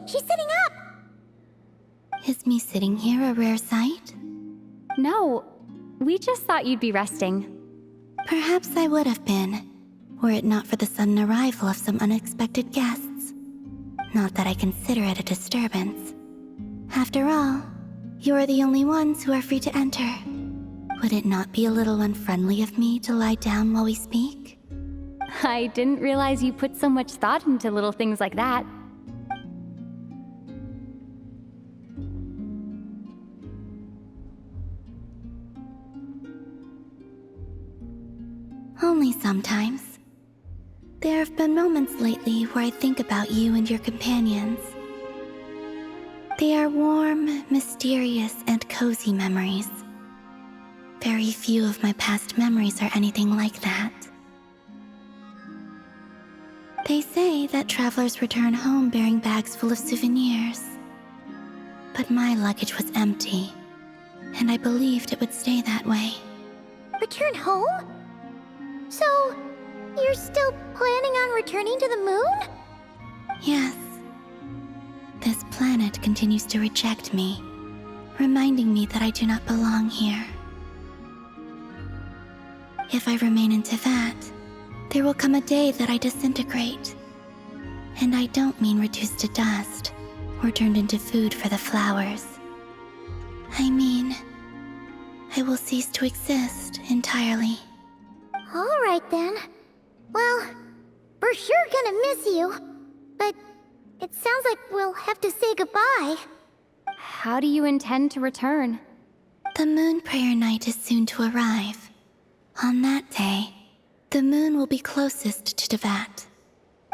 She's sitting up! Is me sitting here a rare sight? No, we just thought you'd be resting. Perhaps I would have been, were it not for the sudden arrival of some unexpected guests. Not that I consider it a disturbance. After all, you are the only ones who are free to enter. Would it not be a little unfriendly of me to lie down while we speak? I didn't realize you put so much thought into little things like that. Only sometimes. There have been moments lately where I think about you and your companions. They are warm, mysterious, and cozy memories. Very few of my past memories are anything like that. They say that travelers return home bearing bags full of souvenirs. But my luggage was empty, and I believed it would stay that way. Return home? So, you're still planning on returning to the moon? Yes. This planet continues to reject me, reminding me that I do not belong here. If I remain in Teyvat, there will come a day that I disintegrate. And I don't mean reduced to dust or turned into food for the flowers. I mean, I will cease to exist entirely. Alright then. Well, we're sure gonna miss you. But it sounds like we'll have to say goodbye. How do you intend to return? The moon prayer night is soon to arrive. On that day, the moon will be closest to Teyvat.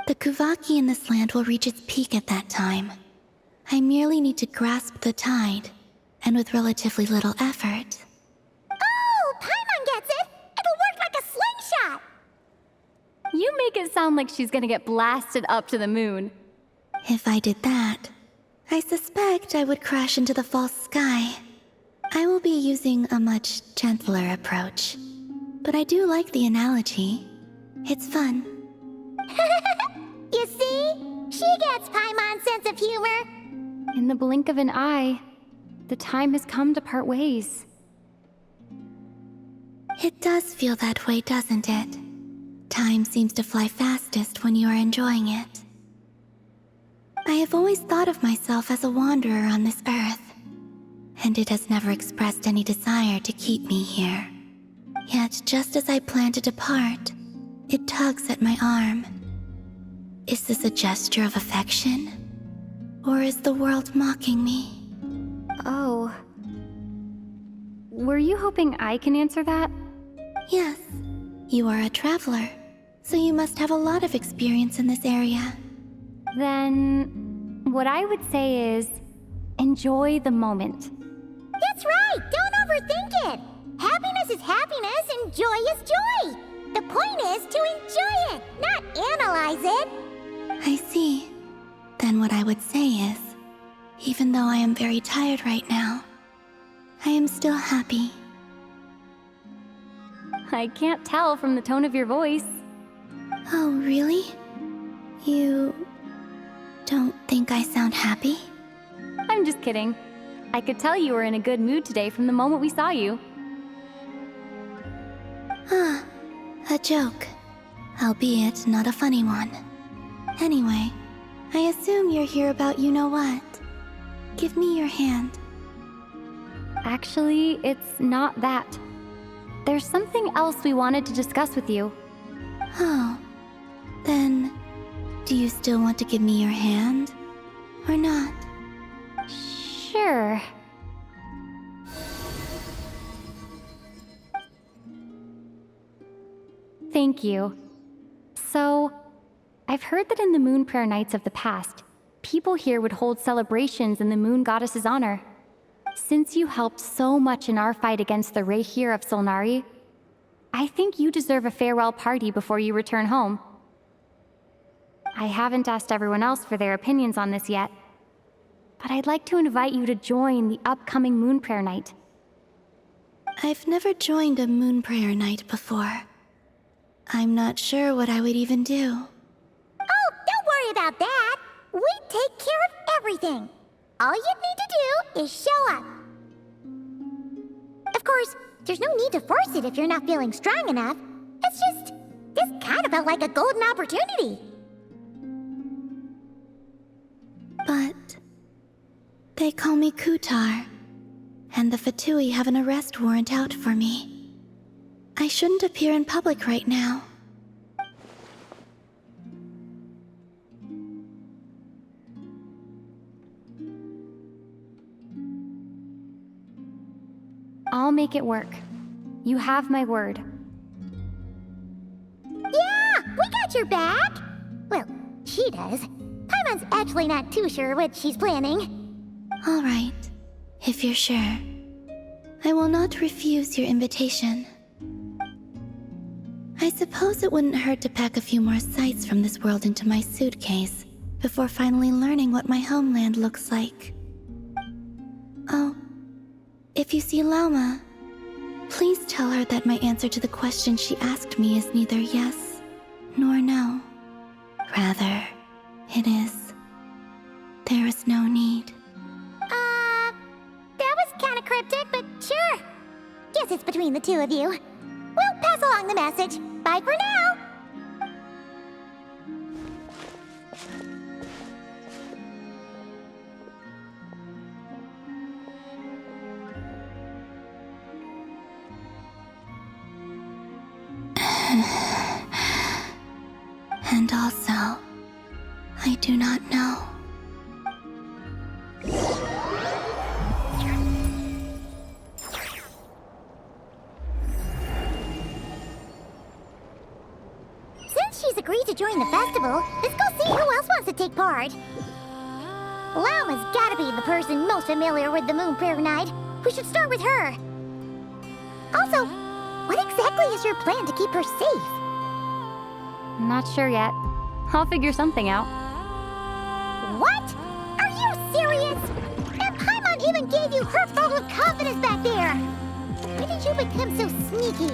The Kuvaki in this land will reach its peak at that time. I merely need to grasp the tide, and with relatively little effort. Oh, Paimon gets it! It'll work like a slingshot! You make it sound like she's gonna get blasted up to the moon. If I did that, I suspect I would crash into the false sky. I will be using a much gentler approach. But I do like the analogy. It's fun. You see? She gets Paimon's sense of humor. In the blink of an eye, the time has come to part ways. It does feel that way, doesn't it? Time seems to fly fastest when you are enjoying it. I have always thought of myself as a wanderer on this earth, and it has never expressed any desire to keep me here. Yet, just as I plan to depart, it tugs at my arm. Is this a gesture of affection? Or is the world mocking me? Oh. Were you hoping I can answer that? Yes. You are a traveler, so you must have a lot of experience in this area. Then, what I would say is, enjoy the moment. That's right! Don't overthink it! Happiness is happiness and joy is joy! The point is to enjoy it, not analyze it! I see. Then what I would say is, even though I am very tired right now, I am still happy. I can't tell from the tone of your voice. Oh, really? You don't think I sound happy? I'm just kidding. I could tell you were in a good mood today from the moment we saw you. Ah, a joke. Albeit not a funny one. Anyway, I assume you're here about you-know-what. Give me your hand. Actually, it's not that. There's something else we wanted to discuss with you. Oh, then, do you still want to give me your hand? Or not? Sure. Thank you. So, I've heard that in the Moon Prayer Nights of the past, people here would hold celebrations in the Moon Goddess's honor. Since you helped so much in our fight against the Rayhir of Solnari, I think you deserve a farewell party before you return home. I haven't asked everyone else for their opinions on this yet, but I'd like to invite you to join the upcoming Moon Prayer Night. I've never joined a moon prayer night before. I'm not sure what I would even do. Oh, don't worry about that. We take care of everything. All you need to do is show up. Of course, there's no need to force it if you're not feeling strong enough. It's just, this kind of felt like a golden opportunity. But they call me Kutar, and the Fatui have an arrest warrant out for me. I shouldn't appear in public right now. I'll make it work. You have my word. Yeah, we got your back. Well, she does. Paimon's actually not too sure what she's planning. All right, if you're sure. I will not refuse your invitation. I suppose it wouldn't hurt to pack a few more sights from this world into my suitcase before finally learning what my homeland looks like. Oh, if you see Lauma, please tell her that my answer to the question she asked me is neither yes nor no. Rather, it is, there is no need. That was kind of cryptic, but sure. Guess it's between the two of you. We'll pass along the message. Bye for now. And also, I do not know. Since she's agreed to join the festival, let's go see who else wants to take part. Lauma's gotta be the person most familiar with the Moon Prayer Night. We should start with her. Also, what exactly is your plan to keep her safe? Not sure yet. I'll figure something out. What? Are you serious? And Paimon even gave you her vote of confidence back there. When did you become so sneaky?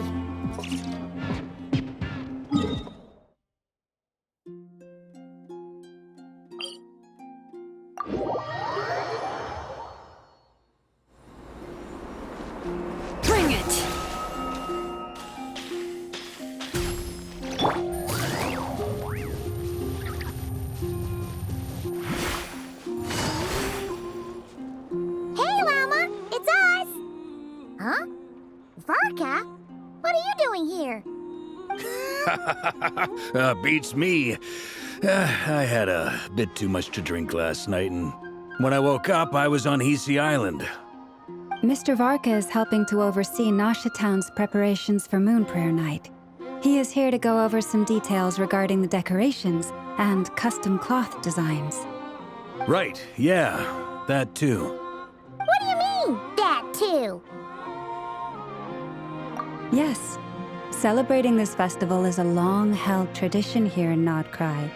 Bring it! Hey, Lauma! It's us! Huh? Varka? What are you doing here? Beats me. I had a bit too much to drink last night, and when I woke up, I was on Hisi Island. Mr. Varka is helping to oversee Nasha Town's preparations for Moon Prayer Night. He is here to go over some details regarding the decorations and custom cloth designs. Right, yeah, that too. What do you mean, that too? Yes, celebrating this festival is a long-held tradition here in Nodcry.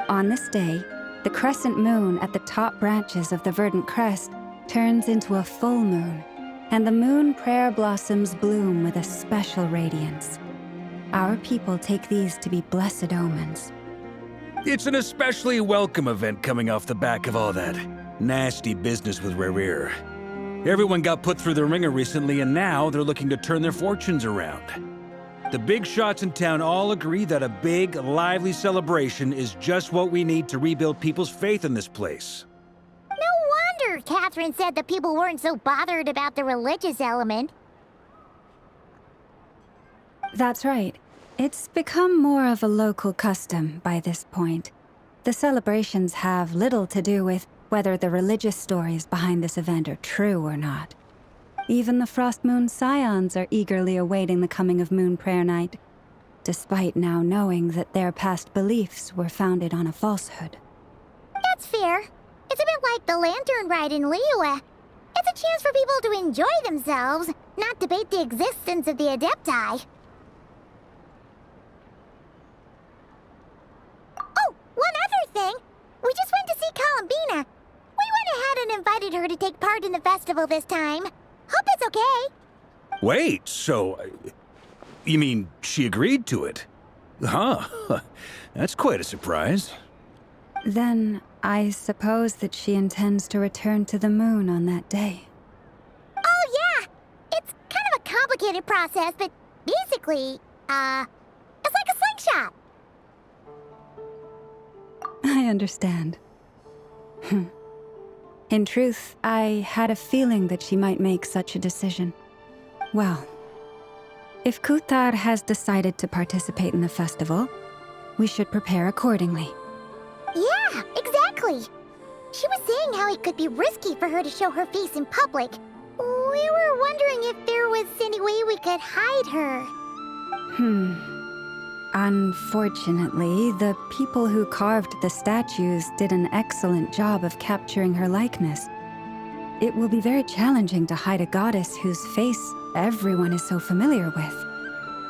On this day, the crescent moon at the top branches of the verdant crest turns into a full moon, and the moon prayer blossoms bloom with a special radiance. Our people take these to be blessed omens. It's an especially welcome event coming off the back of all that nasty business with Rayhir. Everyone got put through the ringer recently, and now they're looking to turn their fortunes around. The big shots in town all agree that a big, lively celebration is just what we need to rebuild people's faith in this place. No wonder Catherine said the people weren't so bothered about the religious element. That's right. It's become more of a local custom by this point. The celebrations have little to do with whether the religious stories behind this event are true or not. Even the Frost Moon Scions are eagerly awaiting the coming of Moon Prayer Night. despite now knowing that their past beliefs were founded on a falsehood. That's fair. It's a bit like the lantern ride in Liyue. It's a chance for people to enjoy themselves, not debate the existence of the Adepti. Oh, one other thing! We just went to see Columbina. We went ahead and invited her to take part in the festival this time. Hope it's okay. Wait, so... you mean she agreed to it? Huh. That's quite a surprise. Then I suppose that she intends to return to the moon on that day. Oh, yeah! It's kind of a complicated process, but basically, it's like a slingshot. I understand. In truth, I had a feeling that she might make such a decision. Well, if Kuthar has decided to participate in the festival, we should prepare accordingly. Yeah, exactly. She was saying how it could be risky for her to show her face in public. We were wondering if there was any way we could hide her. Unfortunately, the people who carved the statues did an excellent job of capturing her likeness. It will be very challenging to hide a goddess whose face everyone is so familiar with.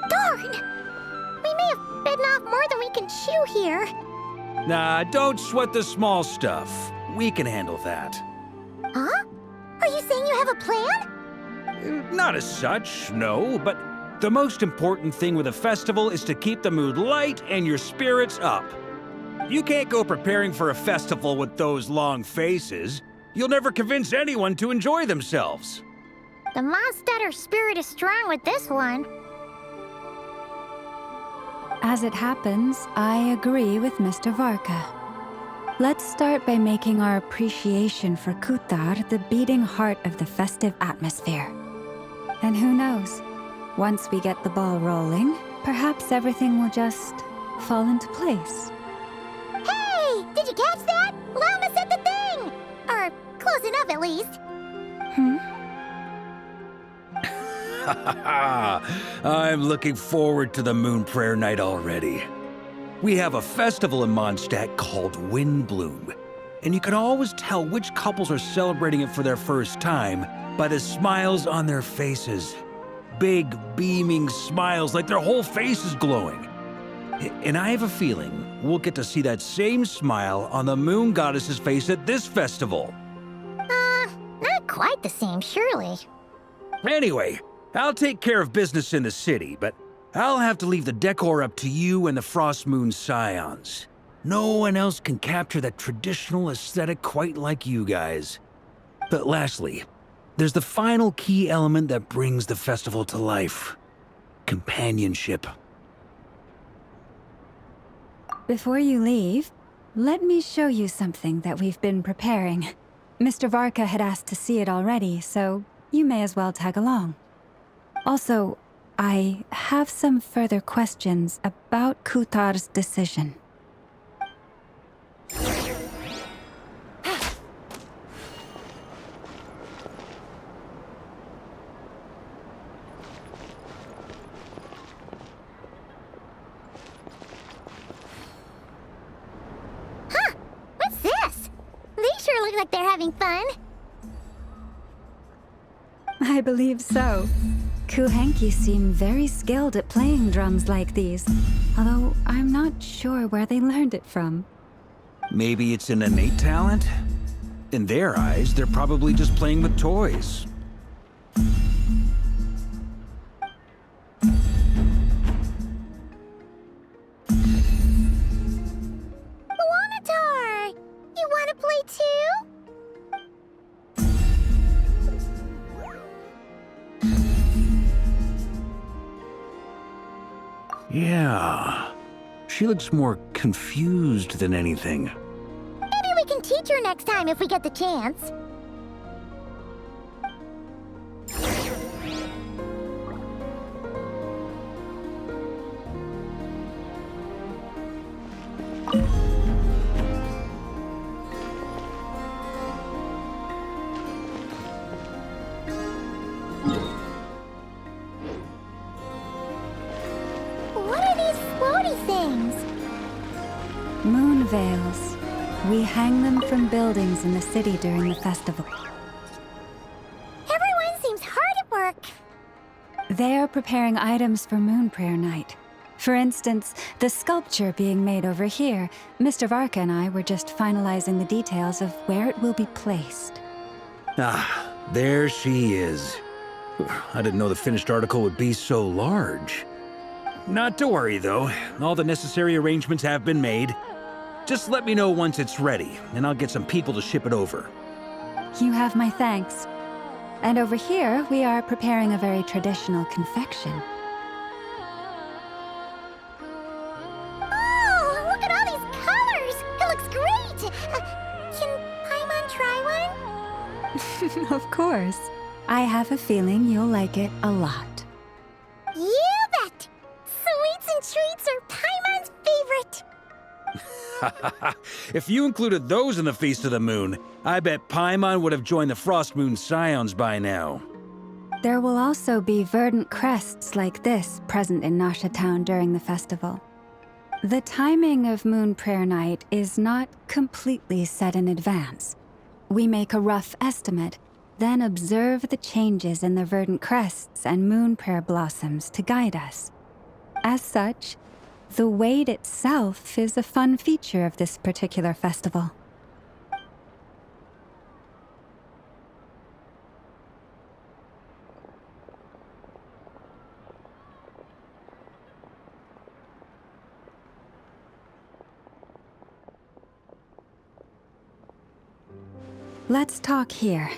Darn! We may have bitten off more than we can chew here. Nah, don't sweat the small stuff. We can handle that. Huh? Are you saying you have a plan? Not as such, no, but the most important thing with a festival is to keep the mood light and your spirits up. You can't go preparing for a festival with those long faces. You'll never convince anyone to enjoy themselves. The Mondstatter spirit is strong with this one. As it happens, I agree with Mr. Varka. Let's start by making our appreciation for Kuthar the beating heart of the festive atmosphere. And who knows? Once we get the ball rolling, perhaps everything will just fall into place. Hey! Did you catch that? Lama said the thing! Or close enough, at least. I'm looking forward to the Moon Prayer Night already. We have a festival in Mondstadt called Windbloom, and you can always tell which couples are celebrating it for their first time by the smiles on their faces. Big, beaming smiles like their whole face is glowing. And I have a feeling we'll get to see that same smile on the Moon Goddess's face at this festival. Not quite the same, surely. Anyway, I'll take care of business in the city, but I'll have to leave the decor up to you and the Frost Moon Scions. No one else can capture that traditional aesthetic quite like you guys. But lastly, there's the final key element that brings the festival to life. Companionship. Before you leave, let me show you something that we've been preparing. Mr. Varka had asked to see it already, so you may as well tag along. Also, I have some further questions about Kuthar's decision. What's this? They sure look like they're having fun. I believe so. Kuhenki seem very skilled at playing drums like these, although I'm not sure where they learned it from. Maybe it's an innate talent? In their eyes, they're probably just playing with toys. Wanatar! You want to play too? Yeah. She looks more confused than anything. Maybe we can teach her next time if we get the chance. What are these veils. We hang them from buildings in the city during the festival. Everyone seems hard at work. They are preparing items for Moon Prayer Night. For instance, the sculpture being made over here, Mr. Varka and I were just finalizing the details of where it will be placed. Ah, there she is. I didn't know the finished article would be so large. Not to worry, though. All the necessary arrangements have been made. Just let me know once it's ready, and I'll get some people to ship it over. You have my thanks. And over here, we are preparing a very traditional confection. Oh, look at all these colors! It looks great! Can Paimon try one? Of course. I have a feeling you'll like it a lot. You bet! Sweets and treats are Paimon's favorite! If you included those in the Feast of the Moon, I bet Paimon would have joined the Frost Moon Scions by now. There will also be verdant crests like this present in Nasha Town during the festival. The timing of Moon Prayer Night is not completely set in advance. We make a rough estimate, then observe the changes in the verdant crests and moon prayer blossoms to guide us. As such, the wait itself is a fun feature of this particular festival. Let's talk here.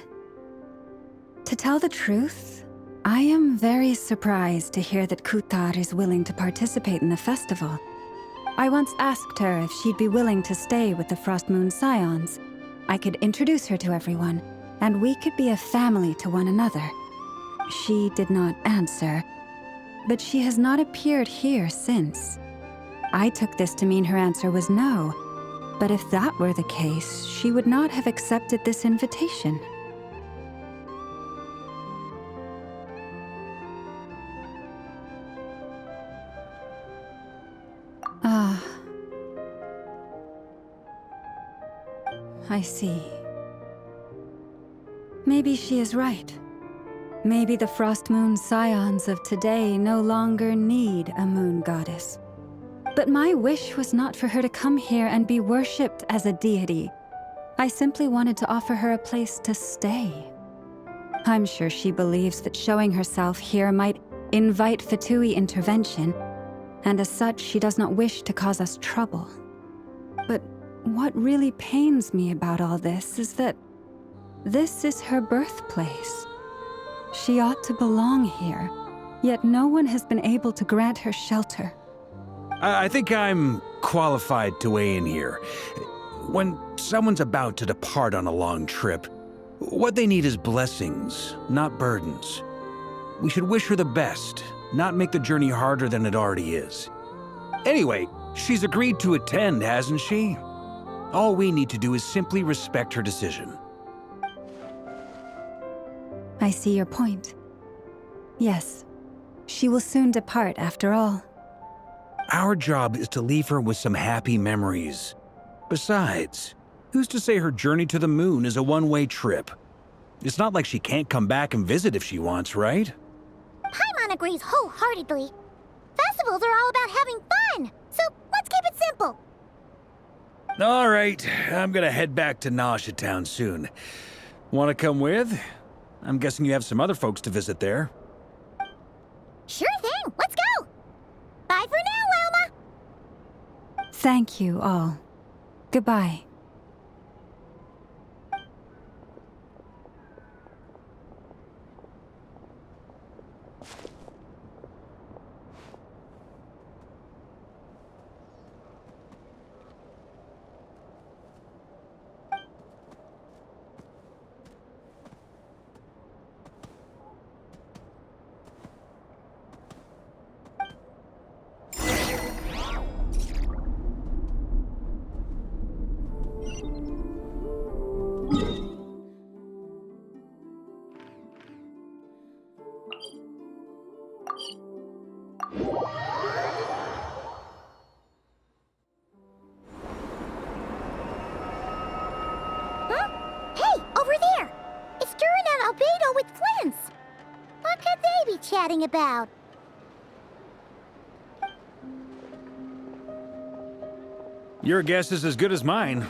To tell the truth, I am very surprised to hear that Kutar is willing to participate in the festival. I once asked her if she'd be willing to stay with the Frost Moon Scions. I could introduce her to everyone, and we could be a family to one another. She did not answer, but she has not appeared here since. I took this to mean her answer was no, but if that were the case, she would not have accepted this invitation. Ah. I see. Maybe she is right. Maybe the Frost Moon Scions of today no longer need a moon goddess. But my wish was not for her to come here and be worshipped as a deity. I simply wanted to offer her a place to stay. I'm sure she believes that showing herself here might invite Fatui intervention, and as such, she does not wish to cause us trouble. But what really pains me about all this is that this is her birthplace. She ought to belong here, yet no one has been able to grant her shelter. I think I'm qualified to weigh in here. When someone's about to depart on a long trip, what they need is blessings, not burdens. We should wish her the best, not make the journey harder than it already is. Anyway, she's agreed to attend, hasn't she? All we need to do is simply respect her decision. I see your point. Yes, she will soon depart after all. Our job is to leave her with some happy memories. Besides, who's to say her journey to the moon is a one-way trip? It's not like she can't come back and visit if she wants, right? Paimon agrees wholeheartedly. Festivals are all about having fun, so let's keep it simple. All right, I'm gonna head back to Nasha Town soon. Want to come with? I'm guessing you have some other folks to visit there. Sure thing, let's go! Bye for now, Wilma! Thank you all. Goodbye. chatting about? Your guess is as good as mine.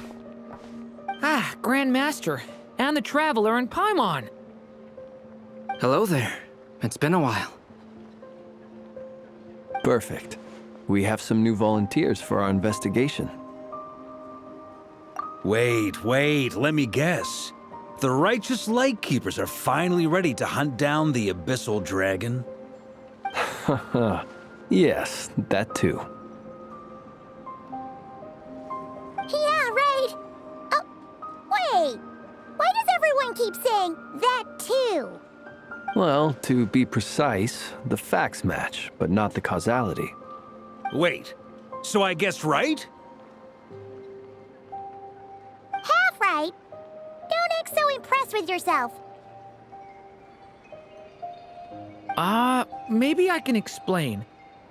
Ah, Grand Master, and the Traveler and Paimon. Hello there. It's been a while. Perfect. We have some new volunteers for our investigation. Wait, let me guess. The righteous Lightkeepers are finally ready to hunt down the Abyssal Dragon? Yes, that too. Yeah, right. Oh, wait. Why does everyone keep saying that too? Well, to be precise, the facts match, but not the causality. Wait, so I guessed right? Half right. Don't act so impressed with yourself. Maybe I can explain.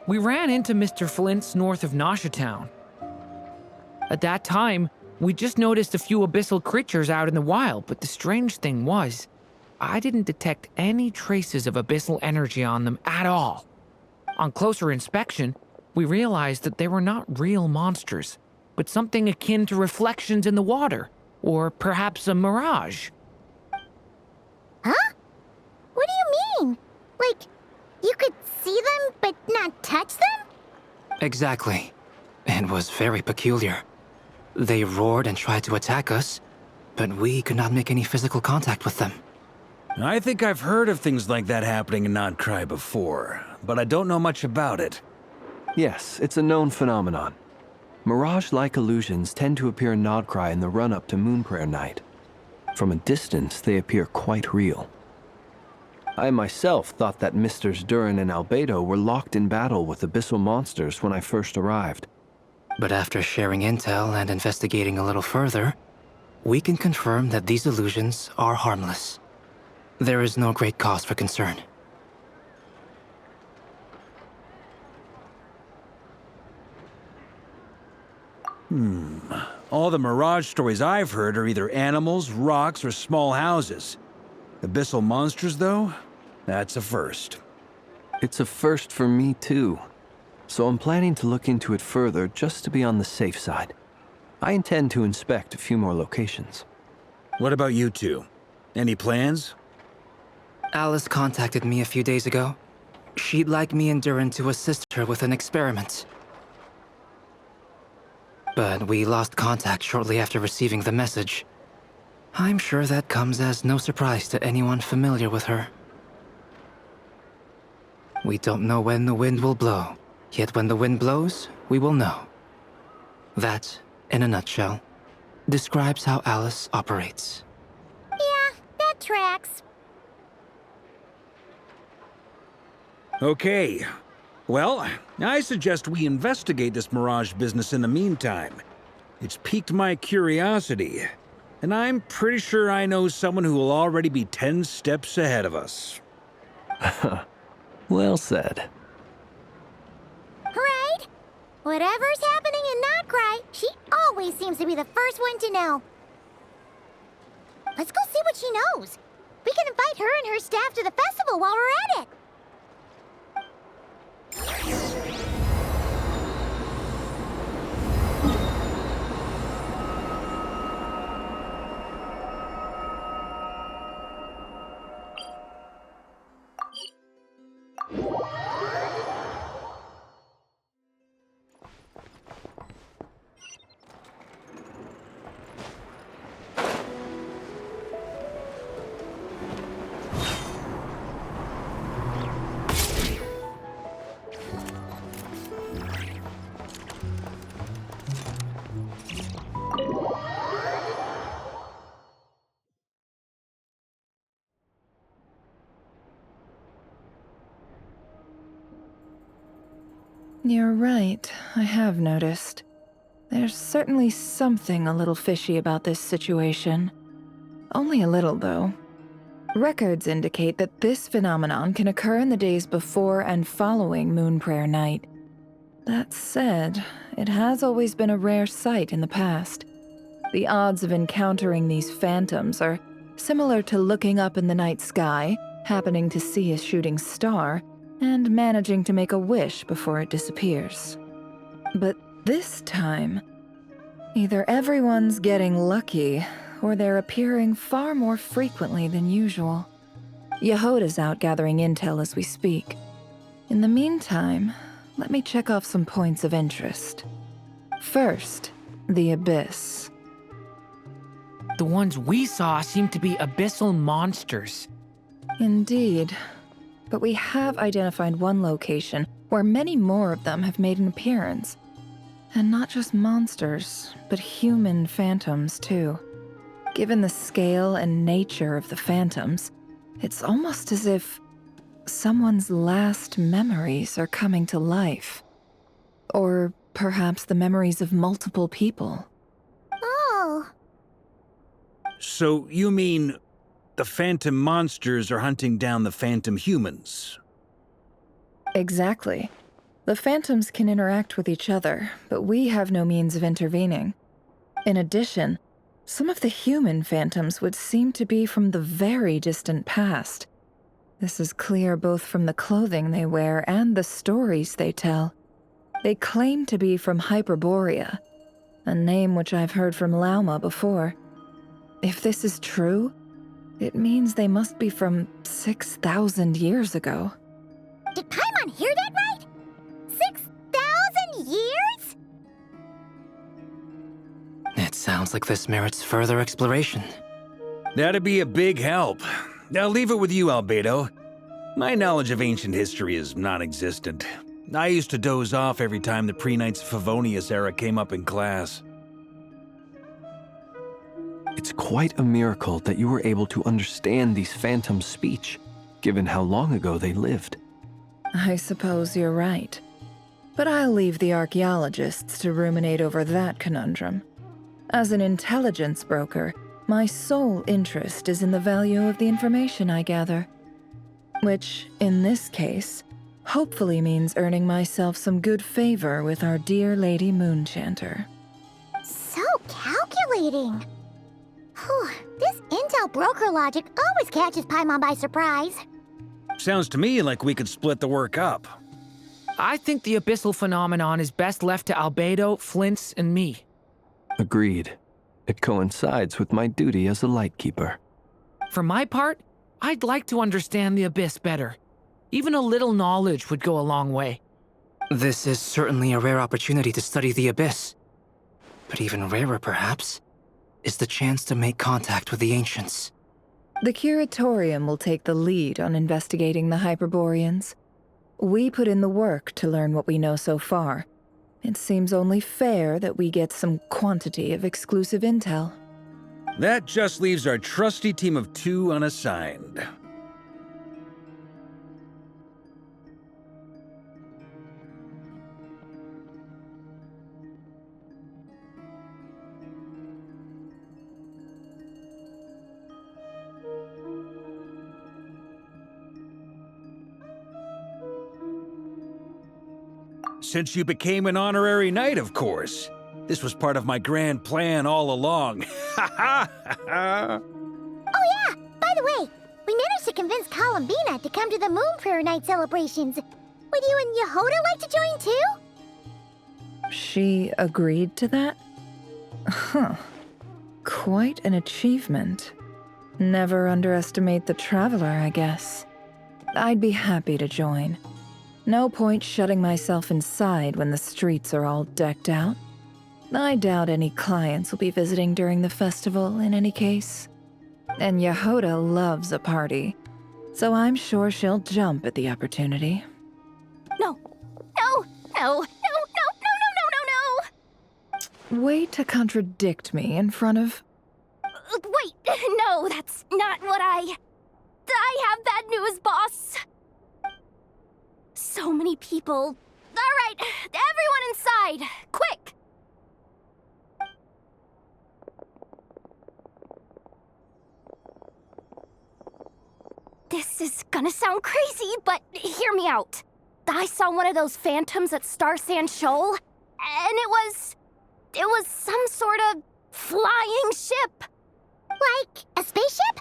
We ran into Mr. Flint's north of Nasha Town. At that time, we just noticed a few abyssal creatures out in the wild, but the strange thing was, I didn't detect any traces of abyssal energy on them at all. On closer inspection, we realized that they were not real monsters, but something akin to reflections in the water, or perhaps a mirage. Huh? What do you mean? Like, you could see them but not touch them? Exactly. It was very peculiar. They roared and tried to attack us, but we could not make any physical contact with them. I think I've heard of things like that happening in Nocturne before, but I don't know much about it. Yes, it's a known phenomenon. Mirage-like illusions tend to appear in Nocturne in the run-up to Moonprayer Night. From a distance, they appear quite real. I myself thought that Misters Durin and Albedo were locked in battle with abyssal monsters when I first arrived. But after sharing intel and investigating a little further, we can confirm that these illusions are harmless. There is no great cause for concern. All the Mirage stories I've heard are either animals, rocks, or small houses. Abyssal monsters, though? That's a first. It's a first for me, too. So I'm planning to look into it further just to be on the safe side. I intend to inspect a few more locations. What about you two? Any plans? Alice contacted me a few days ago. She'd like me and Durin to assist her with an experiment. But we lost contact shortly after receiving the message. I'm sure that comes as no surprise to anyone familiar with her. We don't know when the wind will blow, yet when the wind blows, we will know. That, in a nutshell, describes how Alice operates. Yeah, that tracks. Okay. Well, I suggest we investigate this Mirage business in the meantime. It's piqued my curiosity, and I'm pretty sure I know someone who will already be 10 steps ahead of us. Well said. Right? Whatever's happening in Nocturne, she always seems to be the first one to know. Let's go see what she knows. We can invite her and her staff to the festival while we're at it. You're right, I have noticed. There's certainly something a little fishy about this situation. Only a little, though. Records indicate that this phenomenon can occur in the days before and following Moonprayer Night. That said, it has always been a rare sight in the past. The odds of encountering these phantoms are similar to looking up in the night sky happening to see a shooting star and managing to make a wish before it disappears. But this time, either everyone's getting lucky, or they're appearing far more frequently than usual. Yehoda's out gathering intel as we speak. In the meantime, let me check off some points of interest. First, the Abyss. The ones we saw seem to be abyssal monsters. Indeed. But we have identified one location where many more of them have made an appearance. And not just monsters, but human phantoms too. Given the scale and nature of the phantoms, it's almost as if someone's last memories are coming to life. Or perhaps the memories of multiple people. Oh. So you mean the phantom monsters are hunting down the phantom humans? Exactly. The phantoms can interact with each other, but we have no means of intervening. In addition, some of the human phantoms would seem to be from the very distant past. This is clear both from the clothing they wear and the stories they tell. They claim to be from Hyperborea, a name which I've heard from Lauma before. If this is true, it means they must be from 6,000 years ago. Did Paimon hear that right? 6,000 years? It sounds like this merits further exploration. That'd be a big help. I'll leave it with you, Albedo. My knowledge of ancient history is non-existent. I used to doze off every time the pre-Knights of Favonius era came up in class. It's quite a miracle that you were able to understand these phantoms' speech, given how long ago they lived. I suppose you're right. But I'll leave the archaeologists to ruminate over that conundrum. As an intelligence broker, my sole interest is in the value of the information I gather. Which, in this case, hopefully means earning myself some good favor with our dear Lady Moonchanter. So calculating. Whew, this intel broker logic always catches Paimon by surprise. Sounds to me like we could split the work up. I think the abyssal phenomenon is best left to Albedo, Flint's, and me. Agreed. It coincides with my duty as a lightkeeper. For my part, I'd like to understand the abyss better. Even a little knowledge would go a long way. This is certainly a rare opportunity to study the abyss. But even rarer, perhaps, is the chance to make contact with the ancients. The Curatorium will take the lead on investigating the Hyperboreans. We put in the work to learn what we know so far. It seems only fair that we get some quantity of exclusive intel. That just leaves our trusty team of 2 unassigned. Since you became an honorary knight, of course. This was part of my grand plan all along. Ha ha ha! Oh yeah, by the way, we managed to convince Columbina to come to the Moon Prayer Night celebrations. Would you and Yehoda like to join too? She agreed to that? Huh. Quite an achievement. Never underestimate the traveler, I guess. I'd be happy to join. No point shutting myself inside when the streets are all decked out. I doubt any clients will be visiting during the festival in any case. And Yehoda loves a party, so I'm sure she'll jump at the opportunity. No, no, no, no, no, no, no, no, no, Way to contradict me in front of... no! Wait, no, that's not what I have bad news, boss. So many people. All right, everyone inside, quick! This is gonna sound crazy, but hear me out. I saw one of those phantoms at Star Sand Shoal, and it was some sort of flying ship. Like a spaceship?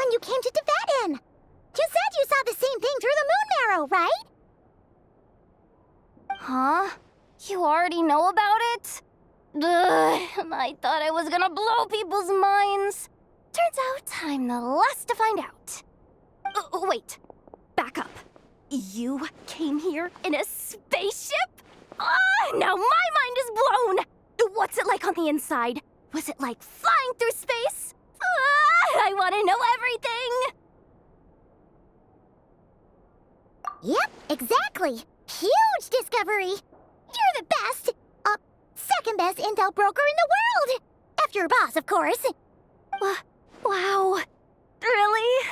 when you came to Tibetan. You said you saw the same thing through the moon marrow, right? Huh? You already know about it? Ugh, I thought I was gonna blow people's minds. Turns out I'm the last to find out. Wait, back up. You came here in a spaceship? Now my mind is blown! What's it like on the inside? Was it like flying through space? I want to know everything! Yep, exactly. Huge discovery. You're the best. Second best intel broker in the world. After your boss, of course. Wow. Really?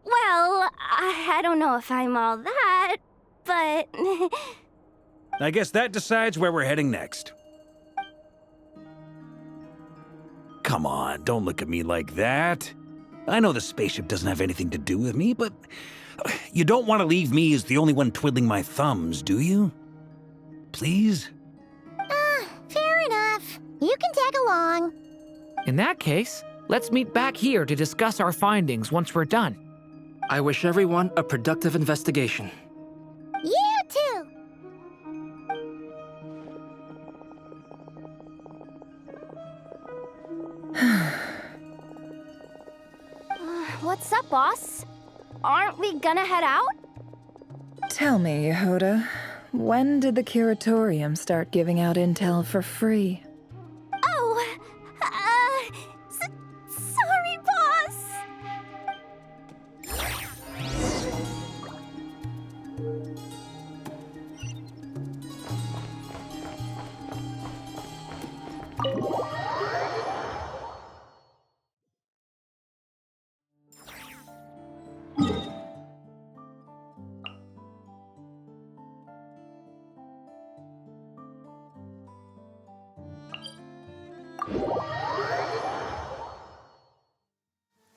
Well, I don't know if I'm all that, but... I guess that decides where we're heading next. Come on, don't look at me like that. I know the spaceship doesn't have anything to do with me, but you don't want to leave me as the only one twiddling my thumbs, do you? Please? Fair enough. You can tag along. In that case, let's meet back here to discuss our findings once we're done. I wish everyone a productive investigation. You too. What's up, boss? Aren't we gonna head out? Tell me, Yehoda, when did the curatorium start giving out intel for free? Oh, sorry, boss.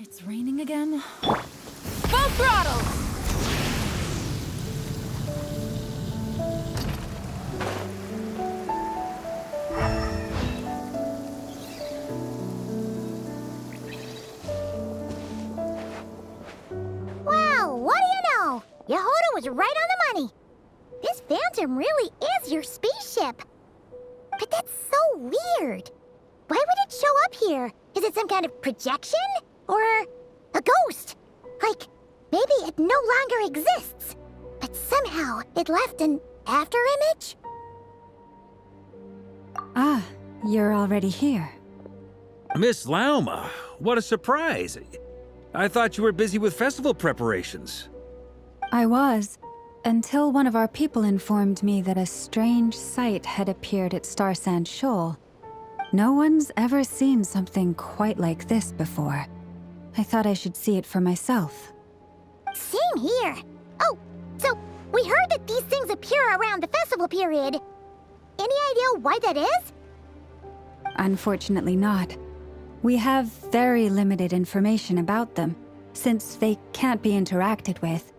It's raining again? Full throttle! Well, what do you know? Yehoda was right on the money. This Phantom really is your spaceship. But that's so weird. Why would it show up here? Is it some kind of projection? Or a ghost? Like, maybe it no longer exists, but somehow it left an afterimage? Ah, you're already here. Miss Lauma, what a surprise. I thought you were busy with festival preparations. I was, until one of our people informed me that a strange sight had appeared at Star Sand Shoal. No one's ever seen something quite like this before. I thought I should see it for myself. Same here. Oh, so we heard that these things appear around the festival period. Any idea why that is? Unfortunately not. We have very limited information about them, since they can't be interacted with.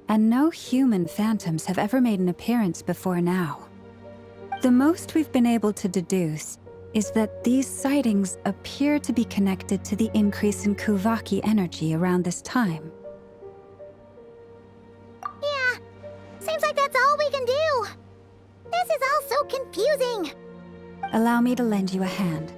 And no human phantoms have ever made an appearance before now. The most we've been able to deduce is that these sightings appear to be connected to the increase in Kuvaki energy around this time. Yeah, seems like that's all we can do. This is all so confusing. Allow me to lend you a hand.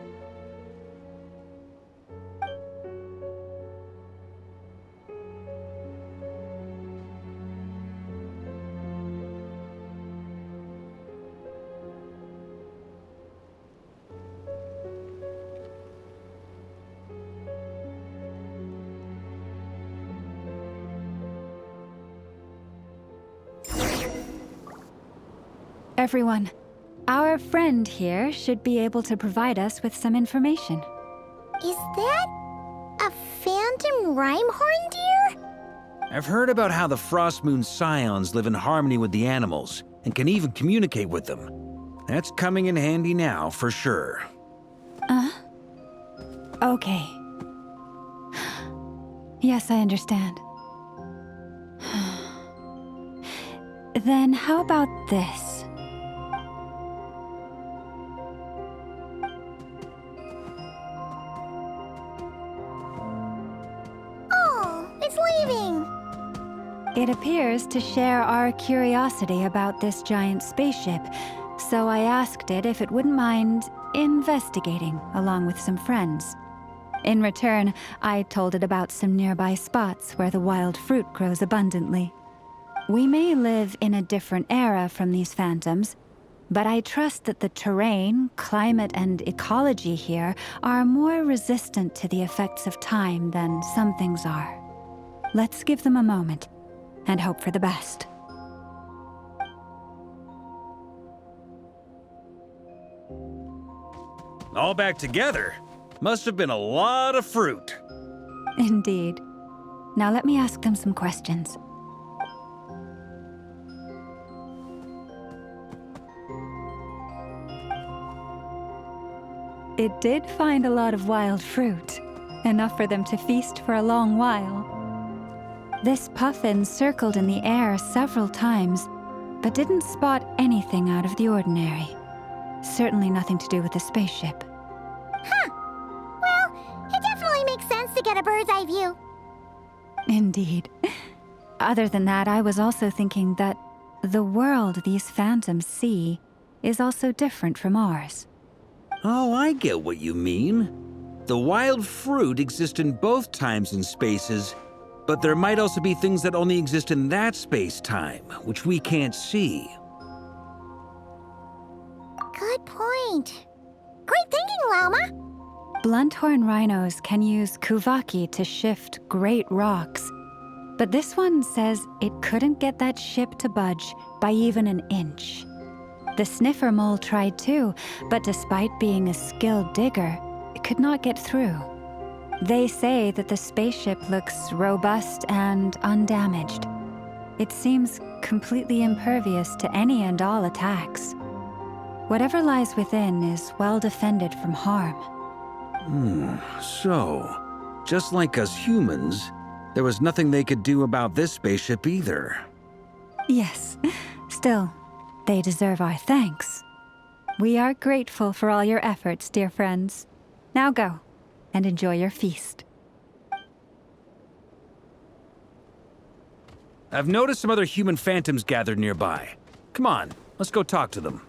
Everyone, our friend here should be able to provide us with some information. Is that a phantom rhymehorn deer? I've heard about how the Frost Moon Scions live in harmony with the animals and can even communicate with them. That's coming in handy now, for sure. Okay. Yes, I understand. Then how about this? It appears to share our curiosity about this giant spaceship, so I asked it if it wouldn't mind investigating along with some friends. In return, I told it about some nearby spots where the wild fruit grows abundantly. We may live in a different era from these phantoms, but I trust that the terrain, climate, and ecology here are more resistant to the effects of time than some things are. Let's give them a moment and hope for the best. All back together? Must have been a lot of fruit. Indeed. Now let me ask them some questions. It did find a lot of wild fruit, enough for them to feast for a long while. This puffin circled in the air several times, but didn't spot anything out of the ordinary. Certainly nothing to do with the spaceship. Huh. Well, it definitely makes sense to get a bird's eye view. Indeed. Other than that, I was also thinking that the world these phantoms see is also different from ours. Oh, I get what you mean. The wild fruit exist in both times and spaces, but there might also be things that only exist in that space-time, which we can't see. Good point. Great thinking, Lauma. Blunthorn rhinos can use kuvaki to shift great rocks, but this one says it couldn't get that ship to budge by even an inch. The sniffer mole tried too, but despite being a skilled digger, it could not get through. They say that the spaceship looks robust and undamaged. It seems completely impervious to any and all attacks. Whatever lies within is well defended from harm. So, just like us humans, there was nothing they could do about this spaceship either. Yes, still, they deserve our thanks. We are grateful for all your efforts, dear friends. Now go, and enjoy your feast. I've noticed some other human phantoms gathered nearby. Come on, let's go talk to them.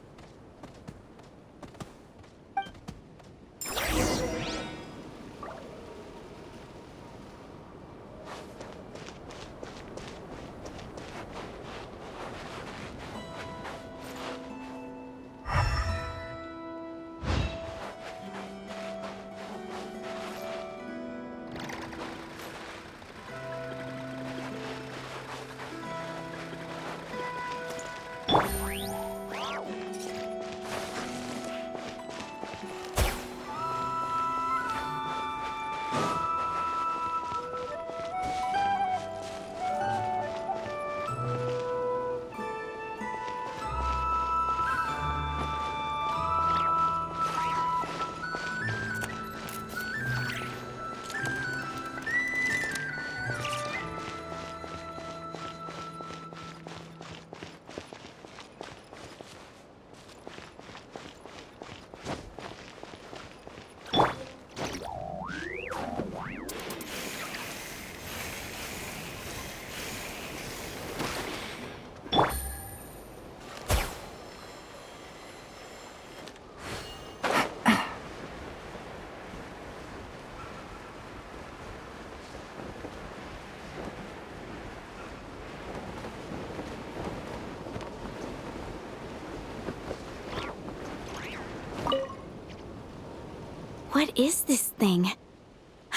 What is this thing?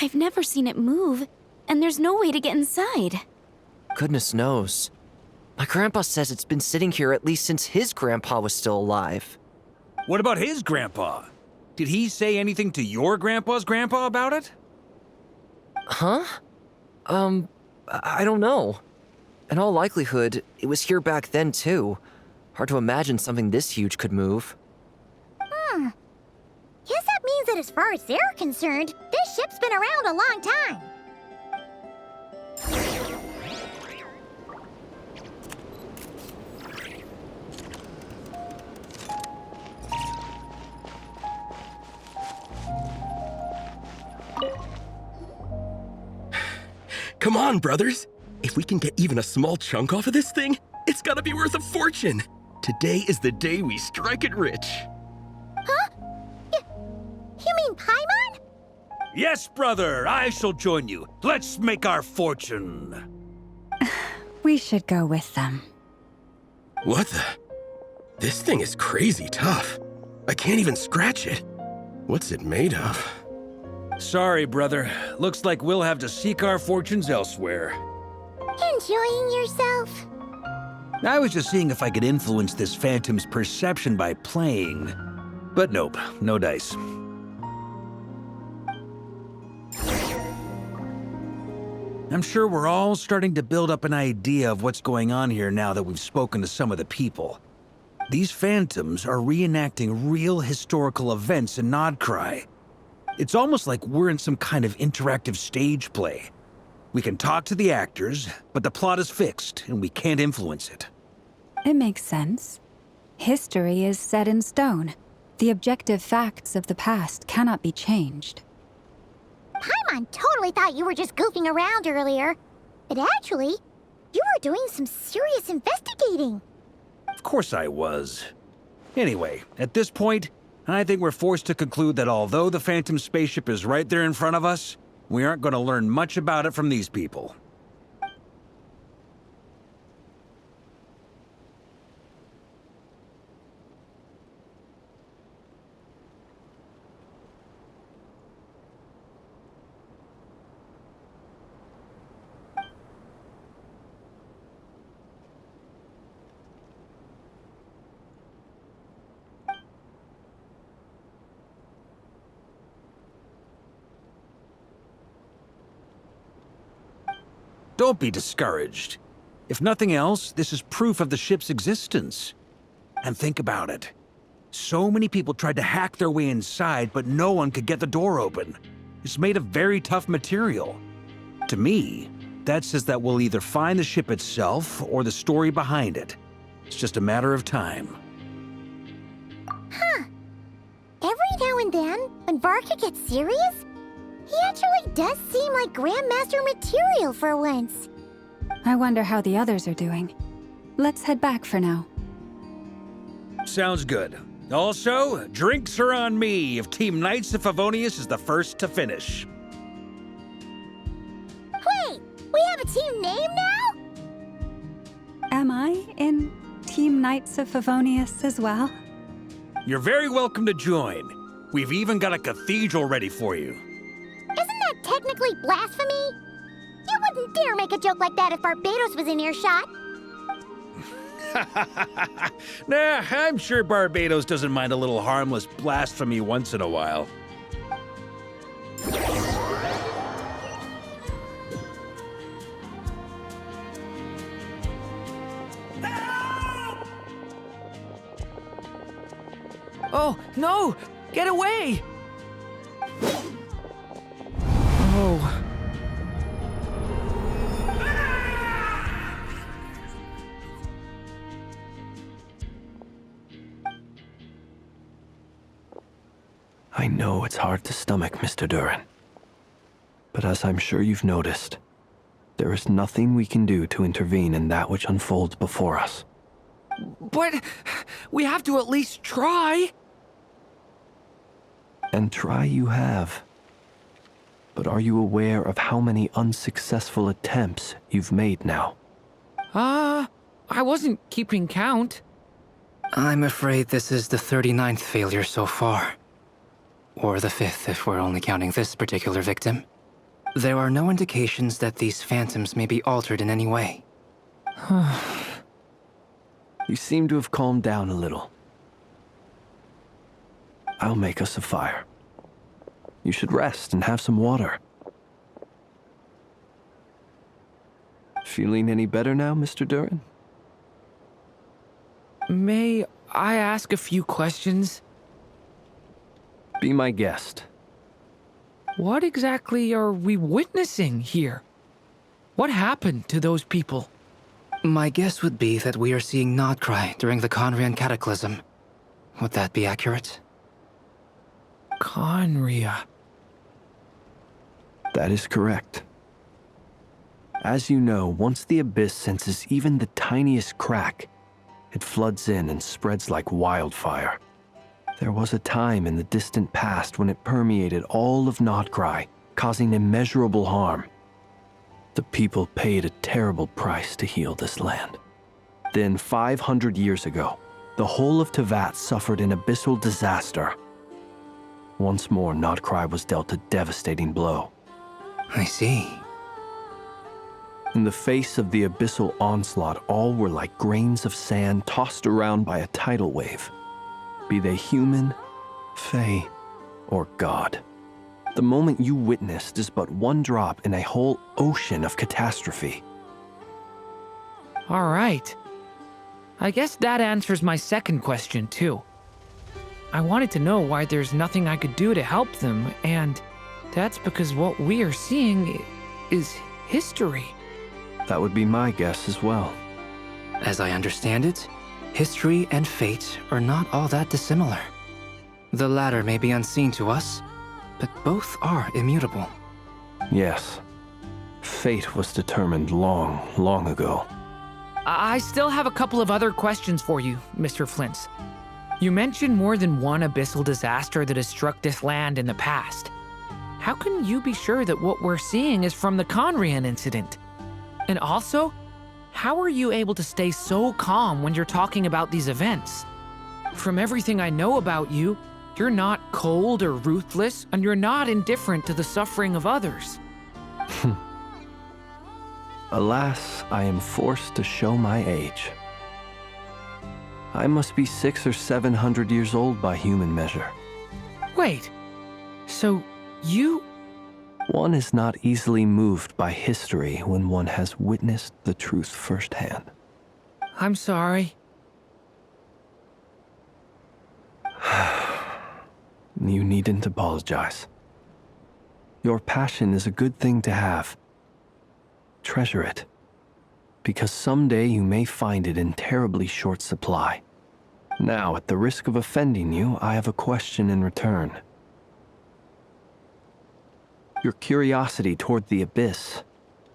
I've never seen it move, and there's no way to get inside. Goodness knows. My grandpa says it's been sitting here at least since his grandpa was still alive. What about his grandpa? Did he say anything to your grandpa's grandpa about it? Huh? I don't know. In all likelihood, it was here back then too. Hard to imagine something this huge could move. Guess that means that as far as they're concerned, this ship's been around a long time. Come on, brothers. If we can get even a small chunk off of this thing, it's gotta be worth a fortune. Today is the day we strike it rich. Huh? You mean Paimon? Yes, brother, I shall join you. Let's make our fortune. We should go with them. What the? This thing is crazy tough. I can't even scratch it. What's it made of? Sorry, brother. Looks like we'll have to seek our fortunes elsewhere. Enjoying yourself? I was just seeing if I could influence this phantom's perception by playing. But nope, no dice. I'm sure we're all starting to build up an idea of what's going on here now that we've spoken to some of the people. These phantoms are reenacting real historical events in Nodcry. It's almost like we're in some kind of interactive stage play. We can talk to the actors, but the plot is fixed and we can't influence it. It makes sense. History is set in stone. The objective facts of the past cannot be changed. Paimon totally thought you were just goofing around earlier. But actually, you were doing some serious investigating. Of course I was. Anyway, at this point, I think we're forced to conclude that although the Phantom spaceship is right there in front of us, we aren't going to learn much about it from these people. Don't be discouraged. If nothing else, this is proof of the ship's existence. And think about it. So many people tried to hack their way inside, but no one could get the door open. It's made of very tough material. To me, that says that we'll either find the ship itself or the story behind it. It's just a matter of time. Huh. Every now and then, when Varka gets serious, he actually does seem like Grandmaster material for once. I wonder how the others are doing. Let's head back for now. Sounds good. Also, drinks are on me if Team Knights of Favonius is the first to finish. Wait, we have a team name now? Am I in Team Knights of Favonius as well? You're very welcome to join. We've even got a cathedral ready for you. Isn't that technically blasphemy? You wouldn't dare make a joke like that if Barbados was in earshot. Nah, I'm sure Barbados doesn't mind a little harmless blasphemy once in a while. Oh, no! Get away! Oh. I know it's hard to stomach, Mr. Duran. But as I'm sure you've noticed, there is nothing we can do to intervene in that which unfolds before us. But we have to at least try. And try you have. But are you aware of how many unsuccessful attempts you've made now? I wasn't keeping count. I'm afraid this is the 39th failure so far. Or the 5th if we're only counting this particular victim. There are no indications that these phantoms may be altered in any way. You seem to have calmed down a little. I'll make us a fire. You should rest and have some water. Feeling any better now, Mr. Duran? May I ask a few questions? Be my guest. What exactly are we witnessing here? What happened to those people? My guess would be that we are seeing Nodcry during the Conrian Cataclysm. Would that be accurate? Conria. That is correct. As you know, once the abyss senses even the tiniest crack, it floods in and spreads like wildfire. There was a time in the distant past when it permeated all of Nocturne, causing immeasurable harm. The people paid a terrible price to heal this land. Then, 500 years ago, the whole of Teyvat suffered an abyssal disaster. Once more, Nocturne was dealt a devastating blow. I see. In the face of the abyssal onslaught, all were like grains of sand tossed around by a tidal wave, be they human, fae, or god. The moment you witnessed is but one drop in a whole ocean of catastrophe. All right. I guess that answers my second question, too. I wanted to know why there's nothing I could do to help them, and that's because what we are seeing is history. That would be my guess as well. As I understand it, history and fate are not all that dissimilar. The latter may be unseen to us, but both are immutable. Yes. Fate was determined long, long ago. I still have a couple of other questions for you, Mr. Flint's. You mentioned more than one abyssal disaster that has struck this land in the past. How can you be sure that what we're seeing is from the Conrian incident? And also, how are you able to stay so calm when you're talking about these events? From everything I know about you, you're not cold or ruthless, and you're not indifferent to the suffering of others. Alas, I am forced to show my age. I must be 600 or 700 years old by human measure. Wait, so you... One is not easily moved by history when one has witnessed the truth firsthand. I'm sorry. You needn't apologize. Your passion is a good thing to have. Treasure it, because someday you may find it in terribly short supply. Now, at the risk of offending you, I have a question in return. Your curiosity toward the abyss,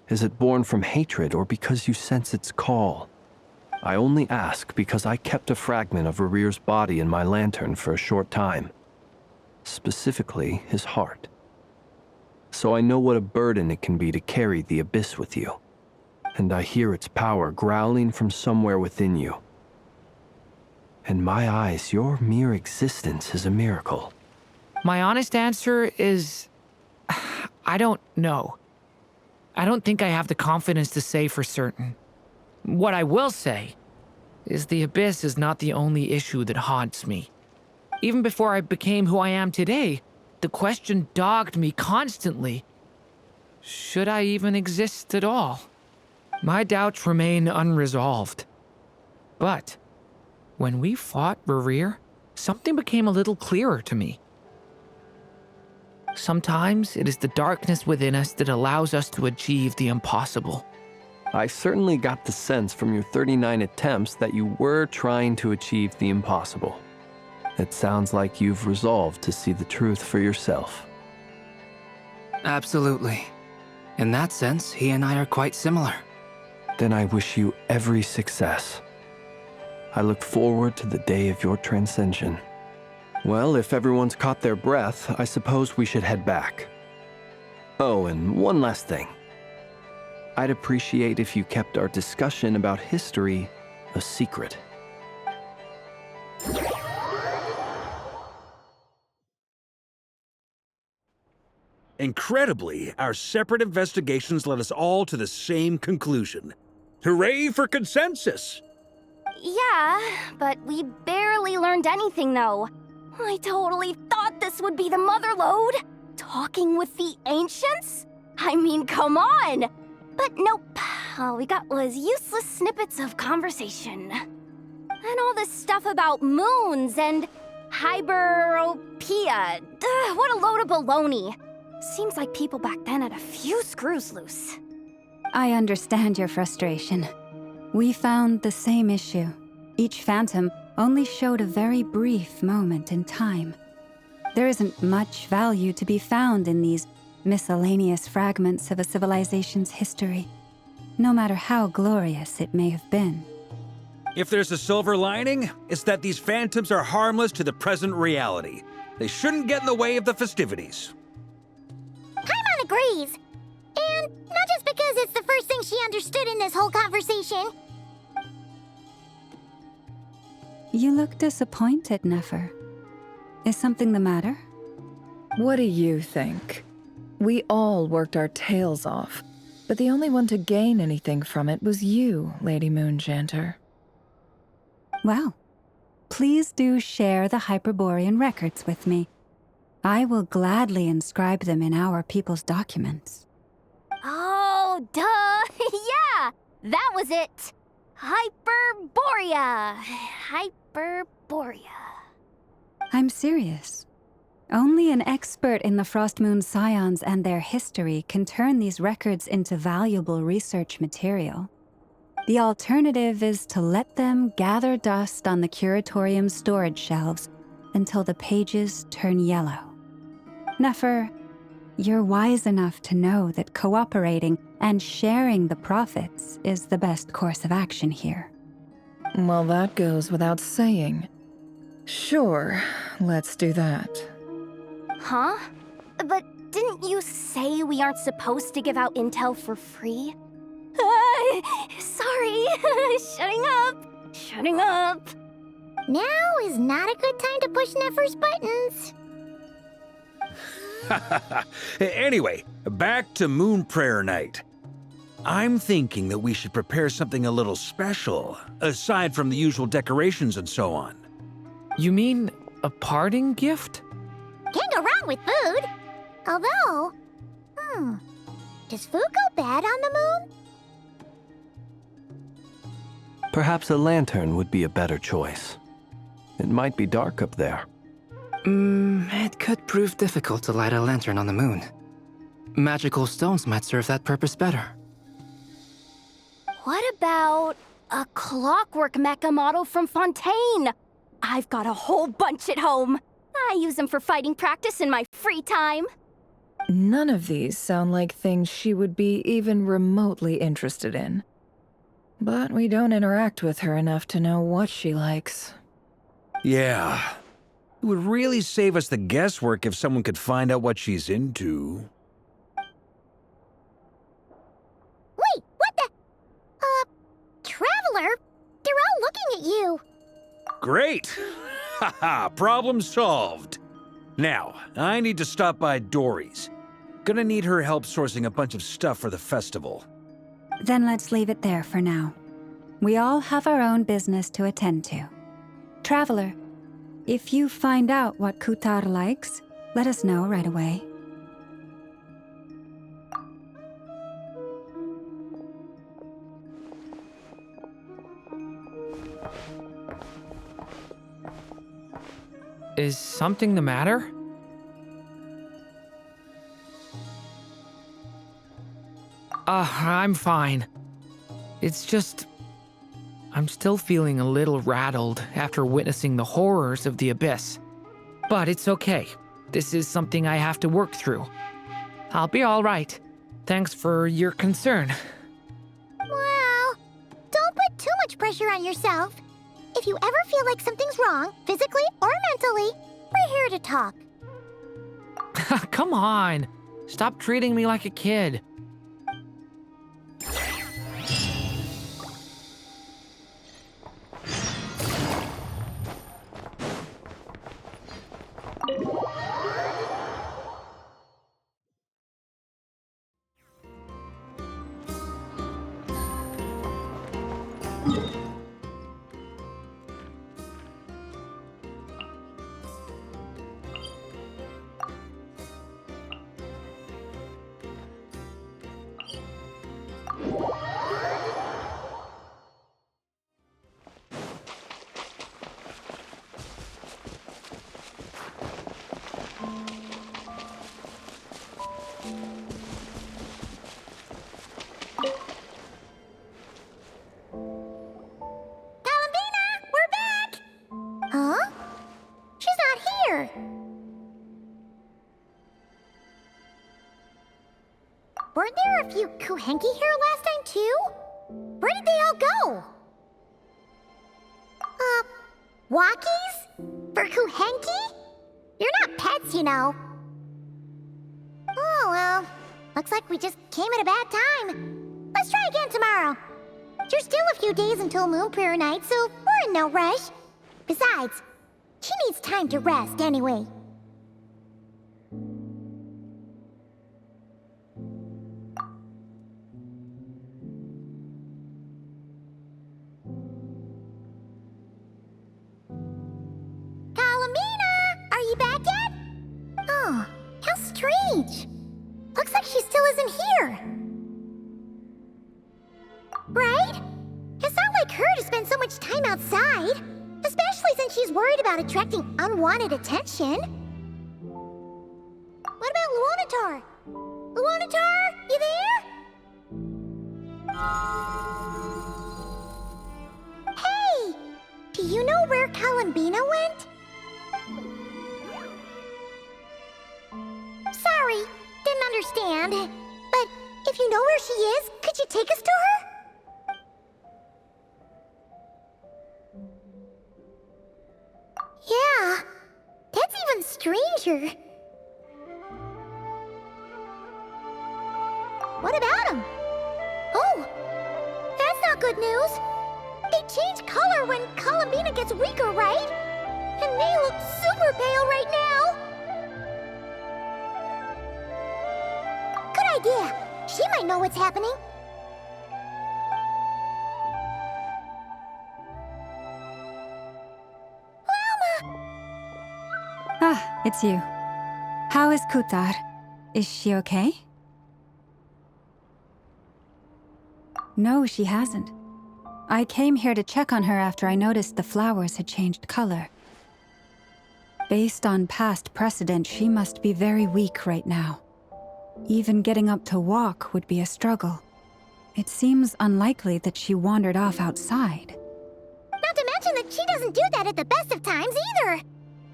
is it born from hatred or because you sense its call? I only ask because I kept a fragment of Rarir's body in my lantern for a short time. Specifically, his heart. So I know what a burden it can be to carry the abyss with you. And I hear its power growling from somewhere within you. In my eyes, your mere existence is a miracle. My honest answer is... I don't know. I don't think I have the confidence to say for certain. What I will say is the abyss is not the only issue that haunts me. Even before I became who I am today, the question dogged me constantly. Should I even exist at all? My doubts remain unresolved. But when we fought Rarir, something became a little clearer to me. Sometimes it is the darkness within us that allows us to achieve the impossible. I certainly got the sense from your 39 attempts that you were trying to achieve the impossible. It sounds like you've resolved to see the truth for yourself. Absolutely. In that sense, he and I are quite similar. Then I wish you every success. I look forward to the day of your transcension. Well, if everyone's caught their breath, I suppose we should head back. Oh, and one last thing. I'd appreciate if you kept our discussion about history a secret. Incredibly, our separate investigations led us all to the same conclusion. Hooray for consensus! Yeah, but we barely learned anything, though. I totally thought this would be the mother lode. Talking with the ancients? I mean, come on! But nope. All we got was useless snippets of conversation. And all this stuff about moons and hyperopia. What a load of baloney. Seems like people back then had a few screws loose. I understand your frustration. We found the same issue. Each phantom only showed a very brief moment in time. There isn't much value to be found in these miscellaneous fragments of a civilization's history. no matter how glorious it may have been. If there's a silver lining, it's that these phantoms are harmless to the present reality. They shouldn't get in the way of the festivities. Paimon agrees. And not just because it's the first thing she understood in this whole conversation. You look disappointed, Nefer. Is something the matter? What do you think? We all worked our tails off, but the only one to gain anything from it was you, Lady Moonjanter. Well, please do share the Hyperborean records with me. I will gladly inscribe them in our people's documents. Oh, duh! Yeah! That was it! Hyperborea! Hyperborea. I'm serious. Only an expert in the Frostmoon Scions and their history can turn these records into valuable research material. The alternative is to let them gather dust on the Curatorium's storage shelves until the pages turn yellow. Nefer, you're wise enough to know that cooperating and sharing the profits is the best course of action here. Well, that goes without saying. Sure, let's do that. Huh? But didn't you say we aren't supposed to give out intel for free? Sorry. Shutting up. Now is not a good time to push Nefer's buttons. Anyway, back to Moon Prayer Night. I'm thinking that we should prepare something a little special, aside from the usual decorations and so on. You mean a parting gift? Can't go wrong with food. Although, does food go bad on the moon? Perhaps a lantern would be a better choice. It might be dark up there. It could prove difficult to light a lantern on the moon. Magical stones might serve that purpose better. What about a clockwork mecha model from Fontaine? I've got a whole bunch at home. I use them for fighting practice in my free time. None of these sound like things she would be even remotely interested in. But we don't interact with her enough to know what she likes. Yeah. It would really save us the guesswork if someone could find out what she's into. Wait, what the? Traveler? They're all looking at you. Great! Haha, problem solved. Now, I need to stop by Dory's. Gonna need her help sourcing a bunch of stuff for the festival. Then let's leave it there for now. We all have our own business to attend to. Traveler, if you find out what Kutar likes, let us know right away. Is something the matter? I'm fine. It's just... I'm still feeling a little rattled after witnessing the horrors of the Abyss. But it's okay. This is something I have to work through. I'll be all right. Thanks for your concern. Well, don't put too much pressure on yourself. If you ever feel like something's wrong, physically or mentally, we're here to talk. Come on. Stop treating me like a kid. Weren't there a few Kuhenki here last time too? Where did they all go? Walkies? For Kuhenki? You're not pets, you know. Oh, well. Looks like we just came at a bad time. Let's try again tomorrow. There's still a few days until Moon Prayer Night, so we're in no rush. Besides, she needs time to rest anyway. Oh, how strange. Looks like she still isn't here. Right? It's not like her to spend so much time outside, especially since she's worried about attracting unwanted attention. What about Luonatar? Luonatar, you there? Hey! Do you know where Kalambina went? Sorry, didn't understand. But if you know where she is, could you take us to her? Yeah, that's even stranger. What about him? Oh, that's not good news. They change color when Kalambina gets weaker, right? And they look super pale right now. Good idea. She might know what's happening. Ah, it's you. How is Kutar? Is she okay? No, she hasn't. I came here to check on her after I noticed the flowers had changed color. Based on past precedent, she must be very weak right now. Even getting up to walk would be a struggle. It seems unlikely that she wandered off outside. Not to mention that she doesn't do that at the best of times either.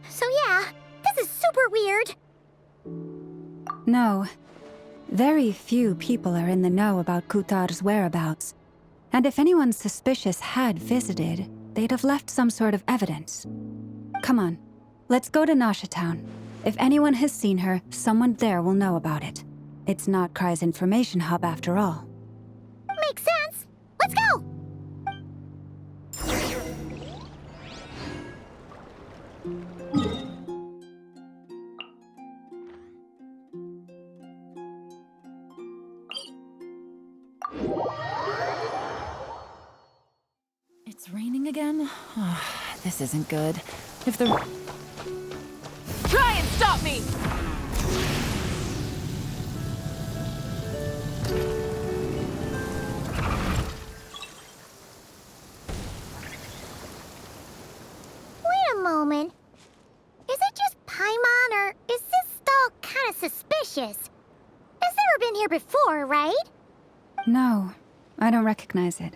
So yeah, this is super weird. No. Very few people are in the know about Kutar's whereabouts. And if anyone suspicious had visited, they'd have left some sort of evidence. Come on, let's go to Nasha Town. If anyone has seen her, someone there will know about it. It's not Cry's information hub after all. Makes sense. Let's go! It's raining again? Oh, this isn't good. If the... Try and stop me! Wait a moment. Is it just Paimon, or is this stall kind of suspicious? It's never been here before, right? No, I don't recognize it.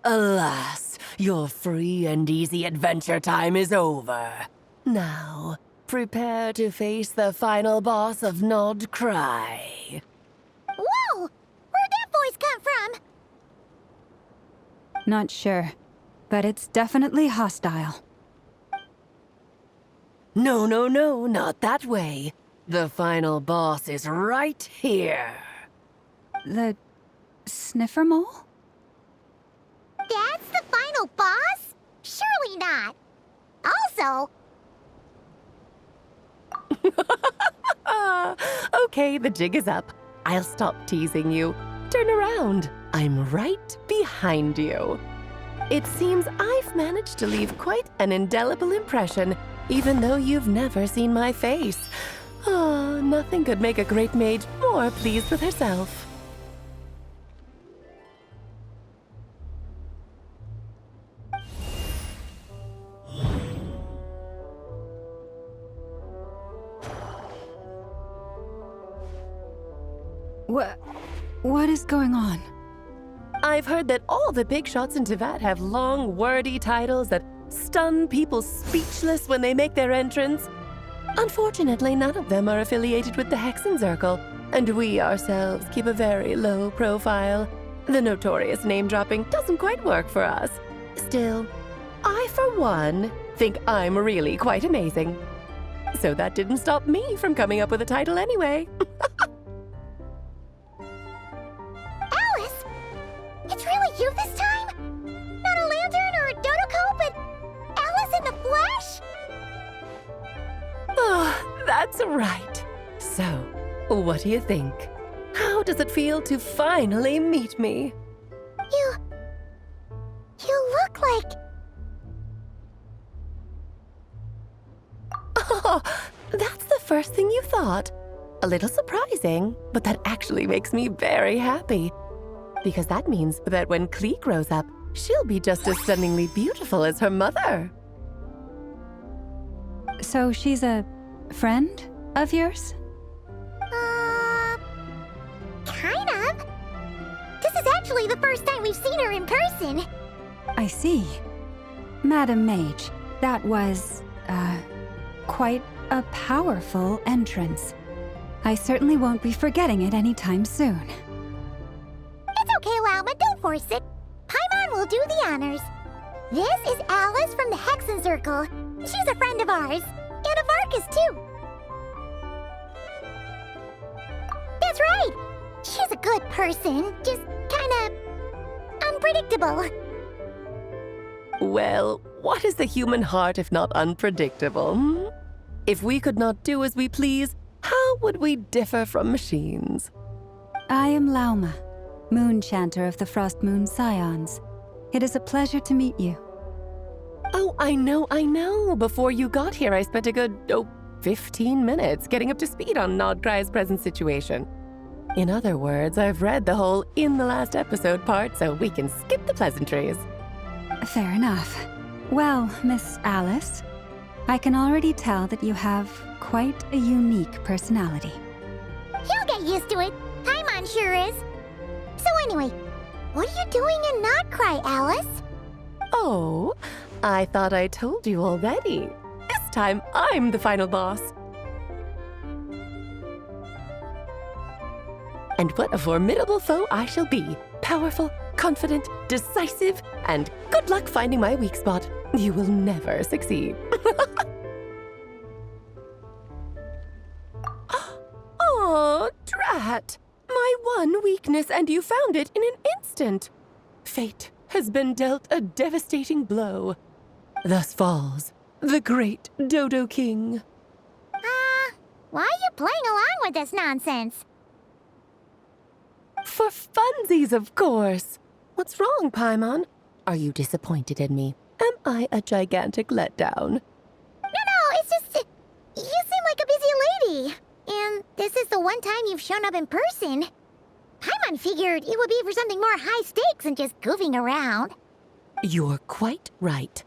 Alas, your free and easy adventure time is over. Now, prepare to face the final boss of Nod Cry. Whoa! Where'd that voice come from? Not sure, but it's definitely hostile. No, not that way. The final boss is right here. The sniffer mole? That's the final boss? Surely not. Also... Okay, the jig is up. I'll stop teasing you. Turn around. I'm right behind you. It seems I've managed to leave quite an indelible impression, even though you've never seen my face. Ah, nothing could make a great mage more pleased with herself. What is going on? I've heard that all the big shots in Teyvat have long, wordy titles that stun people speechless when they make their entrance. Unfortunately, none of them are affiliated with the Hexen Circle, and we ourselves keep a very low profile. The notorious name-dropping doesn't quite work for us. Still, I, for one, think I'm really quite amazing. So that didn't stop me from coming up with a title anyway. Alice! It's really you this time? Not a lantern or a dodo but Alice in the flesh? Oh, that's right. So, what do you think? How does it feel to finally meet me? You look like... Oh, that's the first thing you thought. A little surprising, but that actually makes me very happy. Because that means that when Klee grows up, she'll be just as stunningly beautiful as her mother. So she's a friend of yours? Kind of. This is actually the first time we've seen her in person. I see. Madam Mage, that was, quite a powerful entrance. I certainly won't be forgetting it anytime soon. It's okay, Lauma, don't force it. Paimon will do the honors. This is Alice from the Hexen Circle. She's a friend of ours. And of Arcus, too. That's right. She's a good person, just kinda... unpredictable. Well, what is the human heart if not unpredictable? Hmm? If we could not do as we please, how would we differ from machines? I am Lauma, Moon Chanter of the Frost Moon Scions. It is a pleasure to meet you. Oh, I know. Before you got here, I spent a good, 15 minutes getting up to speed on Nodcry's present situation. In other words, I've read the whole in the last episode part, so we can skip the pleasantries. Fair enough. Well, Miss Alice, I can already tell that you have quite a unique personality. You'll get used to it. Paimon sure is. So anyway, what are you doing in Notcry, Alice? Oh, I thought I told you already. This time, I'm the final boss. And what a formidable foe I shall be. Powerful, confident, decisive, and good luck finding my weak spot. You will never succeed. Oh, drat! My one weakness, and you found it in an instant. Fate has been dealt a devastating blow. Thus falls the great Dodo King. Why are you playing along with this nonsense? For funsies, of course. What's wrong, Paimon? Are you disappointed in me? Am I a gigantic letdown? No, it's just... you seem like a busy lady. And this is the one time you've shown up in person. Paimon figured it would be for something more high stakes than just goofing around. You're quite right.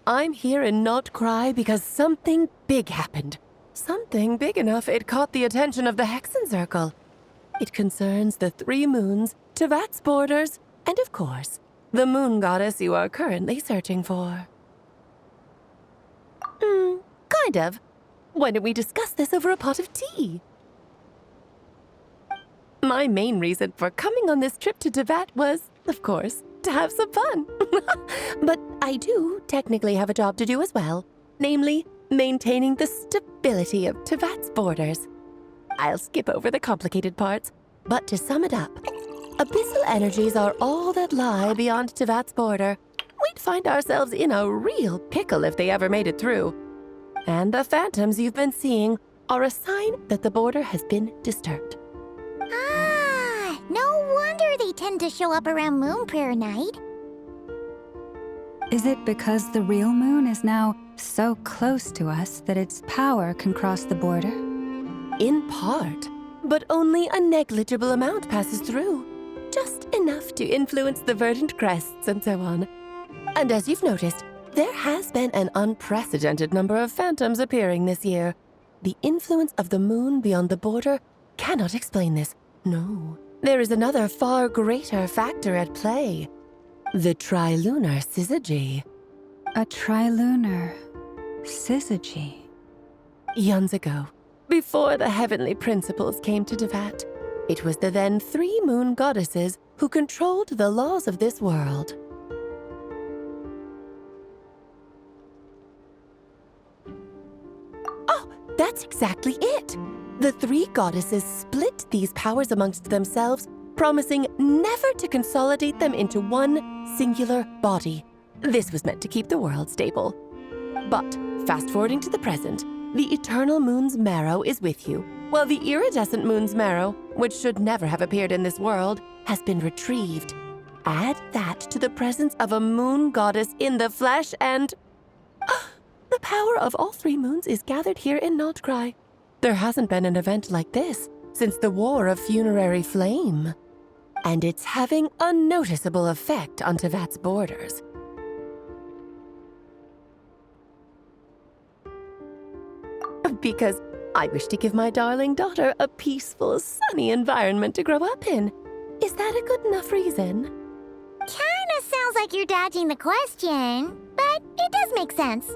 I'm here in Notcry because something big happened. Something big enough it caught the attention of the Hexen Circle. It concerns the 3 moons, Tevat's borders, and of course, the moon goddess you are currently searching for. Kind of. Why don't we discuss this over a pot of tea? My main reason for coming on this trip to Tevat was, of course, to have some fun. But I do technically have a job to do as well, namely, maintaining the stability of Tevat's borders. I'll skip over the complicated parts, but to sum it up, abyssal energies are all that lie beyond Tevat's border. We'd find ourselves in a real pickle if they ever made it through. And the phantoms you've been seeing are a sign that the border has been disturbed. No wonder they tend to show up around Moon Prayer Night. Is it because the real moon is now so close to us that its power can cross the border? In part, but only a negligible amount passes through. Just enough to influence the verdant crests and so on. And as you've noticed, there has been an unprecedented number of phantoms appearing this year. The influence of the moon beyond the border cannot explain this. No. There is another far greater factor at play. The trilunar syzygy. A trilunar syzygy? Eons ago, Before the heavenly principles came to Devat, it was the then 3 moon goddesses who controlled the laws of this world. Oh, that's exactly it! The 3 goddesses split these powers amongst themselves, promising never to consolidate them into one singular body. This was meant to keep the world stable. But, fast-forwarding to the present, the eternal moon's marrow is with you, while the iridescent moon's marrow, which should never have appeared in this world, has been retrieved. Add that to the presence of a moon goddess in the flesh and... the power of all 3 moons is gathered here in Nocturne. There hasn't been an event like this since the War of Funerary Flame. And it's having a noticeable effect on Tevat's borders. Because I wish to give my darling daughter a peaceful, sunny environment to grow up in. Is that a good enough reason? Kinda sounds like you're dodging the question, but it does make sense.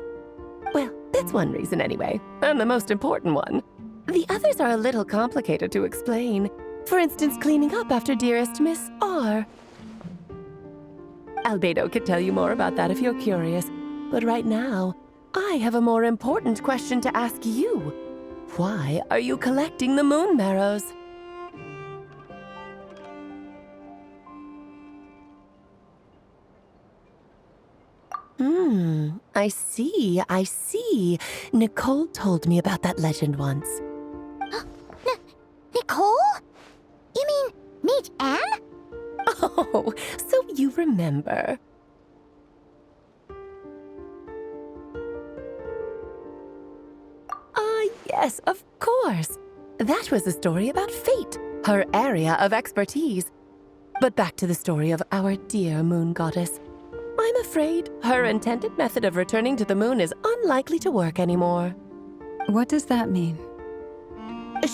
Well, that's one reason anyway, and the most important one. The others are a little complicated to explain. For instance, cleaning up after dearest Miss R. Albedo could tell you more about that if you're curious, but right now, I have a more important question to ask you. Why are you collecting the moon marrows? I see. Nicole told me about that legend once. Nicole? You mean Mage Anne? Oh, so you remember. Yes, of course. That was a story about fate, her area of expertise. But back to the story of our dear moon goddess. I'm afraid her intended method of returning to the moon is unlikely to work anymore. What does that mean?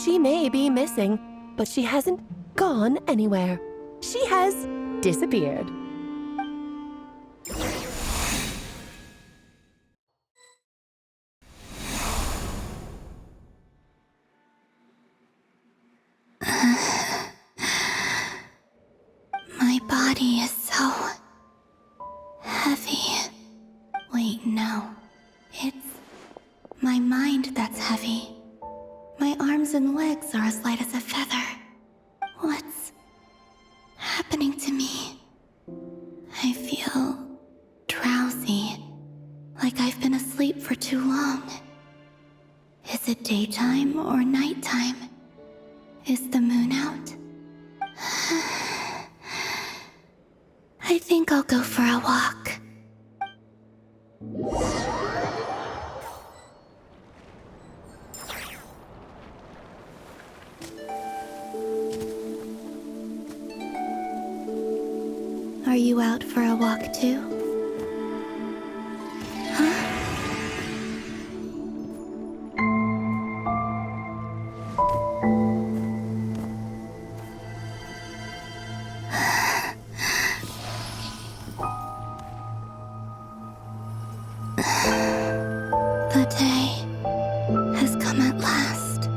She may be missing, but she hasn't gone anywhere. She has disappeared. My body is so heavy. Wait, no. It's my mind that's heavy. My arms and legs are as light as a feather. What's happening to me? I feel drowsy, like I've been asleep for too long. Is it daytime or nighttime? Is the moon out? I think I'll go for a walk. Are you out for a walk too? The day has come at last.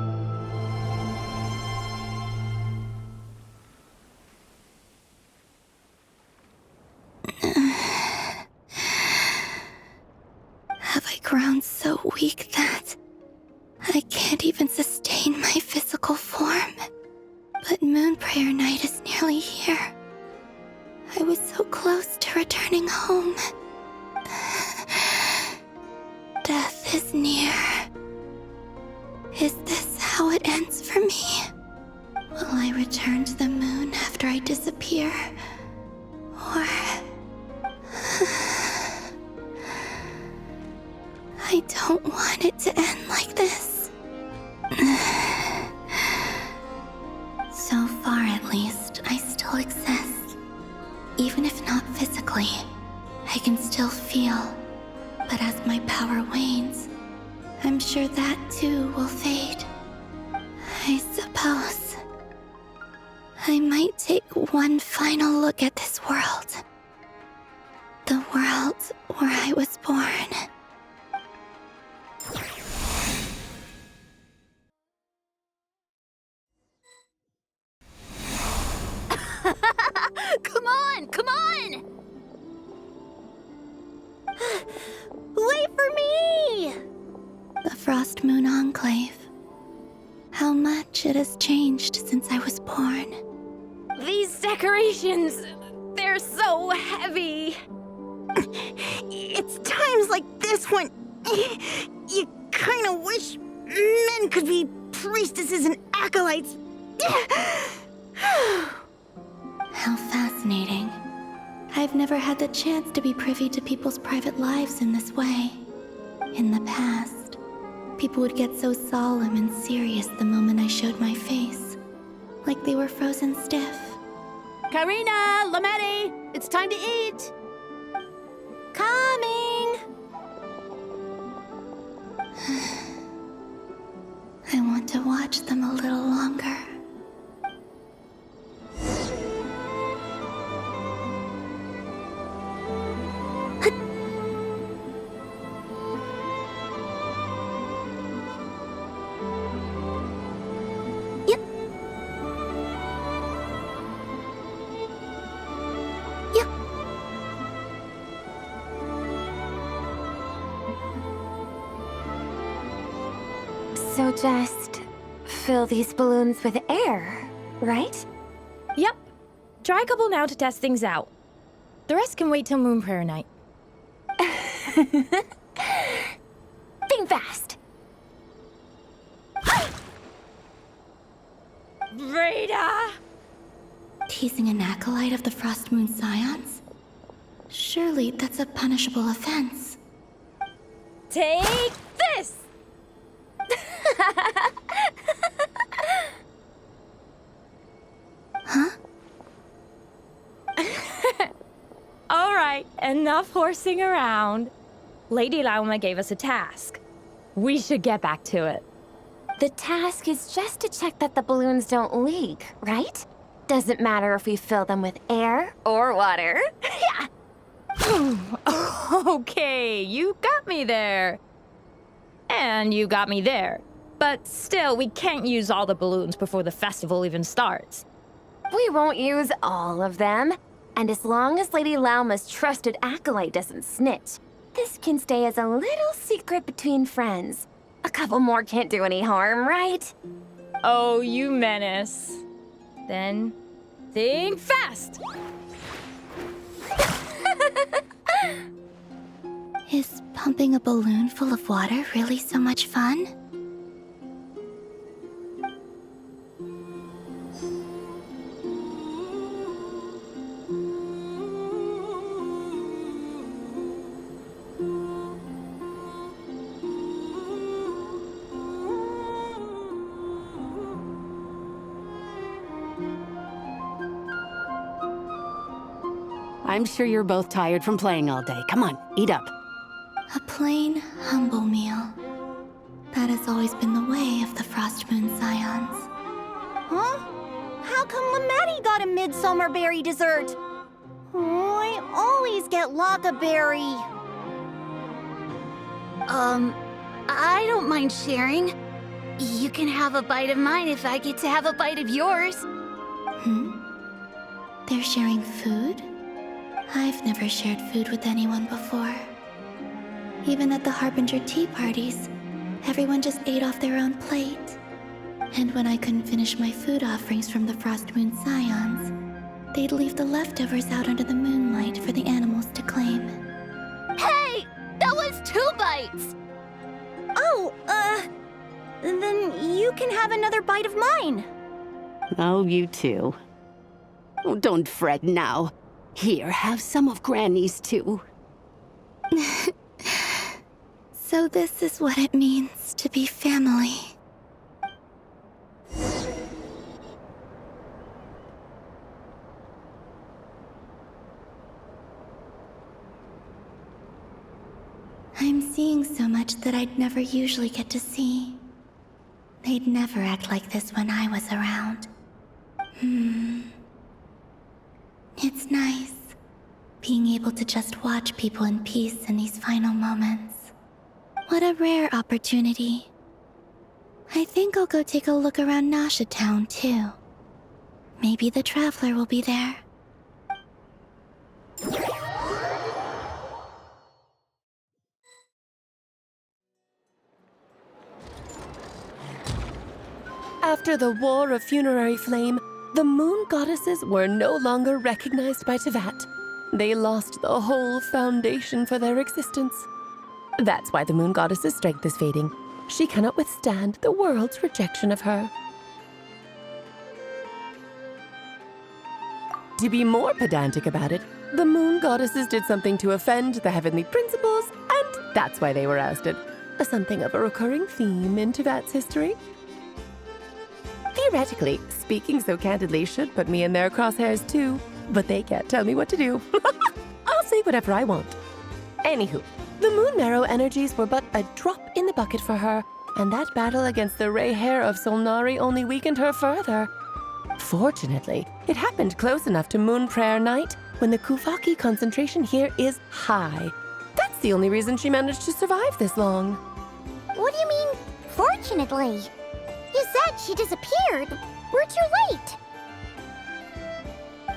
Have I grown so weak that I can't even sustain my physical form? But Moon Prayer Night is nearly here. I was so close to returning home. Death is near. Is this how it ends for me? Will I return to the moon after I disappear? Or... I don't want it to end like this. So far, at least, I still exist. Even if not physically, I can still feel. But as my power wanes, I'm sure that too will fade. I suppose I might take one final look at this world. The world where I was born. enclave. How much it has changed since I was born. These decorations, they're so heavy. It's times like this when you kind of wish men could be priestesses and acolytes. How fascinating. I've never had the chance to be privy to people's private lives in this way. In the past, people would get so solemn and serious the moment I showed my face, like they were frozen stiff. Karina, Lametti, it's time to eat. Coming! I want to watch them a little longer. So just fill these balloons with air, right? Yep. Try a couple now to test things out. The rest can wait till Moon Prayer Night. Think fast. Rita! Teasing an acolyte of the Frost Moon Scions? Surely that's a punishable offense. Take this! Huh? All right, enough horsing around. Lady Lauma gave us a task. We should get back to it. The task is just to check that the balloons don't leak, right? Doesn't matter if we fill them with air or water. Yeah. Okay, you got me there. And you got me there. But still, we can't use all the balloons before the festival even starts. We won't use all of them. And as long as Lady Lauma's trusted acolyte doesn't snitch, this can stay as a little secret between friends. A couple more can't do any harm, right? Oh, you menace. Then, think fast! Is pumping a balloon full of water really so much fun? I'm sure you're both tired from playing all day. Come on, eat up. A plain, humble meal. That has always been the way of the Frost Moon Scions. Huh? How come Lametti got a midsummer berry dessert? Oh, I always get Lockaberry. I don't mind sharing. You can have a bite of mine if I get to have a bite of yours. They're sharing food? I've never shared food with anyone before. Even at the Harbinger tea parties, everyone just ate off their own plate. And when I couldn't finish my food offerings from the Frost Moon Scions, they'd leave the leftovers out under the moonlight for the animals to claim. Hey! That was 2 bites! Oh, then you can have another bite of mine. Oh, you too. Oh, don't fret now. Here, have some of Granny's too. So this is what it means to be family. I'm seeing so much that I'd never usually get to see. They'd never act like this when I was around. It's nice, being able to just watch people in peace in these final moments. What a rare opportunity. I think I'll go take a look around Nasha Town, too. Maybe the Traveler will be there. After the War of Funerary Flame, the moon goddesses were no longer recognized by Tevat. They lost the whole foundation for their existence. That's why the moon goddess's strength is fading. She cannot withstand the world's rejection of her. To be more pedantic about it, the moon goddesses did something to offend the heavenly principles, and that's why they were ousted. Something of a recurring theme in Tevat's history. Theoretically, speaking so candidly should put me in their crosshairs too, but they can't tell me what to do. I'll say whatever I want. Anywho, the Moon Marrow energies were but a drop in the bucket for her, and that battle against the Ray Hair of Solnari only weakened her further. Fortunately, it happened close enough to Moon Prayer Night when the Kuvaki concentration here is high. That's the only reason she managed to survive this long. What do you mean, fortunately? You said she disappeared. We're too late.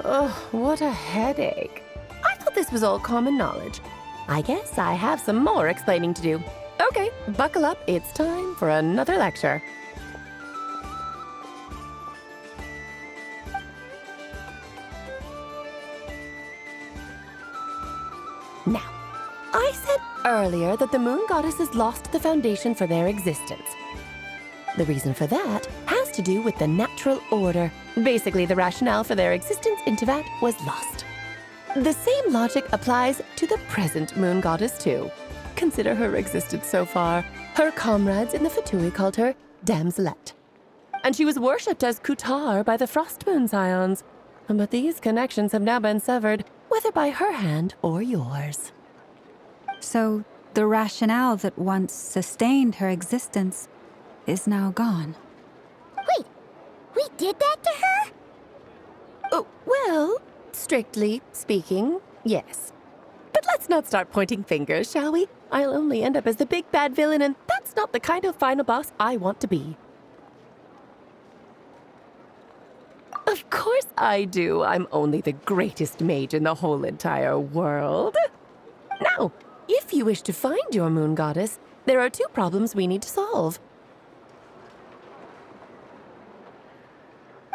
Oh, what a headache. I thought this was all common knowledge. I guess I have some more explaining to do. Okay, buckle up. It's time for another lecture. Now, I said earlier that the moon goddesses lost the foundation for their existence. The reason for that has to do with the natural order. Basically, the rationale for their existence in Tevat was lost. The same logic applies to the present moon goddess too. Consider her existence so far. Her comrades in the Fatui called her Damselette. And she was worshipped as Kutar by the Frost Moon Scions. But these connections have now been severed, whether by her hand or yours. So, the rationale that once sustained her existence is now gone. Wait, we did that to her? Oh, well, strictly speaking, yes. But let's not start pointing fingers, shall we? I'll only end up as the big bad villain, and that's not the kind of final boss I want to be. Of course I do. I'm only the greatest mage in the whole entire world. Now, if you wish to find your moon goddess, there are two problems we need to solve.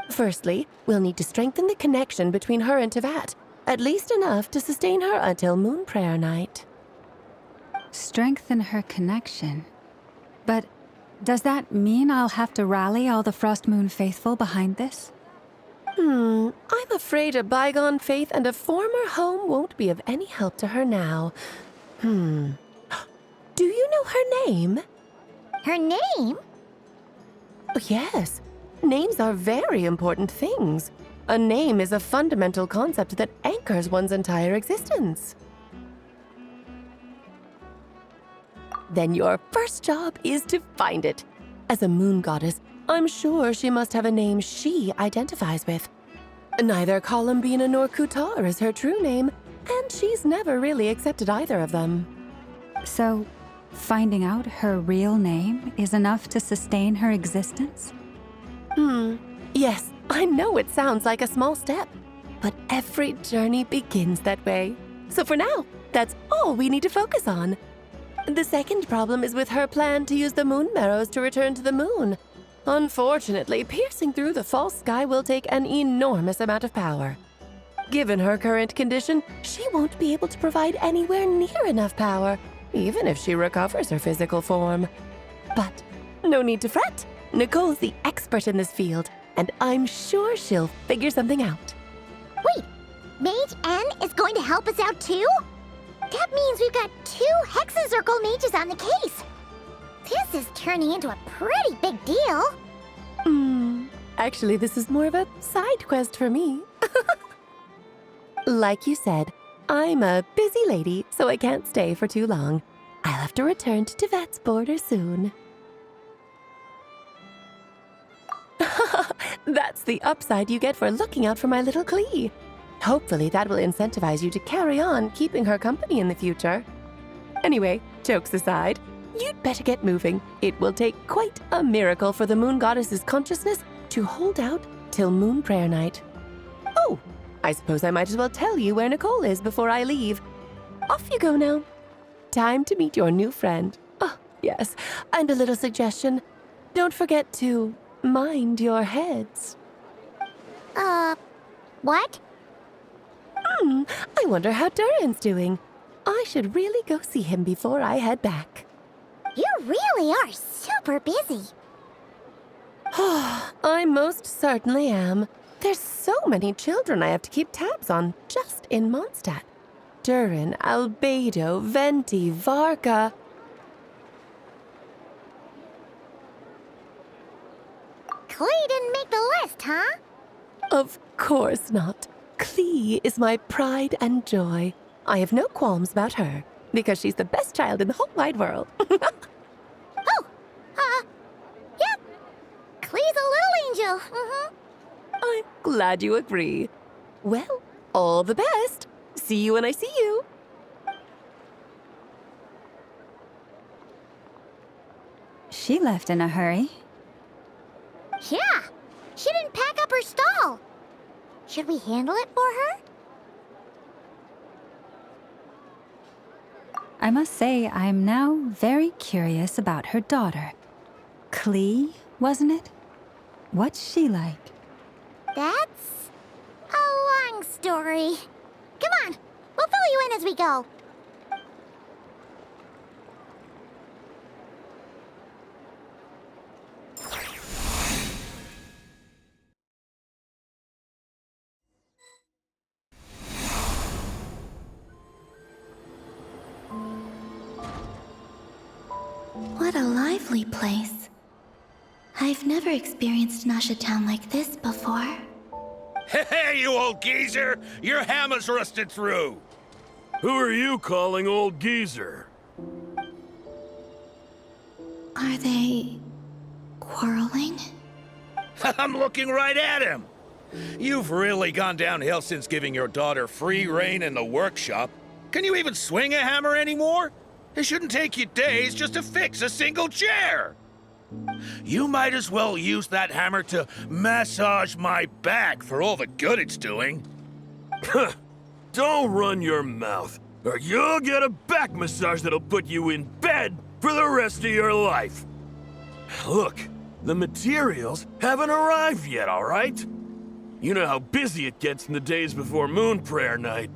Firstly, we'll need to strengthen the connection between her and Tevat, at least enough to sustain her until Moon Prayer Night. Strengthen her connection? But does that mean I'll have to rally all the Frost Moon faithful behind this? I'm afraid a bygone faith and a former home won't be of any help to her now. Do you know her name? Her name? Oh, yes. Names are very important things. A name is a fundamental concept that anchors one's entire existence. Then your first job is to find it. As a moon goddess, I'm sure she must have a name she identifies with. Neither Columbina nor Kutar is her true name, and she's never really accepted either of them. So, finding out her real name is enough to sustain her existence? Yes, I know it sounds like a small step, but every journey begins that way. So for now, that's all we need to focus on. The second problem is with her plan to use the moon marrows to return to the moon. Unfortunately, piercing through the false sky will take an enormous amount of power. Given her current condition, she won't be able to provide anywhere near enough power, even if she recovers her physical form. But no need to fret. Nicole's the expert in this field, and I'm sure she'll figure something out. Wait, Mage N is going to help us out too? That means we've got 2 Hexencircle mages on the case. This is turning into a pretty big deal. Actually, this is more of a side quest for me. Like you said, I'm a busy lady, so I can't stay for too long. I'll have to return to Tevat's border soon. That's the upside you get for looking out for my little Klee. Hopefully that will incentivize you to carry on keeping her company in the future. Anyway, jokes aside, you'd better get moving. It will take quite a miracle for the moon goddess's consciousness to hold out till Moon Prayer Night. Oh, I suppose I might as well tell you where Nicole is before I leave. Off you go now. Time to meet your new friend. Oh, yes, and a little suggestion. Don't forget to mind your heads. What? I wonder how Durin's doing. I should really go see him before I head back. You really are super busy. I most certainly am. There's so many children I have to keep tabs on just in Mondstadt. Durin, Albedo, Venti, Varga. Klee didn't make the list, huh? Of course not. Klee is my pride and joy. I have no qualms about her, because she's the best child in the whole wide world. Yeah. Klee's a little angel. I'm glad you agree. Well, all the best. See you when I see you. She left in a hurry. Yeah. She didn't pack up her stall. Should we handle it for her? I must say, I'm now very curious about her daughter. Klee, wasn't it? What's she like? That's a long story. Come on, we'll fill you in as we go. What a lively place. I've never experienced Nasha Town like this before. Hey, you old geezer! Your hammer's rusted through! Who are you calling old geezer? Are they quarreling? I'm looking right at him! You've really gone downhill since giving your daughter free rein in the workshop. Can you even swing a hammer anymore? It shouldn't take you days just to fix a single chair! You might as well use that hammer to massage my back for all the good it's doing. Don't run your mouth, or you'll get a back massage that'll put you in bed for the rest of your life. Look, the materials haven't arrived yet, all right? You know how busy it gets in the days before Moon Prayer Night.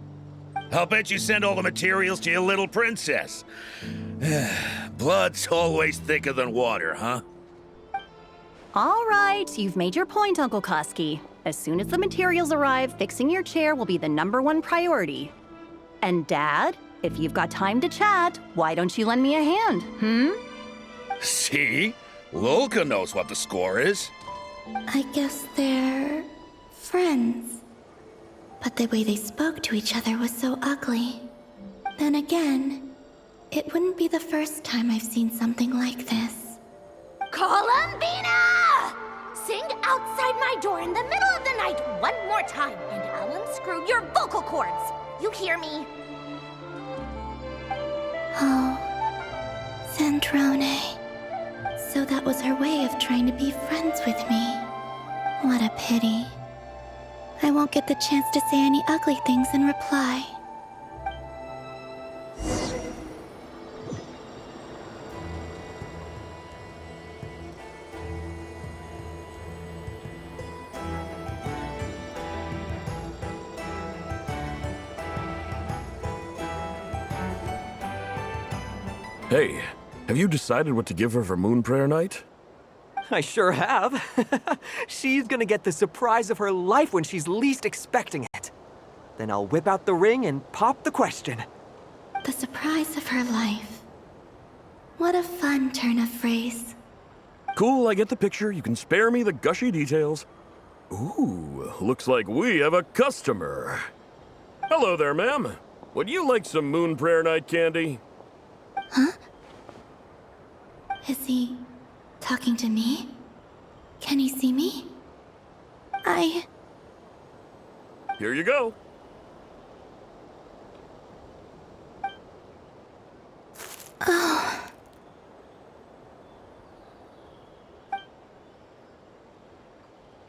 I'll bet you send all the materials to your little princess. Blood's always thicker than water, huh? All right, you've made your point, Uncle Koski. As soon as the materials arrive, fixing your chair will be the #1 priority. And Dad, if you've got time to chat, why don't you lend me a hand, See? Lolka knows what the score is. I guess they're friends. But the way they spoke to each other was so ugly. Then again, it wouldn't be the first time I've seen something like this. Columbina! Sing outside my door in the middle of the night one more time, and I'll unscrew your vocal cords. You hear me? Oh, Zandrone. So that was her way of trying to be friends with me. What a pity. I won't get the chance to say any ugly things in reply. Hey, have you decided what to give her for Moon Prayer Night? I sure have. She's gonna get the surprise of her life when she's least expecting it. Then I'll whip out the ring and pop the question. The surprise of her life. What a fun turn of phrase. Cool, I get the picture. You can spare me the gushy details. Ooh, looks like we have a customer. Hello there, ma'am. Would you like some Moon Prayer Night candy? Huh? Is he talking to me? Can he see me? Here you go. Oh.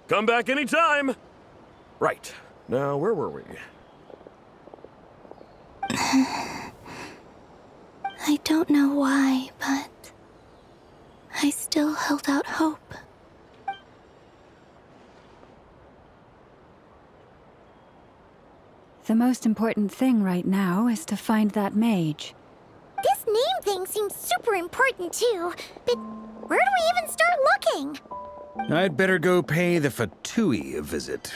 Come back anytime. Right. Now, where were we? I don't know why, but I still held out hope. the most important thing right now is to find that mage. This name thing seems super important too, but where do we even start looking? I'd better go pay the Fatui a visit.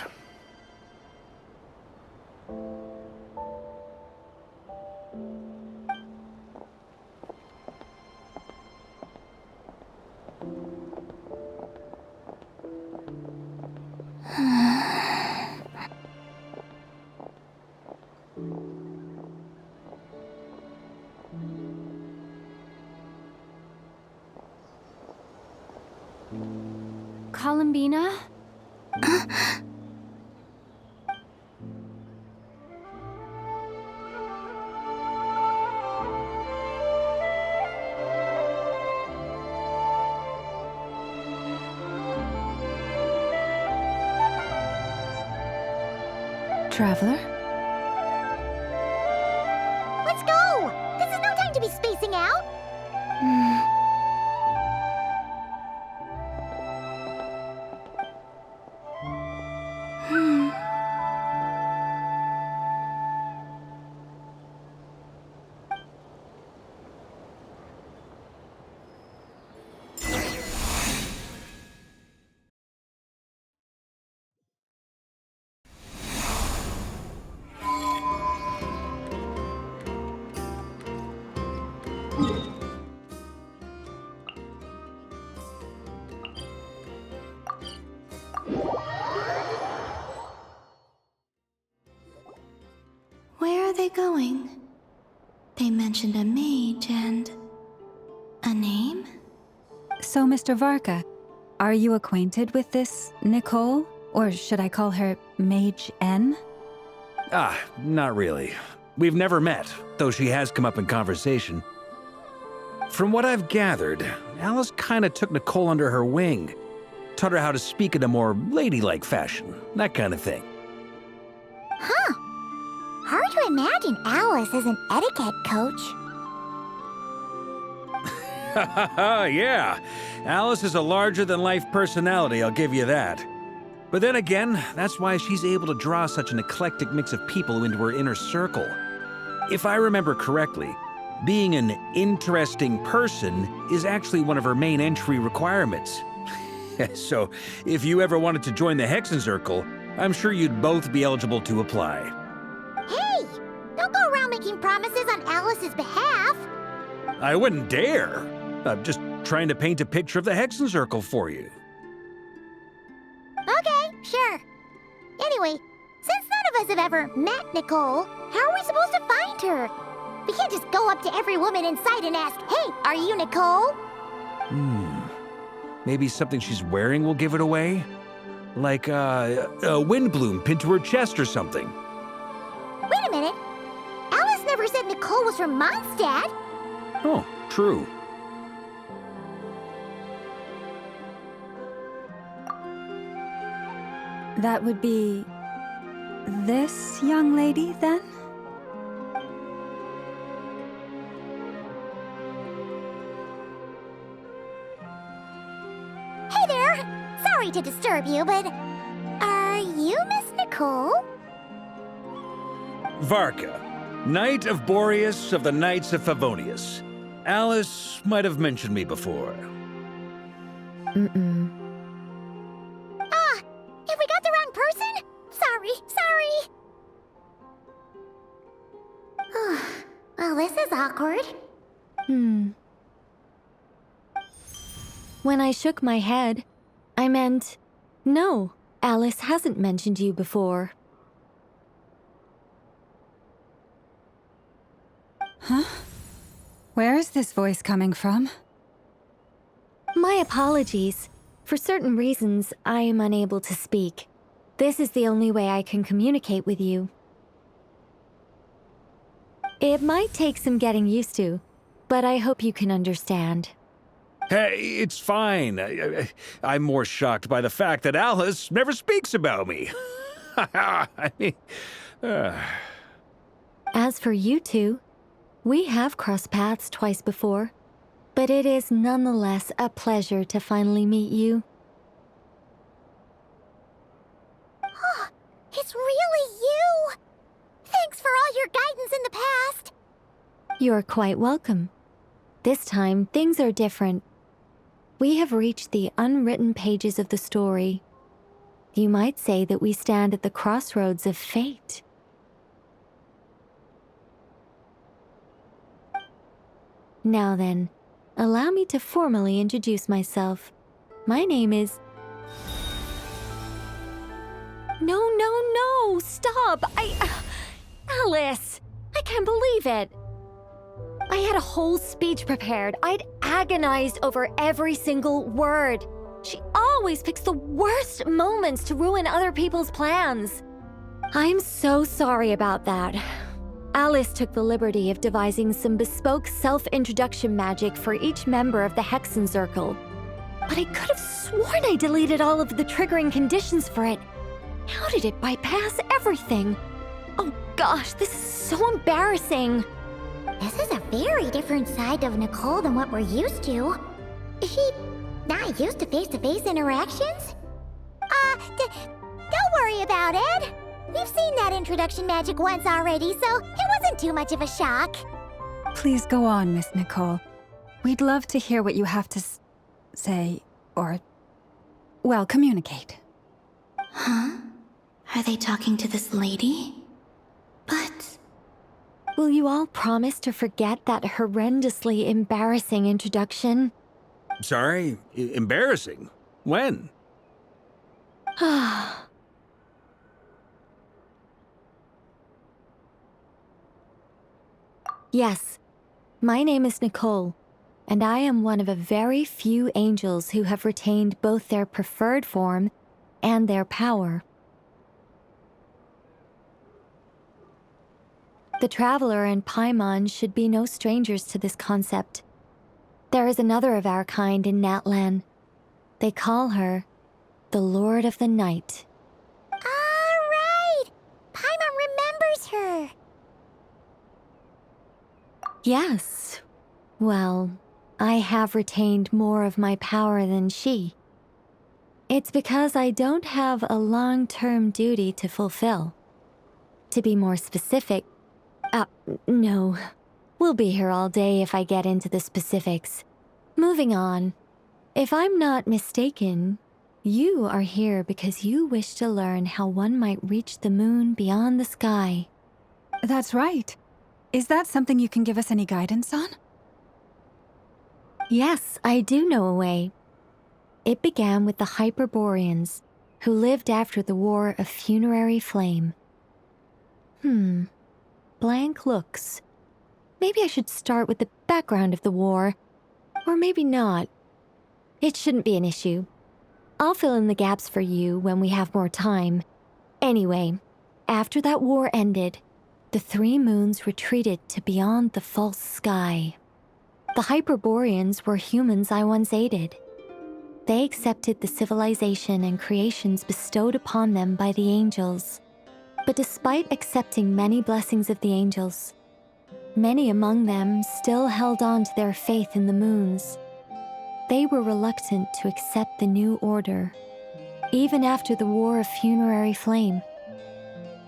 Columbina? Traveler? Let's go! This is no time to be spacing out! Where are they going? They mentioned a mage and... a name? So, Mr. Varka, are you acquainted with this Nicole? Or should I call her Mage N? Not really. We've never met, though she has come up in conversation. From what I've gathered, Alice kinda took Nicole under her wing. Taught her how to speak in a more ladylike fashion, that kind of thing. Huh. Hard to imagine Alice as an etiquette coach. Yeah, Alice is a larger-than-life personality, I'll give you that. But then again, that's why she's able to draw such an eclectic mix of people into her inner circle. If I remember correctly, being an interesting person is actually one of her main entry requirements. So, if you ever wanted to join the Hexenzirkel, I'm sure you'd both be eligible to apply. Hey! Don't go around making promises on Alice's behalf! I wouldn't dare. I'm just trying to paint a picture of the Hexenzirkel for you. Okay, sure. Anyway, since none of us have ever met Nicole, how are we supposed to find her? We can't just go up to every woman in sight and ask, "Hey, are you Nicole?" Maybe something she's wearing will give it away? Like, a windbloom pinned to her chest or something. Wait a minute. Alice never said Nicole was from Mondstadt. Oh, true. That would be... this young lady, then? Hey there! Sorry to disturb you, but... are you Miss Nicole? Varka, Knight of Boreas of the Knights of Favonius. Alice might have mentioned me before. Ah! If we got the wrong person? Sorry. Well, this is awkward. When I shook my head, I meant, no, Alice hasn't mentioned you before. Huh? Where is this voice coming from? My apologies. For certain reasons, I am unable to speak. This is the only way I can communicate with you. It might take some getting used to, but I hope you can understand. Hey, it's fine. I'm more shocked by the fact that Alice never speaks about me. I mean... As for you two, we have crossed paths twice before, but it is nonetheless a pleasure to finally meet you. It's really you! You're quite welcome. This time, things are different. We have reached the unwritten pages of the story. You might say that we stand at the crossroads of fate. Now then, allow me to formally introduce myself. My name is... No, stop! Alice! I can't believe it! I had a whole speech prepared. I'd agonized over every single word. She always picks the worst moments to ruin other people's plans. I'm so sorry about that. Alice took the liberty of devising some bespoke self-introduction magic for each member of the Hexen Circle. But I could have sworn I deleted all of the triggering conditions for it. How did it bypass everything? Oh gosh, this is so embarrassing. This is a very different side of Nicole than what we're used to. Is she not used to face-to-face interactions? Don't worry about it. We've seen that introduction magic once already, so it wasn't too much of a shock. Please go on, Miss Nicole. We'd love to hear what you have to say, or, well, communicate. Huh? Are they talking to this lady? But... Will you all promise to forget that horrendously embarrassing introduction? Sorry? Embarrassing? When? Yes, my name is Nicole, and I am one of a very few angels who have retained both their preferred form and their power. The Traveler and Paimon should be no strangers to this concept. There is another of our kind in Natlan. They call her the Lord of the Night. All right! Paimon remembers her! Yes. Well, I have retained more of my power than she. It's because I don't have a long-term duty to fulfill. To be more specific, no. We'll be here all day if I get into the specifics. Moving on. If I'm not mistaken, you are here because you wish to learn how one might reach the moon beyond the sky. That's right. Is that something you can give us any guidance on? Yes, I do know a way. It began with the Hyperboreans, who lived after the War of Funerary Flame. Blank looks. Maybe I should start with the background of the war. Or maybe not. It shouldn't be an issue. I'll fill in the gaps for you when we have more time. Anyway, after that war ended, the three moons retreated to beyond the false sky. The Hyperboreans were humans I once aided. They accepted the civilization and creations bestowed upon them by the angels. But despite accepting many blessings of the angels, many among them still held on to their faith in the moons. They were reluctant to accept the new order. Even after the War of Funerary Flame,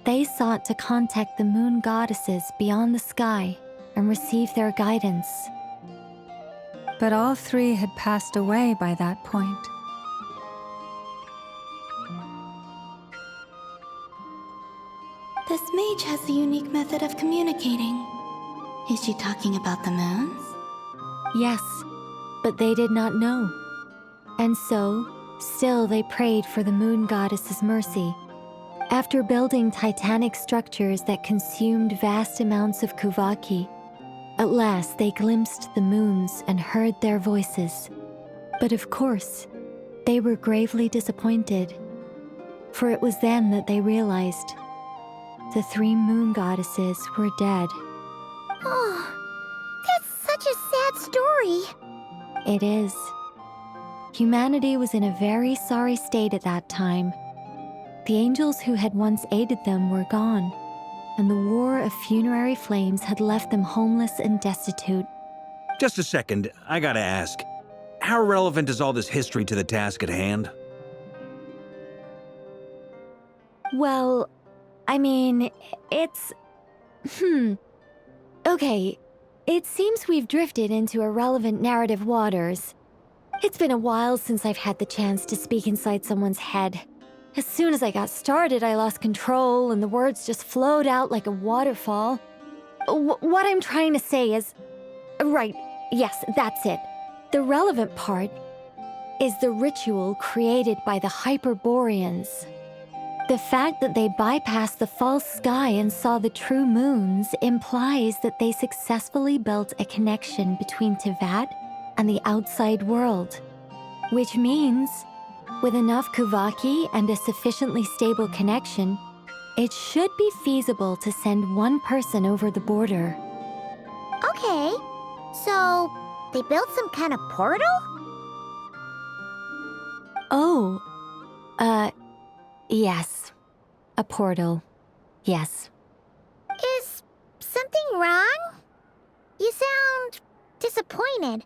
they sought to contact the moon goddesses beyond the sky and receive their guidance. But all three had passed away by that point. This mage has a unique method of communicating. Is she talking about the moons? Yes, but they did not know. And so, still they prayed for the moon goddess's mercy. After building titanic structures that consumed vast amounts of Kuvaki, at last they glimpsed the moons and heard their voices. But of course, they were gravely disappointed. For it was then that they realized the three moon goddesses were dead. Oh, that's such a sad story. It is. Humanity was in a very sorry state at that time. The angels who had once aided them were gone, and the War of Funerary Flames had left them homeless and destitute. Just a second, I gotta ask. How relevant is all this history to the task at hand? Well, I mean, it's... Okay, It seems we've drifted into irrelevant narrative waters. It's been a while since I've had the chance to speak inside someone's head. As soon as I got started, I lost control and the words just flowed out like a waterfall. What I'm trying to say is... Right, yes, that's it. The relevant part is the ritual created by the Hyperboreans. The fact that they bypassed the false sky and saw the true moons implies that they successfully built a connection between Tevat and the outside world. Which means, with enough Kuvaki and a sufficiently stable connection, it should be feasible to send one person over the border. Okay, so they built some kind of portal? Oh, yes. A portal. Yes. Is something wrong? You sound disappointed.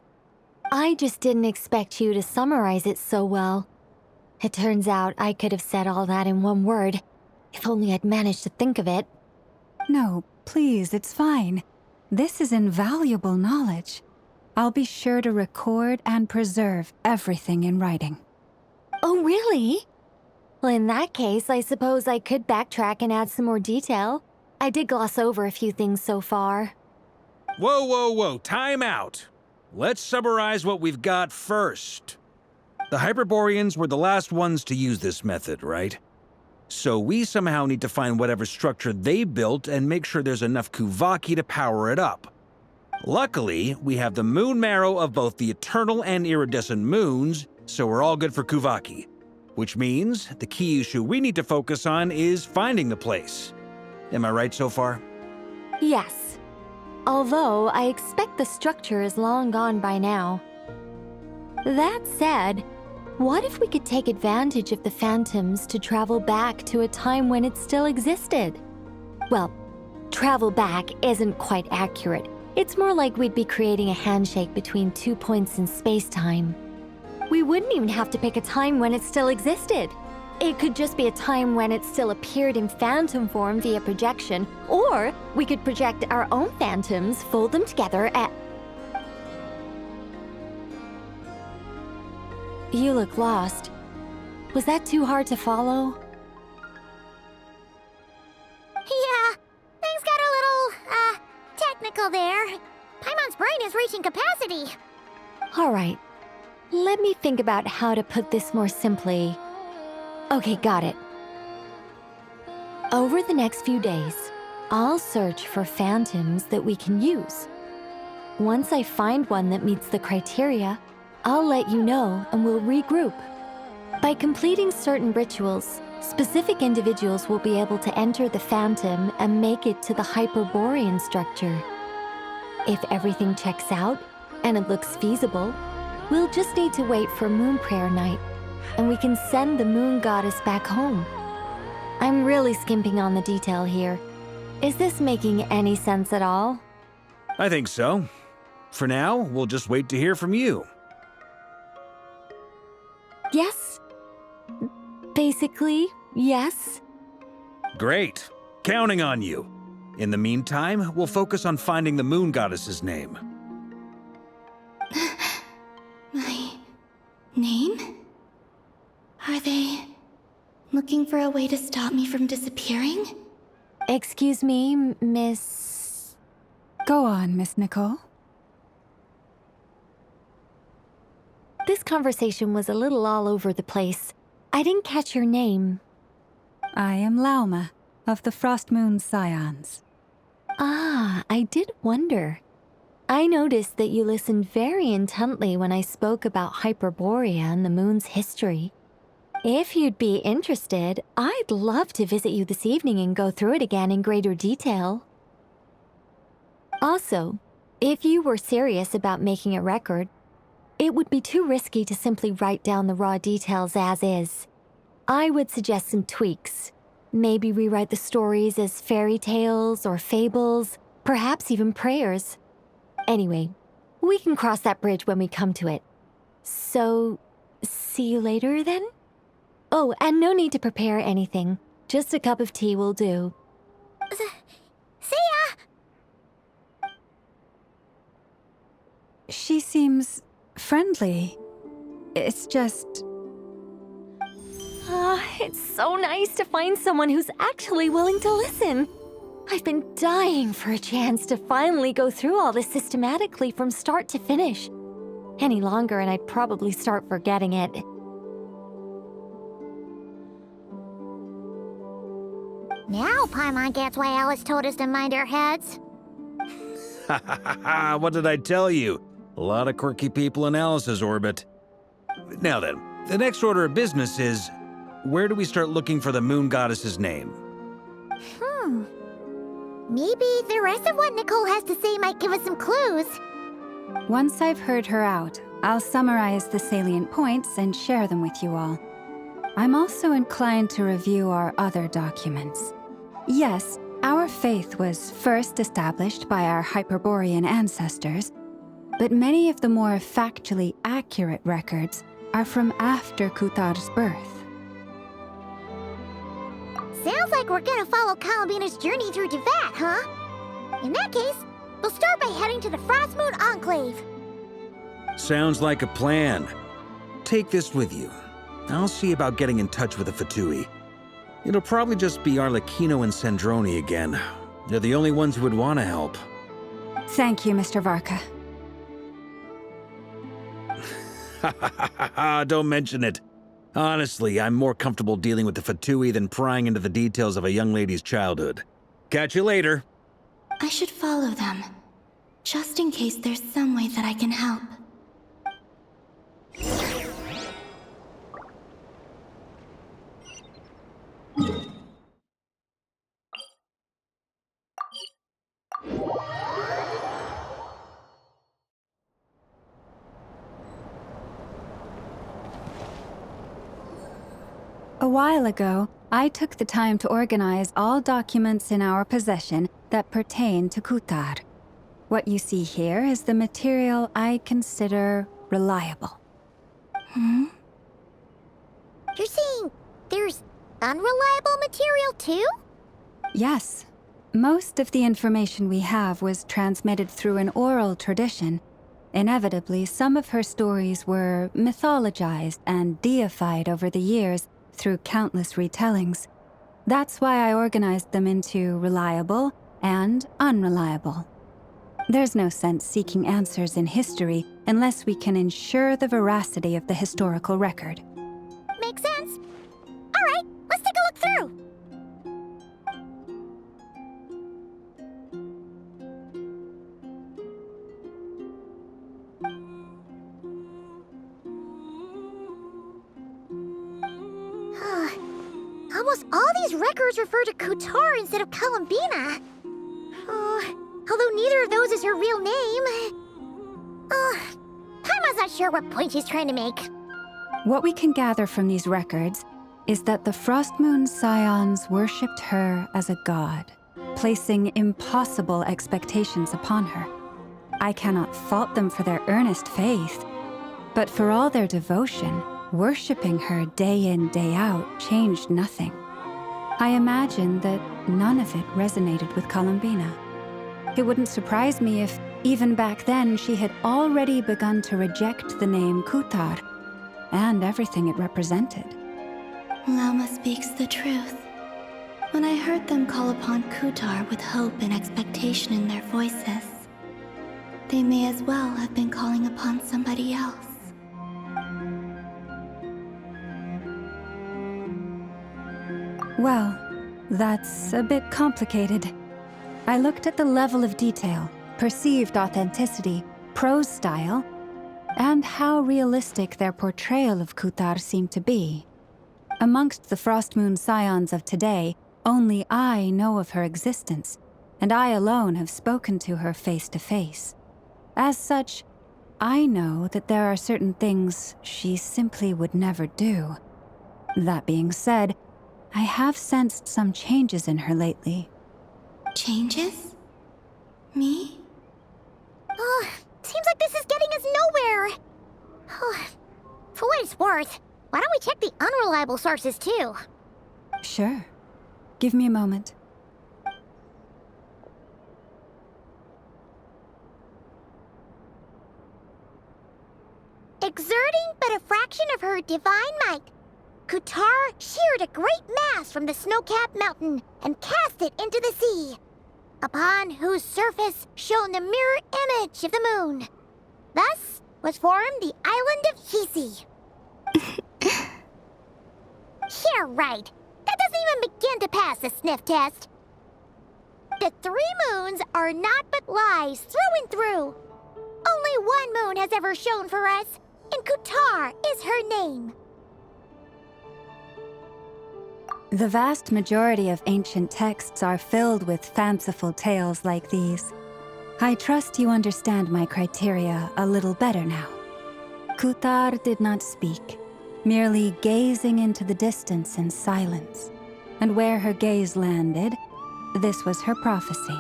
I just didn't expect you to summarize it so well. It turns out I could have said all that in one word, if only I'd managed to think of it. No, please, it's fine. This is invaluable knowledge. I'll be sure to record and preserve everything in writing. Oh, really? Well, in that case, I suppose I could backtrack and add some more detail. I did gloss over a few things so far. Whoa, whoa, whoa, time out. Let's summarize what we've got first. The Hyperboreans were the last ones to use this method, right? So we somehow need to find whatever structure they built and make sure there's enough Kuvaki to power it up. Luckily, we have the moon marrow of both the eternal and iridescent moons, so we're all good for Kuvaki. Which means the key issue we need to focus on is finding the place. Am I right so far? Yes. Although I expect the structure is long gone by now. That said, what if we could take advantage of the phantoms to travel back to a time when it still existed? Well, travel back isn't quite accurate. It's more like we'd be creating a handshake between 2 points in space-time. We wouldn't even have to pick a time when it still existed. It could just be a time when it still appeared in phantom form via projection, or we could project our own phantoms, fold them together, and... You look lost. Was that too hard to follow? Yeah, things got a little, technical there. Paimon's brain is reaching capacity. All right. Let me think about how to put this more simply. Okay, got it. Over the next few days, I'll search for phantoms that we can use. Once I find one that meets the criteria, I'll let you know and we'll regroup. By completing certain rituals, specific individuals will be able to enter the phantom and make it to the Hyperborean structure. If everything checks out and it looks feasible, we'll just need to wait for Moon Prayer Night, and we can send the Moon Goddess back home. I'm really skimping on the detail here. Is this making any sense at all? I think so. For now, we'll just wait to hear from you. Yes. Basically, yes. Great. Counting on you. In the meantime, we'll focus on finding the Moon Goddess's name. My name? Are they looking for a way to stop me from disappearing? Excuse me, Miss... Go on, Miss Nicole. This conversation was a little all over the place. I didn't catch your name. I am Lauma, of the Frost Moon Scions. Ah, I did wonder. I noticed that you listened very intently when I spoke about Hyperborea and the moon's history. If you'd be interested, I'd love to visit you this evening and go through it again in greater detail. Also, if you were serious about making a record, it would be too risky to simply write down the raw details as is. I would suggest some tweaks. Maybe rewrite the stories as fairy tales or fables, perhaps even prayers. Anyway, we can cross that bridge when we come to it. So, see you later then? Oh, and no need to prepare anything. Just a cup of tea will do. See ya! She seems friendly. It's just... It's so nice to find someone who's actually willing to listen. I've been dying for a chance to finally go through all this systematically from start to finish. Any longer and I'd probably start forgetting it. Now Paimon gets why Alice told us to mind our heads. Ha ha ha ha! What did I tell you? A lot of quirky people in Alice's orbit. Now then, the next order of business is, where do we start looking for the moon goddess's name? Maybe the rest of what Nicole has to say might give us some clues. Once I've heard her out, I'll summarize the salient points and share them with you all. I'm also inclined to review our other documents. Yes, our faith was first established by our Hyperborean ancestors, but many of the more factually accurate records are from after Kutar's birth. Sounds like we're gonna follow Columbina's journey through Devat, huh? In that case, we'll start by heading to the Frostmoon Enclave. Sounds like a plan. Take this with you. I'll see about getting in touch with the Fatui. It'll probably just be Arlecchino and Sandroni again. They're the only ones who would want to help. Thank you, Mr. Varka. Don't mention it. Honestly, I'm more comfortable dealing with the Fatui than prying into the details of a young lady's childhood. Catch you later. I should follow them, just in case there's some way that I can help. A while ago, I took the time to organize all documents in our possession that pertain to Kutar. What you see here is the material I consider reliable. You're saying there's unreliable material too? Yes. Most of the information we have was transmitted through an oral tradition. Inevitably, some of her stories were mythologized and deified over the years through countless retellings. That's why I organized them into reliable and unreliable. There's no sense seeking answers in history unless we can ensure the veracity of the historical record. Makes sense. All right, let's take a look through. Almost all these records refer to Kutar instead of Columbina. Although neither of those is her real name. Paimon's not sure what point she's trying to make. What we can gather from these records is that the Frostmoon Scions worshipped her as a god, placing impossible expectations upon her. I cannot fault them for their earnest faith, but for all their devotion, worshipping her day in, day out changed nothing. I imagine that none of it resonated with Columbina. It wouldn't surprise me if, even back then, she had already begun to reject the name Kutar and everything it represented. Lama speaks the truth. When I heard them call upon Kutar with hope and expectation in their voices, they may as well have been calling upon somebody else. Well, that's a bit complicated. I looked at the level of detail, perceived authenticity, prose style, and how realistic their portrayal of Kutar seemed to be. Amongst the Frostmoon Scions of today, only I know of her existence, and I alone have spoken to her face to face. As such, I know that there are certain things she simply would never do. That being said, I have sensed some changes in her lately. Changes? Me? Seems like this is getting us nowhere. For what it's worth, why don't we check the unreliable sources too? Sure. Give me a moment. Exerting but a fraction of her divine might, Kutar sheared a great mass from the snow-capped mountain and cast it into the sea, upon whose surface shone the mirror image of the moon. Thus was formed the island of Hisi. Yeah, right. That doesn't even begin to pass the sniff test. The 3 moons are naught but lies through and through. Only one moon has ever shone for us, and Kutar is her name. The vast majority of ancient texts are filled with fanciful tales like these. I trust you understand my criteria a little better now. Kutar did not speak, merely gazing into the distance in silence. And where her gaze landed, this was her prophecy.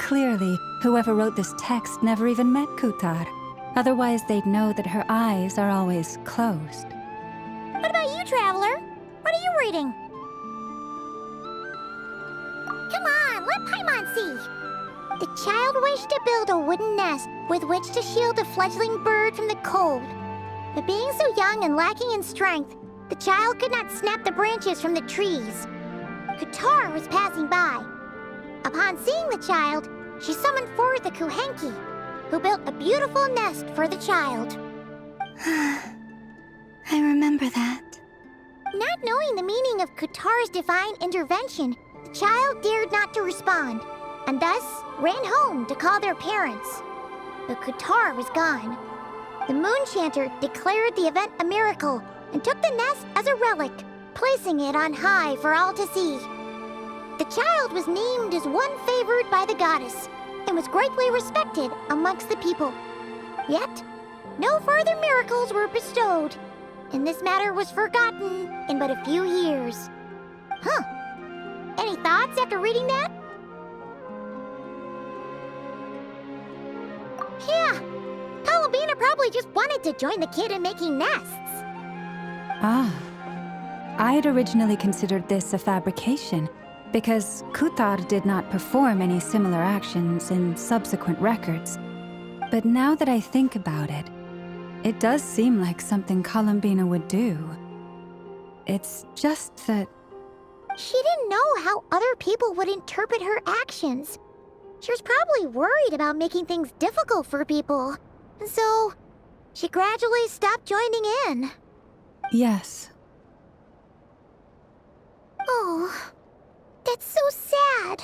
Clearly, whoever wrote this text never even met Kutar. Otherwise, they'd know that her eyes are always closed. What about you, Traveler? What are you reading? Come on, let Paimon see. The child wished to build a wooden nest with which to shield a fledgling bird from the cold. But being so young and lacking in strength, the child could not snap the branches from the trees. Kutar was passing by. Upon seeing the child, she summoned forth a Kuhenki, who built a beautiful nest for the child. I remember that. Not knowing the meaning of Kutar's divine intervention, the child dared not to respond, and thus ran home to call their parents. But Kutar was gone. The Moon Chanter declared the event a miracle and took the nest as a relic, placing it on high for all to see. The child was named as one favored by the goddess and was greatly respected amongst the people. Yet, no further miracles were bestowed, and this matter was forgotten in but a few years. Huh. Any thoughts after reading that? Yeah, Columbina probably just wanted to join the kid in making nests. Ah. I'd originally considered this a fabrication, because Kutar did not perform any similar actions in subsequent records. But now that I think about it, it does seem like something Columbina would do. It's just that... She didn't know how other people would interpret her actions. She was probably worried about making things difficult for people. And so, she gradually stopped joining in. Yes. Oh, that's so sad.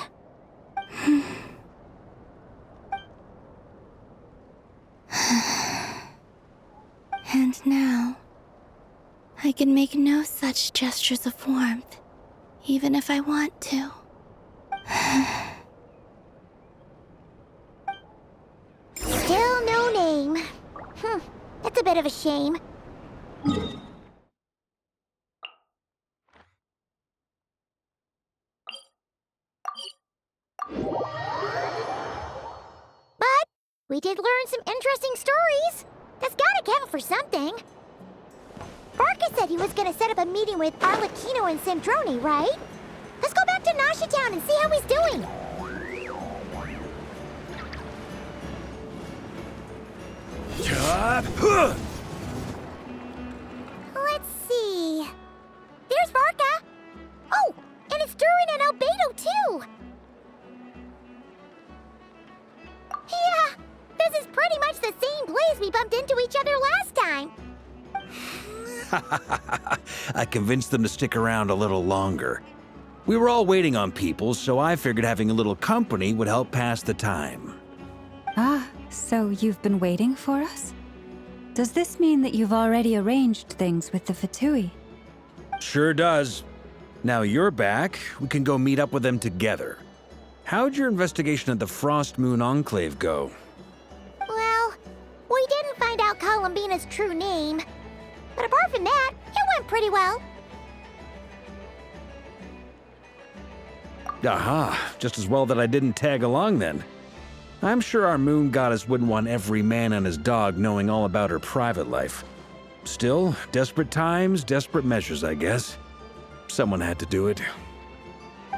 And now, I can make no such gestures of warmth, even if I want to. Still no name. That's a bit of a shame. But we did learn some interesting stories. That's gotta count for something. Barca said he was gonna set up a meeting with Arlecchino and Sandrone, right? Let's go back to Nasha Town and see how he's doing. Let's see. There's Barca. Oh, and it's Durin and Albedo too. Yeah, this is pretty much the same place we bumped into each other last time. I convinced them to stick around a little longer. We were all waiting on people, so I figured having a little company would help pass the time. Ah, so you've been waiting for us? Does this mean that you've already arranged things with the Fatui? Sure does. Now you're back, we can go meet up with them together. How'd your investigation at the Frost Moon Enclave go? Well, we didn't find out Columbina's true name. But apart from that, it went pretty well. Aha, just as well that I didn't tag along then. I'm sure our moon goddess wouldn't want every man and his dog knowing all about her private life. Still, desperate times, desperate measures, I guess. Someone had to do it.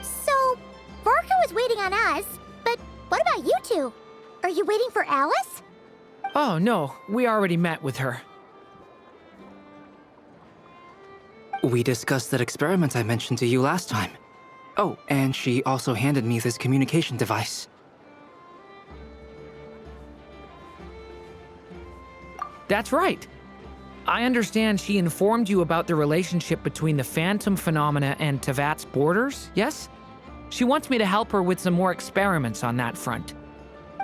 So, Barca was waiting on us, but what about you two? Are you waiting for Alice? Oh no, we already met with her. We discussed that experiment I mentioned to you last time. Oh, and she also handed me this communication device. That's right. I understand she informed you about the relationship between the phantom phenomena and Tevat's borders, yes? She wants me to help her with some more experiments on that front.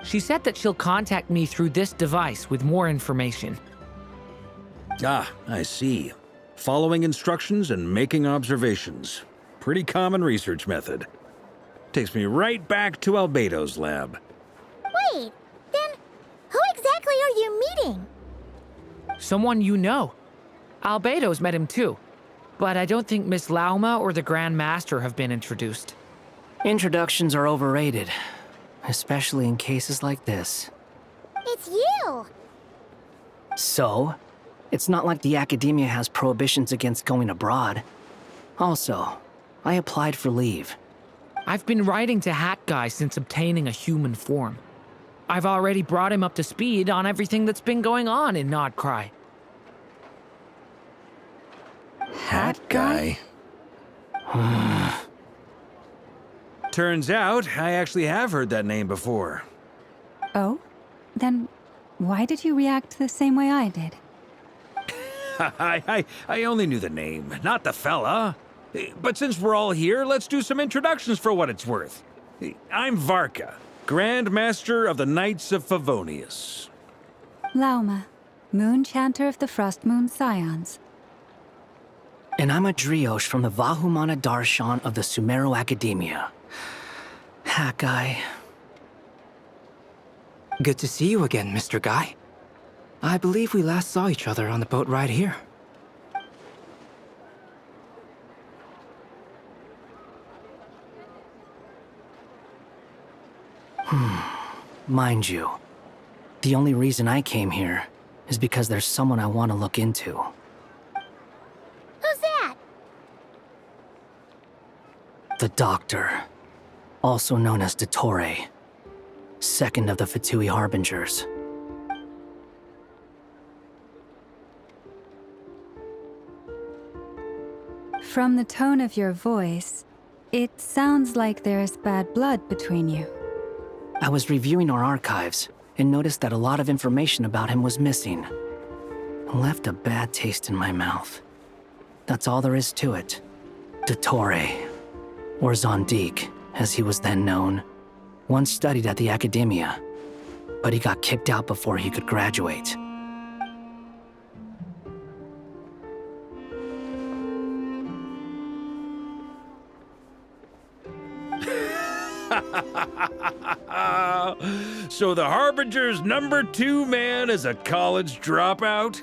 She said that she'll contact me through this device with more information. Ah, I see. Following instructions and making observations. Pretty common research method. Takes me right back to Albedo's lab. Wait, then who exactly are you meeting? Someone you know. Albedo's met him too. But I don't think Miss Lauma or the Grand Master have been introduced. Introductions are overrated, especially in cases like this. It's you! So? It's not like the Academia has prohibitions against going abroad. Also, I applied for leave. I've been writing to Hat Guy since obtaining a human form. I've already brought him up to speed on everything that's been going on in Nodcry. Hat Guy? Turns out, I actually have heard that name before. Oh? Then why did you react the same way I did? I only knew the name, not the fella. But since we're all here, let's do some introductions for what it's worth. I'm Varka, Grand Master of the Knights of Favonius. Lauma, Moon Chanter of the Frost Moon Scions. And I'm a Driosh from the Vahumana Darshan of the Sumero Academia. Hat Guy. Good to see you again, Mr. Guy. I believe we last saw each other on the boat ride here. Mind you, the only reason I came here is because there's someone I want to look into. Who's that? The Doctor, also known as Dottore, second of the Fatui Harbingers. From the tone of your voice, it sounds like there's bad blood between you. I was reviewing our archives and noticed that a lot of information about him was missing. It left a bad taste in my mouth. That's all there is to it. Dottore, or Zondik, as he was then known, once studied at the Academia, but he got kicked out before he could graduate. So the Harbinger's #2 man is a college dropout?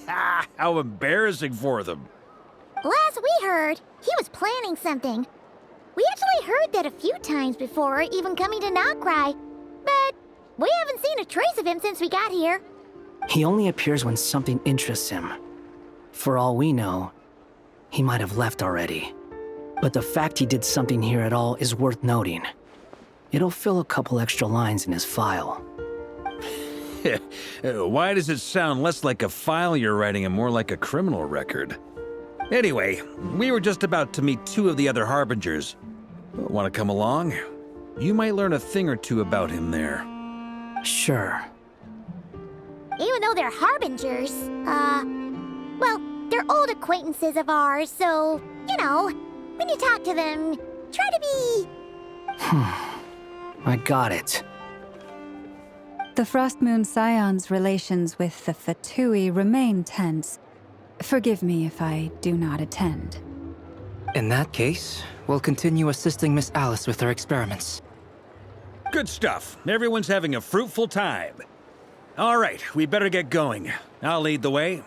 How embarrassing for them. Last we heard, he was planning something. We actually heard that a few times before, even coming to Nocturne, but we haven't seen a trace of him since we got here. He only appears when something interests him. For all we know, he might have left already. But the fact he did something here at all is worth noting. It'll fill a couple extra lines in his file. Why does it sound less like a file you're writing and more like a criminal record? Anyway, we were just about to meet 2 of the other Harbingers. Want to come along? You might learn a thing or two about him there. Sure. Even though they're Harbingers, well, they're old acquaintances of ours, so, you know, when you talk to them, try to be... I got it. The Frost Moon Scions' relations with the Fatui remain tense. Forgive me if I do not attend. In that case, we'll continue assisting Miss Alice with her experiments. Good stuff. Everyone's having a fruitful time. All right, we better get going. I'll lead the way.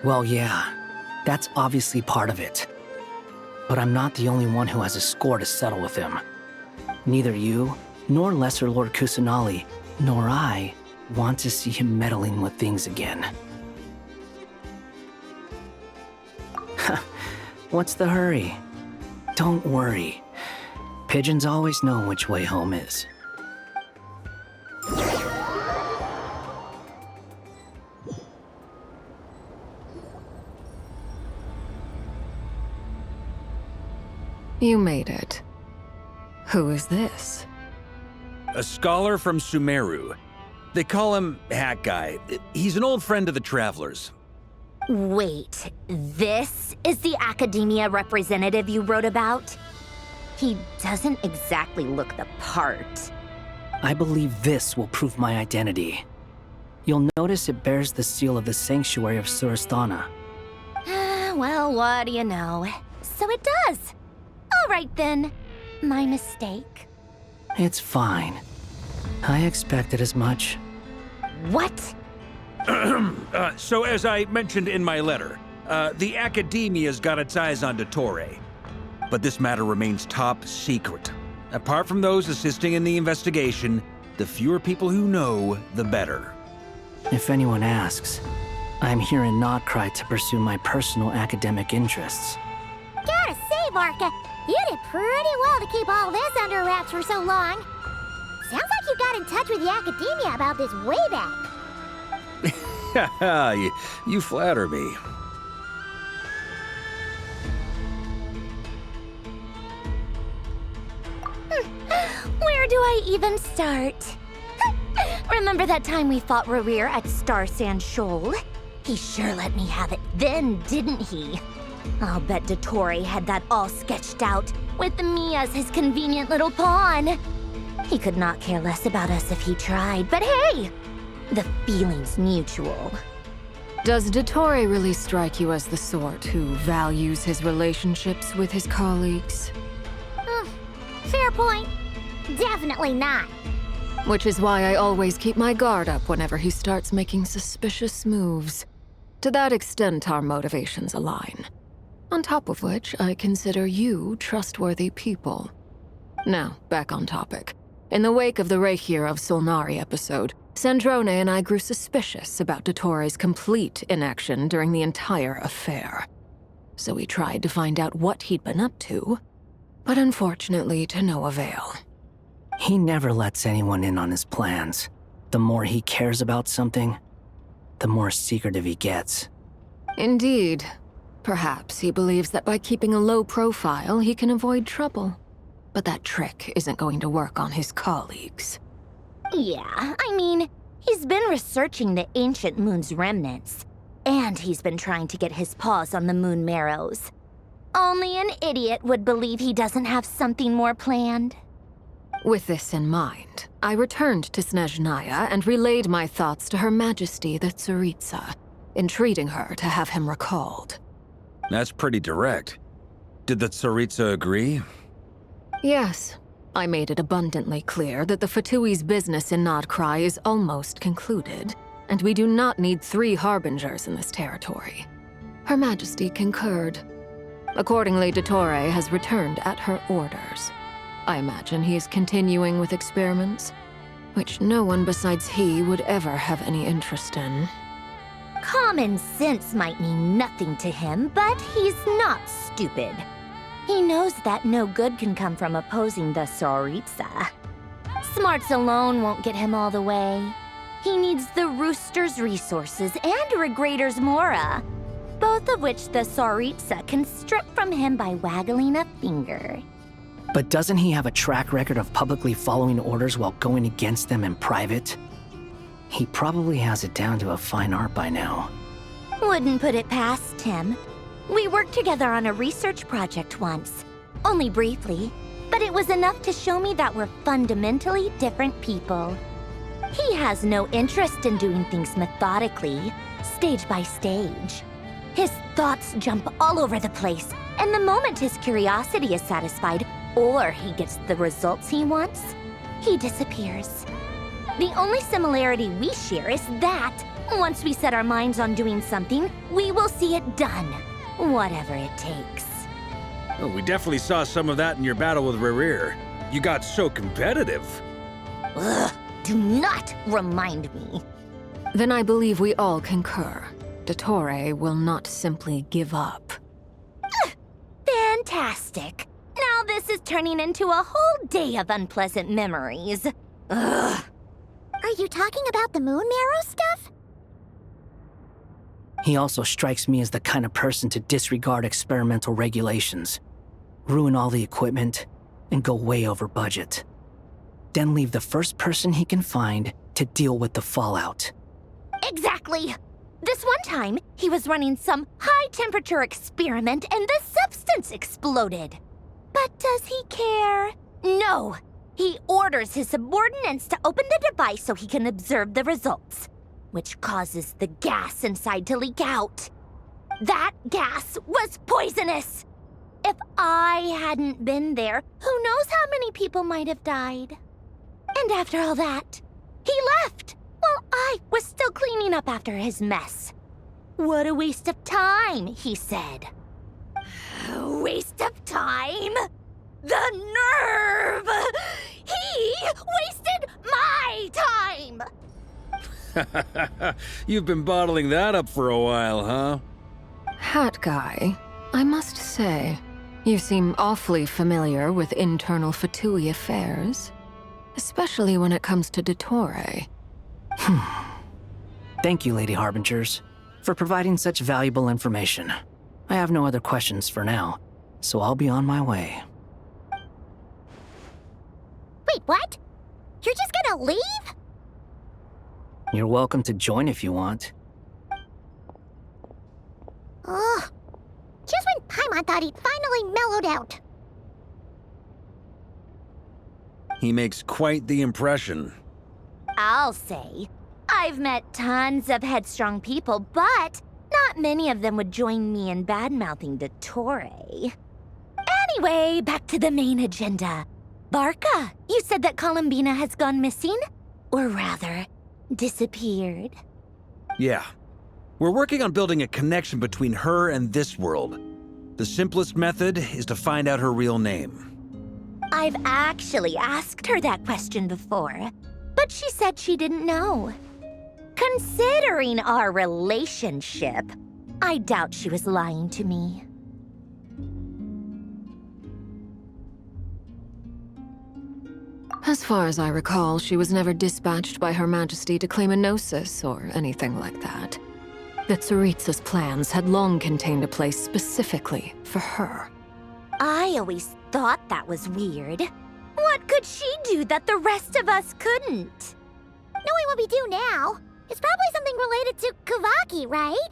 Well, yeah, that's obviously part of it. But I'm not the only one who has a score to settle with him. Neither you, nor Lesser Lord Kusanali, nor I want to see him meddling with things again. What's the hurry? Don't worry. Pigeons always know which way home is. You made it. Who is this? A scholar from Sumeru. They call him Hat Guy. He's an old friend of the Travelers. Wait, this is the academia representative you wrote about? He doesn't exactly look the part. I believe this will prove my identity. You'll notice it bears the seal of the Sanctuary of Surasthana. Well, what do you know? So it does. All right then. My mistake. It's fine. I expected as much. What? So as I mentioned in my letter, the Academia's got its eyes on Dottore. But this matter remains top secret. Apart from those assisting in the investigation, the fewer people who know, the better. If anyone asks, I'm here in Nocturne to pursue my personal academic interests. Gotta say, Marka, you did pretty well to keep all this under wraps for so long. Sounds like you got in touch with the Academia about this way back. you flatter me. Where do I even start? Remember that time we fought Rerir at Star Sand Shoal? He sure let me have it then, didn't he? I'll bet Dottore had that all sketched out, with me as his convenient little pawn. He could not care less about us if he tried, but hey! The feeling's mutual. Does Dottore really strike you as the sort who values his relationships with his colleagues? Fair point. Definitely not. Which is why I always keep my guard up whenever he starts making suspicious moves. To that extent, our motivations align. On top of which, I consider you trustworthy people. Now, back on topic. In the wake of the Reikir of Solnari episode, Sandrone and I grew suspicious about Dottore's complete inaction during the entire affair. So we tried to find out what he'd been up to, but unfortunately to no avail. He never lets anyone in on his plans. The more he cares about something, the more secretive he gets. Indeed. Perhaps he believes that by keeping a low profile, he can avoid trouble. But that trick isn't going to work on his colleagues. Yeah, I mean, he's been researching the ancient moon's remnants. And he's been trying to get his paws on the moon marrows. Only an idiot would believe he doesn't have something more planned. With this in mind, I returned to Snezhnaya and relayed my thoughts to Her Majesty the Tsaritsa, entreating her to have him recalled. That's pretty direct. Did the Tsaritsa agree? Yes. I made it abundantly clear that the Fatui's business in Nocturne is almost concluded, and we do not need 3 harbingers in this territory. Her Majesty concurred. Accordingly, Dottore has returned at her orders. I imagine he is continuing with experiments, which no one besides he would ever have any interest in. Common sense might mean nothing to him, but he's not stupid. He knows that no good can come from opposing the Tsaritsa. Smarts alone won't get him all the way. He needs the Rooster's resources and Regrator's Mora, both of which the Tsaritsa can strip from him by waggling a finger. But doesn't he have a track record of publicly following orders while going against them in private? He probably has it down to a fine art by now. Wouldn't put it past him. We worked together on a research project once. Only briefly, but it was enough to show me that we're fundamentally different people. He has no interest in doing things methodically, stage by stage. His thoughts jump all over the place, and the moment his curiosity is satisfied, or he gets the results he wants, he disappears. The only similarity we share is that, once we set our minds on doing something, we will see it done, whatever it takes. Oh, we definitely saw some of that in your battle with Rerir. You got so competitive. Ugh, do not remind me. Then I believe we all concur. Dottore will not simply give up. fantastic. Now this is turning into a whole day of unpleasant memories. Ugh. Are you talking about the moon marrow stuff? He also strikes me as the kind of person to disregard experimental regulations, ruin all the equipment, and go way over budget. Then leave the first person he can find to deal with the fallout. Exactly. This one time, he was running some high-temperature experiment and the substance exploded. But does he care? No. He orders his subordinates to open the device so he can observe the results, which causes the gas inside to leak out. That gas was poisonous. If I hadn't been there, who knows how many people might have died. And after all that, he left while I was still cleaning up after his mess. What a waste of time, he said. Waste of time? The nerve! He wasted my time! You've been bottling that up for a while, huh? Hat guy, I must say, you seem awfully familiar with internal Fatui affairs. Especially when it comes to Dottore. Thank you, Lady Harbingers, for providing such valuable information. I have no other questions for now, so I'll be on my way. Wait, what? You're just gonna leave? You're welcome to join if you want. Ugh. Just when Paimon thought he'd finally mellowed out. He makes quite the impression. I'll say. I've met tons of headstrong people, but not many of them would join me in bad-mouthing Dottore. Anyway, back to the main agenda. Barca, you said that Columbina has gone missing? Or rather, disappeared. Yeah. We're working on building a connection between her and this world. The simplest method is to find out her real name. I've actually asked her that question before, but she said she didn't know. Considering our relationship, I doubt she was lying to me. As far as I recall, she was never dispatched by Her Majesty to claim a gnosis or anything like that. The Tsaritsa's plans had long contained a place specifically for her. I always thought that was weird. What could she do that the rest of us couldn't? Knowing what we do now, it's probably something related to Kavaki, right?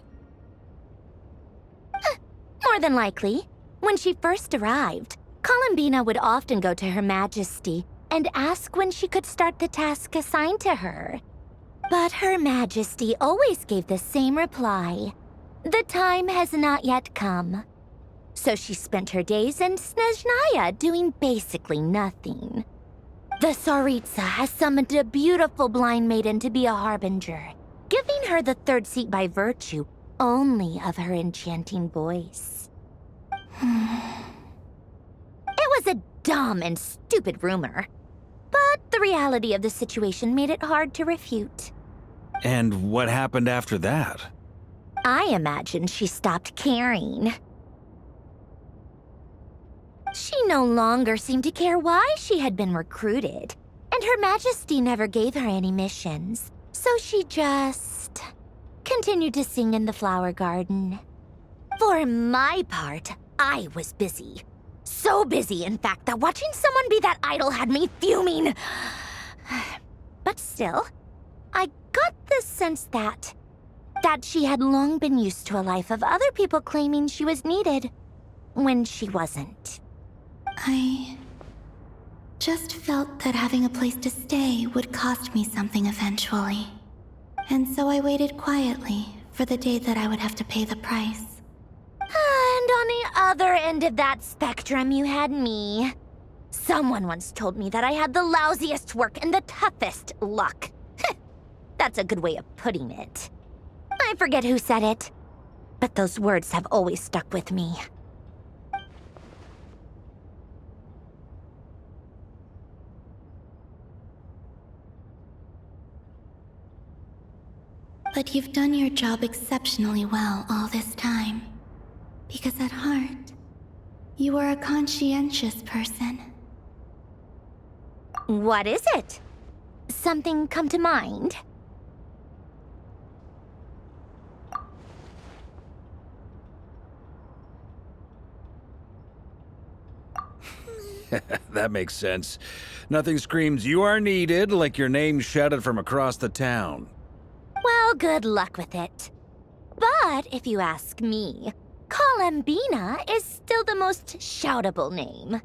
More than likely. When she first arrived, Columbina would often go to Her Majesty and ask when she could start the task assigned to her. But Her Majesty always gave the same reply. The time has not yet come. So she spent her days in Snezhnaya doing basically nothing. The Tsaritsa has summoned a beautiful blind maiden to be a harbinger, giving her the third seat by virtue only of her enchanting voice. It was a dumb and stupid rumor, but the reality of the situation made it hard to refute. And what happened after that? I imagine she stopped caring. She no longer seemed to care why she had been recruited, and Her Majesty never gave her any missions, so she just continued to sing in the flower garden. For my part, I was busy. So busy, in fact, that watching someone be that idol had me fuming. But still, I got the sense that she had long been used to a life of other people claiming she was needed when she wasn't. I just felt that having a place to stay would cost me something eventually. And so I waited quietly for the day that I would have to pay the price. And on the other end of that spectrum, you had me. Someone once told me that I had the lousiest work and the toughest luck. That's a good way of putting it. I forget who said it, but those words have always stuck with me. But you've done your job exceptionally well all this time. Because at heart, You are a conscientious person. What is it? Something come to mind? That makes sense. Nothing screams you are needed like your name shouted from across the town. Well, good luck with it. But if you ask me, Colambina is still the most shoutable name.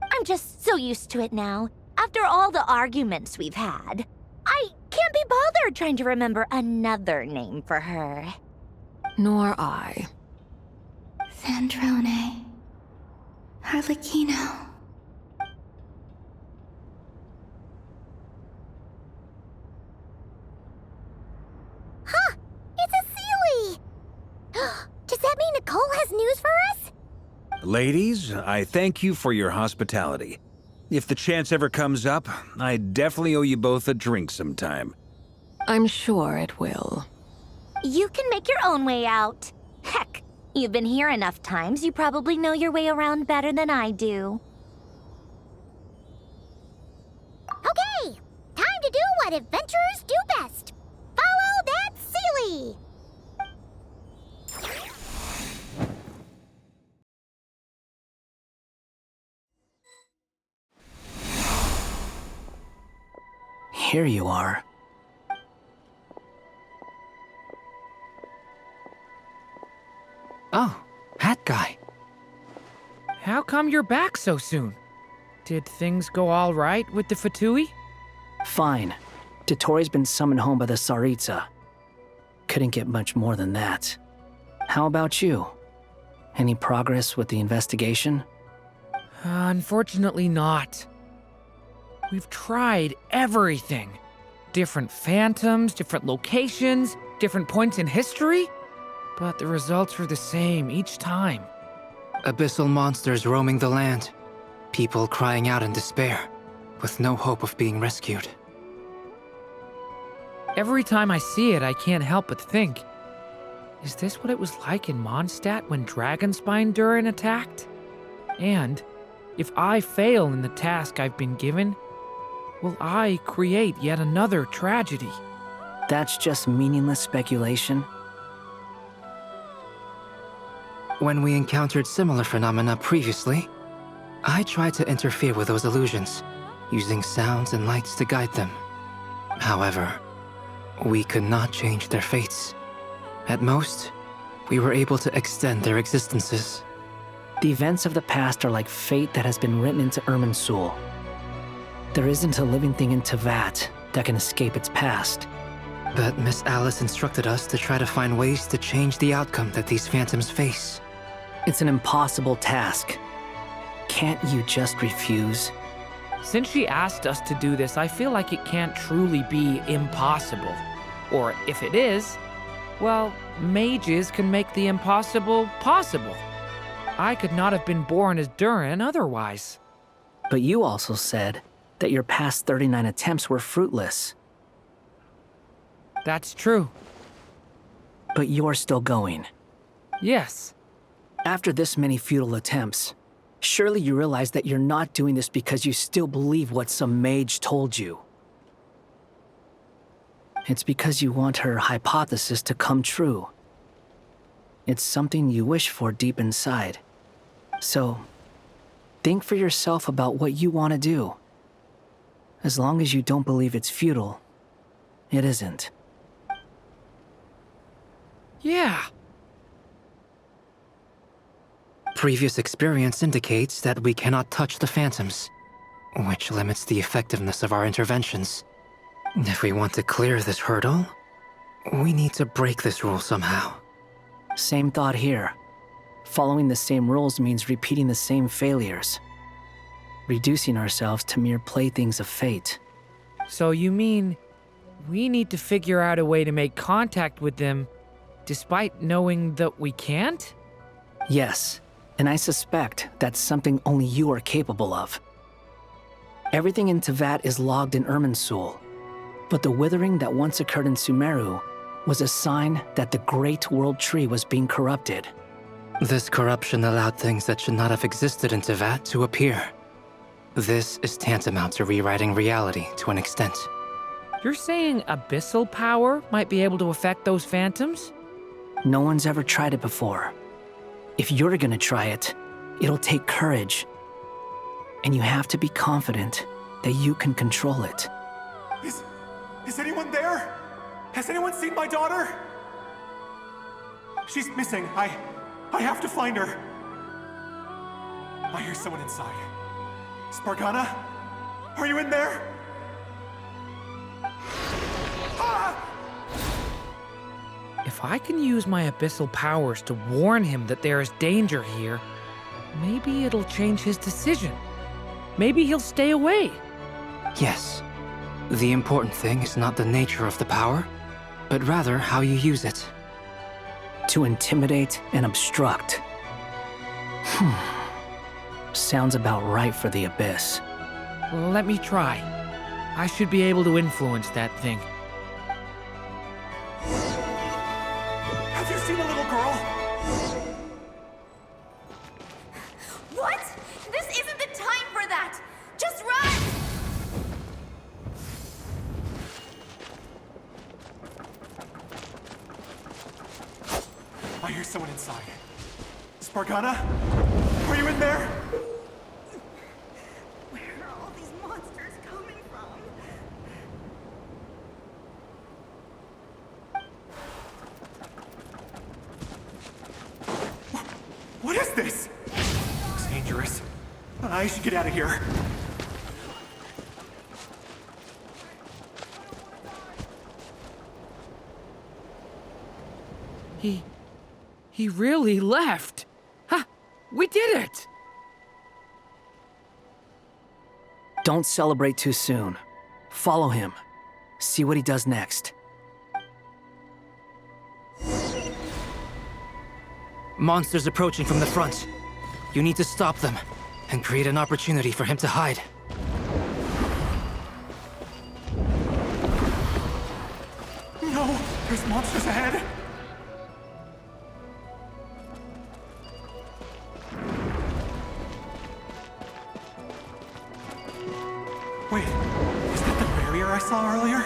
I'm just so used to it now, after all the arguments we've had. I can't be bothered trying to remember another name for her. Nor I. Sandrone. Harlequino. Huh! It's a Sealy! Does that mean Nicole has news for us? Ladies, I thank you for your hospitality. If the chance ever comes up, I definitely owe you both a drink sometime. I'm sure it will. You can make your own way out. Heck, you've been here enough times, you probably know your way around better than I do. Okay! Time to do what adventurers do best. Follow that Sealy! Here you are. Oh, hat guy. How come you're back so soon? Did things go all right with the Fatui? Fine. Dotori's been summoned home by the Tsaritsa. Couldn't get much more than that. How about you? Any progress with the investigation? Unfortunately not. We've tried everything. Different phantoms, different locations, different points in history. But the results were the same each time. Abyssal monsters roaming the land. People crying out in despair, with no hope of being rescued. Every time I see it, I can't help but think, is this what it was like in Mondstadt when Dragonspine Durin attacked? And if I fail in the task I've been given, will I create yet another tragedy? That's just meaningless speculation. When we encountered similar phenomena previously, I tried to interfere with those illusions, using sounds and lights to guide them. However, we could not change their fates. At most, we were able to extend their existences. The events of the past are like fate that has been written into Irminsul. There isn't a living thing in Teyvat that can escape its past. But Miss Alice instructed us to try to find ways to change the outcome that these phantoms face. It's an impossible task. Can't you just refuse? Since she asked us to do this, I feel like it can't truly be impossible. Or if it is, well, mages can make the impossible possible. I could not have been born as Durin otherwise. But you also said that your past 39 attempts were fruitless. That's true. But you're still going. Yes. After this many futile attempts, surely you realize that you're not doing this because you still believe what some mage told you. It's because you want her hypothesis to come true. It's something you wish for deep inside. So, think for yourself about what you want to do. As long as you don't believe it's futile, it isn't. Yeah. Previous experience indicates that we cannot touch the phantoms, which limits the effectiveness of our interventions. If we want to clear this hurdle, we need to break this rule somehow. Same thought here. Following the same rules means repeating the same failures. Reducing ourselves to mere playthings of fate. So you mean we need to figure out a way to make contact with them despite knowing that we can't? Yes, and I suspect that's something only you are capable of. Everything in Teyvat is logged in Irminsul, but the withering that once occurred in Sumeru was a sign that the Great World Tree was being corrupted. This corruption allowed things that should not have existed in Tevat to appear. This is tantamount to rewriting reality to an extent. You're saying abyssal power might be able to affect those phantoms? No one's ever tried it before. If you're gonna try it, it'll take courage. And you have to be confident that you can control it. Is anyone there? Has anyone seen my daughter? She's missing. I have to find her. I hear someone inside. Spargana? Are you in there? If I can use my abyssal powers to warn him that there is danger here, maybe it'll change his decision. Maybe he'll stay away. Yes. The important thing is not the nature of the power, but rather how you use it. To intimidate and obstruct. Sounds about right for the Abyss. Let me try. I should be able to influence that thing. Have you seen a little girl? What? This isn't the time for that! Just run! I hear someone inside. Spargana? Are you in there? Where are all these monsters coming from? What is this? Looks dangerous. I should get out of here. He really left. Ha! We did it! Don't celebrate too soon. Follow him. See what he does next. Monsters approaching from the front. You need to stop them and create an opportunity for him to hide. No! There's monsters ahead! Wait, is that the barrier I saw earlier?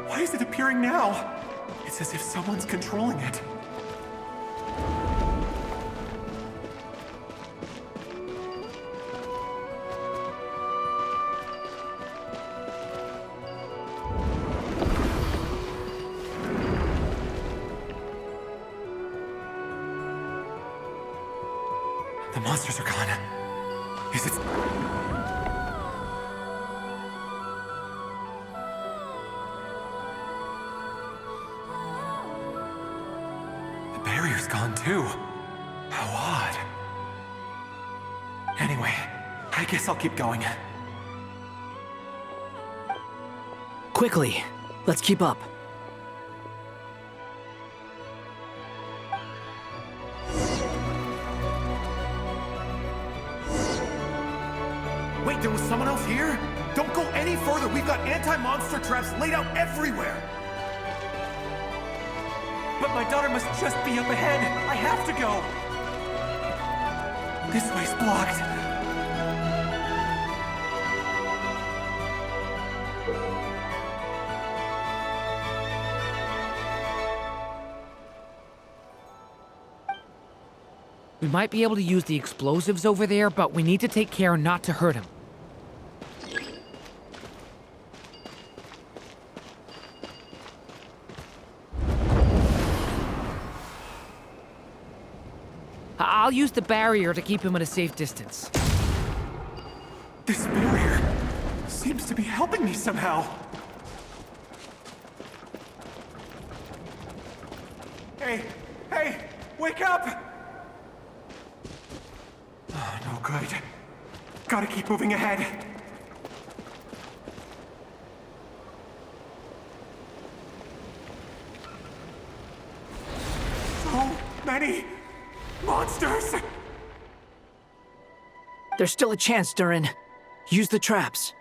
Why is it appearing now? It's as if someone's controlling it. The monsters are gone. Is it... The barrier's gone too. How odd. Anyway, I guess I'll keep going. Quickly, let's keep up. Wait, there was someone else here? Don't go any further. We've got anti-monster traps laid out everywhere. But my daughter must just be up ahead. I have to go. This way's blocked. We might be able to use the explosives over there, but we need to take care not to hurt him. I'll use the barrier to keep him at a safe distance. This barrier seems to be helping me somehow. Hey, wake up! Oh, no good. Gotta keep moving ahead. So many monsters! There's still a chance, Durin. Use the traps.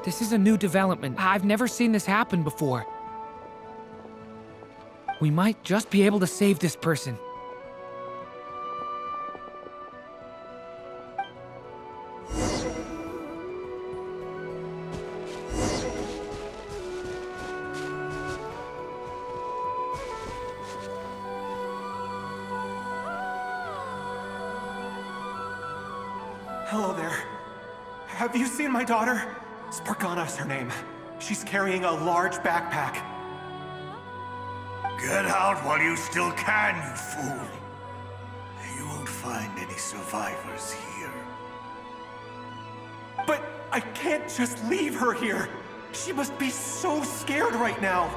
This is a new development. I've never seen this happen before. We might just be able to save this person. Hello there. Have you seen my daughter? Spargana is her name. She's carrying a large backpack. Get out while you still can, you fool. You won't find any survivors here. But I can't just leave her here. She must be so scared right now.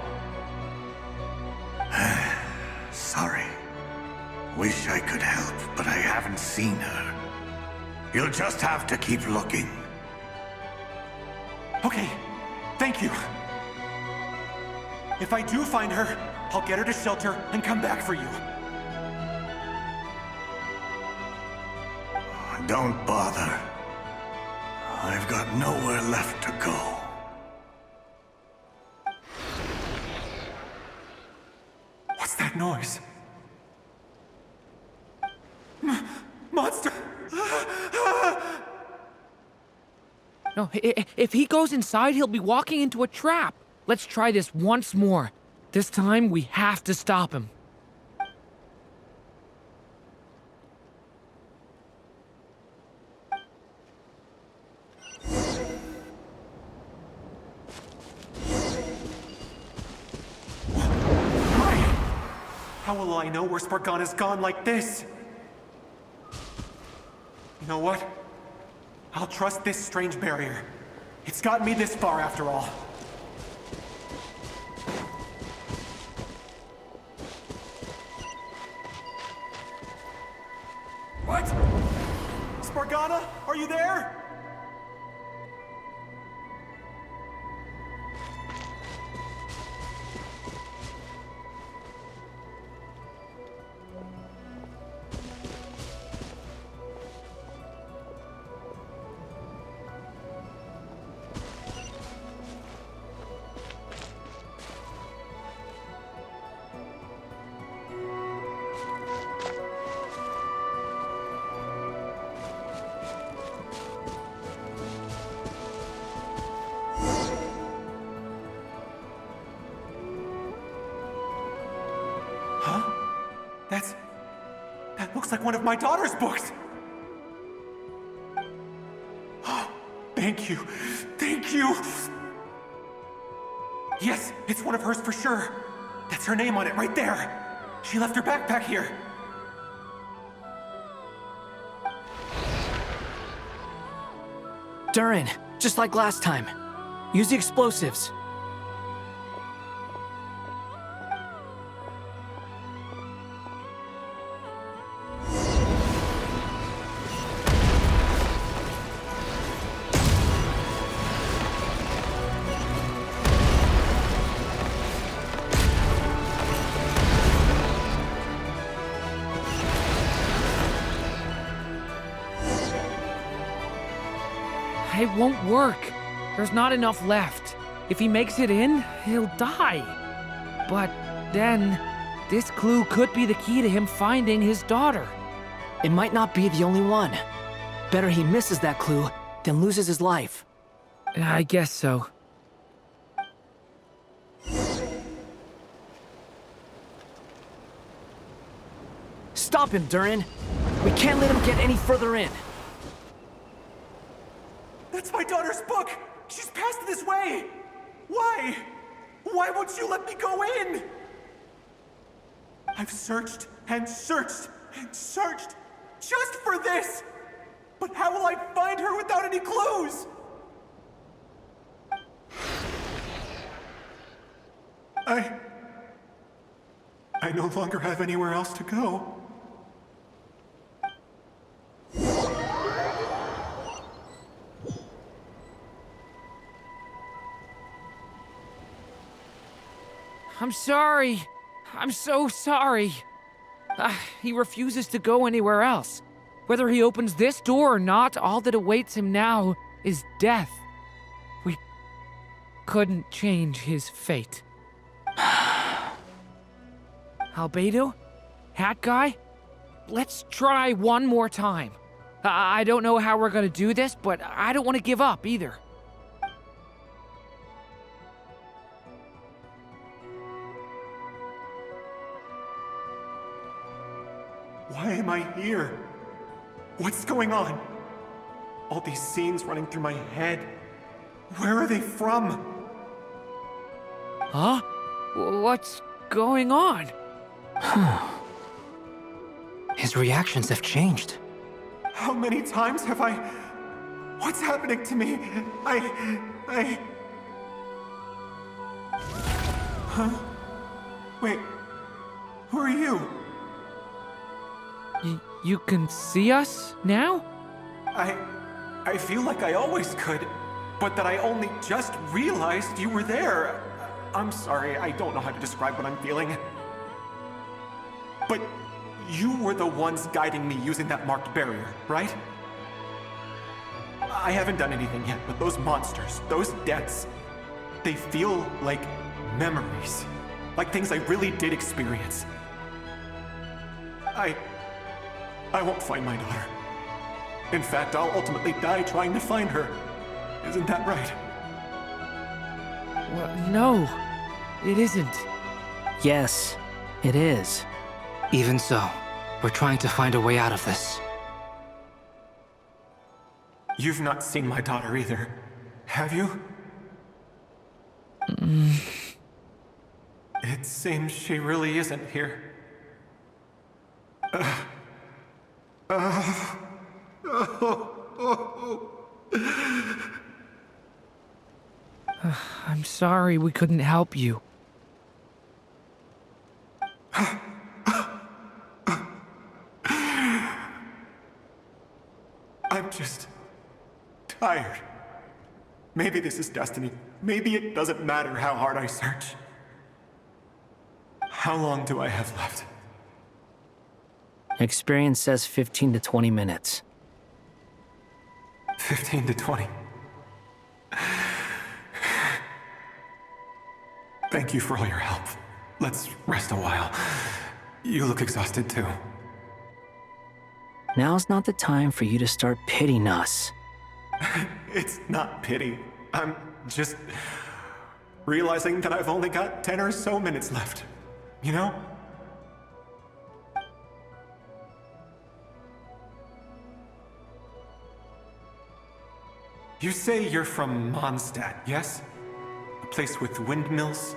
Sorry. Wish I could help, but I haven't seen her. You'll just have to keep looking. Okay, thank you. If I do find her, I'll get her to shelter and come back for you. Don't bother. I've got nowhere left to go. What's that noise? Monster! No, if he goes inside, he'll be walking into a trap. Let's try this once more. This time, we have to stop him. How will I know where Spargana's gone like this? You know what? I'll trust this strange barrier. It's gotten me this far after all. What? Spargana, are you there? That looks like one of my daughter's books! Oh, thank you. Thank you! Yes, it's one of hers for sure. That's her name on it right there. She left her backpack here. Durin, just like last time. Use the explosives. It won't work. There's not enough left. If he makes it in, he'll die. But then, this clue could be the key to him finding his daughter. It might not be the only one. Better he misses that clue than loses his life. I guess so. Stop him, Durin. We can't let him get any further in. That's my daughter's book! She's passed this way! Why? Why won't you let me go in? I've searched and searched and searched just for this! But how will I find her without any clues? I no longer have anywhere else to go. I'm sorry. I'm so sorry. He refuses to go anywhere else. Whether he opens this door or not, all that awaits him now is death. couldn't change his fate. Albedo? Hat Guy? Let's try one more time. I don't know how we're gonna do this, but I don't want to give up either. Why am I here? What's going on? All these scenes running through my head. Where are they from? Huh? What's going on? His reactions have changed. How many times have I... What's happening to me? Huh? Wait. Who are you? You can see us now? I feel like I always could, but that I only just realized you were there. I'm sorry, I don't know how to describe what I'm feeling. But you were the ones guiding me using that marked barrier, right? I haven't done anything yet, but those monsters, those deaths, they feel like memories. Like things I really did experience. I won't find my daughter. In fact, I'll ultimately die trying to find her. Isn't that right? Well, no, it isn't. Yes, it is. Even so, we're trying to find a way out of this. You've not seen my daughter either, have you? It seems she really isn't here. I'm sorry we couldn't help you. I'm just tired. Maybe this is destiny. Maybe it doesn't matter how hard I search. How long do I have left? Experience says 15 to 20 minutes. 15 to 20. Thank you for all your help. Let's rest a while. You look exhausted too. Now's not the time for you to start pitying us. It's not pity. I'm just realizing that I've only got 10 or so minutes left. You know? You say you're from Mondstadt, yes? A place with windmills,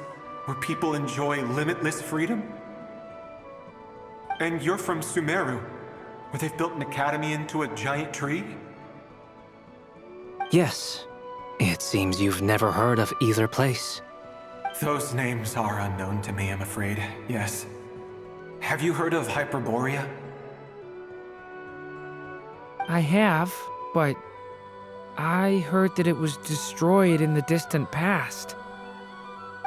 where people enjoy limitless freedom? And you're from Sumeru, where they've built an academy into a giant tree? Yes. It seems you've never heard of either place. Those names are unknown to me, I'm afraid, yes. Have you heard of Hyperborea? I have, but I heard that it was destroyed in the distant past.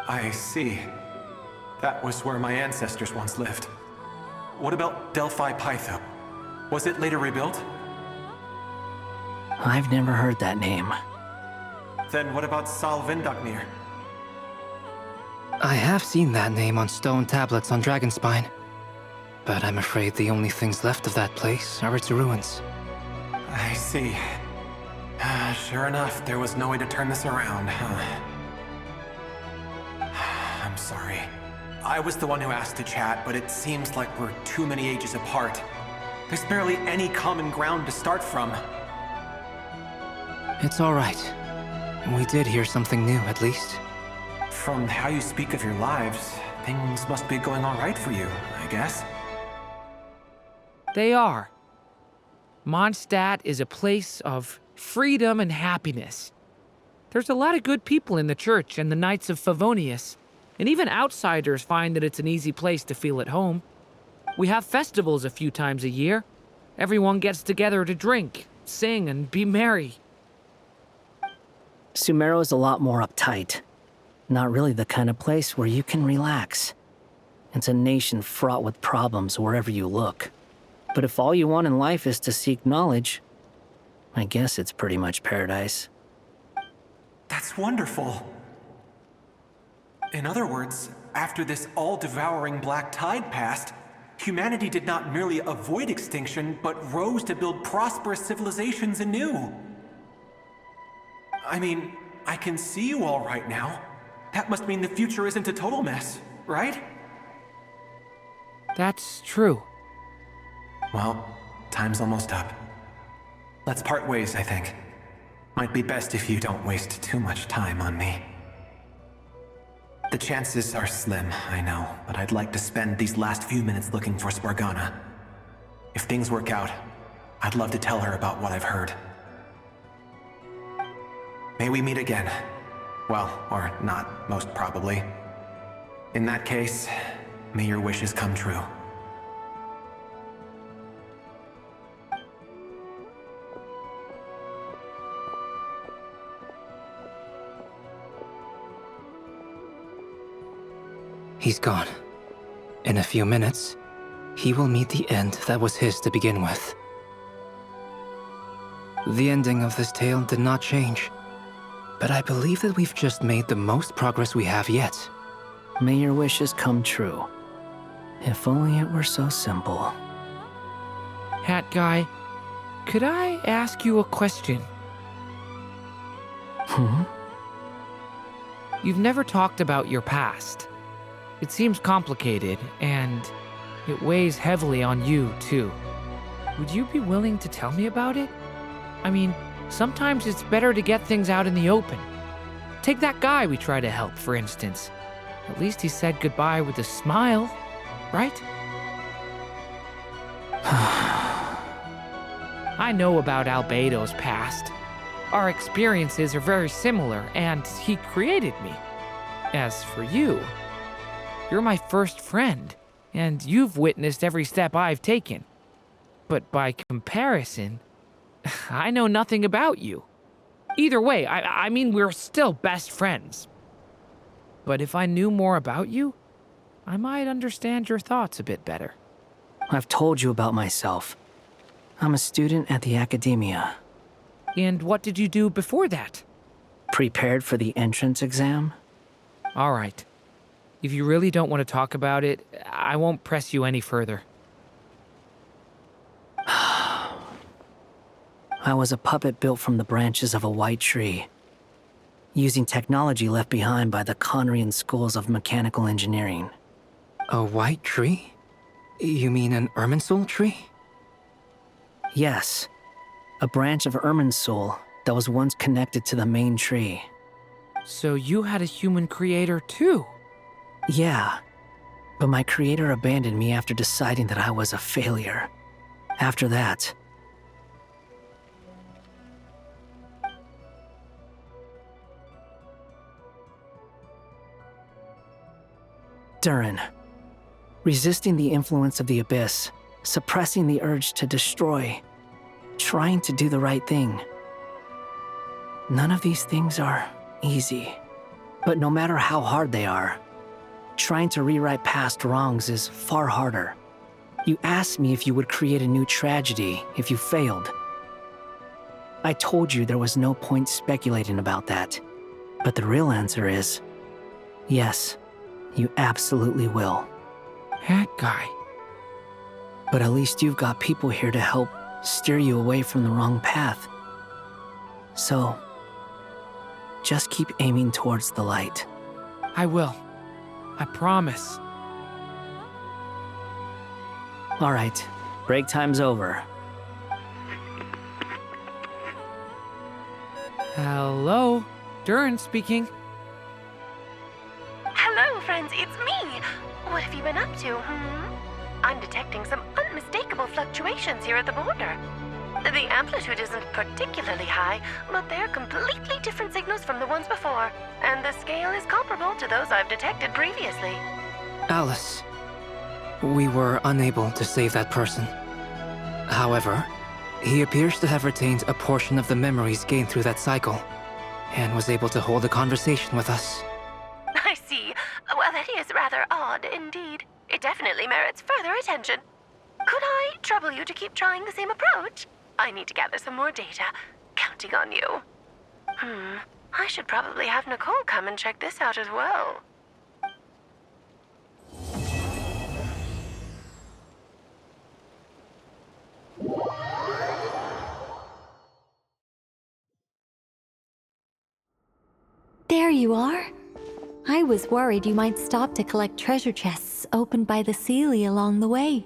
I see. That was where my ancestors once lived. What about Delphi Pytho? Was it later rebuilt? I've never heard that name. Then what about Sal Vindagnir? I have seen that name on stone tablets on Dragonspine. But I'm afraid the only things left of that place are its ruins. I see. Sure enough, there was no way to turn this around, huh? I'm sorry. I was the one who asked to chat, but it seems like we're too many ages apart. There's barely any common ground to start from. It's all right. We did hear something new, at least. From how you speak of your lives, things must be going all right for you, I guess. They are. Mondstadt is a place of freedom and happiness. There's a lot of good people in the church and the Knights of Favonius, and even outsiders find that it's an easy place to feel at home. We have festivals a few times a year. Everyone gets together to drink, sing, and be merry. Sumeru is a lot more uptight. Not really the kind of place where you can relax. It's a nation fraught with problems wherever you look. But if all you want in life is to seek knowledge, I guess it's pretty much paradise. That's wonderful. In other words, after this all-devouring black tide passed, humanity did not merely avoid extinction, but rose to build prosperous civilizations anew. I mean, I can see you all right now. That must mean the future isn't a total mess, right? That's true. Well, time's almost up. Let's part ways, I think. Might be best if you don't waste too much time on me. The chances are slim, I know, but I'd like to spend these last few minutes looking for Spargana. If things work out, I'd love to tell her about what I've heard. May we meet again. Well, or not, most probably. In that case, may your wishes come true. He's gone. In a few minutes, he will meet the end that was his to begin with. The ending of this tale did not change, but I believe that we've just made the most progress we have yet. May your wishes come true. If only it were so simple. Hat guy, could I ask you a question? You've never talked about your past. It seems complicated, and it weighs heavily on you, too. Would you be willing to tell me about it? I mean, sometimes it's better to get things out in the open. Take that guy we try to help, for instance. At least he said goodbye with a smile, right? I know about Albedo's past. Our experiences are very similar, and he created me. As for you, you're my first friend, and you've witnessed every step I've taken. But by comparison, I know nothing about you. Either way, I mean, we're still best friends. But if I knew more about you, I might understand your thoughts a bit better. I've told you about myself. I'm a student at the academia. And what did you do before that? Prepared for the entrance exam? All right. If you really don't want to talk about it, I won't press you any further. I was a puppet built from the branches of a white tree, using technology left behind by the Conrian schools of mechanical engineering. A white tree? You mean an Irminsul tree? Yes. A branch of Irminsul that was once connected to the main tree. So you had a human creator too? Yeah, but my creator abandoned me after deciding that I was a failure. After that, Durin. Resisting the influence of the Abyss, suppressing the urge to destroy, trying to do the right thing. None of these things are easy, but no matter how hard they are, trying to rewrite past wrongs is far harder. You asked me if you would create a new tragedy if you failed. I told you there was no point speculating about that. But the real answer is, yes, you absolutely will. Hat guy. But at least you've got people here to help steer you away from the wrong path. So, just keep aiming towards the light. I will. I promise. All right, break time's over. Hello, Durin speaking. Hello, friends, it's me. What have you been up to, I'm detecting some unmistakable fluctuations here at the border. The amplitude isn't particularly high, but they're completely different signals from the ones before, and the scale is comparable to those I've detected previously. Alice, we were unable to save that person. However, he appears to have retained a portion of the memories gained through that cycle, and was able to hold a conversation with us. I see. Well, that is rather odd indeed. It definitely merits further attention. Could I trouble you to keep trying the same approach? I need to gather some more data. Counting on you. I should probably have Nicole come and check this out as well. There you are. I was worried you might stop to collect treasure chests opened by the Seelie along the way.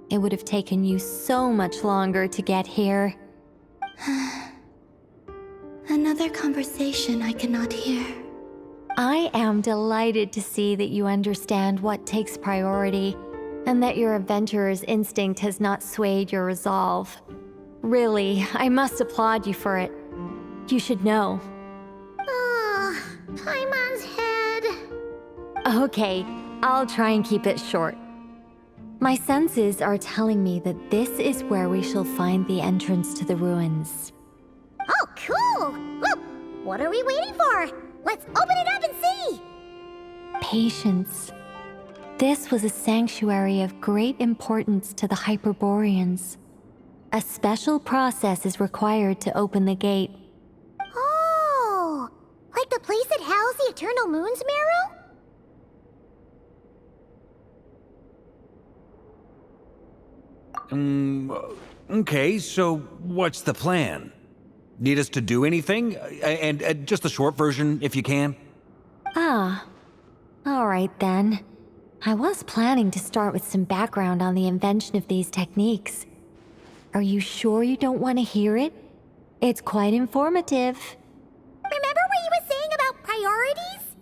It would have taken you so much longer to get here. Another conversation I cannot hear. I am delighted to see that you understand what takes priority, and that your adventurer's instinct has not swayed your resolve. Really, I must applaud you for it. You should know. Paimon's head. Okay, I'll try and keep it short. My senses are telling me that this is where we shall find the entrance to the ruins. Oh, cool! Well, what are we waiting for? Let's open it up and see! Patience. This was a sanctuary of great importance to the Hyperboreans. A special process is required to open the gate. Oh! Like the place that housed the Eternal Moon's Marrow? Okay, so what's the plan? Need us to do anything? And just the short version, if you can. Ah. All right then. I was planning to start with some background on the invention of these techniques. Are you sure you don't want to hear it? It's quite informative. Remember what you were saying about priorities?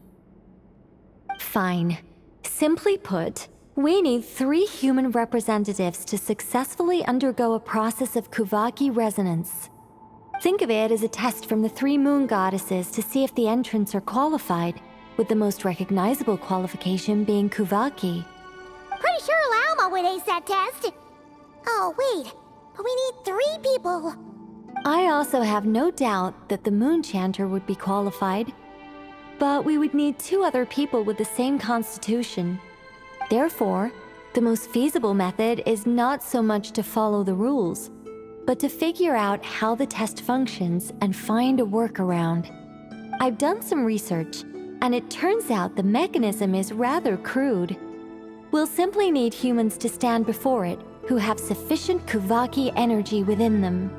Fine. Simply put, we need 3 human representatives to successfully undergo a process of Kuvaki resonance. Think of it as a test from the 3 moon goddesses to see if the entrants are qualified, with the most recognizable qualification being Kuvaki. Pretty sure Lauma would ace that test. Oh, wait. But we need 3 people. I also have no doubt that the Moon Chanter would be qualified. But we would need 2 other people with the same constitution. Therefore, the most feasible method is not so much to follow the rules, but to figure out how the test functions and find a workaround. I've done some research, and it turns out the mechanism is rather crude. We'll simply need humans to stand before it who have sufficient Kuvaki energy within them.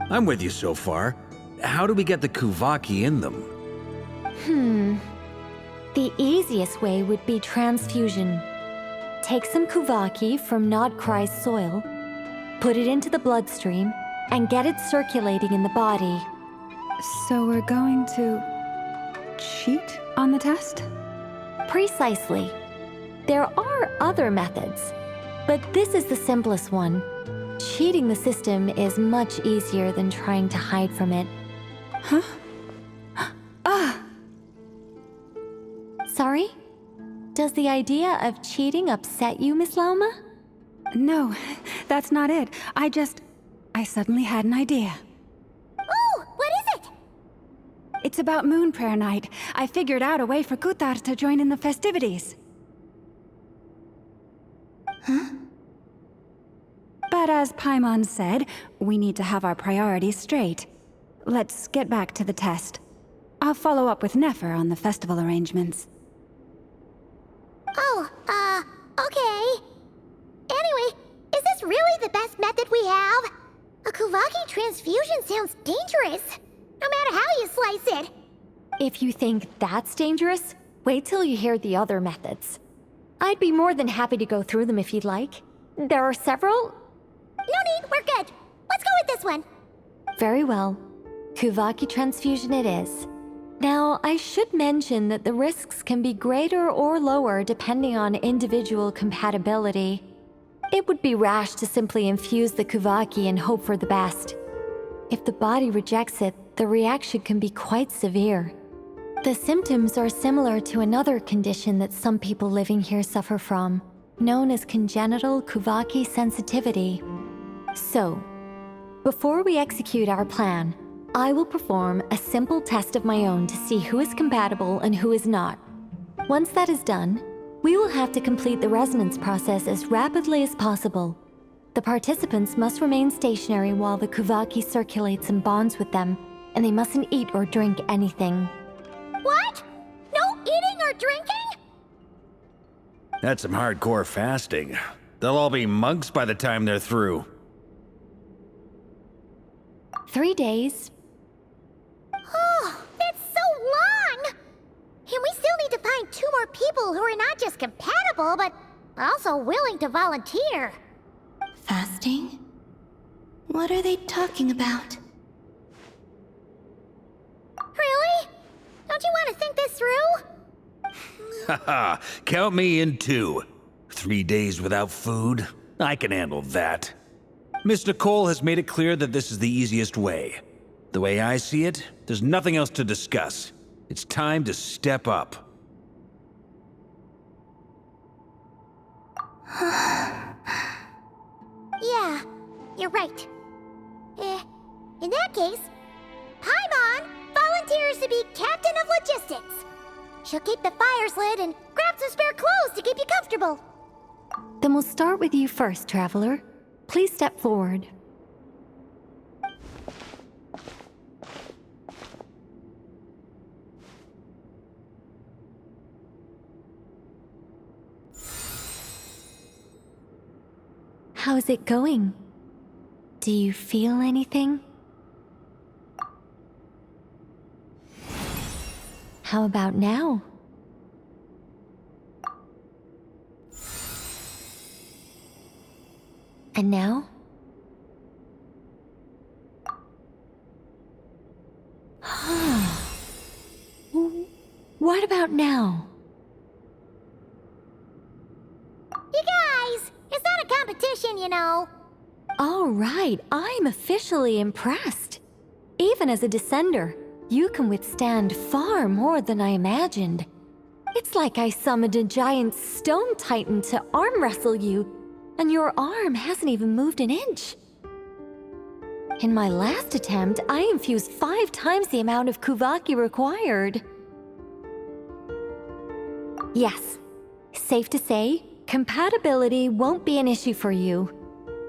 I'm with you so far. How do we get the Kuvaki in them? The easiest way would be transfusion. Take some Kuvaki from Nocturne's soil, put it into the bloodstream, and get it circulating in the body. So we're going to cheat on the test? Precisely. There are other methods, but this is the simplest one. Cheating the system is much easier than trying to hide from it. Huh? Sorry? Does the idea of cheating upset you, Miss Lauma? No, that's not it. I suddenly had an idea. Oh, what is it? It's about Moon Prayer Night. I figured out a way for Kutar to join in the festivities. Huh? But as Paimon said, we need to have our priorities straight. Let's get back to the test. I'll follow up with Nefer on the festival arrangements. Oh, okay. Anyway, is this really the best method we have? A Kuvaki transfusion sounds dangerous, no matter how you slice it. If you think that's dangerous, wait till you hear the other methods. I'd be more than happy to go through them if you'd like. There are several. No need, we're good. Let's go with this one. Very well. Kuvaki transfusion it is. Now, I should mention that the risks can be greater or lower depending on individual compatibility. It would be rash to simply infuse the Kuvaki and hope for the best. If the body rejects it, the reaction can be quite severe. The symptoms are similar to another condition that some people living here suffer from, known as congenital Kuvaki sensitivity. So, before we execute our plan, I will perform a simple test of my own to see who is compatible and who is not. Once that is done, we will have to complete the resonance process as rapidly as possible. The participants must remain stationary while the Kuvaki circulates and bonds with them, and they mustn't eat or drink anything. What? No eating or drinking? That's some hardcore fasting. They'll all be monks by the time they're through. 3 days. Oh, that's so long! just compatible, but also willing to volunteer. Fasting? What are they talking about? Really? Don't you want to think this through? Haha, count me in too. 3 days without food? I can handle that. Miss Nicole has made it clear that this is the easiest way. The way I see it, there's nothing else to discuss. It's time to step up. Yeah, you're right. In that case, Paimon volunteers to be captain of logistics. She'll keep the fires lit and grab some spare clothes to keep you comfortable. Then we'll start with you first, Traveler. Please step forward. How's it going? Do you feel anything? How about now? And now? What about now? You guys, it's not a competition, you know. All right, I'm officially impressed. Even as a descender, you can withstand far more than I imagined. It's like I summoned a giant stone titan to arm wrestle you, and your arm hasn't even moved an inch. In my last attempt, I infused 5 times the amount of Kuvaki required. Yes, safe to say, compatibility won't be an issue for you.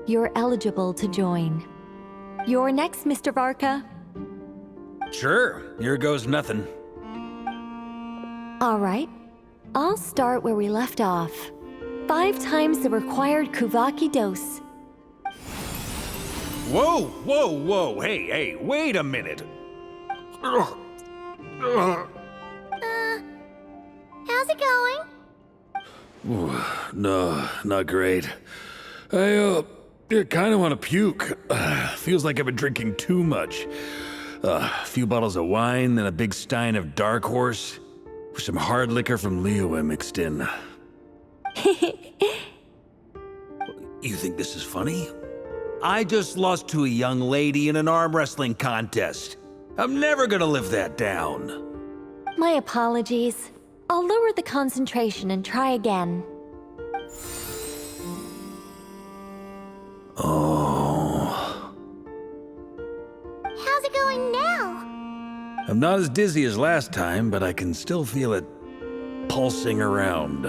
You're eligible to join. You're next, Mr. Varka. Sure, here goes nothing. All right, I'll start where we left off. 5 times the required Kuvaki dose. Whoa, whoa, whoa, hey, wait a minute. How's it going? No, not great. I kind of want to puke. Feels like I've been drinking too much. A few bottles of wine, then a big stein of Dark Horse, with some hard liquor from Liyue mixed in. You think this is funny? I just lost to a young lady in an arm wrestling contest. I'm never gonna live that down. My apologies. I'll lower the concentration and try again. Oh. How's it going now? I'm not as dizzy as last time, but I can still feel it pulsing around.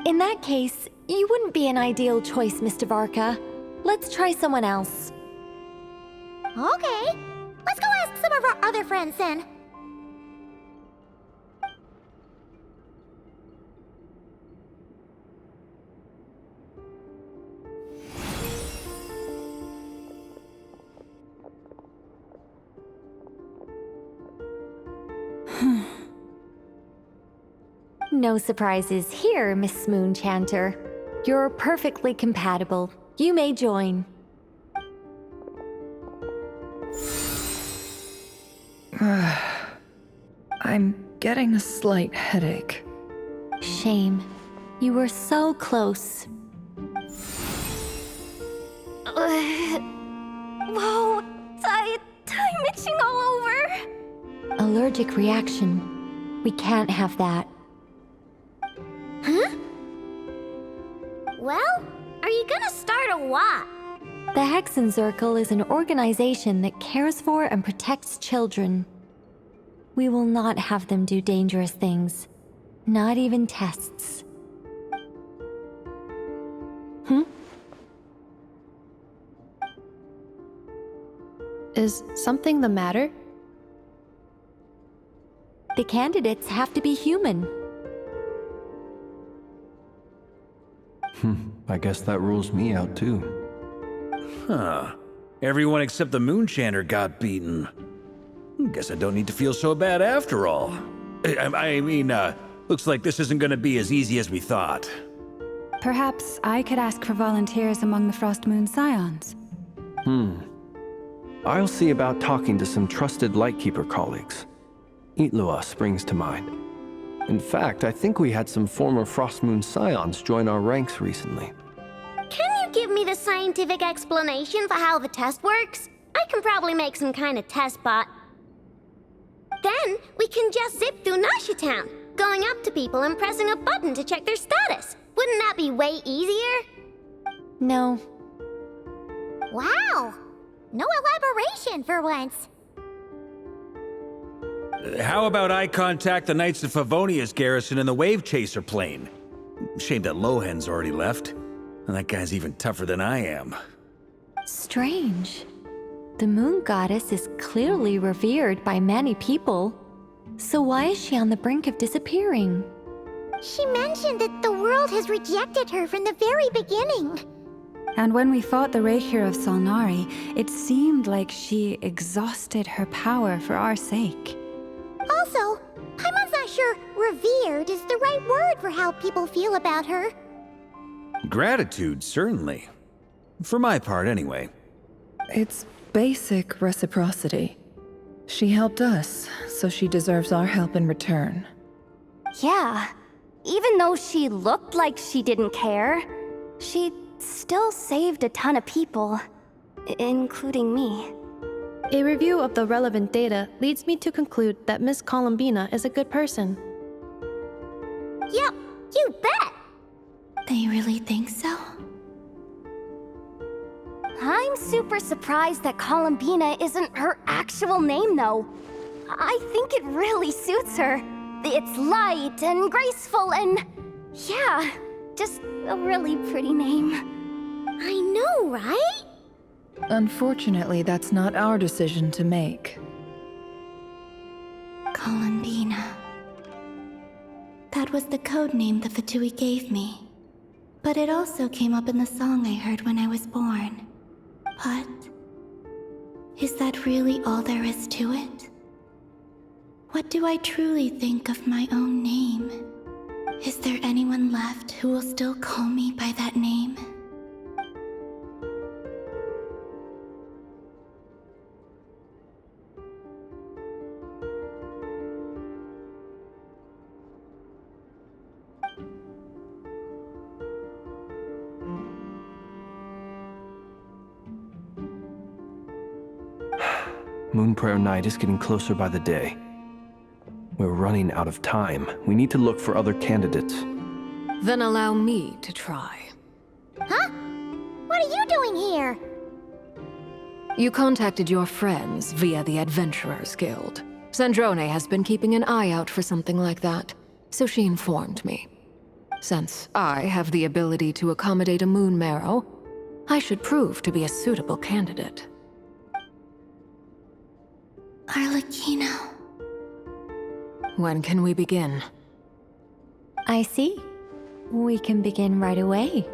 In that case, you wouldn't be an ideal choice, Mr. Varka. Let's try someone else. Okay, let's go ask some of our other friends then. No surprises here, Miss Moonchanter. You're perfectly compatible. You may join. I'm getting a slight headache. Shame. You were so close. Whoa, time itching all over. Allergic reaction. We can't have that. Huh? Well, are you gonna start a what? The Hexen Circle is an organization that cares for and protects children. We will not have them do dangerous things. Not even tests. Is something the matter? The candidates have to be human. I guess that rules me out too. Huh. Everyone except the Moonchanter got beaten. Guess I don't need to feel so bad after all. I mean, Looks like this isn't gonna be as easy as we thought. Perhaps I could ask for volunteers among the Frost Moon Scions. I'll see about talking to some trusted Lightkeeper colleagues. Itlua springs to mind. In fact, I think we had some former Frost Moon Scions join our ranks recently. Can you give me the scientific explanation for how the test works? I can probably make some kind of test bot. Then we can just zip through Nasha Town, going up to people and pressing a button to check their status. Wouldn't that be way easier? No. Wow! No elaboration for once. How about I contact the Knights of Favonia's garrison in the Wave Chaser plane? Shame that Lohan's already left. And that guy's even tougher than I am. Strange. The moon goddess is clearly revered by many people. So why is she on the brink of disappearing? She mentioned that the world has rejected her from the very beginning. And when we fought the Raihir of Solnari, it seemed like she exhausted her power for our sake. Also, Paimon's not sure revered is the right word for how people feel about her. Gratitude, certainly. For my part, anyway. It's basic reciprocity. She helped us, so she deserves our help in return. Yeah. Even though she looked like she didn't care, she still saved a ton of people, including me. A review of the relevant data leads me to conclude that Miss Columbina is a good person. Yep, you bet! They really think so? I'm super surprised that Columbina isn't her actual name, though. I think it really suits her. It's light and graceful and... yeah, just a really pretty name. I know, right? Unfortunately, that's not our decision to make. Columbina. That was the code name the Fatui gave me. But it also came up in the song I heard when I was born. But... is that really all there is to it? What do I truly think of my own name? Is there anyone left who will still call me by that name? Moonprayer Night is getting closer by the day. We're running out of time. We need to look for other candidates. Then allow me to try. Huh? What are you doing here? You contacted your friends via the Adventurers Guild. Sandrone has been keeping an eye out for something like that, so she informed me. Since I have the ability to accommodate a moon marrow, I should prove to be a suitable candidate. Arlecchino. When can we begin? I see. We can begin right away.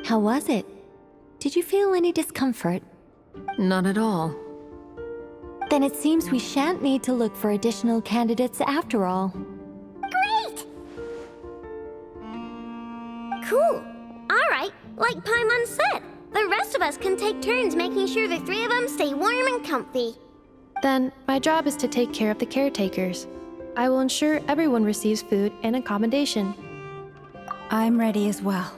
How was it? Did you feel any discomfort? Not at all. Then it seems we shan't need to look for additional candidates after all. Great! Cool. All right, like Paimon said, the rest of us can take turns making sure the three of them stay warm and comfy. Then, my job is to take care of the caretakers. I will ensure everyone receives food and accommodation. I'm ready as well.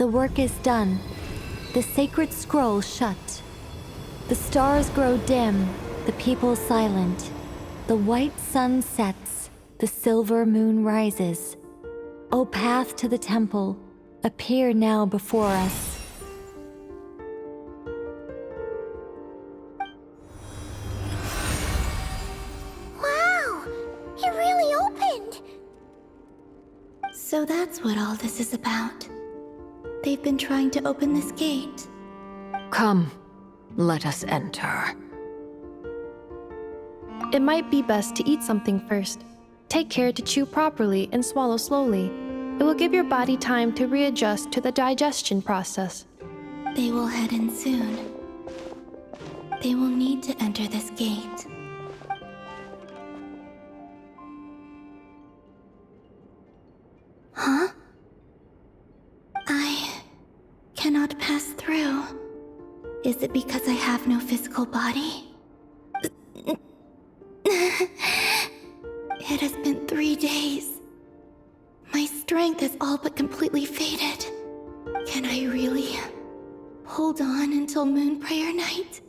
The work is done. The sacred scroll shut. The stars grow dim, the people silent. The white sun sets, the silver moon rises. O path to the temple, appear now before us. Wow! It really opened! So that's what all this is about. They've been trying to open this gate. Come, let us enter. It might be best to eat something first. Take care to chew properly and swallow slowly. It will give your body time to readjust to the digestion process. They will head in soon. They will need to enter this gate. Huh? I cannot pass through. Is it because I have no physical body? It has been 3 days. My strength has all but completely faded. Can I really hold on until Moon Prayer Night?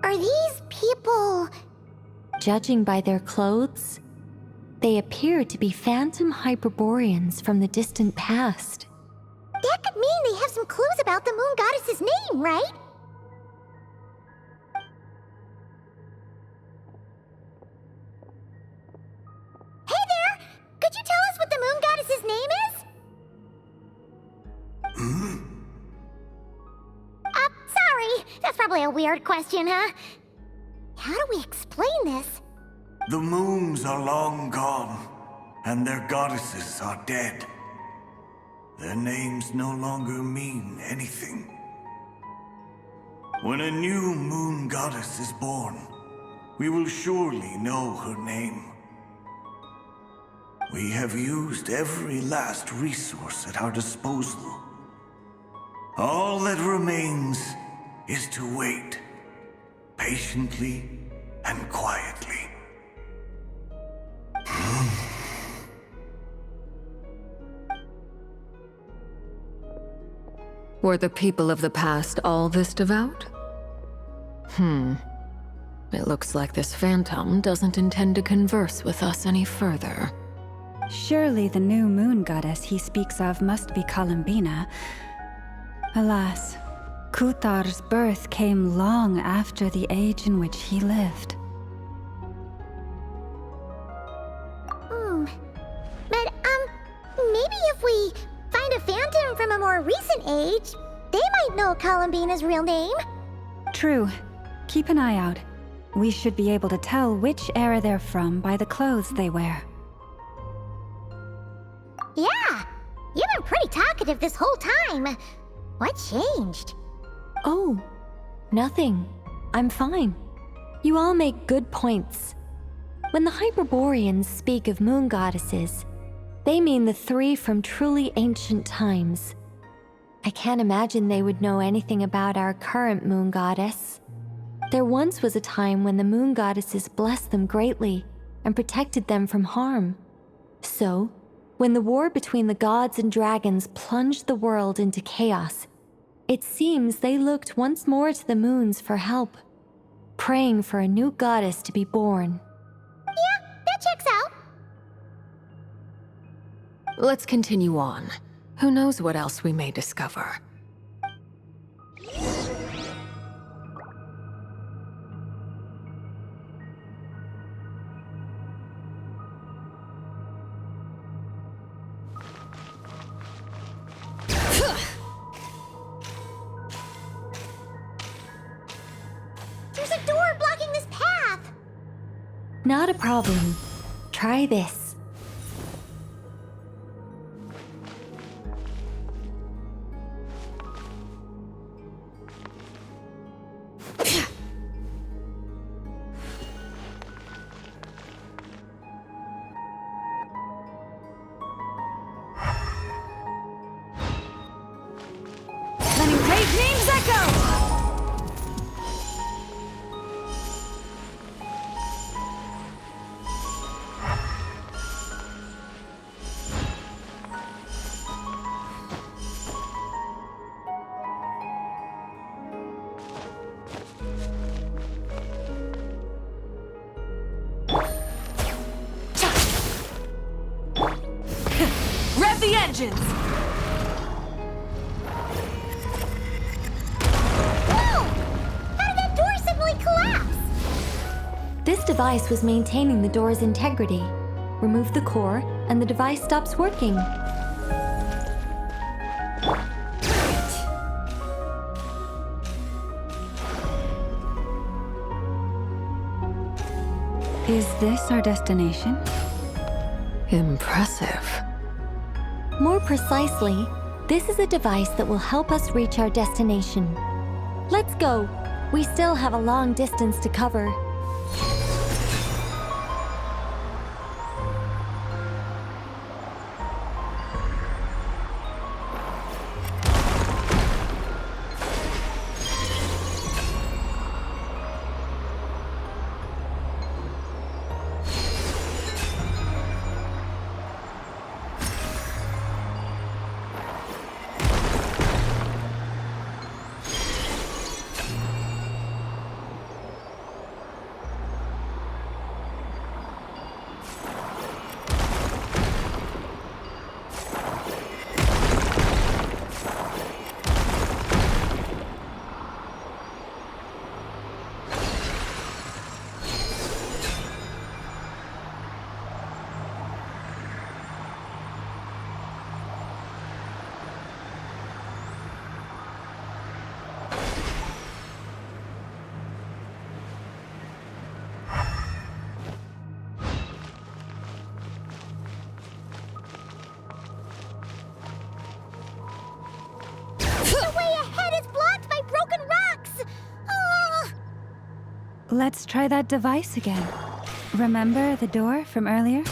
Are these people... Judging by their clothes, they appear to be phantom Hyperboreans from the distant past. That could mean they have some clues about the moon goddess's name, right? Hey there! Could you tell us what the moon goddess's name is? Sorry. That's probably a weird question, huh? How do we explain this? The moons are long gone, and their goddesses are dead. Their names no longer mean anything. When a new moon goddess is born, we will surely know her name. We have used every last resource at our disposal. All that remains is to wait, patiently and quietly. Were the people of the past all this devout? It looks like this phantom doesn't intend to converse with us any further. Surely the new moon goddess he speaks of must be Columbina. Alas, Kuthar's birth came long after the age in which he lived. But, maybe if we find a phantom from a more recent age, they might know Columbina's real name. True. Keep an eye out. We should be able to tell which era they're from by the clothes they wear. Yeah, you've been pretty talkative this whole time. What changed? Oh, nothing. I'm fine. You all make good points. When the Hyperboreans speak of moon goddesses, they mean the 3 from truly ancient times. I can't imagine they would know anything about our current moon goddess. There once was a time when the moon goddesses blessed them greatly and protected them from harm. So, when the war between the gods and dragons plunged the world into chaos, it seems they looked once more to the moons for help, praying for a new goddess to be born. Yeah, that checks out. Let's continue on. Who knows what else we may discover? There's a door blocking this path! Not a problem. Try this. Letting great names echo! Rev the engines! This device was maintaining the door's integrity. Remove the core, and the device stops working. Is this our destination? Impressive. More precisely, this is a device that will help us reach our destination. Let's go. We still have a long distance to cover. Let's try that device again. Remember the door from earlier?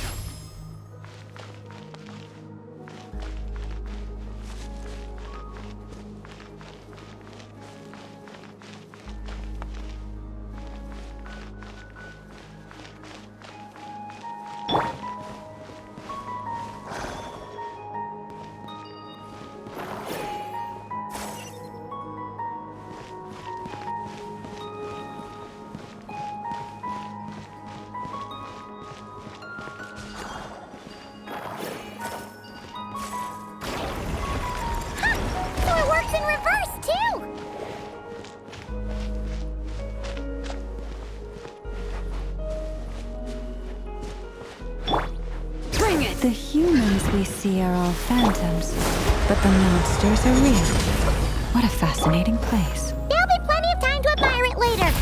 The humans we see are all phantoms, but the monsters are real. What a fascinating place. There'll be plenty of time to admire it later.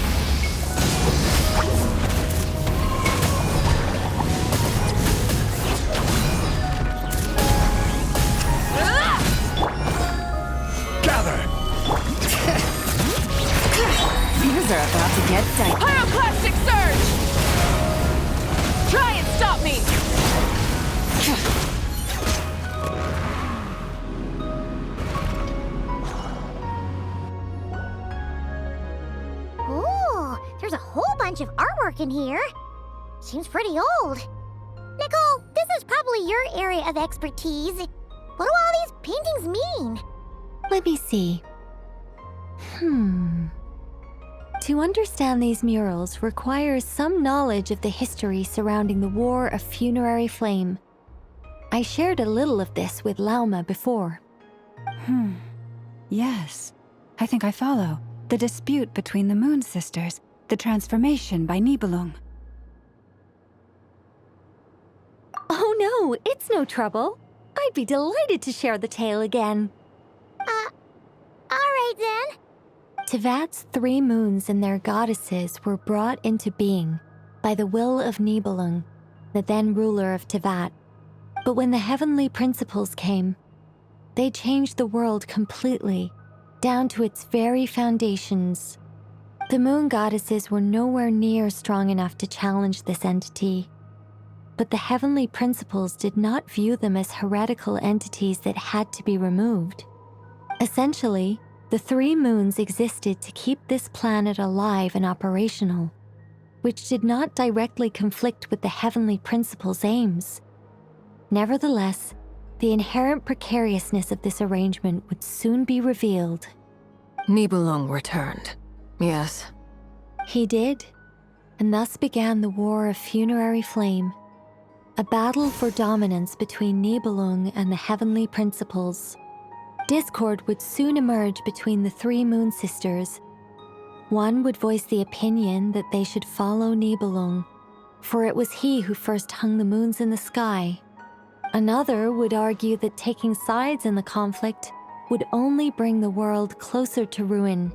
Gather! These are about to get dicey. Pyroclastic surge! Try and stop me! Ooh, there's a whole bunch of artwork in here. Seems pretty old. Nicole, this is probably your area of expertise. What do all these paintings mean? Let me see. To understand these murals requires some knowledge of the history surrounding the War of Funerary Flame. I shared a little of this with Lauma before. Yes, I think I follow. The dispute between the Moon Sisters, the transformation by Nibelung. Oh no, it's no trouble. I'd be delighted to share the tale again. right then. Tevat's 3 moons and their goddesses were brought into being by the will of Nibelung, the then ruler of Tevat. But when the heavenly principles came, they changed the world completely, down to its very foundations. The moon goddesses were nowhere near strong enough to challenge this entity. But the heavenly principles did not view them as heretical entities that had to be removed. Essentially, the 3 moons existed to keep this planet alive and operational, which did not directly conflict with the heavenly principles' aims. Nevertheless, the inherent precariousness of this arrangement would soon be revealed. Nibelung returned, yes. He did, and thus began the War of Funerary Flame, a battle for dominance between Nibelung and the heavenly principles. Discord would soon emerge between the 3 moon sisters. One would voice the opinion that they should follow Nibelung, for it was he who first hung the moons in the sky. Another would argue that taking sides in the conflict would only bring the world closer to ruin.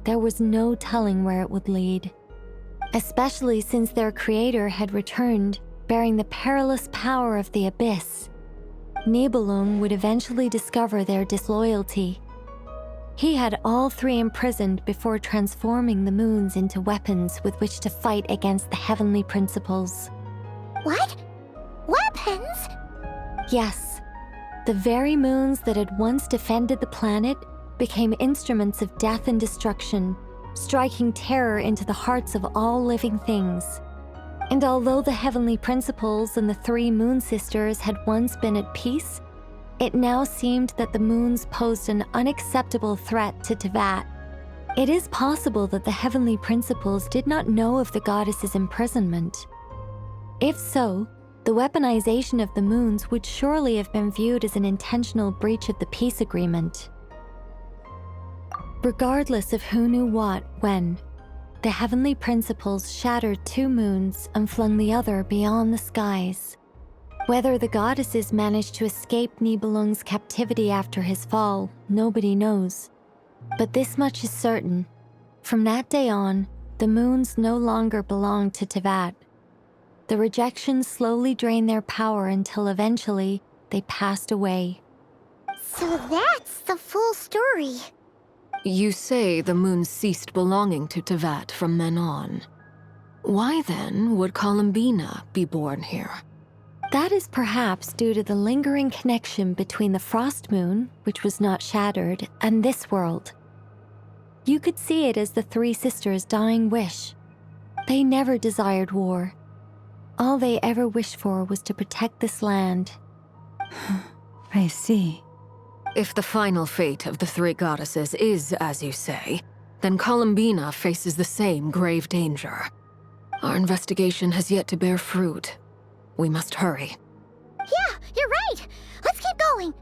There was no telling where it would lead, especially since their creator had returned, bearing the perilous power of the abyss. Nibelung would eventually discover their disloyalty. He had all 3 imprisoned before transforming the moons into weapons with which to fight against the heavenly principles. What? Weapons? Yes, the very moons that had once defended the planet became instruments of death and destruction, striking terror into the hearts of all living things. And although the heavenly principles and the 3 moon sisters had once been at peace, it now seemed that the moons posed an unacceptable threat to Tevat. It is possible that the heavenly principles did not know of the goddess's imprisonment. If so, the weaponization of the moons would surely have been viewed as an intentional breach of the peace agreement. Regardless of who knew what, when, the heavenly principles shattered 2 moons and flung the other beyond the skies. Whether the goddesses managed to escape Nibelung's captivity after his fall, nobody knows. But this much is certain. From that day on, the moons no longer belonged to Tevat. The rejection slowly drained their power until eventually they passed away. So that's the full story. You say the moons ceased belonging to Tevat from then on. Why then would Columbina be born here? That is perhaps due to the lingering connection between the Frost Moon, which was not shattered, and this world. You could see it as the 3 sisters' dying wish. They never desired war. All they ever wished for was to protect this land. I see. If the final fate of the 3 goddesses is as you say, then Columbina faces the same grave danger. Our investigation has yet to bear fruit. We must hurry. Yeah, you're right. Let's keep going.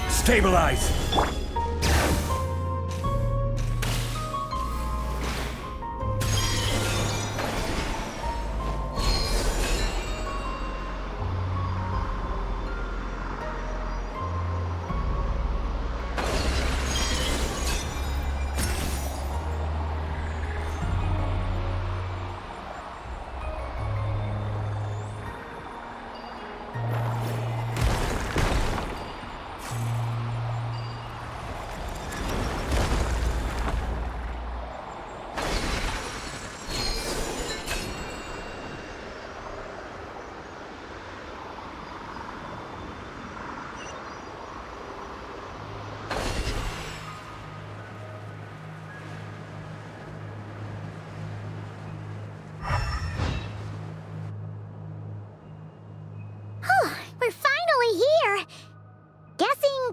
Stabilize!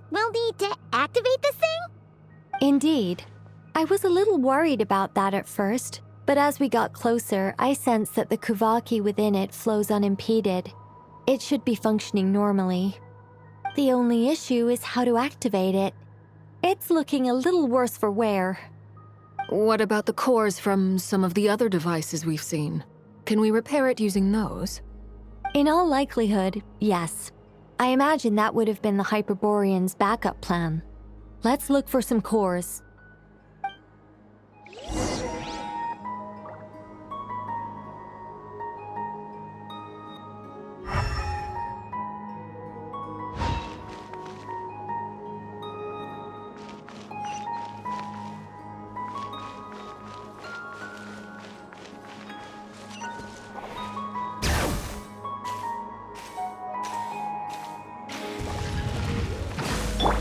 We'll need to activate this thing? Indeed. I was a little worried about that at first, but as we got closer, I sensed that the Kuvaki within it flows unimpeded. It should be functioning normally. The only issue is how to activate it. It's looking a little worse for wear. What about the cores from some of the other devices we've seen? Can we repair it using those? In all likelihood, yes. I imagine that would have been the Hyperborean's backup plan. Let's look for some cores.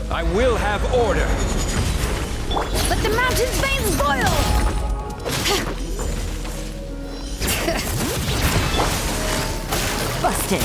I will have order. Let the mountain's veins boil! Busted.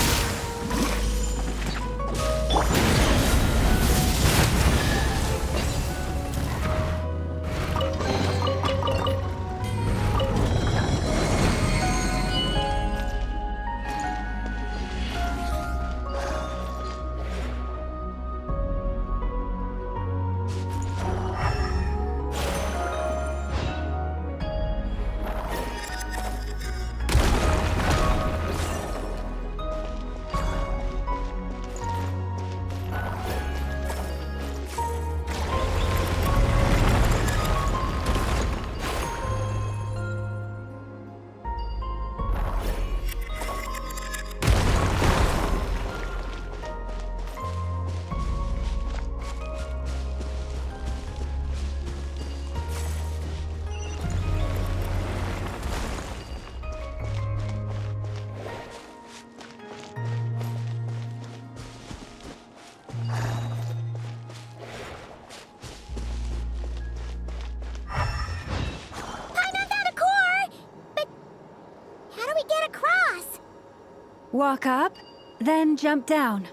Walk up, then jump down.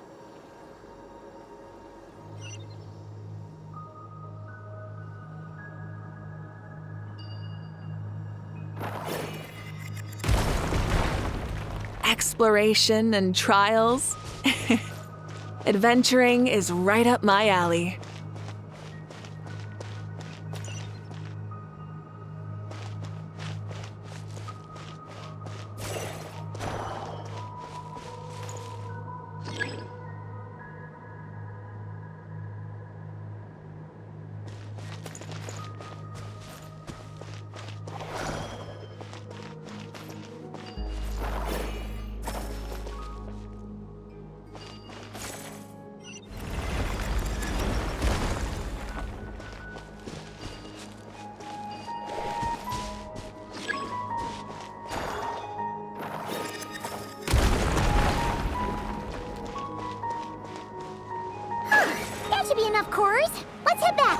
Exploration and trials. Adventuring is right up my alley. That should be enough cores. Let's head back.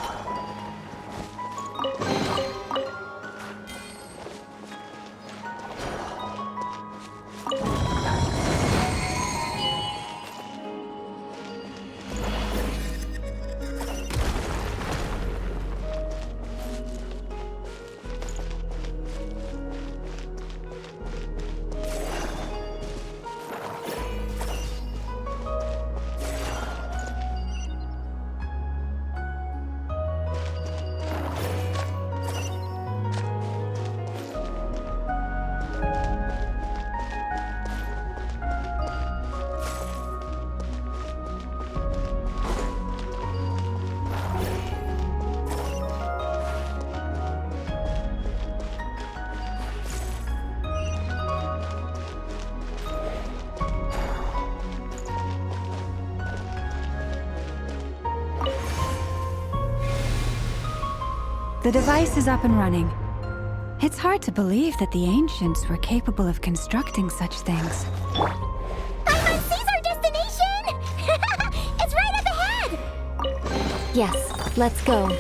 The device is up and running. It's hard to believe that the ancients were capable of constructing such things. Paimon sees our destination! It's right up ahead! Yes, let's go.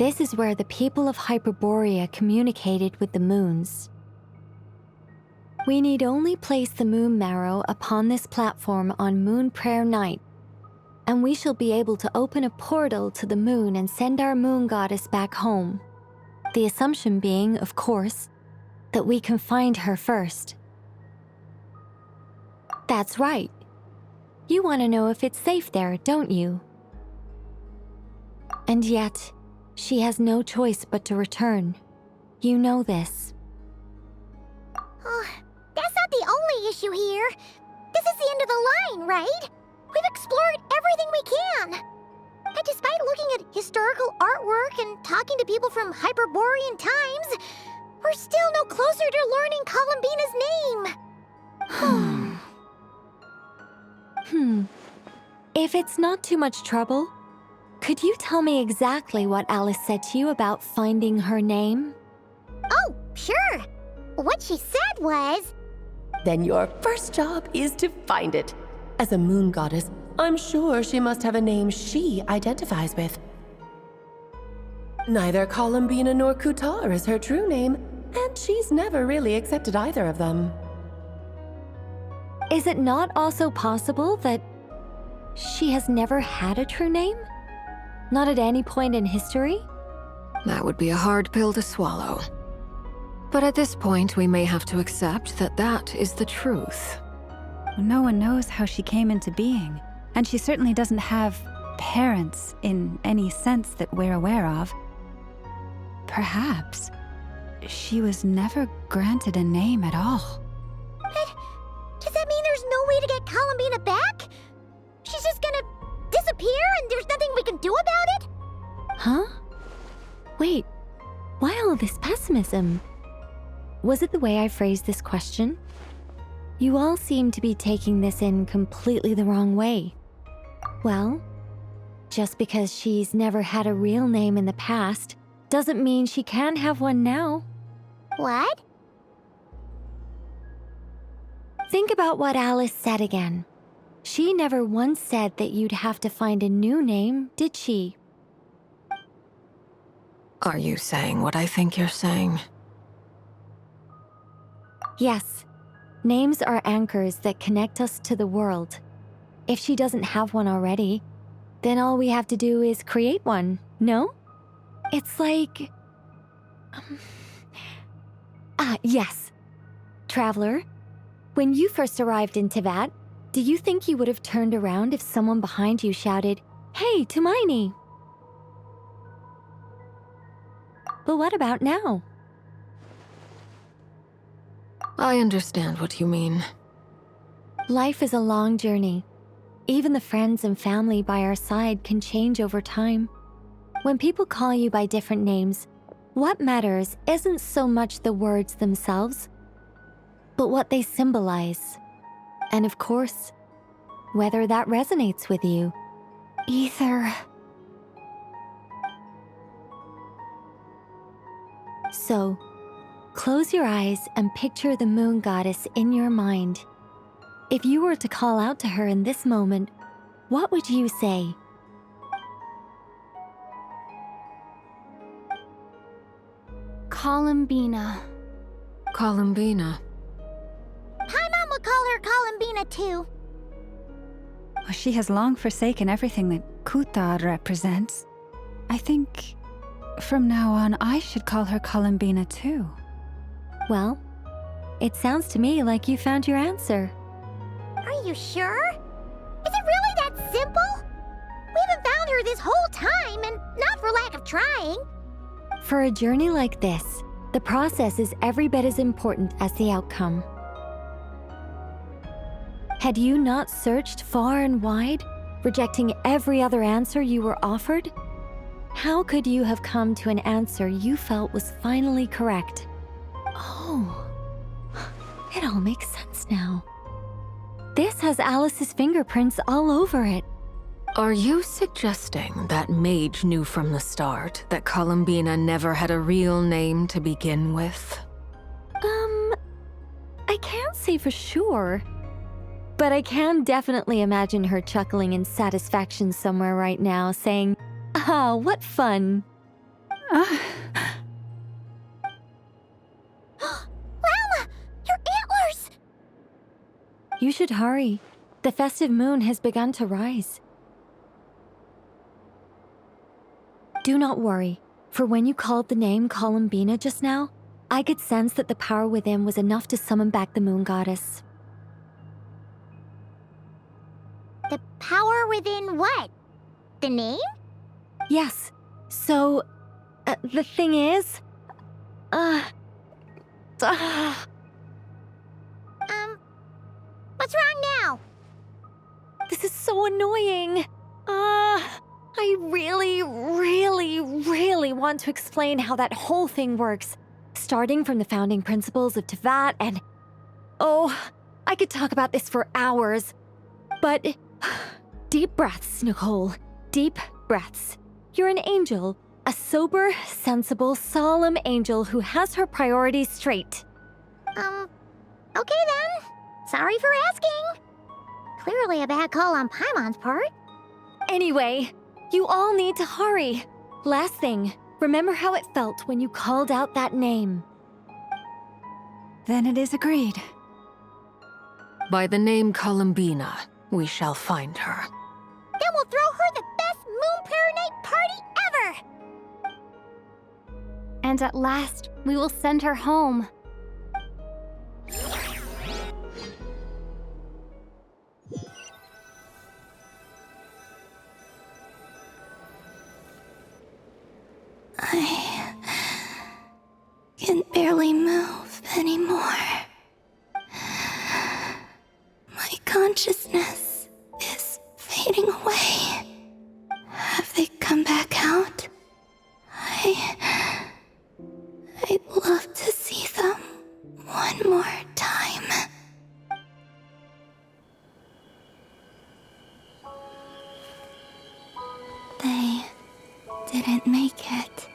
This is where the people of Hyperborea communicated with the moons. We need only place the moon marrow upon this platform on Moon Prayer Night, and we shall be able to open a portal to the moon and send our moon goddess back home. The assumption being, of course, that we can find her first. That's right. You want to know if it's safe there, don't you? And yet, she has no choice but to return. You know this. Oh, that's not the only issue here. This is the end of the line, right? We've explored everything we can. And despite looking at historical artwork and talking to people from Hyperborean times, we're still no closer to learning Columbina's name. If it's not too much trouble, could you tell me exactly what Alice said to you about finding her name? Oh, sure. What she said was... Then your first job is to find it. As a moon goddess, I'm sure she must have a name she identifies with. Neither Columbina nor Kutar is her true name, and she's never really accepted either of them. Is it not also possible that she has never had a true name? Not at any point in history? That would be a hard pill to swallow. But at this point, we may have to accept that that is the truth. No one knows how she came into being, and she certainly doesn't have parents in any sense that we're aware of. Perhaps she was never granted a name at all. Does that mean there's no way to get Columbina back? She's just gonna disappear and there's nothing we can do about it? Huh? Wait, why all this pessimism? Was it the way I phrased this question? You all seem to be taking this in completely the wrong way. Well, just because she's never had a real name in the past doesn't mean she can't have one now. What? Think about what Alice said again. She never once said that you'd have to find a new name, did she? Are you saying what I think you're saying? Yes. Names are anchors that connect us to the world. If she doesn't have one already, then all we have to do is create one, no? It's like... yes. Traveler, when you first arrived in Teyvat, do you think you would have turned around if someone behind you shouted, "Hey, Tumaini"? But what about now? I understand what you mean. Life is a long journey. Even the friends and family by our side can change over time. When people call you by different names, what matters isn't so much the words themselves, but what they symbolize. And of course, whether that resonates with you. Ether. So, close your eyes and picture the moon goddess in your mind. If you were to call out to her in this moment, what would you say? Columbina. Columbina. Paimon would call her Columbina too. Well, she has long forsaken everything that Kutar represents. I think from now on I should call her Columbina too. Well, it sounds to me like you found your answer. Are you sure? Is it really that simple? We haven't found her this whole time, and not for lack of trying. For a journey like this, the process is every bit as important as the outcome. Had you not searched far and wide, rejecting every other answer you were offered? How could you have come to an answer you felt was finally correct? Oh, it all makes sense now. This has Alice's fingerprints all over it. Are you suggesting that Mage knew from the start that Columbina never had a real name to begin with? I can't say for sure. But I can definitely imagine her chuckling in satisfaction somewhere right now, saying, "Ah, what fun." Llama! Your antlers! You should hurry. The festive moon has begun to rise. Do not worry, for when you called the name Columbina just now, I could sense that the power within was enough to summon back the moon goddess. The power within what? The name? Yes. So, the thing is... What's wrong now? This is so annoying. I really want to explain how that whole thing works. Starting from the founding principles of Tevat and... Oh, I could talk about this for hours. But... Deep breaths, Nicole. Deep breaths. You're an angel. A sober, sensible, solemn angel who has her priorities straight. Okay then. Sorry for asking. Clearly a bad call on Paimon's part. Anyway, you all need to hurry. Last thing, remember how it felt when you called out that name. Then it is agreed. By the name Columbina, we shall find her. Then we'll throw her the best Moon Prayer Night party ever! And at last, we will send her home. I can barely move anymore. My consciousness is fading away. Have they come back out? I'd love to see them one more time. They didn't make it.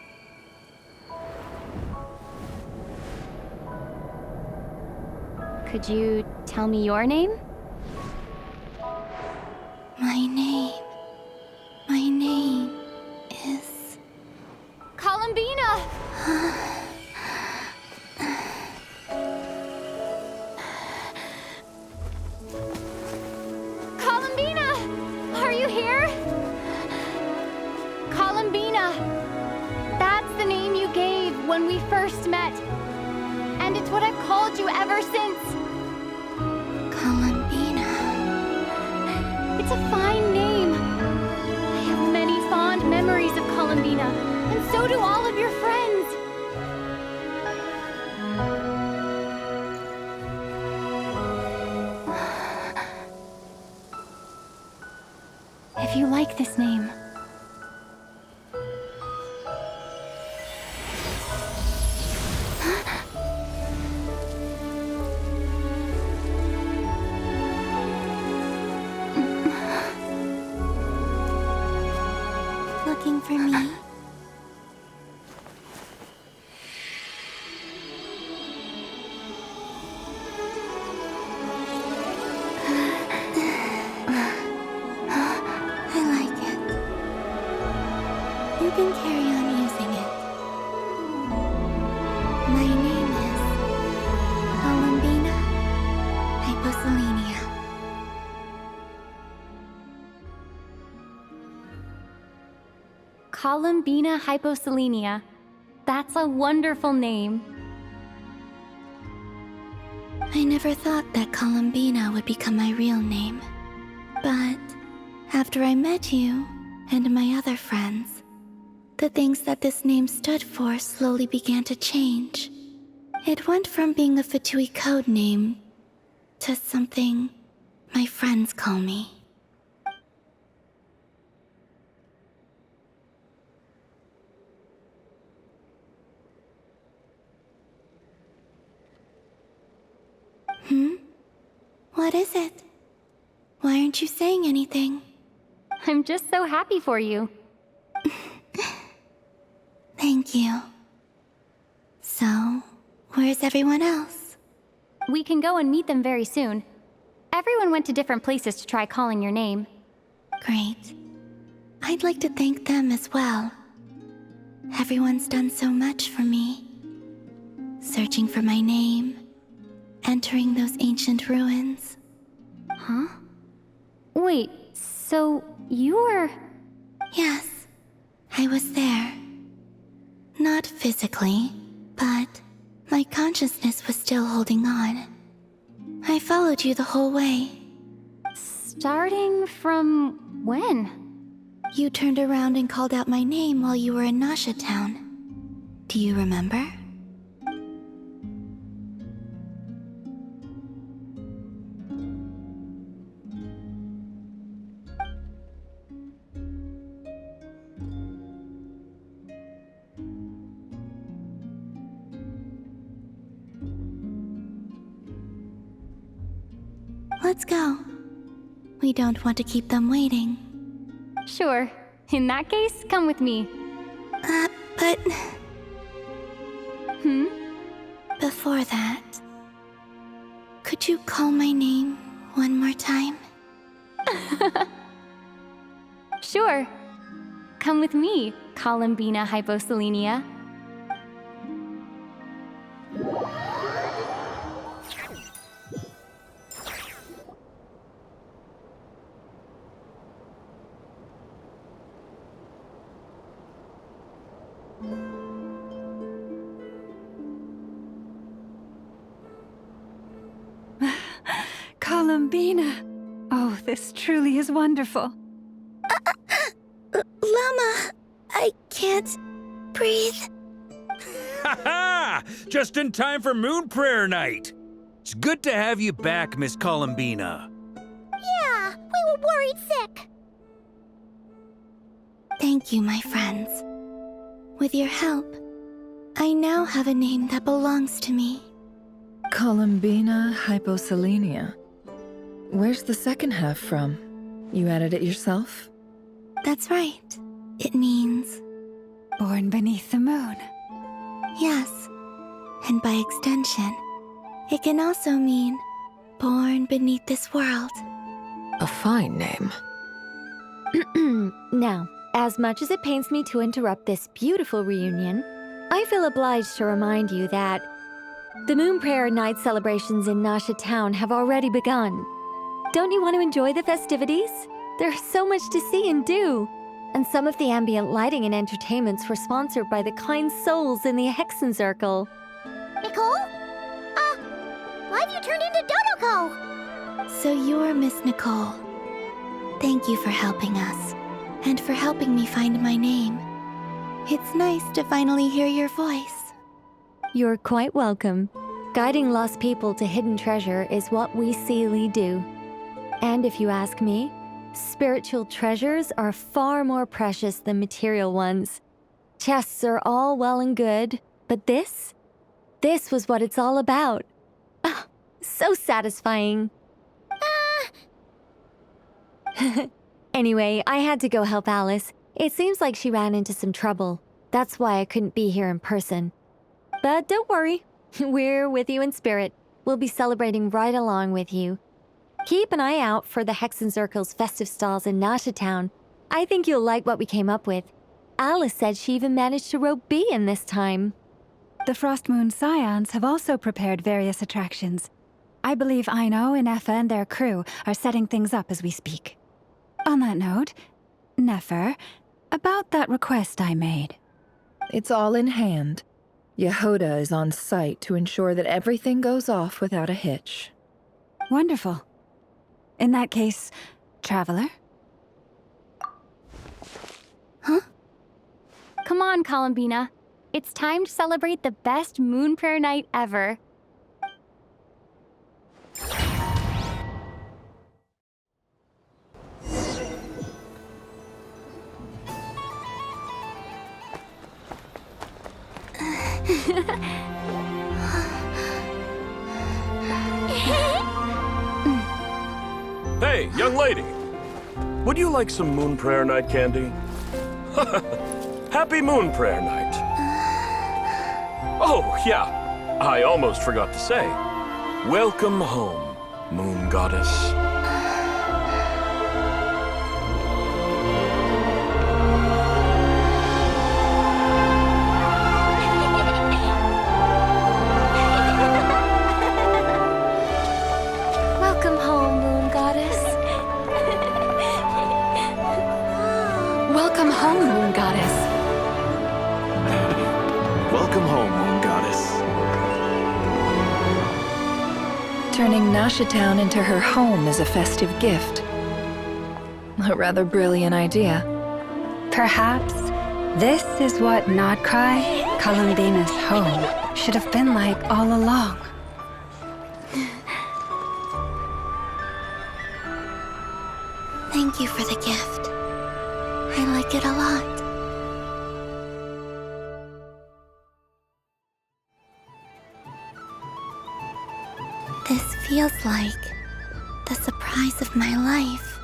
Could you tell me your name? My name is... Columbina! Columbina! Are you here? Columbina! That's the name you gave when we first met. And it's what I've called you ever since. Columbina. It's a fine name. I have many fond memories of Columbina, and so do all of your friends. If you like this name, looking for me? I like it. You can carry on using it. My name is Columbina Hyposelenia. Columbina Hyposelenia. That's a wonderful name. I never thought that Columbina would become my real name. But after I met you and my other friends, the things that this name stood for slowly began to change. It went from being a Fatui code name to something my friends call me. What is it? Why aren't you saying anything? I'm just so happy for you. Thank you. So, where's everyone else? We can go and meet them very soon. Everyone went to different places to try calling your name. Great. I'd like to thank them as well. Everyone's done so much for me. Searching for my name, entering those ancient ruins. Huh? Wait, so you were... Yes, I was there. Not physically, but my consciousness was still holding on. I followed you the whole way. Starting from when? You turned around and called out my name while you were in Nasha Town. Do you remember? Let's go. We don't want to keep them waiting. Sure. In that case, come with me. But... Hmm? Before that, could you call my name one more time? Sure. Come with me, Columbina Hyposelenia. Columbina! Oh, this truly is wonderful. Llama, I can't breathe. Ha ha! Just in time for Moon Prayer Night. It's good to have you back, Miss Columbina. Yeah, we were worried sick. Thank you, my friends. With your help, I now have a name that belongs to me. Columbina Hyposelenia. Where's the second half from? You added it yourself? That's right. It means... Born beneath the moon. Yes. And by extension, it can also mean born beneath this world. A fine name. Now, as much as it pains me to interrupt this beautiful reunion, I feel obliged to remind you that the Moon Prayer Night celebrations in Nasha Town have already begun. Don't you want to enjoy the festivities? There's so much to see and do. And some of the ambient lighting and entertainments were sponsored by the kind souls in the Hexen Circle. Nicole? Why have you turned into Dodoko? So you're Miss Nicole. Thank you for helping us, and for helping me find my name. It's nice to finally hear your voice. You're quite welcome. Guiding lost people to hidden treasure is what we Seelie do. And if you ask me, spiritual treasures are far more precious than material ones. Chests are all well and good, but this was what it's all about. Ah, so satisfying. Anyway, I had to go help Alice. It seems like she ran into some trouble. That's why I couldn't be here in person. But don't worry, we're with you in spirit. We'll be celebrating right along with you. Keep an eye out for the Hexen Circle's festive stalls in Nasha Town. I think you'll like what we came up with. Alice said she even managed to rope B in this time. The Frost Moon Scions have also prepared various attractions. I believe Aino and Effa and their crew are setting things up as we speak. On that note, Nefer, about that request I made. It's all in hand. Yehoda is on site to ensure that everything goes off without a hitch. Wonderful. In that case, Traveler? Huh? Come on, Columbina. It's time to celebrate the best Moon Prayer Night ever. Hey, young lady. Would you like some Moon Prayer Night candy? Happy Moon Prayer Night. Oh, yeah. I almost forgot to say. Welcome home, Moon Goddess. turning Nashitown into her home is a festive gift. A rather brilliant idea. Perhaps this is what Notcry, Columbina's home, should have been like all along. Thank you for the gift. I like it a lot. This feels like the surprise of my life.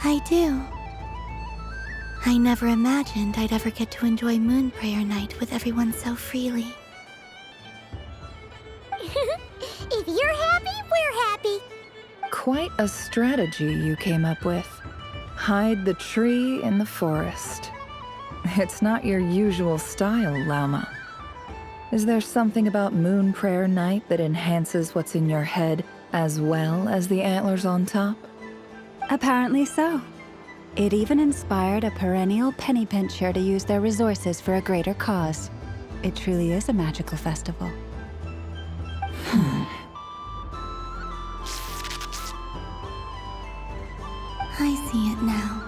I do. I never imagined I'd ever get to enjoy Moon Prayer Night with everyone so freely. If you're happy, we're happy. Quite a strategy you came up with. Hide the tree in the forest. It's not your usual style, Lauma. Is there something about Moon Prayer Night that enhances what's in your head as well as the antlers on top? Apparently so. It even inspired a perennial penny pincher to use their resources for a greater cause. It truly is a magical festival. I see it now.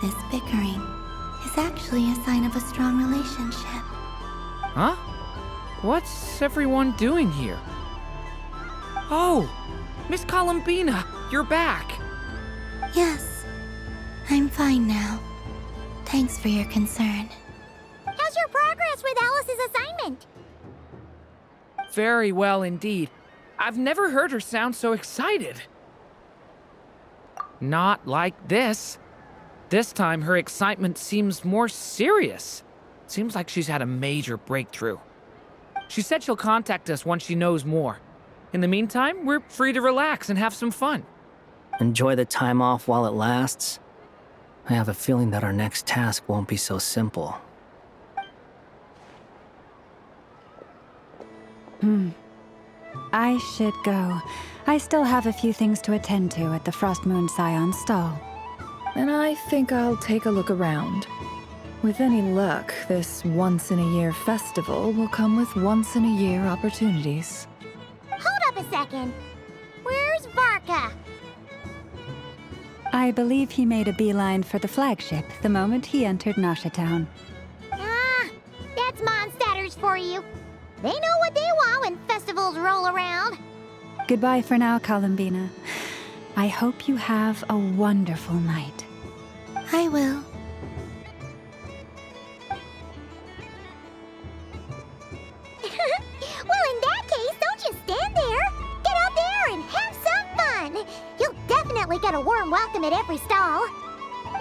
This bickering is actually a sign of a strong relationship. Huh? What's everyone doing here? Oh! Miss Columbina, you're back! Yes, I'm fine now. Thanks for your concern. How's your progress with Alice's assignment? Very well indeed. I've never heard her sound so excited. Not like this. This time, her excitement seems more serious. Seems like she's had a major breakthrough. She said she'll contact us once she knows more. In the meantime, we're free to relax and have some fun. Enjoy the time off while it lasts. I have a feeling that our next task won't be so simple. I should go. I still have a few things to attend to at the Frost Moon Scion stall. And I think I'll take a look around. With any luck, this once-in-a-year festival will come with once-in-a-year opportunities. Hold up a second. Where's Varka? I believe he made a beeline for the flagship the moment he entered Nashitown. Ah, that's Mondstadters for you. They know what they want when festivals roll around. Goodbye for now, Columbina. I hope you have a wonderful night. I will. Well, in that case, don't just stand there. Get out there and have some fun. You'll definitely get a warm welcome at every stall.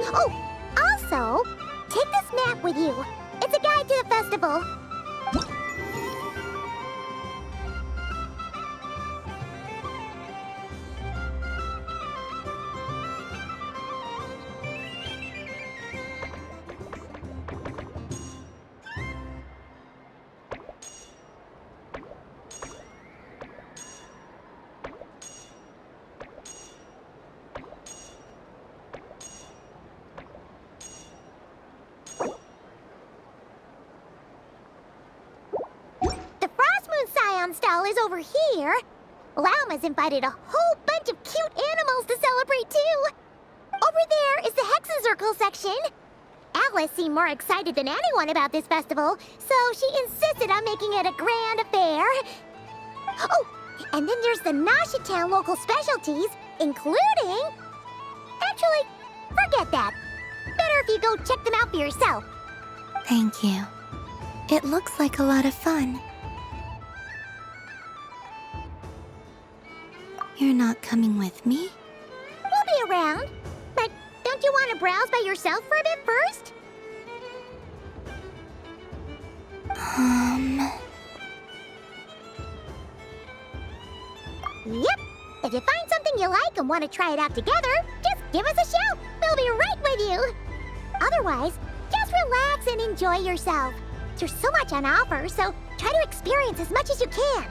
Oh, also, take this map with you. It's a guide to the festival. Stall is over here. Lauma's invited a whole bunch of cute animals to celebrate too. Over there is the Hexacircle section. Alice seemed more excited than anyone about this festival, so she insisted on making it a grand affair. Oh, and then there's the Nashitown local specialties, including... Actually, forget that. Better if you go check them out for yourself. Thank you. It looks like a lot of fun. You're not coming with me? We'll be around. But don't you want to browse by yourself for a bit first? Yep. If you find something you like and want to try it out together, just give us a shout. We'll be right with you. Otherwise, just relax and enjoy yourself. There's so much on offer, so try to experience as much as you can.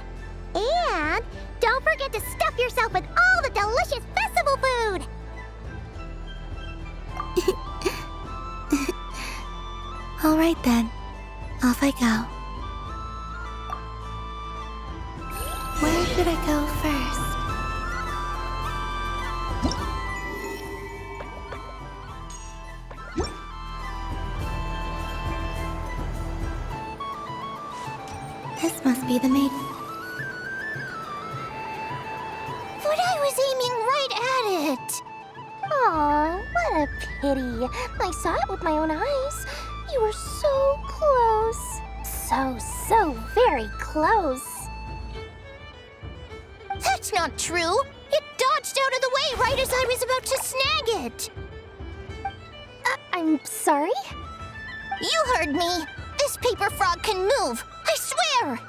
And don't forget to stuff yourself with all the delicious festival food! All right then. Off I go. Where should I go first? This must be the maiden. But I was aiming right at it! Aw, what a pity. I saw it with my own eyes. You were so close. So very close. That's not true! It dodged out of the way right as I was about to snag it! I'm sorry? You heard me! This paper frog can move! I swear!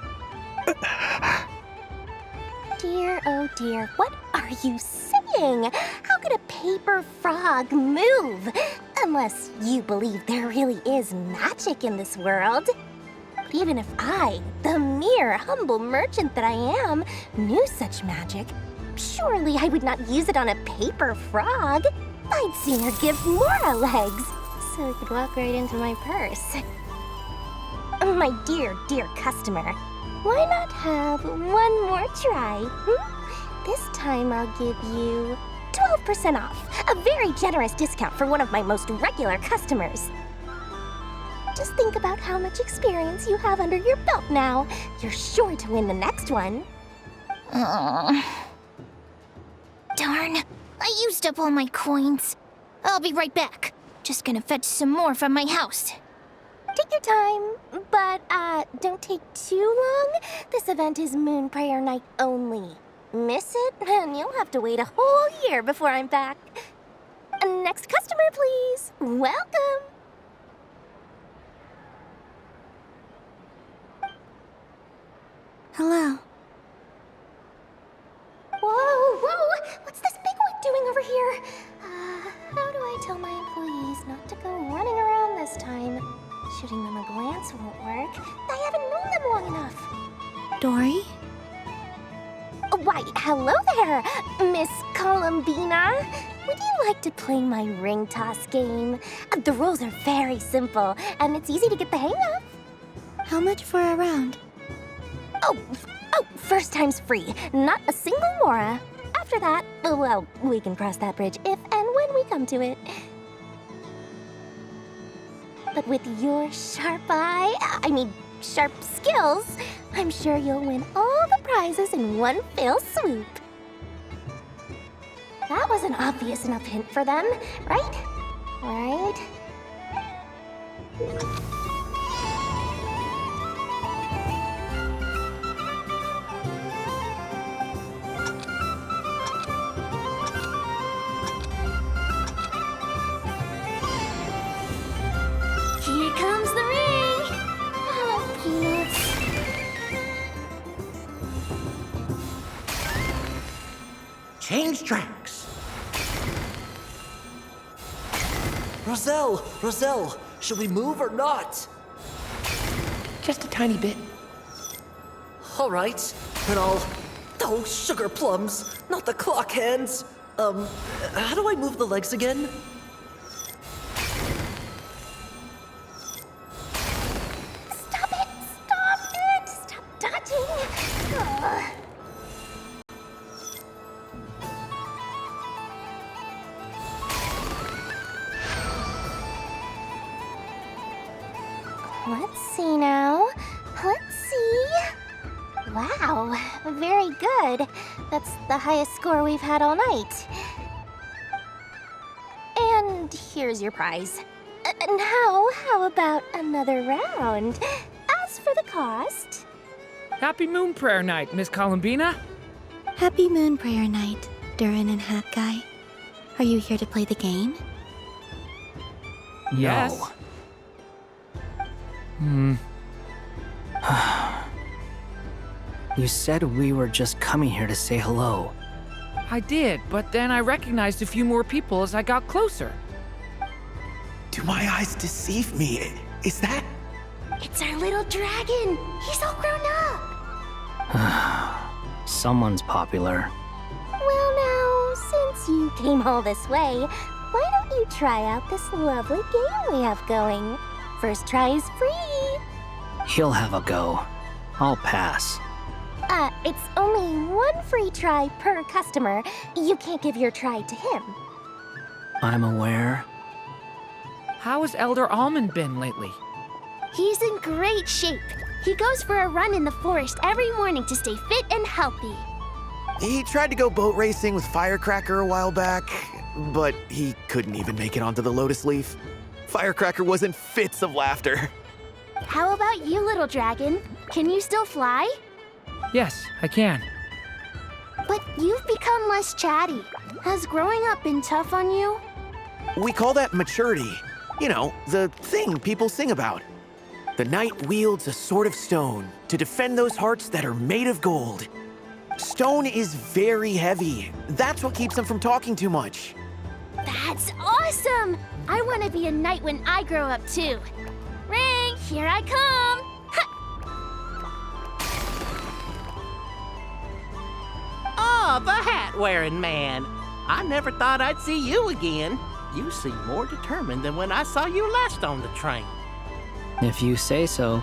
Dear, oh dear, what are you saying? How could a paper frog move? Unless you believe there really is magic in this world. But even if I, the mere humble merchant that I am, knew such magic, surely I would not use it on a paper frog. I'd sooner give Mora legs, so it could walk right into my purse. My dear, dear customer, why not have one more try? This time I'll give you 12% off, a very generous discount for one of my most regular customers. Just think about how much experience you have under your belt now. You're sure to win the next one. Darn, I used up all my coins. I'll be right back. Just gonna fetch some more from my house. Take your time, but don't take too long. This event is Moon Prayer Night only. Miss it, and you'll have to wait a whole year before I'm back. Next customer, please. Welcome. Hello. Whoa! What's this big one doing over here? How do I tell my employees not to go running around this time? Shooting them a glance won't work. I haven't known them long enough. Dory? Why, hello there, Miss Columbina. Would you like to play my ring toss game? The rules are very simple, and it's easy to get the hang of. How much for a round? Oh, first time's free. Not a single Mora. After that, well, we can cross that bridge if and when we come to it. But with your sharp sharp skills, I'm sure you'll win all the prizes in one fell swoop. That was an obvious enough hint for them, right? Right? Here comes the ring! Oh, Peanuts. Change tracks! Roselle, should we move or not? Just a tiny bit. All right, then I'll... Oh, sugar plums, not the clock hands. How do I move the legs again? Stop dodging! Ugh. Let's see now. Let's see. Wow, very good. That's the highest score we've had all night. And here's your prize. Now, how about another round? As for the cost... Happy Moon Prayer Night, Miss Columbina. Happy Moon Prayer Night, Durin and Hat Guy. Are you here to play the game? Yes. You said we were just coming here to say hello. I did, but then I recognized a few more people as I got closer. Do my eyes deceive me? Is that... It's our little dragon! He's all grown up! Someone's popular. Well now, since you came all this way, why don't you try out this lovely game we have going? First try is free! He'll have a go. I'll pass. It's only one free try per customer. You can't give your try to him. I'm aware. How has Elder Almond been lately? He's in great shape. He goes for a run in the forest every morning to stay fit and healthy. He tried to go boat racing with Firecracker a while back, but he couldn't even make it onto the Lotus Leaf. Firecracker was in fits of laughter. How about you, little dragon? Can you still fly? Yes, I can. But you've become less chatty. Has growing up been tough on you? We call that maturity. You know, the thing people sing about. The knight wields a sword of stone to defend those hearts that are made of gold. Stone is very heavy. That's what keeps him from talking too much. That's awesome! I want to be a knight when I grow up, too. Ring, here I come! Oh, the hat-wearing man. I never thought I'd see you again. You seem more determined than when I saw you last on the train. If you say so.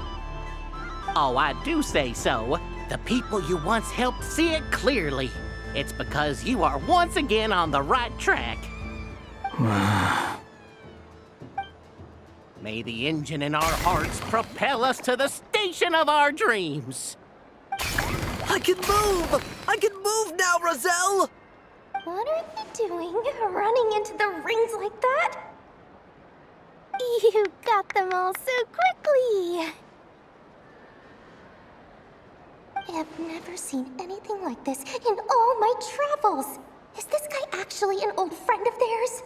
Oh, I do say so. The people you once helped see it clearly. It's because you are once again on the right track. May the engine in our hearts propel us to the station of our dreams. I can move! I can move now, Roselle! What are you doing, running into the rings like that? You got them all so quickly! I have never seen anything like this in all my travels! Is this guy actually an old friend of theirs?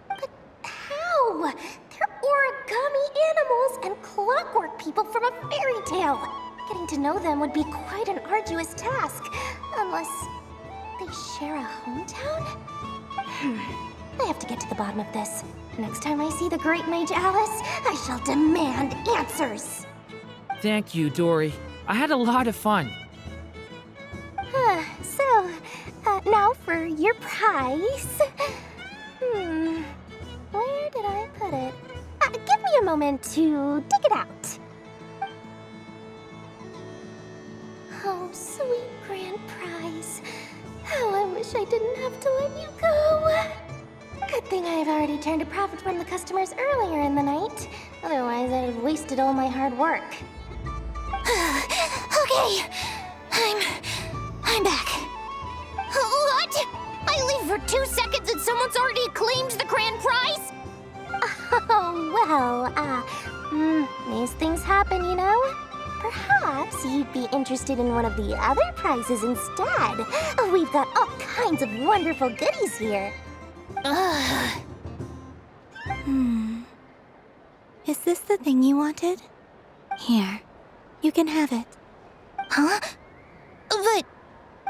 But how? They're origami animals and clockwork people from a fairy tale. Getting to know them would be quite an arduous task, unless they share a hometown? I have to get to the bottom of this. Next time I see the Great Mage Alice, I shall demand answers. Thank you, Dory. I had a lot of fun. So, now for your prize. Where did I put it? Give me a moment to dig it out. Oh, sweet grand prize. How I wish I didn't have to let you go. Good thing I've already turned a profit from the customers earlier in the night. Otherwise, I'd have wasted all my hard work. Okay, I'm back. What? I leave for 2 seconds and someone's already claimed the grand prize? Oh, well, these things happen, you know? Perhaps you'd be interested in one of the other prizes instead. We've got all kinds of wonderful goodies here. Is this the thing you wanted? Here, you can have it. Huh? But...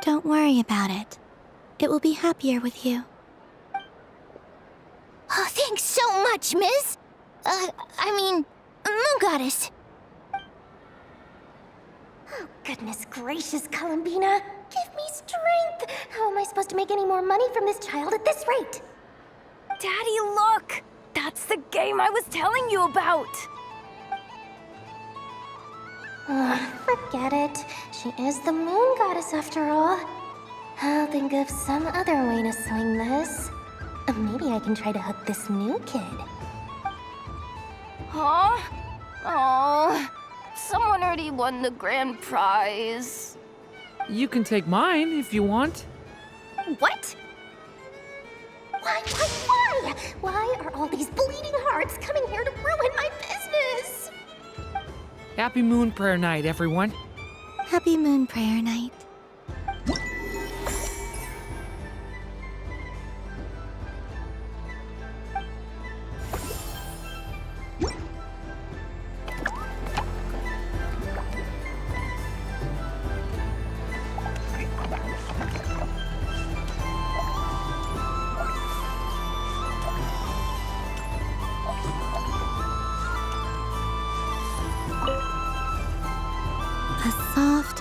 Don't worry about it. It will be happier with you. Oh, thanks so much, miss. Moon Goddess. Oh, goodness gracious, Columbina. Give me strength. How am I supposed to make any more money from this child at this rate? Daddy, look! That's the game I was telling you about! Forget it. She is the Moon Goddess after all. I'll think of some other way to swing this. Maybe I can try to hook this new kid. Huh? Oh, someone already won the grand prize. You can take mine if you want. What? Why? Why are all these bleeding hearts coming here to ruin my business? Happy Moon Prayer Night, everyone. Happy Moon Prayer Night.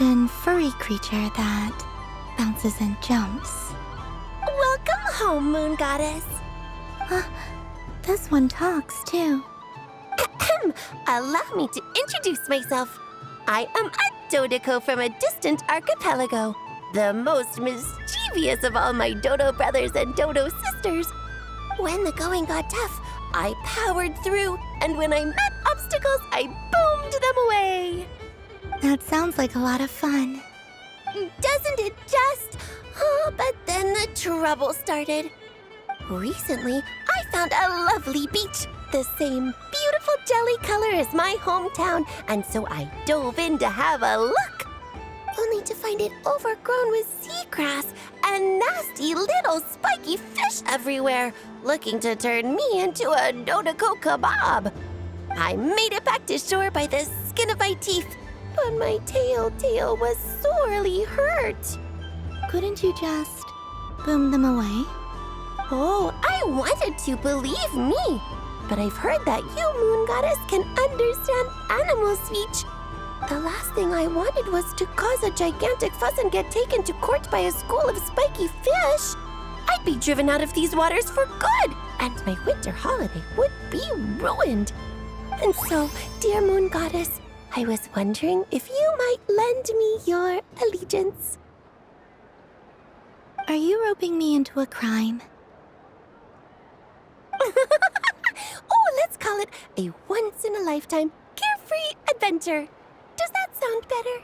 And furry creature that bounces and jumps. Welcome home, Moon Goddess. This one talks too. Allow me to introduce myself. I am a Dodoco from a distant archipelago, the most mischievous of all my Dodo brothers and Dodo sisters. When the going got tough, I powered through, and when I met obstacles, I boomed them away. That sounds like a lot of fun. Doesn't it just? Oh, but then the trouble started. Recently, I found a lovely beach, the same beautiful jelly color as my hometown, and so I dove in to have a look, only to find it overgrown with seagrass and nasty little spiky fish everywhere, looking to turn me into a Dodoco kebab. I made it back to shore by the skin of my teeth, but my tail was sorely hurt. Couldn't you just boom them away? Oh, I wanted to, believe me. But I've heard that you, Moon Goddess, can understand animal speech. The last thing I wanted was to cause a gigantic fuss and get taken to court by a school of spiky fish. I'd be driven out of these waters for good, and my winter holiday would be ruined. And so, dear Moon Goddess, I was wondering if you might lend me your allegiance. Are you roping me into a crime? Oh, let's call it a once-in-a-lifetime carefree adventure. Does that sound better?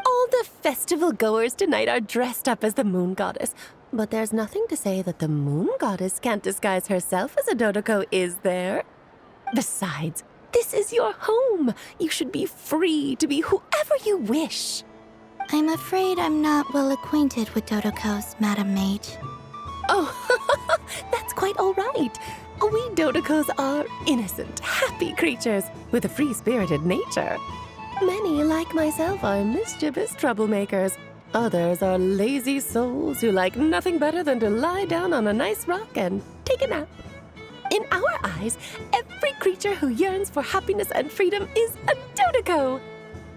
All the festival goers tonight are dressed up as the Moon Goddess, but there's nothing to say that the Moon Goddess can't disguise herself as a Dodoco, is there? Besides, this is your home. You should be free to be whoever you wish. I'm afraid I'm not well acquainted with Dodocos, Madam Mage. Oh, that's quite all right. We Dodocos are innocent, happy creatures with a free-spirited nature. Many, like myself, are mischievous troublemakers. Others are lazy souls who like nothing better than to lie down on a nice rock and take a nap. In our eyes, every creature who yearns for happiness and freedom is a Dodoco.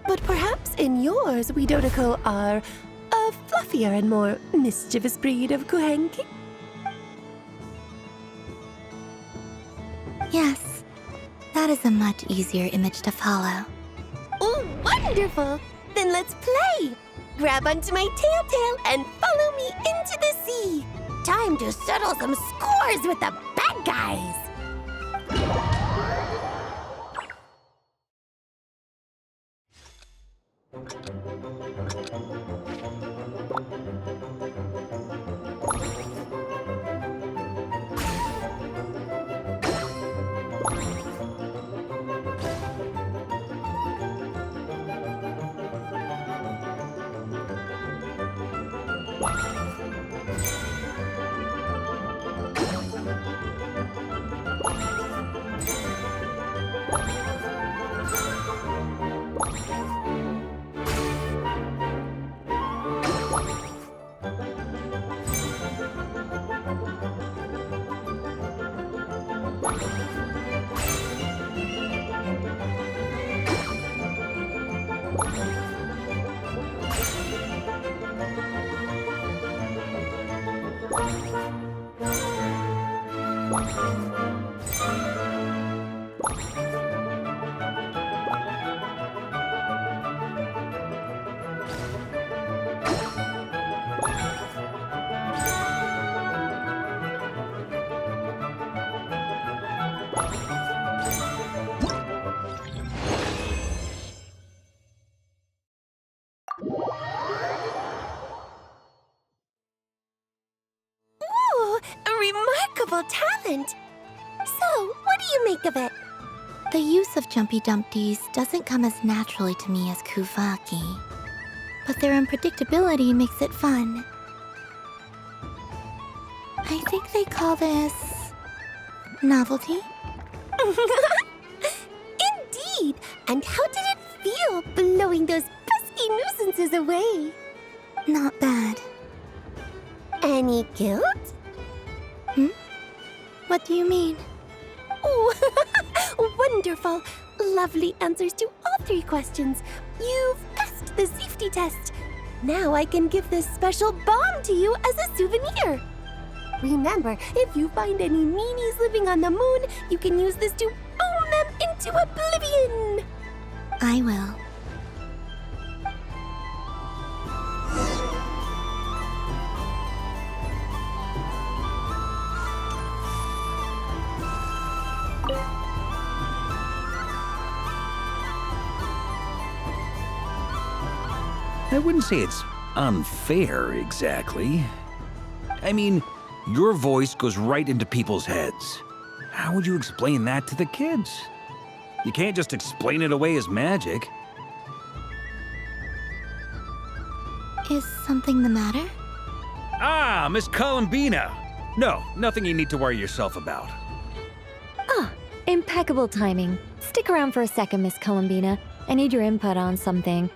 But perhaps in yours, we Dodoco are a fluffier and more mischievous breed of Kuhenki. Yes, that is a much easier image to follow. Oh, wonderful! Then let's play! Grab onto my tail and follow me into the sea! Time to settle some scores with the bad guys! Remarkable talent! So, what do you make of it? The use of Jumpy Dumpties doesn't come as naturally to me as Kuvaki, but their unpredictability makes it fun. I think they call this novelty. Indeed! And how did it feel blowing those pesky nuisances away? Not bad. Any guilt? What do you mean? Oh, wonderful! Lovely answers to all 3 questions. You've passed the safety test. Now I can give this special bomb to you as a souvenir. Remember, if you find any meanies living on the moon, you can use this to boom them into oblivion. I will. I wouldn't say it's unfair, exactly. I mean, your voice goes right into people's heads. How would you explain that to the kids? You can't just explain it away as magic. Is something the matter? Ah, Miss Columbina! No, nothing you need to worry yourself about. Ah, impeccable timing. Stick around for a second, Miss Columbina. I need your input on something.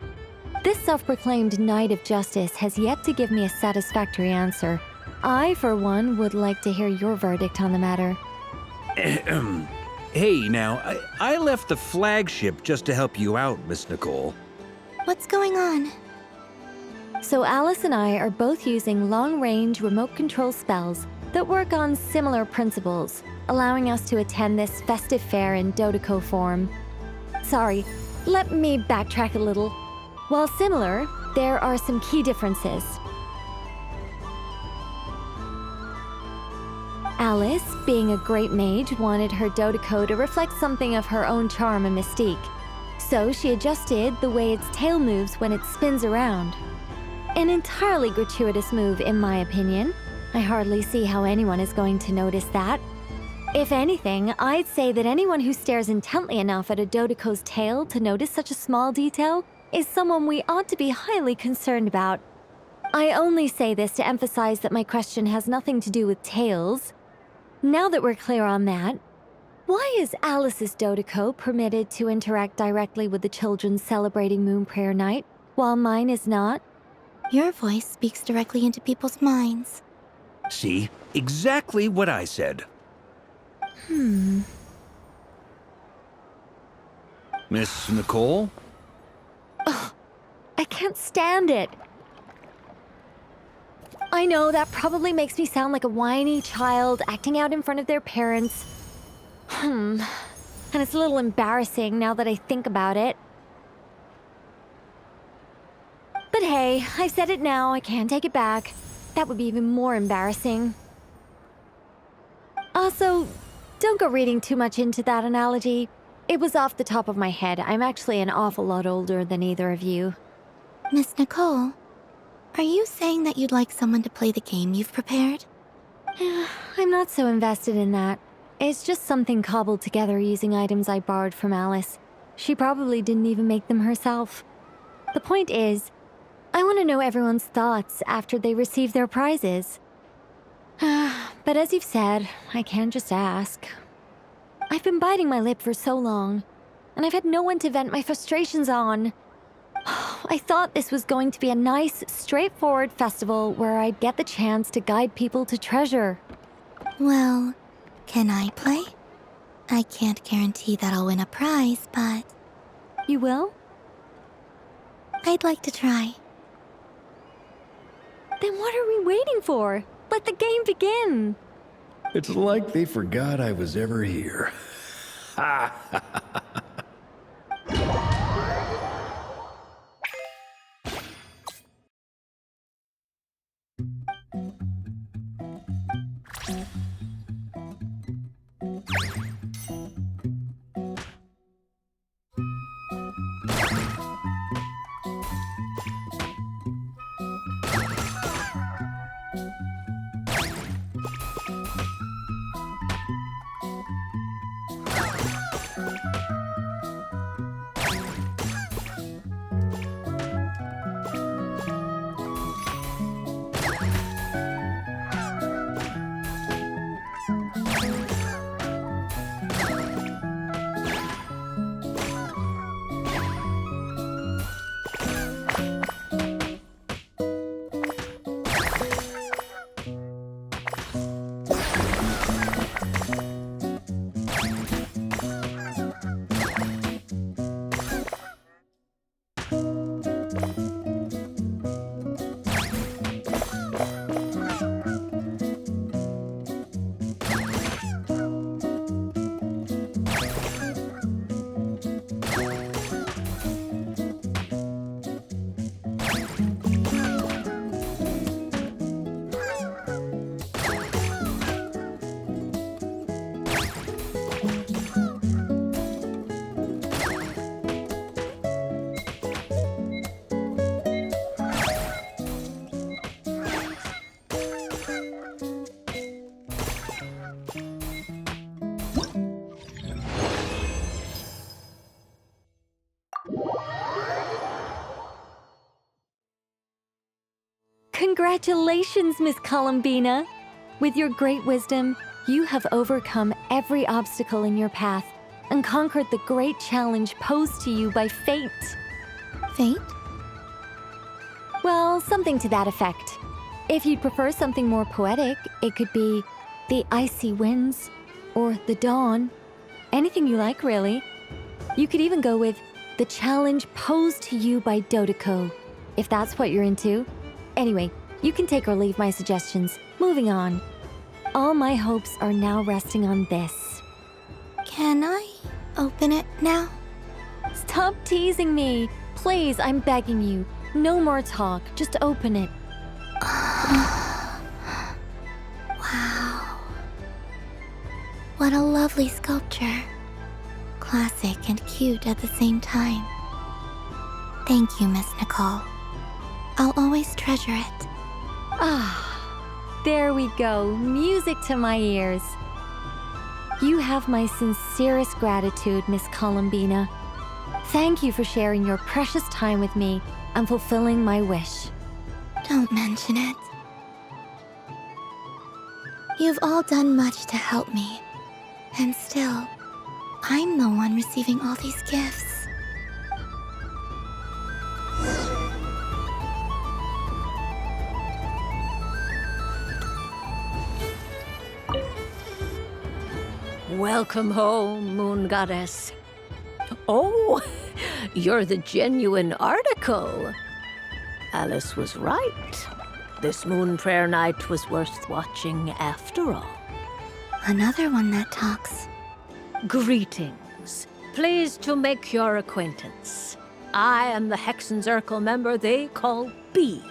This self-proclaimed Knight of Justice has yet to give me a satisfactory answer. I, for one, would like to hear your verdict on the matter. Hey, now, I left the flagship just to help you out, Miss Nicole. What's going on? So Alice and I are both using long-range remote control spells that work on similar principles, allowing us to attend this festive fair in Dodeco form. Sorry, let me backtrack a little. While similar, there are some key differences. Alice, being a great mage, wanted her Dodeco to reflect something of her own charm and mystique. So she adjusted the way its tail moves when it spins around. An entirely gratuitous move, in my opinion. I hardly see how anyone is going to notice that. If anything, I'd say that anyone who stares intently enough at a Dodeco's tail to notice such a small detail is someone we ought to be highly concerned about. I only say this to emphasize that my question has nothing to do with tails. Now that we're clear on that, why is Alice's Dodeco permitted to interact directly with the children celebrating Moon Prayer Night, while mine is not? Your voice speaks directly into people's minds. See? Exactly what I said. Miss Nicole? Ugh, I can't stand it. I know that probably makes me sound like a whiny child acting out in front of their parents. And it's a little embarrassing now that I think about it. But hey, I've said it now, I can't take it back. That would be even more embarrassing. Also, don't go reading too much into that analogy. It was off the top of my head. I'm actually an awful lot older than either of you. Miss Nicole, are you saying that you'd like someone to play the game you've prepared? I'm not so invested in that. It's just something cobbled together using items I borrowed from Alice. She probably didn't even make them herself. The point is, I want to know everyone's thoughts after they receive their prizes. But as you've said, I can't just ask. I've been biting my lip for so long, and I've had no one to vent my frustrations on. I thought this was going to be a nice, straightforward festival where I'd get the chance to guide people to treasure. Well, can I play? I can't guarantee that I'll win a prize, but... You will? I'd like to try. Then what are we waiting for? Let the game begin! It's like they forgot I was ever here. Congratulations, Miss Columbina! With your great wisdom, you have overcome every obstacle in your path and conquered the great challenge posed to you by fate. Fate? Well, something to that effect. If you'd prefer something more poetic, it could be the icy winds or the dawn. Anything you like, really. You could even go with the challenge posed to you by Dodeko, if that's what you're into. Anyway, you can take or leave my suggestions. Moving on. All my hopes are now resting on this. Can I open it now? Stop teasing me. Please, I'm begging you. No more talk. Just open it. Wow. What a lovely sculpture. Classic and cute at the same time. Thank you, Miss Nicole. I'll always treasure it. Ah, there we go. Music to my ears. You have my sincerest gratitude, Miss Columbina. Thank you for sharing your precious time with me and fulfilling my wish. Don't mention it. You've all done much to help me. And still, I'm the one receiving all these gifts. Welcome home, Moon Goddess. Oh, you're the genuine article. Alice was right. This Moon Prayer Night was worth watching after all. Another one that talks. Greetings. Pleased to make your acquaintance. I am the Hexenzirkel member they call B.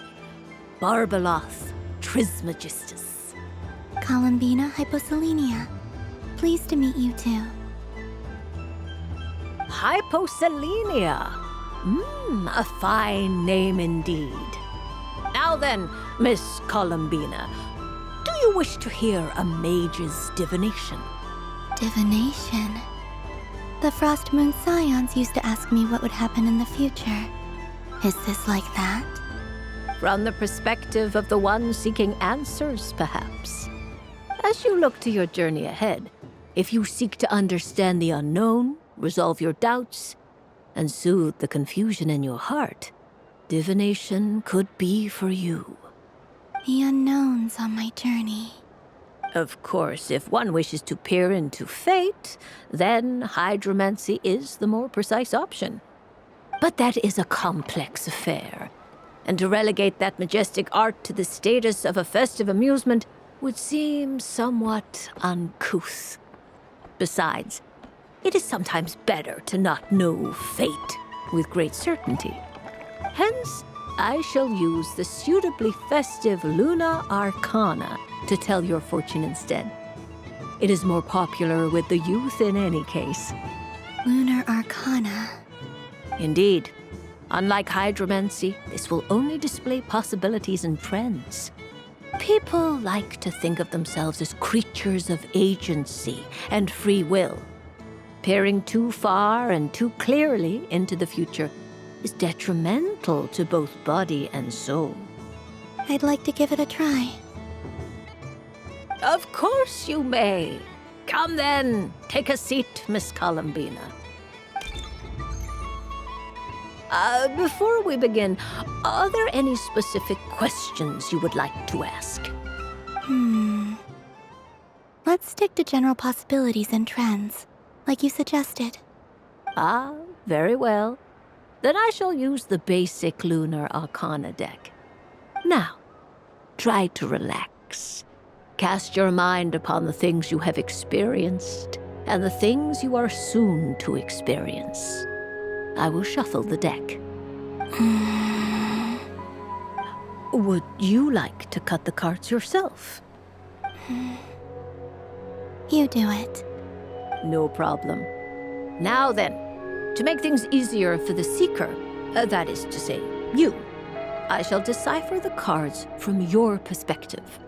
Barbeloth Trismegistus. Columbina Hyposelenia. Pleased to meet you too. Hyposelenia. A fine name indeed. Now then, Miss Columbina, do you wish to hear a mage's divination? Divination? The Frost Moon Scions used to ask me what would happen in the future. Is this like that? From the perspective of the one seeking answers, perhaps. As you look to your journey ahead, if you seek to understand the unknown, resolve your doubts, and soothe the confusion in your heart, divination could be for you. The unknowns on my journey. Of course, if one wishes to peer into fate, then hydromancy is the more precise option. But that is a complex affair, and to relegate that majestic art to the status of a festive amusement would seem somewhat uncouth. Besides, it is sometimes better to not know fate with great certainty. Hence, I shall use the suitably festive Luna Arcana to tell your fortune instead. It is more popular with the youth in any case. Lunar Arcana. Indeed. Unlike hydromancy, this will only display possibilities and trends. People like to think of themselves as creatures of agency and free will. Peering too far and too clearly into the future is detrimental to both body and soul. I'd like to give it a try. Of course you may. Come then, take a seat, Miss Columbina. Before we begin, are there any specific questions you would like to ask? Let's stick to general possibilities and trends, like you suggested. Ah, very well. Then I shall use the basic Lunar Arcana deck. Now, try to relax. Cast your mind upon the things you have experienced and the things you are soon to experience. I will shuffle the deck. Would you like to cut the cards yourself? You do it. No problem. Now then, to make things easier for the seeker, that is to say, you, I shall decipher the cards from your perspective.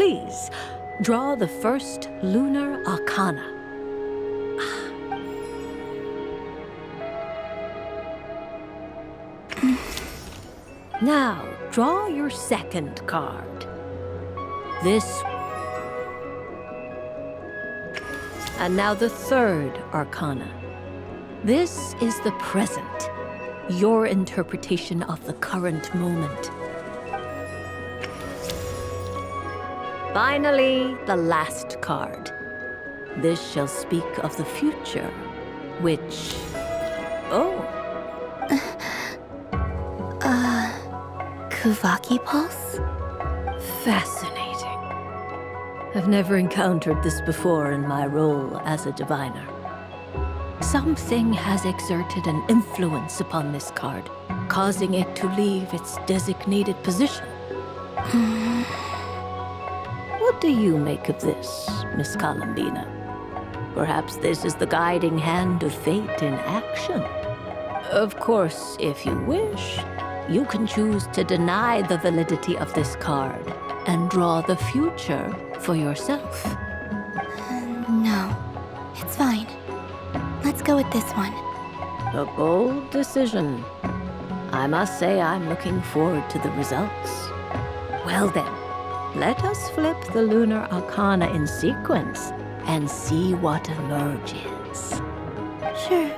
please, draw the first lunar arcana. Now, draw your second card. This. And now the third arcana. This is the present, your interpretation of the current moment. Finally, the last card. This shall speak of the future, which... Oh. Kuvaki Pulse? Fascinating. I've never encountered this before in my role as a diviner. Something has exerted an influence upon this card, causing it to leave its designated position. What do you make of this, Miss Columbina? Perhaps this is the guiding hand of fate in action. Of course, if you wish, you can choose to deny the validity of this card and draw the future for yourself. No, it's fine. Let's go with this one. A bold decision. I must say I'm looking forward to the results. Well then, let us flip the lunar arcana in sequence and see what emerges. Sure.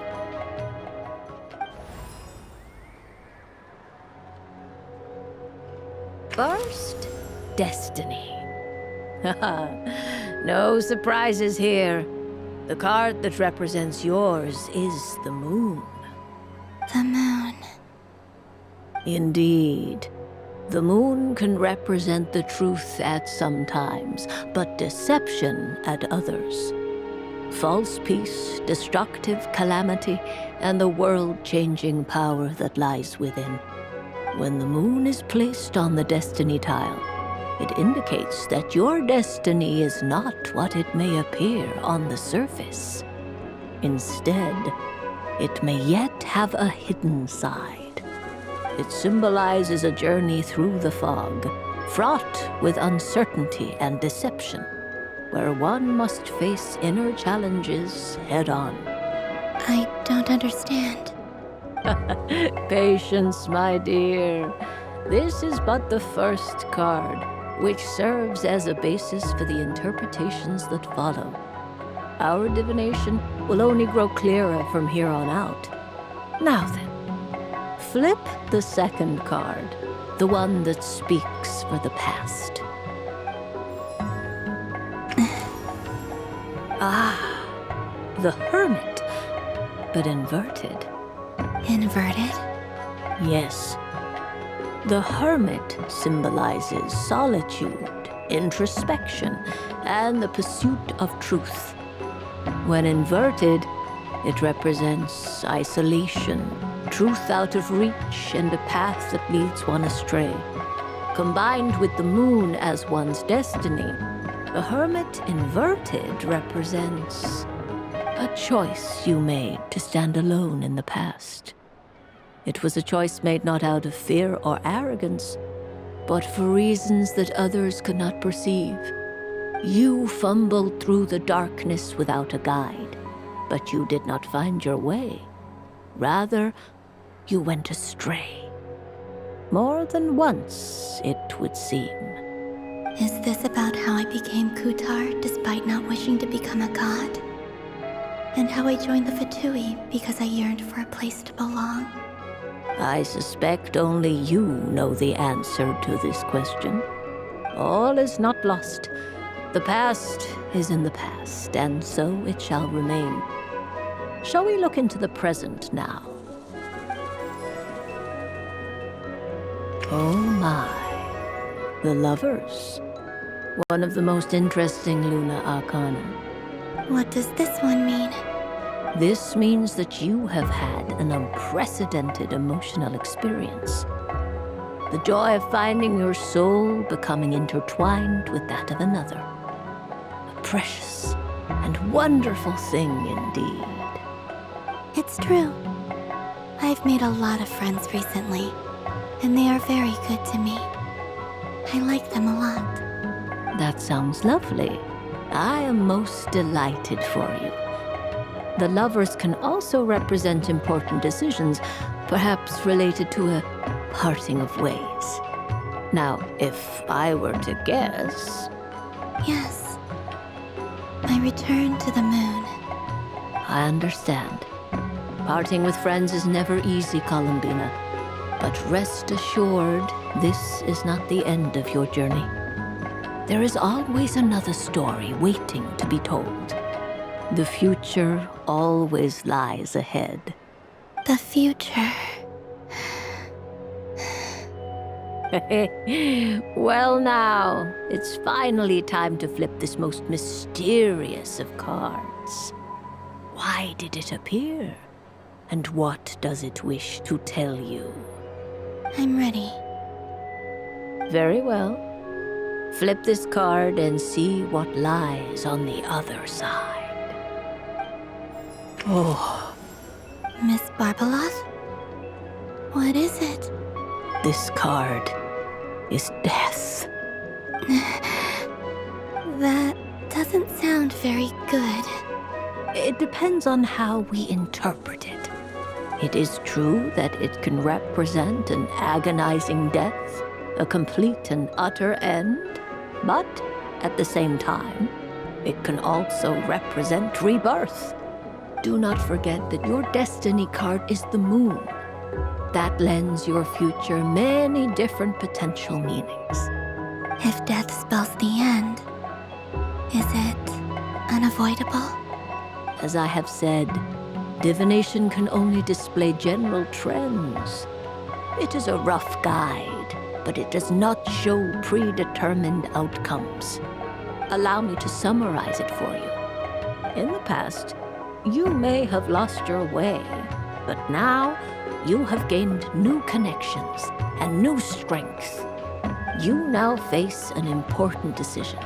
First, Destiny. No surprises here. The card that represents yours is the moon. The moon. Indeed. The moon can represent the truth at some times, but deception at others. False peace, destructive calamity, and the world-changing power that lies within. When the moon is placed on the destiny tile, it indicates that your destiny is not what it may appear on the surface. Instead, it may yet have a hidden side. It symbolizes a journey through the fog, fraught with uncertainty and deception, where one must face inner challenges head-on. I don't understand. Patience, my dear. This is but the first card, which serves as a basis for the interpretations that follow. Our divination will only grow clearer from here on out. Now then, flip the second card, the one that speaks for the past. The Hermit, but inverted. Inverted? Yes. The Hermit symbolizes solitude, introspection, and the pursuit of truth. When inverted, it represents isolation, truth out of reach, and a path that leads one astray. Combined with the moon as one's destiny, the Hermit inverted represents a choice you made to stand alone in the past. It was a choice made not out of fear or arrogance, but for reasons that others could not perceive. You fumbled through the darkness without a guide, but you did not find your way. Rather, you went astray. More than once, it would seem. Is this about how I became Kutar despite not wishing to become a god? And how I joined the Fatui because I yearned for a place to belong? I suspect only you know the answer to this question. All is not lost. The past is in the past, and so it shall remain. Shall we look into the present now? Oh my. The Lovers. One of the most interesting Luna Arcana. What does this one mean? This means that you have had an unprecedented emotional experience. The joy of finding your soul becoming intertwined with that of another. A precious and wonderful thing indeed. It's true. I've made a lot of friends recently, and they are very good to me. I like them a lot. That sounds lovely. I am most delighted for you. The lovers can also represent important decisions, perhaps related to a parting of ways. Now, if I were to guess... Yes. I return to the moon. I understand. Parting with friends is never easy, Columbina. But rest assured, this is not the end of your journey. There is always another story waiting to be told. The future always lies ahead. The future. Well now, it's finally time to flip this most mysterious of cards. Why did it appear? And what does it wish to tell you? I'm ready. Very well. Flip this card and see what lies on the other side. Oh. Miss Barbeloth? What is it? This card is death. That doesn't sound very good. It depends on how we interpret it. It is true that it can represent an agonizing death, a complete and utter end, but at the same time, it can also represent rebirth. Do not forget that your destiny card is the moon. That lends your future many different potential meanings. If death spells the end, is it unavoidable? As I have said, divination can only display general trends. It is a rough guide, but it does not show predetermined outcomes. Allow me to summarize it for you. In the past, you may have lost your way, but now you have gained new connections and new strength. You now face an important decision,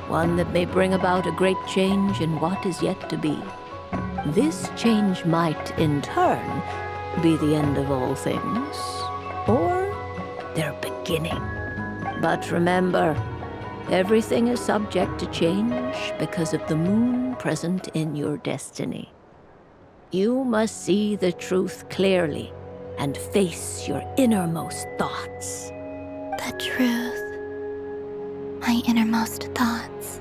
one that may bring about a great change in what is yet to be. This change might, in turn, be the end of all things, or their beginning. But remember, everything is subject to change because of the moon present in your destiny. You must see the truth clearly and face your innermost thoughts. The truth. My innermost thoughts.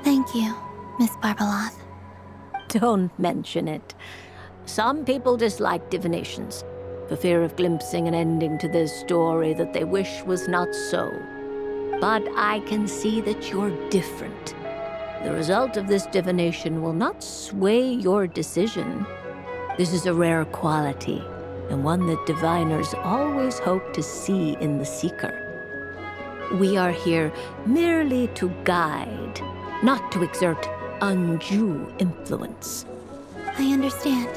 Thank you, Miss Barbeloth. Don't mention it. Some people dislike divinations, for fear of glimpsing an ending to their story that they wish was not so. But I can see that you're different. The result of this divination will not sway your decision. This is a rare quality, and one that diviners always hope to see in the seeker. We are here merely to guide, not to exert undue influence. I understand.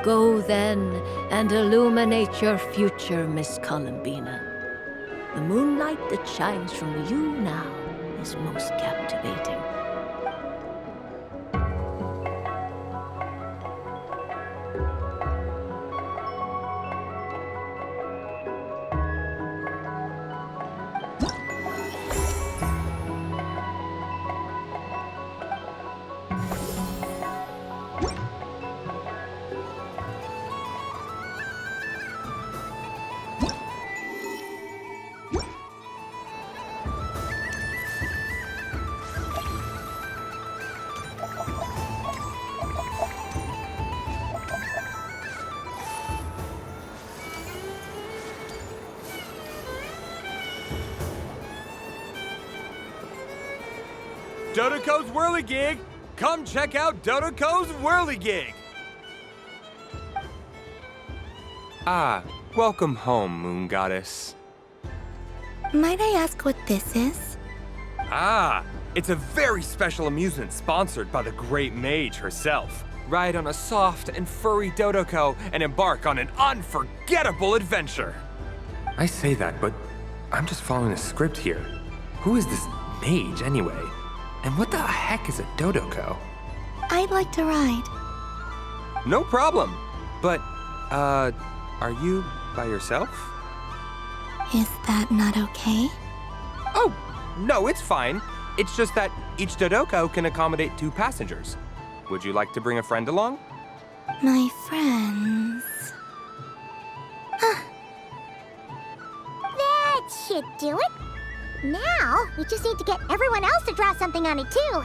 Go then and illuminate your future, Miss Columbina. The moonlight that shines from you now is most captivating. Dodoco's Whirligig! Come check out Dodoco's Whirligig! Ah, welcome home, Moon Goddess. Might I ask what this is? Ah, it's a very special amusement sponsored by the great mage herself. Ride on a soft and furry Dodoco and embark on an unforgettable adventure. I say that, but I'm just following a script here. Who is this mage, anyway? And what the heck is a Dodoco? I'd like to ride. No problem. But, are you by yourself? Is that not okay? Oh, No, it's fine. It's just that each Dodoko can accommodate 2 passengers. Would you like to bring a friend along? My friends. That should do it. Now, we just need to get everyone else to draw something on it too.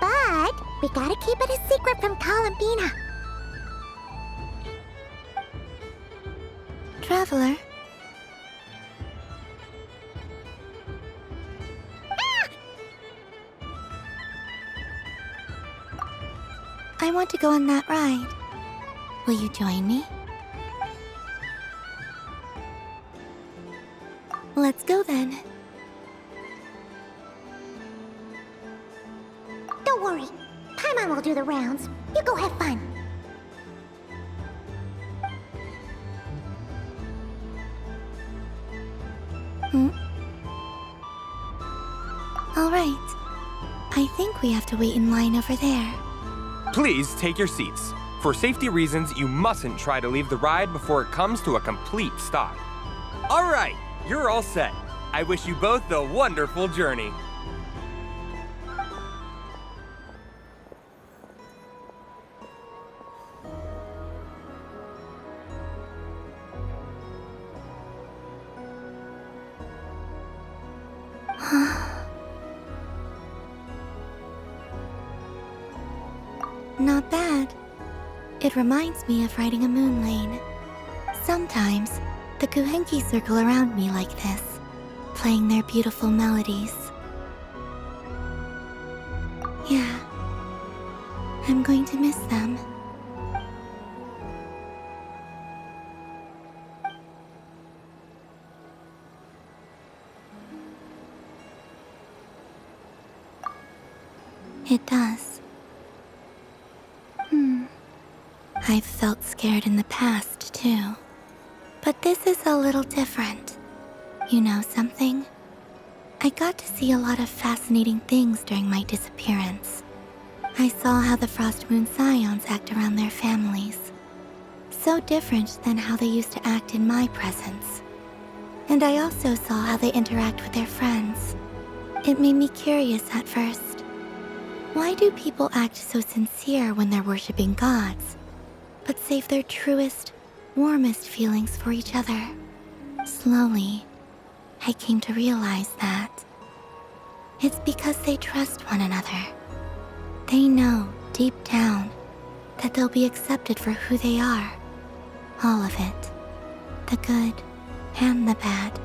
But we gotta keep it a secret from Columbina. Traveler. I want to go on that ride. Will you join me? Let's go then. Don't worry. Paimon will do the rounds. You go have fun. All right. I think we have to wait in line over there. Please take your seats. For safety reasons, you mustn't try to leave the ride before it comes to a complete stop. All right, you're all set. I wish you both a wonderful journey. Not bad. It reminds me of riding a moon lane. Sometimes, the Kuhenki circle around me like this, playing their beautiful melodies. Yeah, I'm going to miss them. It does. I've felt scared in the past, too. But this is a little different. You know something? I got to see a lot of fascinating things during my disappearance. I saw how the Frost Moon Scions act around their families. So different than how they used to act in my presence. And I also saw how they interact with their friends. It made me curious at first. Why do people act so sincere when they're worshipping gods, but save their truest, warmest feelings for each other? Slowly, I came to realize that it's because they trust one another. They know, deep down, that they'll be accepted for who they are. All of it. The good and the bad.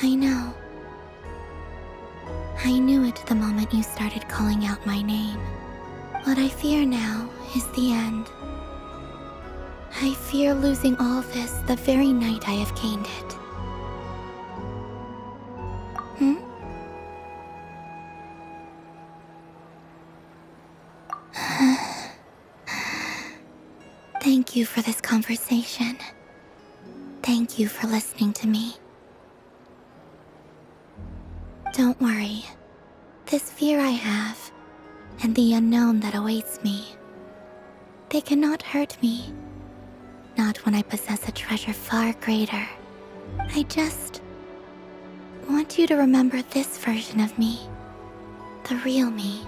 I know. I knew it the moment you started calling out my name. What I fear now is the end. I fear losing all this the very night I have gained it. Thank you for this conversation. Thank you for listening to me. Don't worry. This fear I have, and the unknown that awaits me, they cannot hurt me. Not when I possess a treasure far greater. I just want you to remember this version of me, the real me,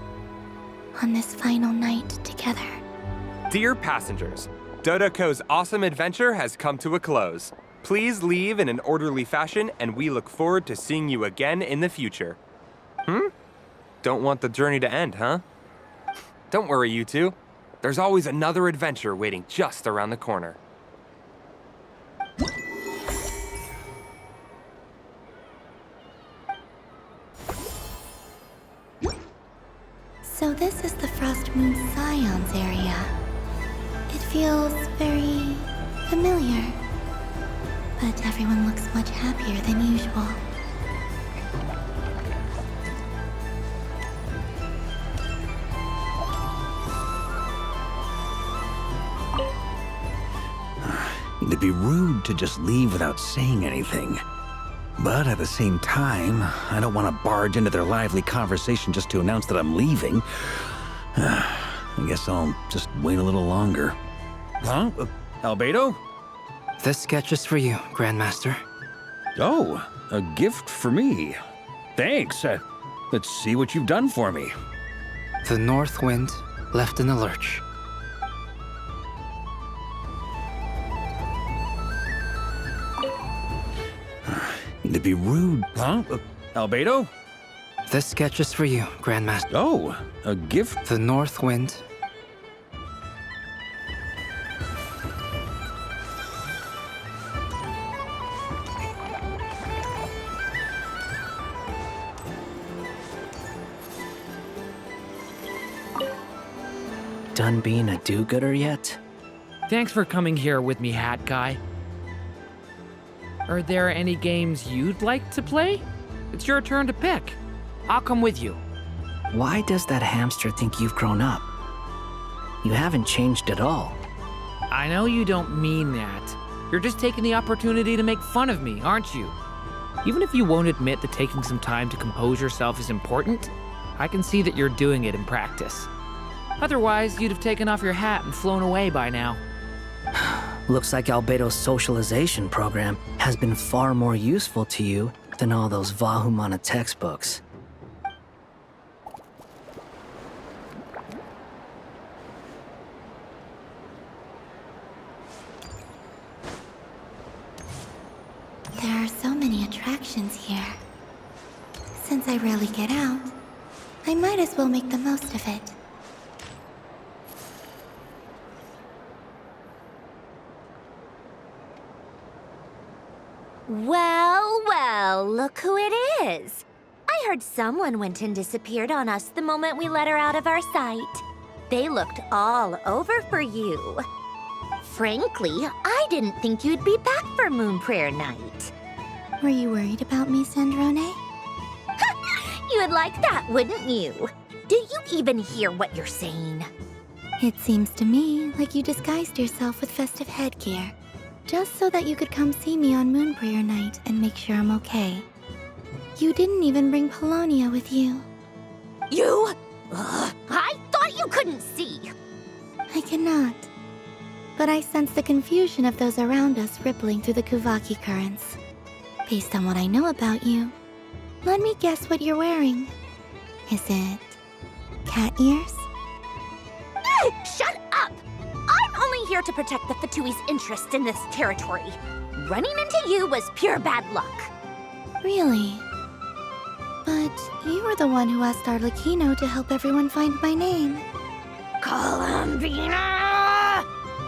on this final night together. Dear passengers, Dodoko's awesome adventure has come to a close. Please leave in an orderly fashion, and we look forward to seeing you again in the future. Don't want the journey to end, huh? Don't worry, you two. There's always another adventure waiting just around the corner. So this is the Frost Moon Scions area. It feels very familiar. But everyone looks much happier than usual. It'd be rude to just leave without saying anything. But at the same time, I don't want to barge into their lively conversation just to announce that I'm leaving. I guess I'll just wait a little longer. Huh? Albedo? This sketch is for you, Grandmaster. Oh, a gift for me. Thanks. Let's see what you've done for me. The north wind left in the lurch. To be rude, huh? Albedo? This sketch is for you, Grandmaster. Oh, a gift? The north wind. Done being a do-gooder yet? Thanks for coming here with me, Hat Guy. Are there any games you'd like to play? It's your turn to pick. I'll come with you. Why does that hamster think you've grown up? You haven't changed at all. I know you don't mean that. You're just taking the opportunity to make fun of me, aren't you? Even if you won't admit that taking some time to compose yourself is important, I can see that you're doing it in practice. Otherwise, you'd have taken off your hat and flown away by now. Looks like Albedo's socialization program has been far more useful to you than all those Vahumana textbooks. There are so many attractions here. Since I rarely get out, I might as well make the most of it. Well, well, look who it is. I heard someone went and disappeared on us the moment we let her out of our sight. They looked all over for you. Frankly, I didn't think you'd be back for Moon Prayer Night. Were you worried about me, Sandrone? You would like that, wouldn't you? Do you even hear what you're saying? It seems to me like you disguised yourself with festive headgear, just so that you could come see me on Moon Prayer Night and make sure I'm okay. You didn't even bring Polonia with you. You? Ugh, I thought you couldn't see. I cannot. But I sense the confusion of those around us rippling through the Kuvaki currents. Based on what I know about you, let me guess what you're wearing. Is it cat ears? Shut up! I'm only here to protect the Fatui's interest in this territory. Running into you was pure bad luck. Really? But you were the one who asked Arlecchino to help everyone find my name. Columbina!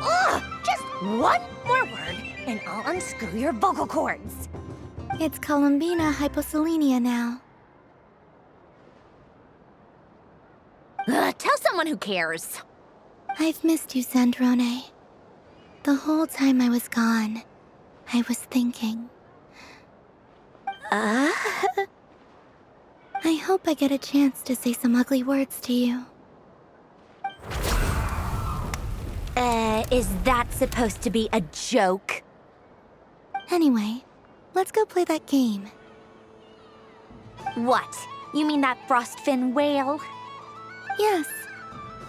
Ugh! Just one more word, and I'll unscrew your vocal cords. It's Columbina Hyposelenia now. Tell someone who cares. I've missed you, Sandrone. The whole time I was gone, I was thinking. I hope I get a chance to say some ugly words to you. Is that supposed to be a joke? Anyway, let's go play that game. What? You mean that frostfin whale? Yes.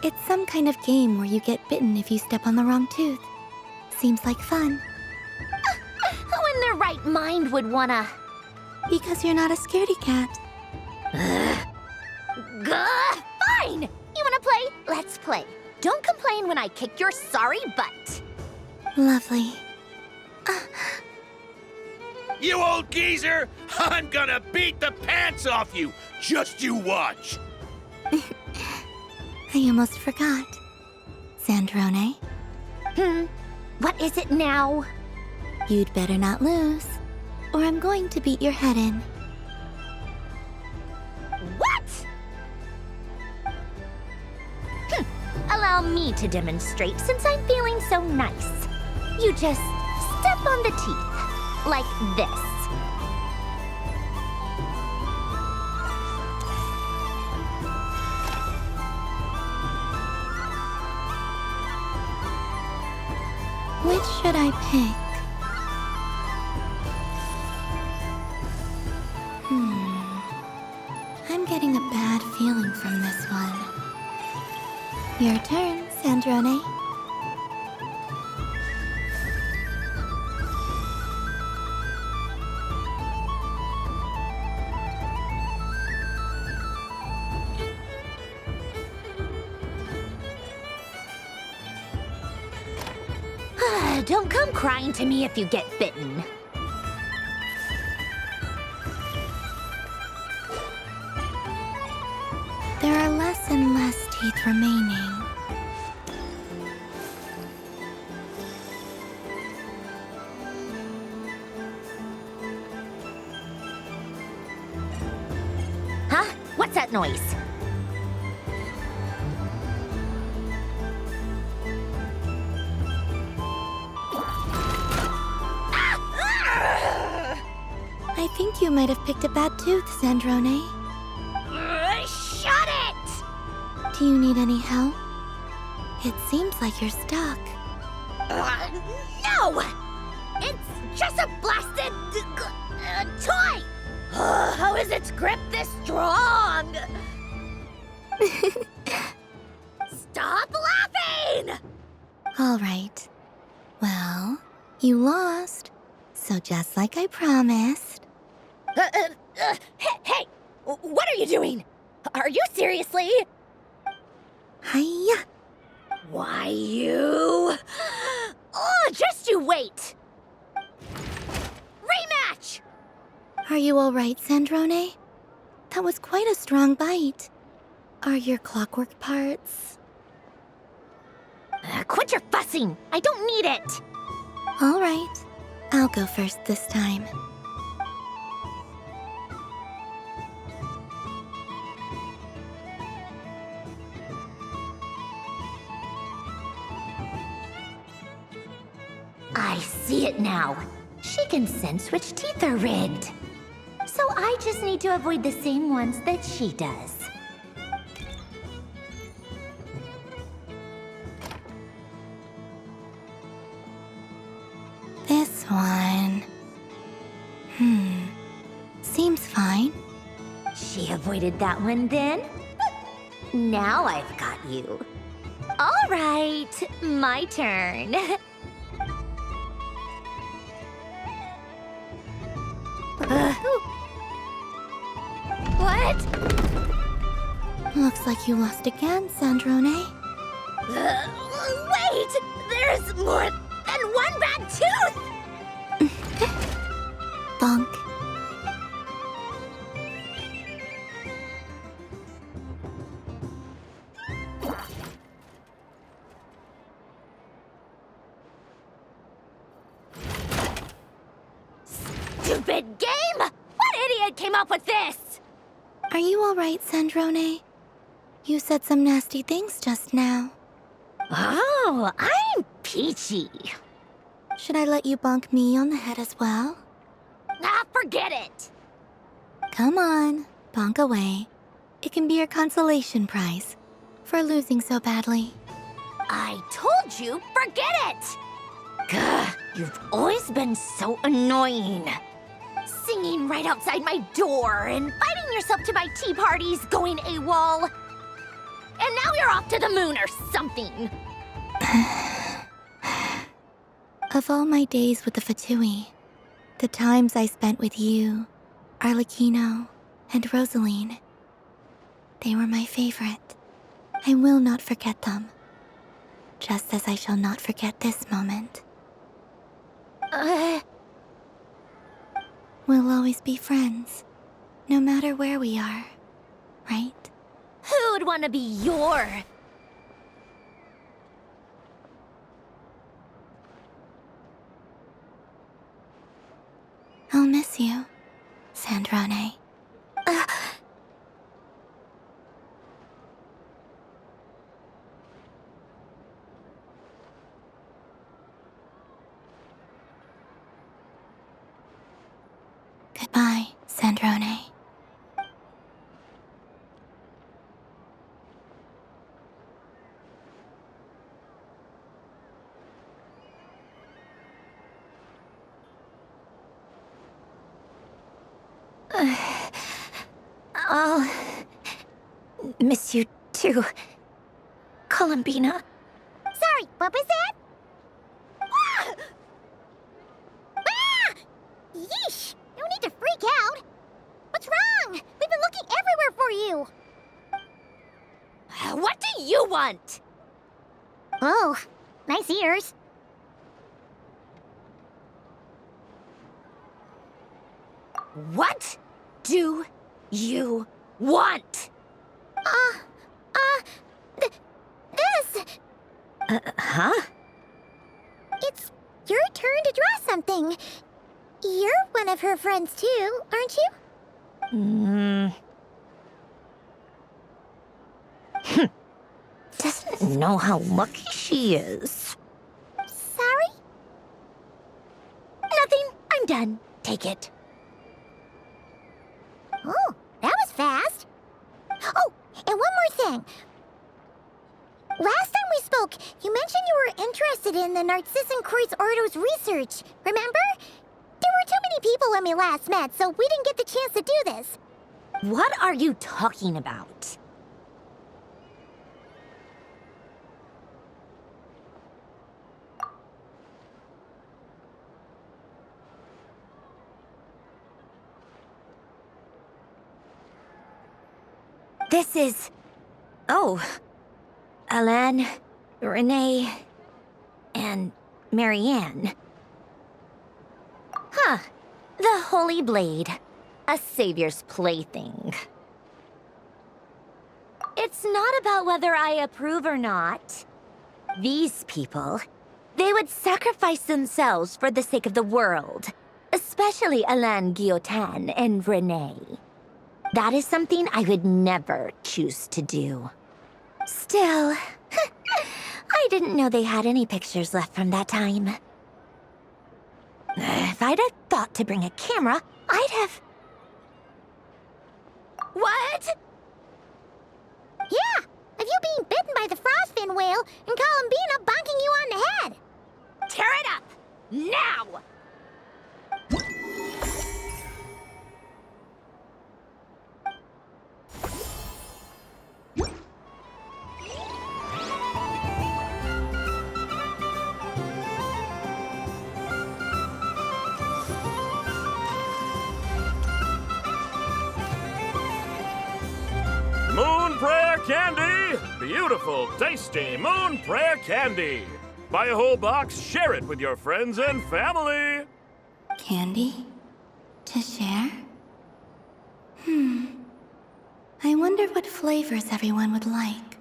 It's some kind of game where you get bitten if you step on the wrong tooth. Seems like fun. Who in their right mind would wanna... Because you're not a scaredy cat. Fine! You wanna play? Let's play. Don't complain when I kick your sorry butt. Lovely. You old geezer! I'm gonna beat the pants off you! Just you watch! I almost forgot. Sandrone? What is it now? You'd better not lose, or I'm going to beat your head in. What? Allow me to demonstrate since I'm feeling so nice. You just step on the teeth, like this. Which should I pick? I'm getting a bad feeling from this one. Your turn, Sandrone. don't come crying to me if you get bitten. There are less and less teeth remaining. Huh? What's that noise? I think you might have picked a bad tooth, Sandrone. Shut it! Do you need any help? It seems like you're stuck. No! It's just a blasted toy! How is its grip this strong? Stop laughing! All right. Well, you lost. So just like I promised. Hey! What are you doing? Are you seriously? Hiya! Why, you... Oh, just you wait! Rematch! Are you all right, Sandrone? That was quite a strong bite. Are your clockwork parts? Quit your fussing! I don't need it! All right. I'll go first this time. I see it now. She can sense which teeth are rigged. So I just need to avoid the same ones that she does. This one... Seems fine. She avoided that one then? Now I've got you. All right, my turn. What? Looks like you lost again, Sandrone. Wait! There's more than one bad tooth! Bonk. Stupid game! What idiot came up with this? Are you all right, Sandrone? You said some nasty things just now. Oh, I'm peachy. Should I let you bonk me on the head as well? Ah, forget it! Come on, bonk away. It can be your consolation prize for losing so badly. I told you, forget it! Gah, you've always been so annoying. Singing right outside my door, inviting yourself to my tea parties, going AWOL. And now you're off to the moon or something. Of all my days with the Fatui, the times I spent with you, Arlecchino, and Rosaline, they were my favorite. I will not forget them. Just as I shall not forget this moment. We'll always be friends, no matter where we are, right? Who'd want to be your... I'll miss you, Sandrone. Goodbye, Sandrone. I'll miss you too, Columbina. Sorry, what was that? Ah! Ah! Yeesh! No need to freak out. What's wrong? We've been looking everywhere for you. What do you want? Oh, nice ears. What do you want? This! Huh? It's your turn to draw something. You're one of her friends too, aren't you? Doesn't know how lucky she is. Sorry? Nothing. I'm done. Take it. Oh, that was fast. Oh, and one more thing. Last time we spoke, you mentioned you were interested in the Narcissan Kreuz Ordo's research, remember? There were too many people when we last met, so we didn't get the chance to do this. What are you talking about? This is... Oh. Alain, Renee, and Marianne. Huh. The Holy Blade. A savior's plaything. It's not about whether I approve or not. These people, they would sacrifice themselves for the sake of the world. Especially Alain Guillotin and Renee. That is something I would never choose to do. Still, I didn't know they had any pictures left from that time. If I'd have thought to bring a camera, I'd have... What? Yeah, of you being bitten by the frostfin whale and Columbina bonking you on the head. Tear it up! Now! Moon Prayer Candy! Beautiful, tasty Moon Prayer Candy! Buy a whole box, share it with your friends and family! Candy? To share? I wonder what flavors everyone would like.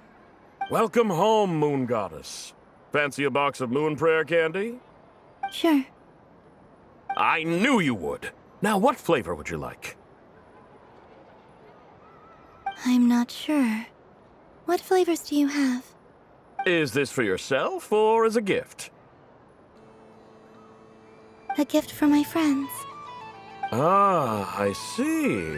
Welcome home, Moon Goddess. Fancy a box of Moon Prayer Candy? Sure. I knew you would. Now, what flavor would you like? I'm not sure. What flavors do you have? Is this for yourself or as a gift? A gift for my friends. Ah, I see.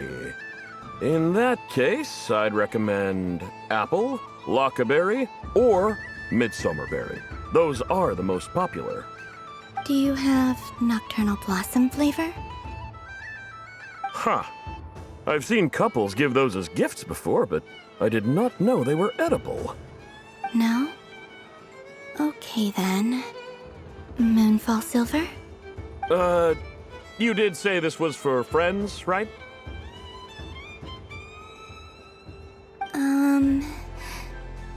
In that case, I'd recommend apple, lockaberry, or midsummerberry. Those are the most popular. Do you have nocturnal blossom flavor? Huh. I've seen couples give those as gifts before, but I did not know they were edible. No? Okay then. Moonfall silver? You did say this was for friends, right?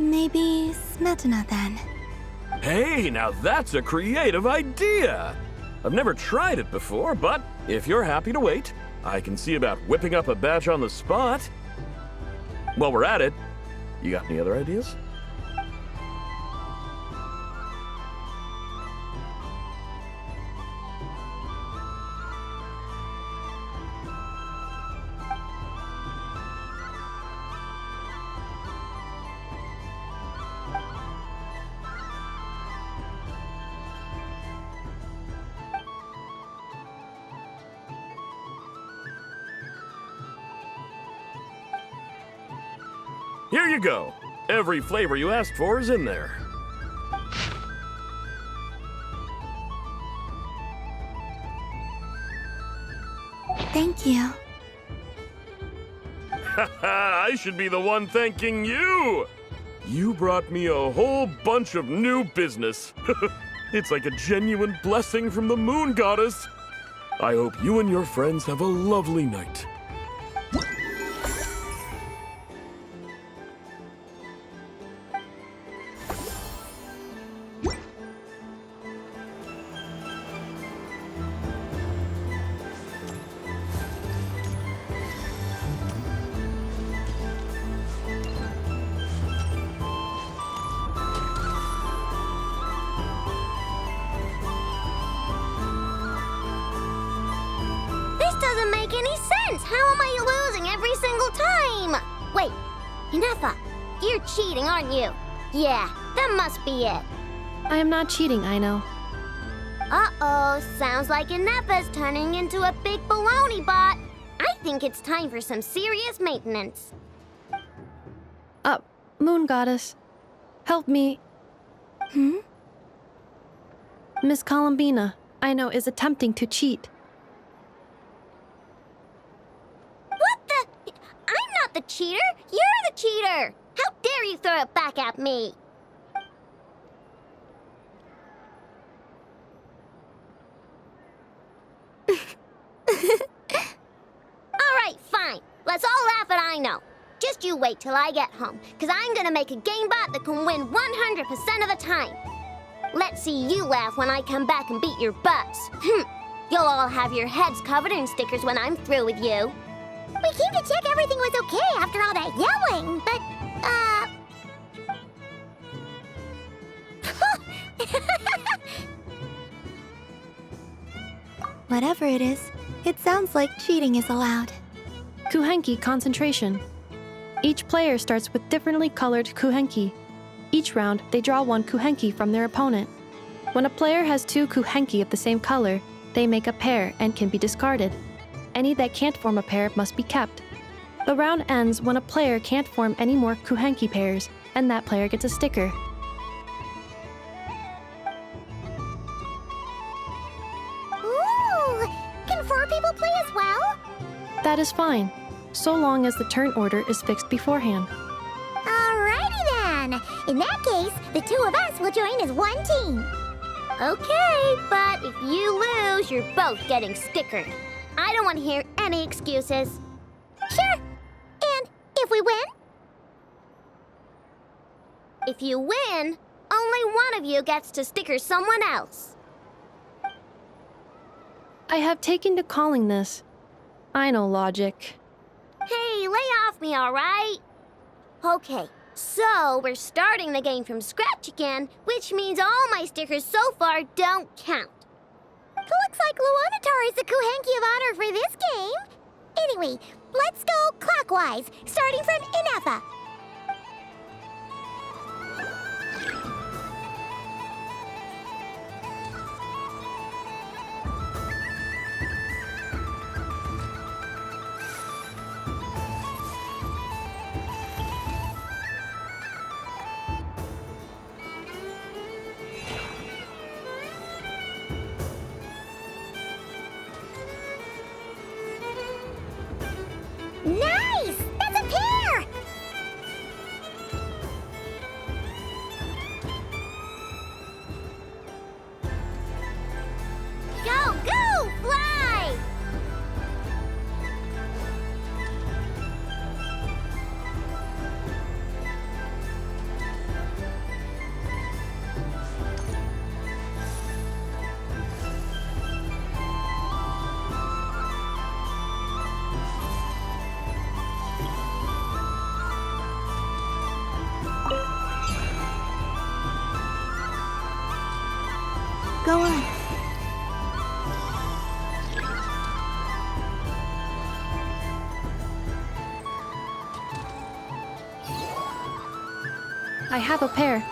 Maybe smetana then. Hey, now that's a creative idea! I've never tried it before, but if you're happy to wait, I can see about whipping up a batch on the spot. While we're at it, you got any other ideas? Here you go. Every flavor you asked for is in there. Thank you. I should be the one thanking you! You brought me a whole bunch of new business. It's like a genuine blessing from the Moon Goddess. I hope you and your friends have a lovely night. sense. How am I losing every single time? Wait, Inefa, you're cheating, aren't you? Yeah, that must be it. I am not cheating, Aino. Uh-oh, sounds like Inefa's turning into a big baloney bot. I think it's time for some serious maintenance. Moon Goddess, help me. Miss Columbina, Aino is attempting to cheat. What the? I'm not the cheater. You're the cheater. How dare you throw it back at me? All right, fine. Let's all laugh at Aino. Just you wait till I get home, because I'm gonna make a game bot that can win 100% of the time. Let's see you laugh when I come back and beat your butts. You'll all have your heads covered in stickers when I'm through with you. We came to check everything was okay after all that yelling, but, Whatever it is, it sounds like cheating is allowed. Kuhenki concentration. Each player starts with differently colored kuhenki. Each round, they draw one kuhenki from their opponent. When a player has two kuhenki of the same color, they make a pair and can be discarded. Any that can't form a pair must be kept. The round ends when a player can't form any more kuhenki pairs, and that player gets a sticker. ooh, can 4 people play as well? That is fine, so long as the turn order is fixed beforehand. Alrighty then. In that case, the 2 of us will join as one team. Okay, but if you lose, you're both getting stickered. I don't want to hear any excuses. Sure. And if we win? If you win, only one of you gets to sticker someone else. I have taken to calling this. I know logic. Hey, lay off me, all right? Okay, so we're starting the game from scratch again, which means all my stickers so far don't count. Looks like Luonatar is the Kuhenki of honor for this game. Anyway, let's go clockwise, starting from Inefa. Nice! That's a pair! Go, go, fly! Go on. I have a pair.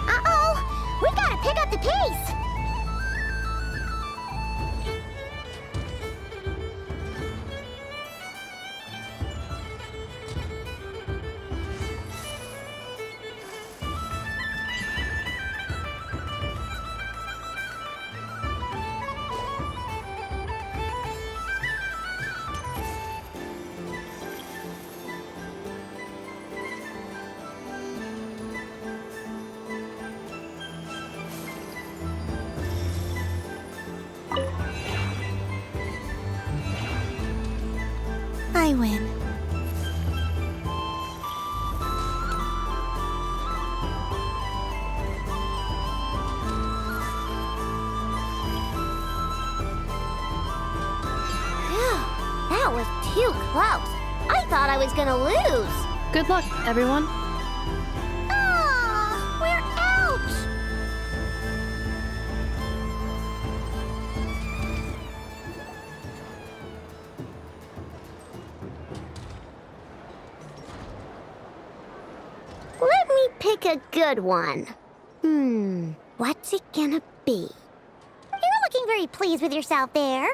Uh-oh! We gotta pick up the pace! I win. Phew, that was too close. I thought I was gonna lose. Good luck, everyone. Oh, we're out! pick a good one. What's it gonna be? You're looking very pleased with yourself there.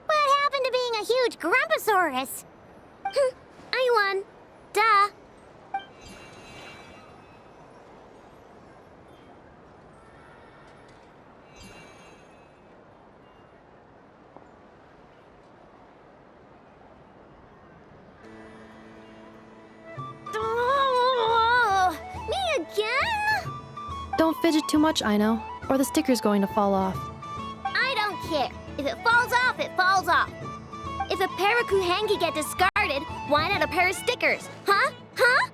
What happened to being a huge Grumposaurus? I won. Duh. Me again? Don't fidget too much, Aino, or the sticker's going to fall off. I don't care. If it falls off, it falls off. If a pair of Kuhenki get discarded, why not a pair of stickers? Huh? Huh?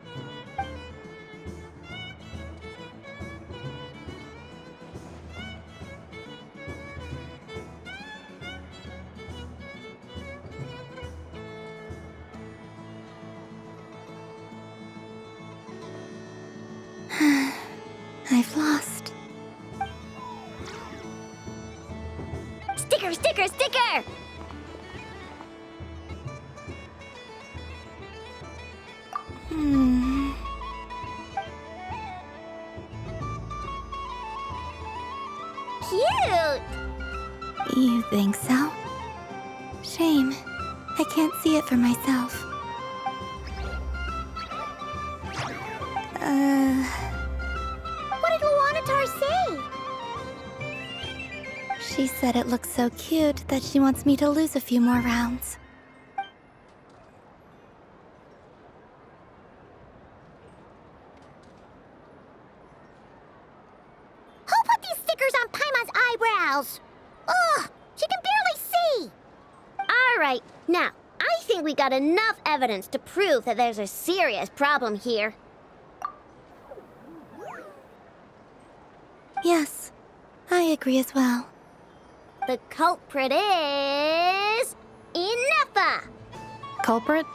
I've lost. Sticker, sticker, sticker! Cute! You think so? Shame. I can't see it for myself. What did Luanatar say? She said it looks so cute that she wants me to lose a few more rounds. Who put these stickers on Paimon's eyebrows? Ugh, she can barely see. All right, now, I think we got enough evidence to prove that there's a serious problem here. Yes, I agree as well. The culprit is... Ineffa! Culprit?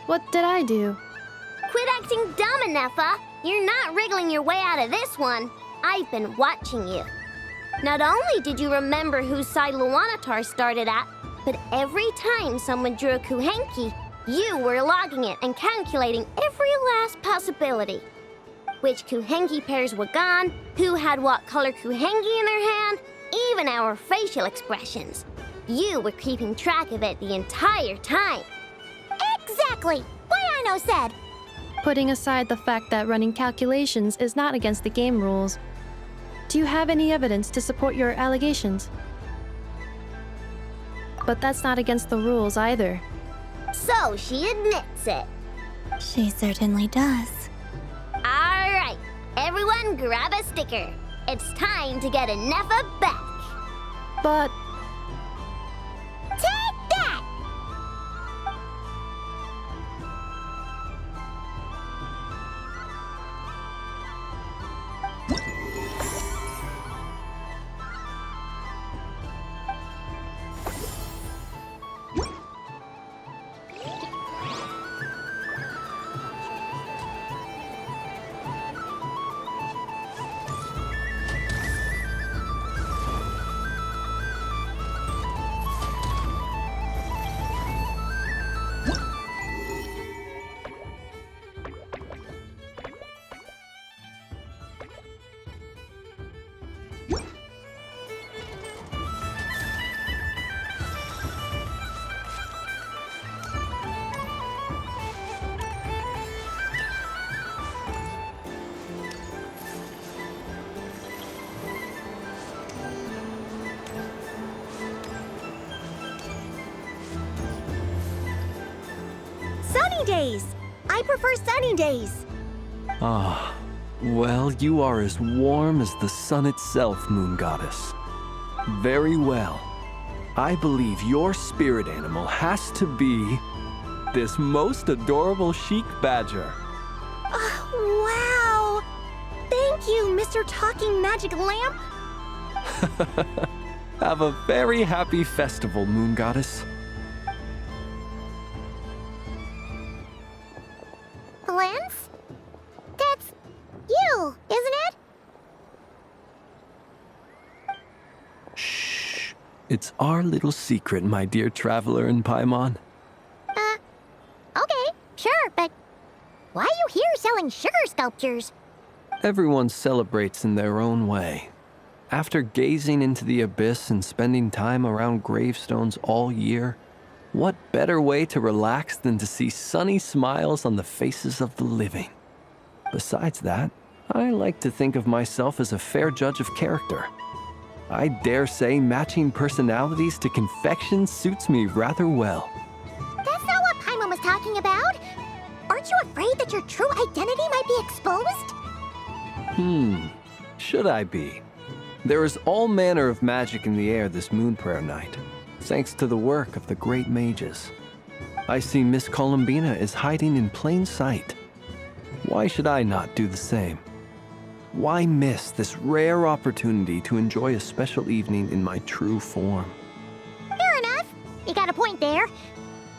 What did I do? Quit acting dumb, Ineffa! You're not wriggling your way out of this one. I've been watching you. Not only did you remember whose side Luanatar started at, but every time someone drew a Kuhenki, you were logging it and calculating every last possibility. Which Kuhenki pairs were gone, who had what color Kuhenki in their hand, even our facial expressions. You were keeping track of it the entire time. Exactly! What Aino said! Putting aside the fact that running calculations is not against the game rules, do you have any evidence to support your allegations? But that's not against the rules either. So she admits it. She certainly does. All right, everyone grab a sticker. It's time to get Ineffa back. But... Take that! Sunny days! I prefer sunny days. Ah, well, you are as warm as the sun itself, Moon Goddess. Very well. I believe your spirit animal has to be this most adorable chic badger. Wow! Thank you, Mr. Talking Magic Lamp. Have a very happy festival, Moon Goddess. Lance? That's you, isn't it? Shh. It's our little secret, my dear traveler in Paimon. Okay, sure, but why are you here selling sugar sculptures. Everyone celebrates in their own way. After gazing into the abyss and spending time around gravestones all year, what better way to relax than to see sunny smiles on the faces of the living? Besides that, I like to think of myself as a fair judge of character. I dare say matching personalities to confection suits me rather well. That's not what Paimon was talking about. Aren't you afraid that your true identity might be exposed? Should I be? There is all manner of magic in the air this moon prayer night, thanks to the work of the great mages. I see Miss Columbina is hiding in plain sight. Why should I not do the same? Why miss this rare opportunity to enjoy a special evening in my true form? Fair enough. You got a point there.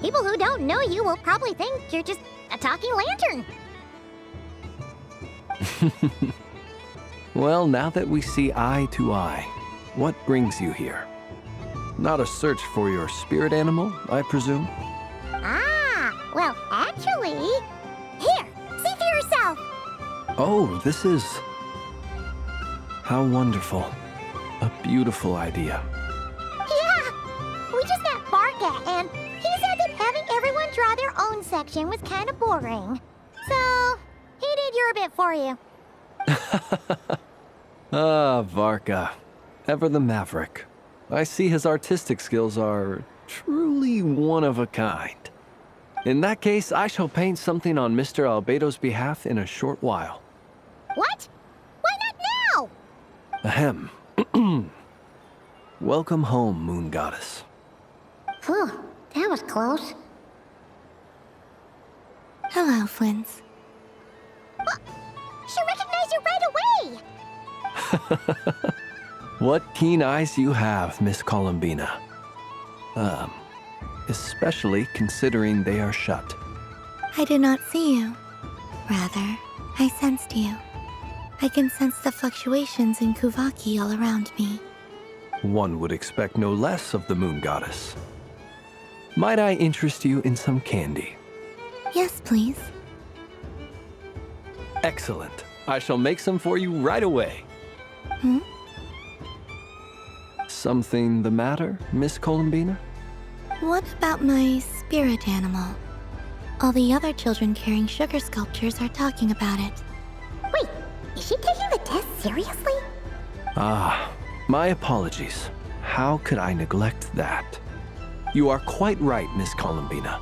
People who don't know you will probably think you're just a talking lantern. Well, now that we see eye to eye, what brings you here? Not a search for your spirit animal, I presume? Ah, well, actually... Here, see for yourself. Oh, this is... How wonderful. A beautiful idea. Yeah, we just met Barca, and he said that having everyone draw their own section was kind of boring. So, he did your bit for you. Varka. Ever the maverick. I see his artistic skills are truly one of a kind. In that case, I shall paint something on Mr. Albedo's behalf in a short while. What? Why not now? Ahem. Welcome home, Moon Goddess. Phew, that was close. Hello, Flins. She recognized you right away! What keen eyes you have, Miss Columbina. Especially considering they are shut. I did not see you. Rather, I sensed you. I can sense the fluctuations in Kuvaki all around me. One would expect no less of the Moon Goddess. Might I interest you in some candy? Yes, please. Excellent. I shall make some for you right away. Something the matter, Miss Columbina? What about my spirit animal? All the other children carrying sugar sculptures are talking about it. Wait, is she taking the test seriously? My apologies. How could I neglect that? You are quite right, Miss Columbina.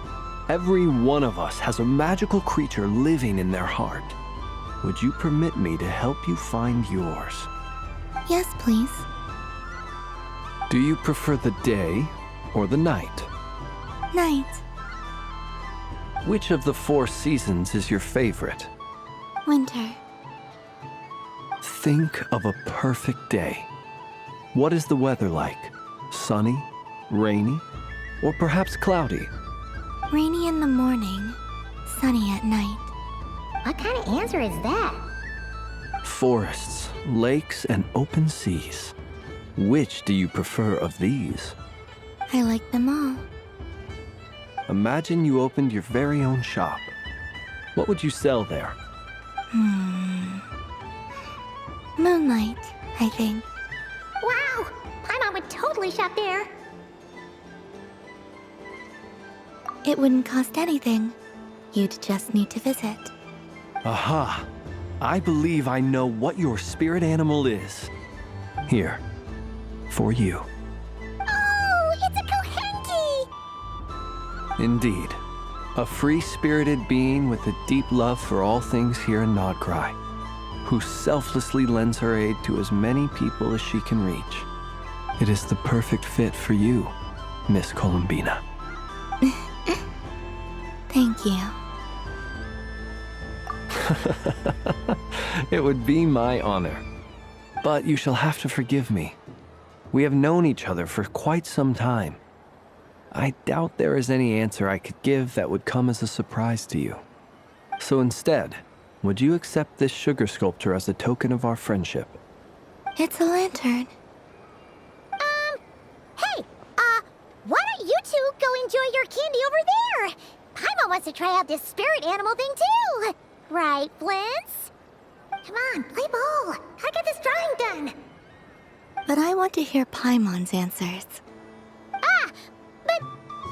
Every one of us has a magical creature living in their heart. Would you permit me to help you find yours? Yes, please. Do you prefer the day or the night? Night. Which of the 4 seasons is your favorite? Winter. Think of a perfect day. What is the weather like? Sunny, rainy, or perhaps cloudy? Rainy in the morning, sunny at night. What kind of answer is that? Forests, lakes, and open seas. Which do you prefer of these? I like them all. Imagine you opened your very own shop. What would you sell there? Moonlight, I think. Wow! Paimon would totally shop there. It wouldn't cost anything. You'd just need to visit. Aha! I believe I know what your spirit animal is. Here, for you. Oh, it's a Kohenki! Indeed. A free-spirited being with a deep love for all things here in Nodcry, who selflessly lends her aid to as many people as she can reach. It is the perfect fit for you, Miss Columbina. Thank you. It would be my honor. But you shall have to forgive me. We have known each other for quite some time. I doubt there is any answer I could give that would come as a surprise to you. So instead, would you accept this sugar sculpture as a token of our friendship? It's a lantern. Hey, why don't you two go enjoy your candy over there? Paimon wants to try out this spirit animal thing too. Right, Flint's? Come on, play ball. I got this drawing done. But I want to hear Paimon's answers. Ah, but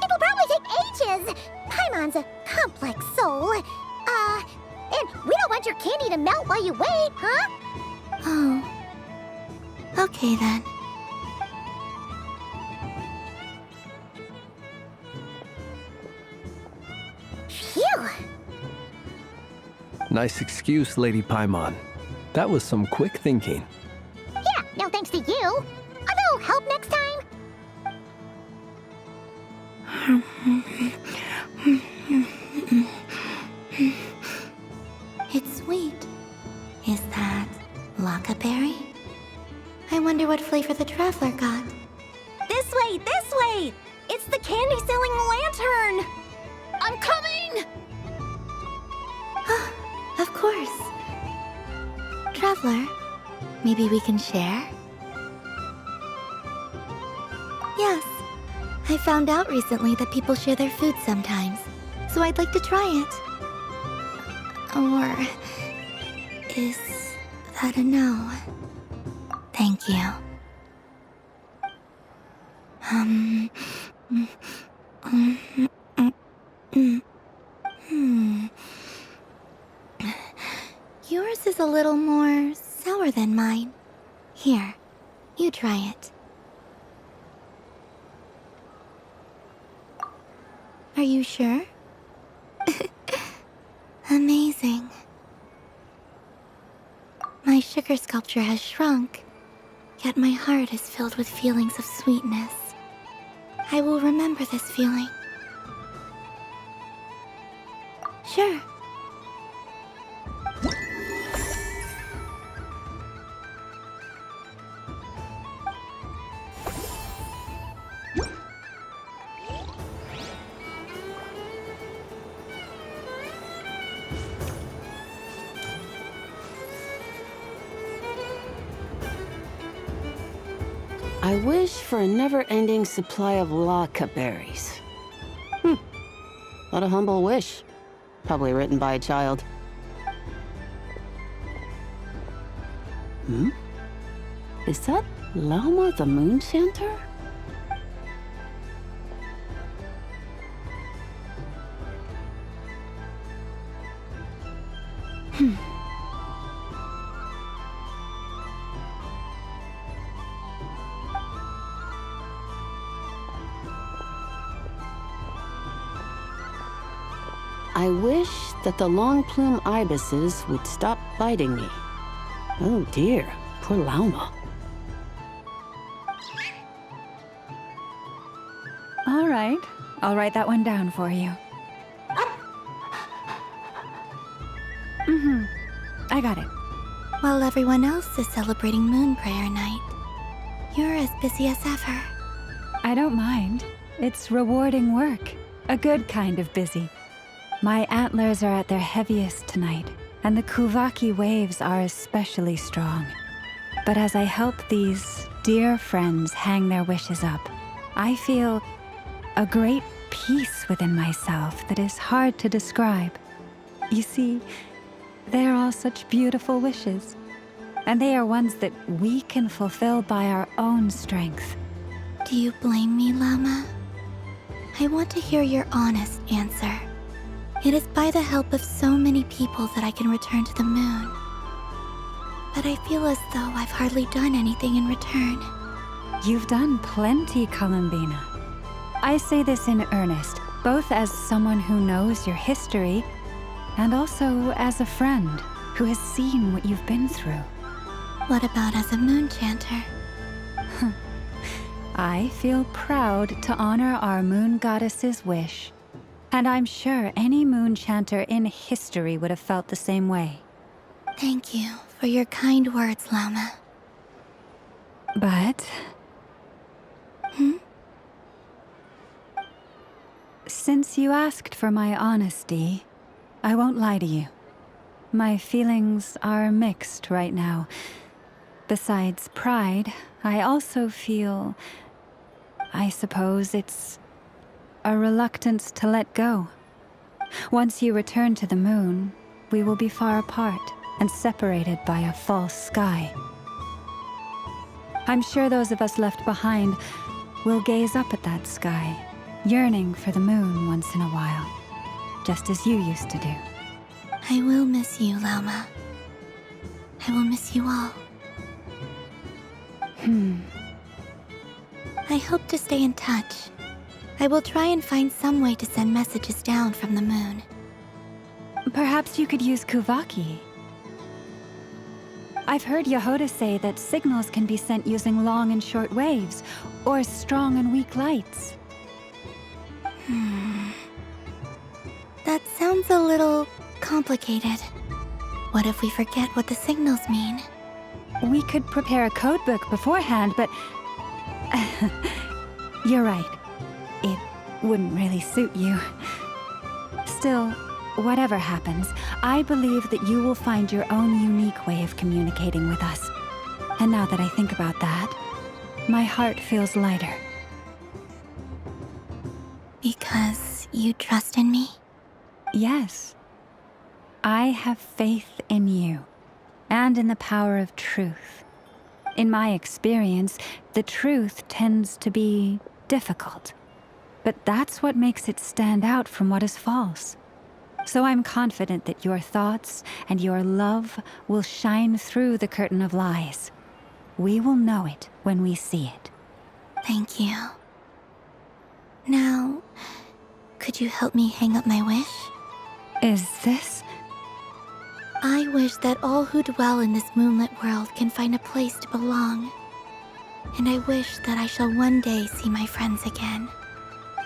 it'll probably take ages. Paimon's a complex soul. And we don't want your candy to melt while you wait, huh? Oh. Okay then. Phew. Nice excuse, Lady Paimon. That was some quick thinking. Yeah, no thanks to you. A little help next time? It's sweet. Is that Lockaberry? I wonder what flavor the traveler got. This way, this way! It's the candy-selling lantern! I'm coming! Of course. Traveler, maybe we can share? Yes. I found out recently that people share their food sometimes, so I'd like to try it. Or is that a no? Thank you. Yours is a little more sour than mine. Here, you try it. Are you sure? Amazing. My sugar sculpture has shrunk, yet my heart is filled with feelings of sweetness. I will remember this feeling. Sure. I wish for a never-ending supply of Laka berries. What a humble wish. Probably written by a child. Is that Lauma the Moon Chanter? I wish that the long plume ibises would stop biting me. Oh dear, poor Lauma. All right, I'll write that one down for you. I got it. While everyone else is celebrating Moon Prayer Night, you're as busy as ever. I don't mind. It's rewarding work. A good kind of busy. My antlers are at their heaviest tonight, and the Kuvaki waves are especially strong. But as I help these dear friends hang their wishes up, I feel a great peace within myself that is hard to describe. You see, they're all such beautiful wishes, and they are ones that we can fulfill by our own strength. Do you blame me, Llama? I want to hear your honest answer. It is by the help of so many people that I can return to the moon. But I feel as though I've hardly done anything in return. You've done plenty, Columbina. I say this in earnest, both as someone who knows your history, and also as a friend who has seen what you've been through. What about as a moon chanter? I feel proud to honor our moon goddess's wish. And I'm sure any moon chanter in history would have felt the same way. Thank you for your kind words, Llama. But... Since you asked for my honesty, I won't lie to you. My feelings are mixed right now. Besides pride, I also feel... I suppose it's a reluctance to let go. Once you return to the moon, we will be far apart and separated by a false sky. I'm sure those of us left behind will gaze up at that sky, yearning for the moon once in a while, just as you used to do. I will miss you, Lauma. I will miss you all. I hope to stay in touch. I will try and find some way to send messages down from the moon. Perhaps you could use Kuvaki. I've heard Yehoda say that signals can be sent using long and short waves, or strong and weak lights. That sounds a little complicated. What if we forget what the signals mean? We could prepare a codebook beforehand, but... You're right. It wouldn't really suit you. Still, whatever happens, I believe that you will find your own unique way of communicating with us. And now that I think about that, my heart feels lighter. Because you trust in me? Yes. I have faith in you, and in the power of truth. In my experience, the truth tends to be difficult. But that's what makes it stand out from what is false. So I'm confident that your thoughts and your love will shine through the curtain of lies. We will know it when we see it. Thank you. Now, could you help me hang up my wish? Is this? I wish that all who dwell in this moonlit world can find a place to belong. And I wish that I shall one day see my friends again.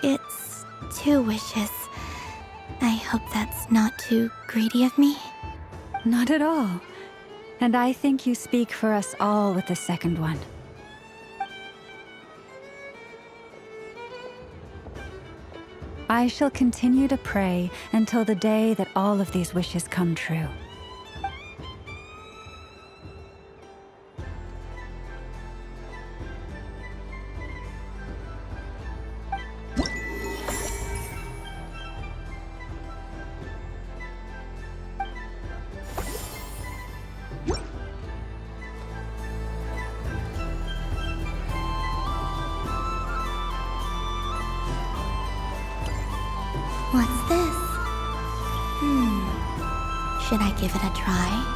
It's 2 wishes. I hope that's not too greedy of me. Not at all. And I think you speak for us all with the second one. I shall continue to pray until the day that all of these wishes come true. What's this? Should I give it a try?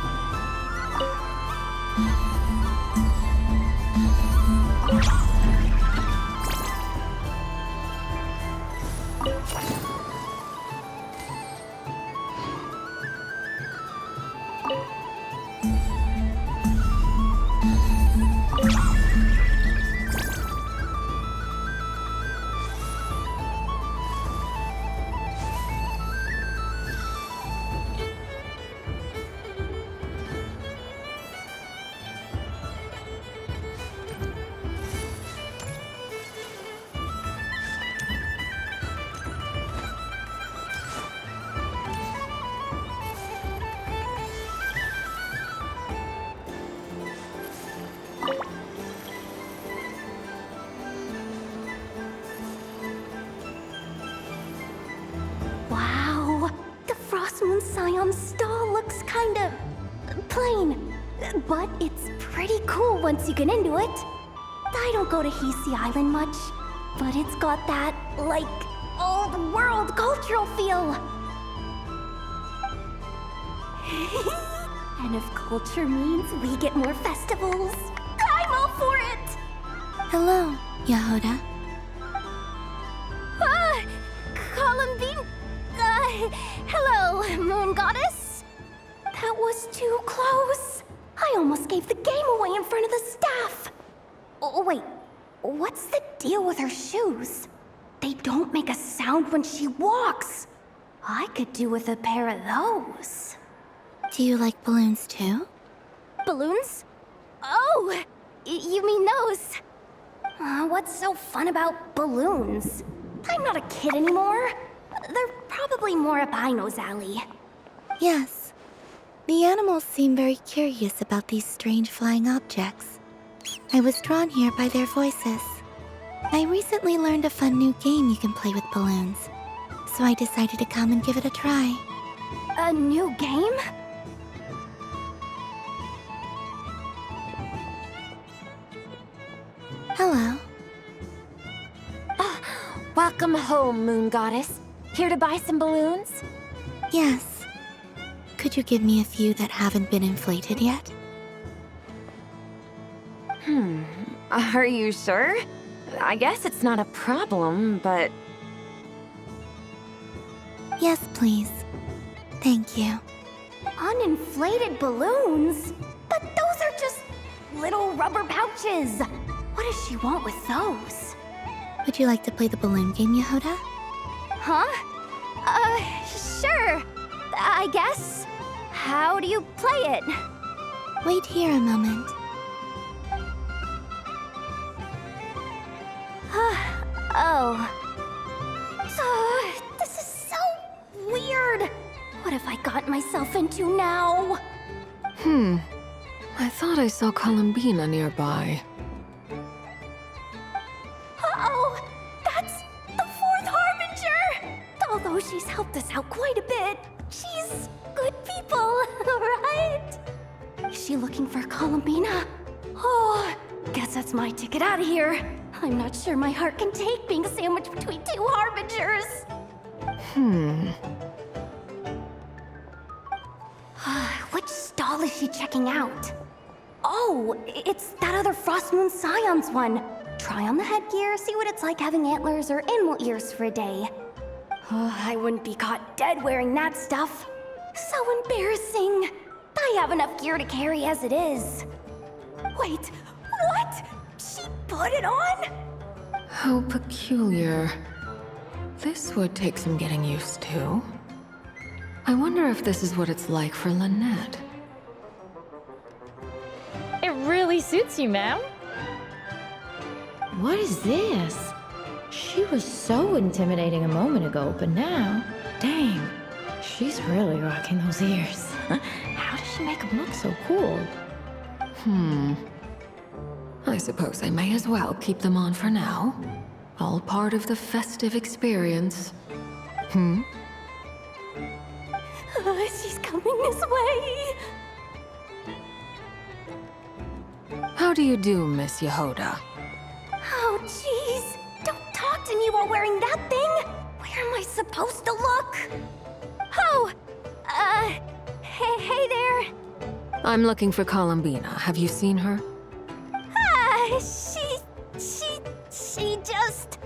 Wow, the Frost Moon Scion stall looks kinda plain, but it's pretty cool once you get into it. I don't go to Hisi Island much, but it's got that, like, old world cultural feel. And if culture means we get more festivals, I'm all for it! Hello, Yehoda. Columbine? Hello, Moon Goddess? That was too close. I almost gave the game away in front of the staff. Oh, wait, what's the deal with her shoes? They don't make a sound when she walks. I could do with a pair of those. Do you like balloons too? Balloons? Oh, you mean those? What's so fun about balloons? I'm not a kid anymore. They're probably more up Aino's alley. Yes. The animals seem very curious about these strange flying objects. I was drawn here by their voices. I recently learned a fun new game you can play with balloons, so I decided to come and give it a try. A new game? Hello. Welcome home, Moon Goddess. Here to buy some balloons? Yes. Could you give me a few that haven't been inflated yet? Are you sure? I guess it's not a problem, but... Yes, please. Thank you. Uninflated balloons? But those are just little rubber pouches. What does she want with those? Would you like to play the balloon game, Yehuda? Huh? Sure. I guess. How do you play it? Wait here a moment. Oh. This is so weird. What have I got myself into now? I thought I saw Columbina nearby. Uh-oh! That's the fourth Harbinger! Although she's helped us out quite a bit, she's good people, right? Is she looking for Columbina? Oh, guess that's my ticket out of here. I'm not sure my heart can take being sandwiched between two Harbingers. Which stall is she checking out? Oh, it's that other Frost Moon Scions one. Try on the headgear, see what it's like having antlers or animal ears for a day. Oh, I wouldn't be caught dead wearing that stuff. So embarrassing. I have enough gear to carry as it is. Wait, what? She put it on? How peculiar. This would take some getting used to. I wonder if this is what it's like for Lynette. It really suits you, ma'am. What is this? She was so intimidating a moment ago, but now, dang, she's really rocking those ears. How does she make them look so cool? I suppose I may as well keep them on for now. All part of the festive experience. She's coming this way. How do you do, Miss Yehuda? Oh, jeez. Don't talk to me while wearing that thing. Where am I supposed to look? Oh, hey there. I'm looking for Columbina. Have you seen her? She just...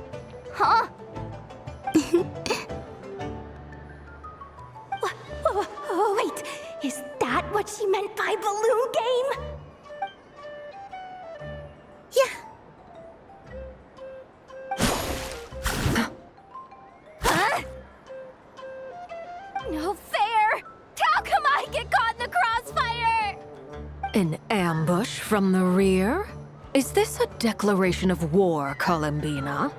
Huh? Wait, is that what she meant by balloon game? Huh? No fair! How come I get caught in the crossfire? An ambush from the rear? Is this a declaration of war, Columbina?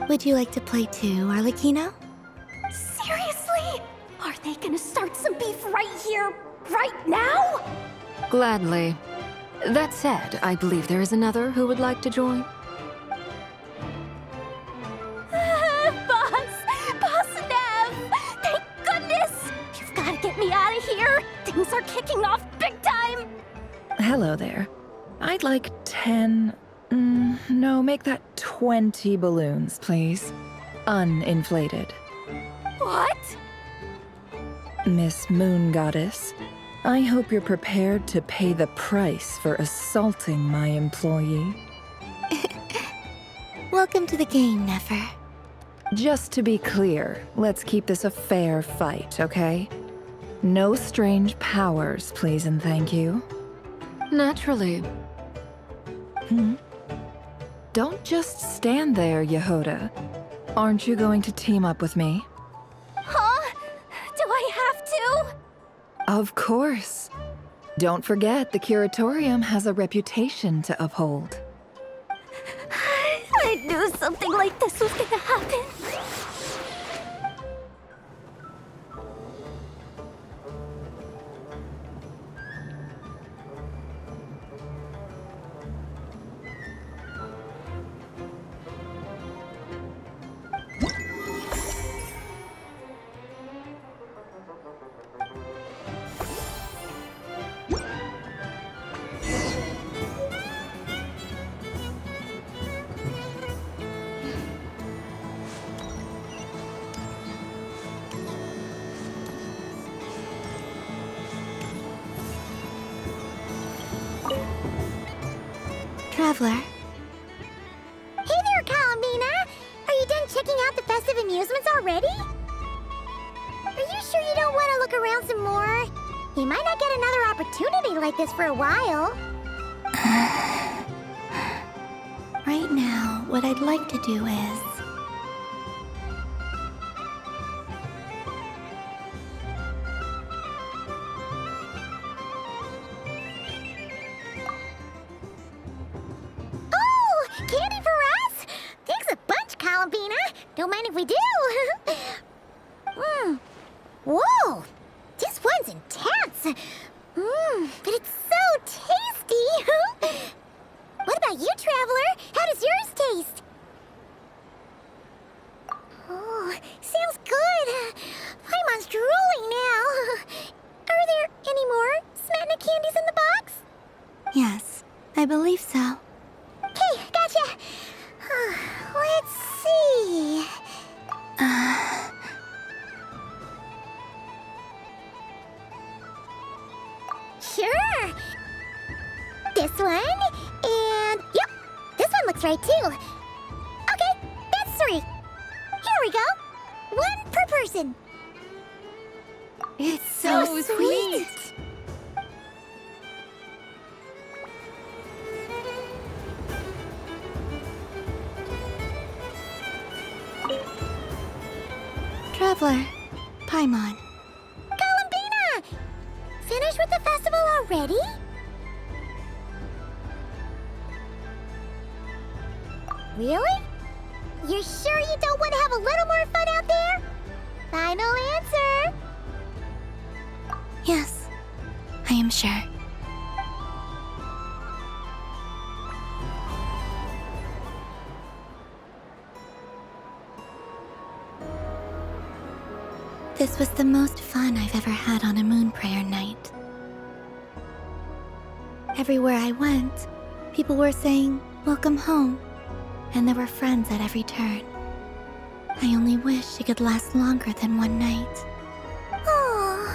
Would you like to play too, Arlecchino? Seriously? Are they gonna start some beef right here, right now? Gladly. That said, I believe there is another who would like to join. Boss Nev! Thank goodness! You've gotta get me out of here! Things are kicking off big time! Hello there. I'd like 10... no, make that 20 balloons, please. Uninflated. What? Miss Moon Goddess, I hope you're prepared to pay the price for assaulting my employee. Welcome to the game, Nefer. Just to be clear, let's keep this a fair fight, okay? No strange powers, please and thank you. Naturally. Don't just stand there, Yehuda. Aren't you going to team up with me? Huh? Do I have to? Of course. Don't forget, the Curatorium has a reputation to uphold. I knew something like this was gonna happen. Traveler. Hey there, Columbina! Are you done checking out the festive amusements already? Are you sure you don't want to look around some more? You might not get another opportunity like this for a while. Right now, what I'd like to do is... Oh! Candy for us? Thanks a bunch, Columbina. Don't mind if we do. Whoa! This one's intense. But it's so tasty. What about you, Traveler? How does yours taste? Oh, sounds good. I'm drooling now. Are there any more Smatna candies in the box? Yes, I believe so. Okay, gotcha. Let's see. Sure. This one, and yep, this one looks right too. Okay, that's 3. Here we go. 1 per person. It's so sweet. Traveler, Paimon. Columbina! Finished with the festival already? Really? You're sure you don't want to have a little more fun out there? Final answer? Yes, I am sure. This was the most fun I've ever had on a moon prayer night. Everywhere I went, people were saying, "Welcome home," and there were friends at every turn. I only wish it could last longer than one night. Oh.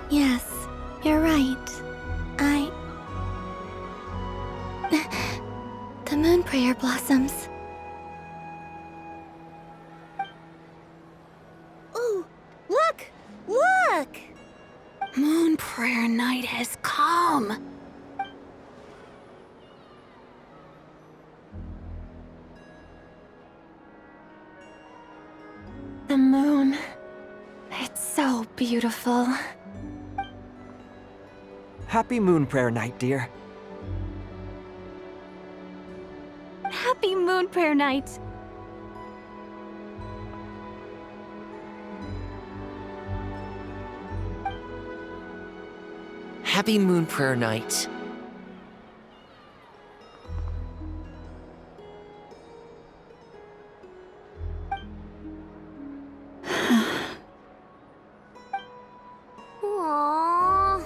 Yes, you're right. The moon prayer blossoms. Ooh, look! Look! Moon prayer night has come. The moon. It's so beautiful. Happy Moon Prayer Night, dear. Happy Moon Prayer Night. Happy Moon Prayer Night. Aww.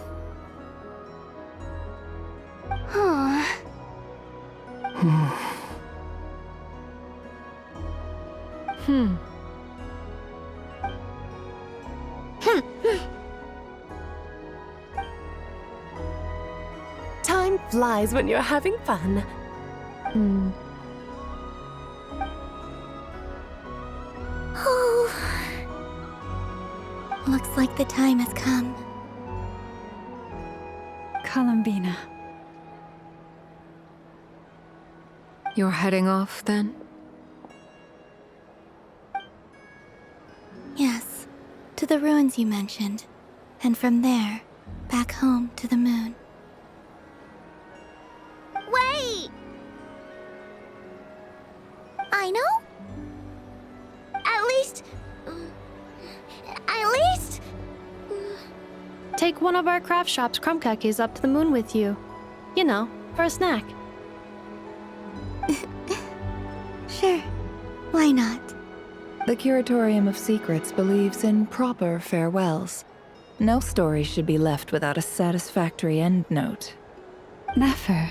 Huh. Time flies when you're having fun. Oh. Looks like the time has come. Columbina. You're heading off, then? Yes, to the ruins you mentioned. And from there, back home to the moon. Wait! I know? At least... Take one of our craft shop's crumb cookies up to the moon with you. You know, for a snack. Sure, why not? The Curatorium of Secrets believes in proper farewells. No story should be left without a satisfactory endnote. Never.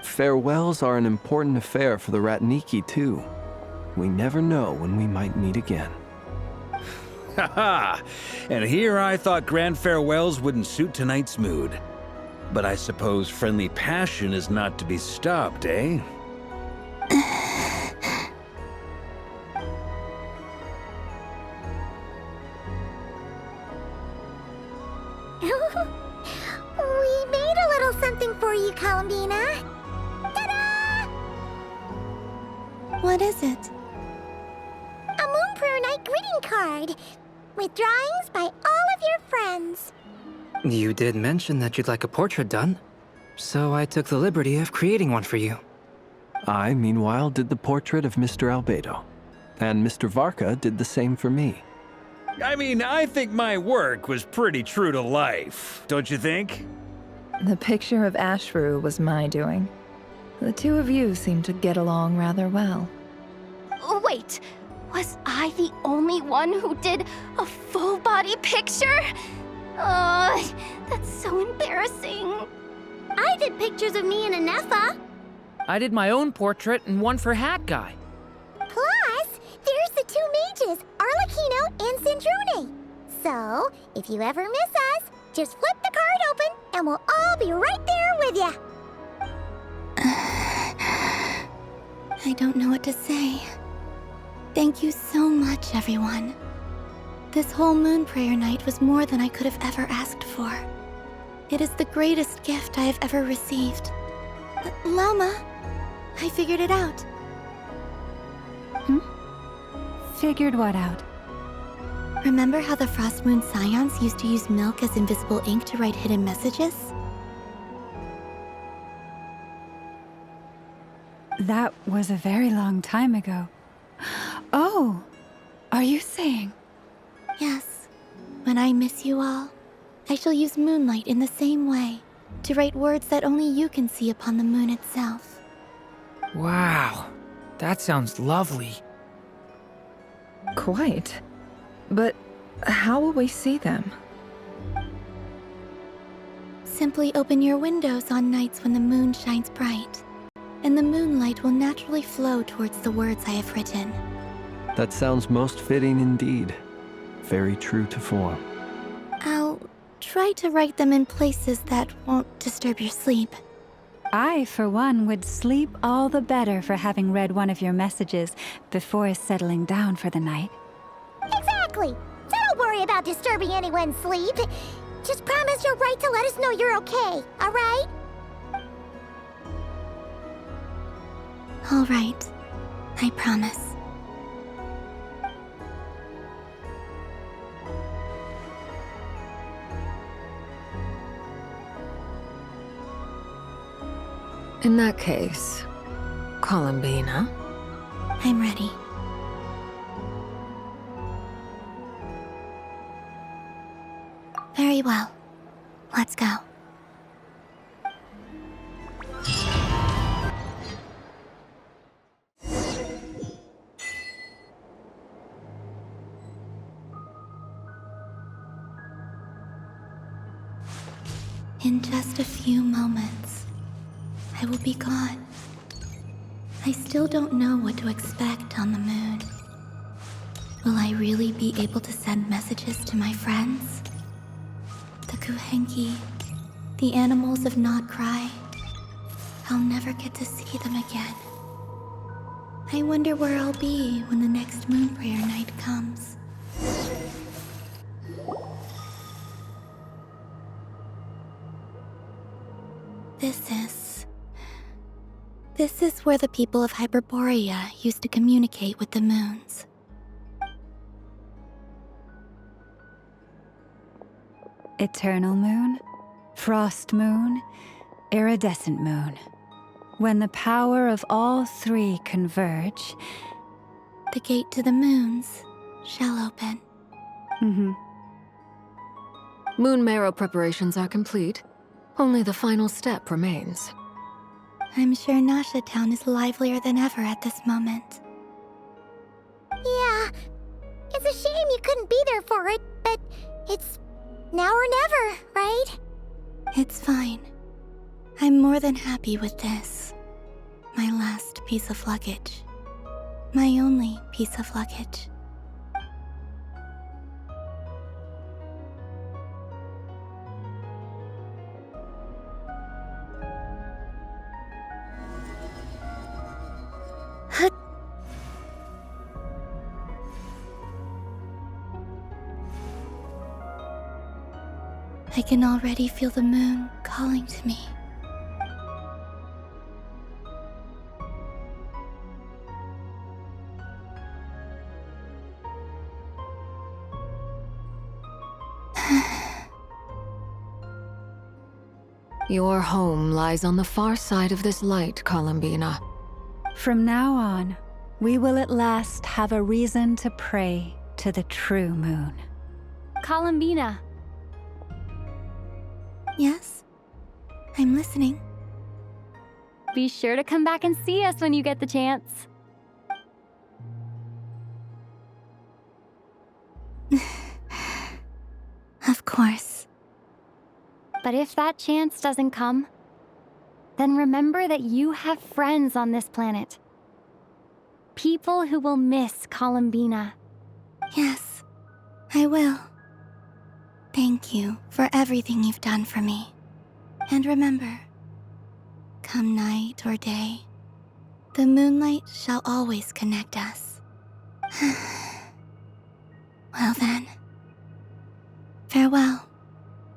Farewells are an important affair for the Ratniki, too. We never know when we might meet again. Haha! And here I thought grand farewells wouldn't suit tonight's mood. But I suppose friendly passion is not to be stopped, eh? We made a little something for you, Columbina. Ta-da! What is it? A Moon Prayer Night greeting card with drawings by all of your friends. You did mention that you'd like a portrait done, so I took the liberty of creating one for you. I, meanwhile, did the portrait of Mr. Albedo, and Mr. Varka did the same for me. I mean, I think my work was pretty true to life, don't you think? The picture of Ashru was my doing. The two of you seem to get along rather well. Wait, was I the only one who did a full-body picture? That's so embarrassing. I did pictures of me and Anefa. I did my own portrait and one for Hat Guy. Plus, there's the two mages, Arlecchino and Sandrone. So, if you ever miss us, just flip the card open and we'll all be right there with you. I don't know what to say. Thank you so much, everyone. This whole Moon Prayer Night was more than I could have ever asked for. It is the greatest gift I have ever received. Lama, I figured it out. Figured what out? Remember how the Frost Moon Scions used to use milk as invisible ink to write hidden messages? That was a very long time ago. Oh, are you saying? Yes. When I miss you all, I shall use moonlight in the same way, to write words that only you can see upon the moon itself. Wow, that sounds lovely. Quite. But how will we see them? Simply open your windows on nights when the moon shines bright, and the moonlight will naturally flow towards the words I have written. That sounds most fitting indeed. Very true to form. I'll try to write them in places that won't disturb your sleep. I, for one, would sleep all the better for having read one of your messages before settling down for the night. Exactly. So don't worry about disturbing anyone's sleep. Just promise you'll write to let us know you're okay, all right? All right. I promise. In that case, Columbina. I'm ready. Very well. Let's go. In just a few moments, I will be gone. I still don't know what to expect on the moon. Will I really be able to send messages to my friends? The Kuhenki, the animals of Not Cry. I'll never get to see them again. I wonder where I'll be when the next Moon Prayer Night comes. This is where the people of Hyperborea used to communicate with the moons. Eternal moon, frost moon, iridescent moon. When the power of all three converge, the gate to the moons shall open. Moon marrow preparations are complete. Only the final step remains. I'm sure Nasha Town is livelier than ever at this moment. Yeah, it's a shame you couldn't be there for it, but it's now or never, right? It's fine. I'm more than happy with this. My last piece of luggage. My only piece of luggage. I can already feel the moon calling to me. Your home lies on the far side of this light, Columbina. From now on, we will at last have a reason to pray to the true moon. Columbina. Yes? I'm listening. Be sure to come back and see us when you get the chance. Of course. But if that chance doesn't come, then remember that you have friends on this planet. People who will miss Columbina. Yes, I will. Thank you for everything you've done for me. And remember, come night or day, the moonlight shall always connect us. Well then, farewell,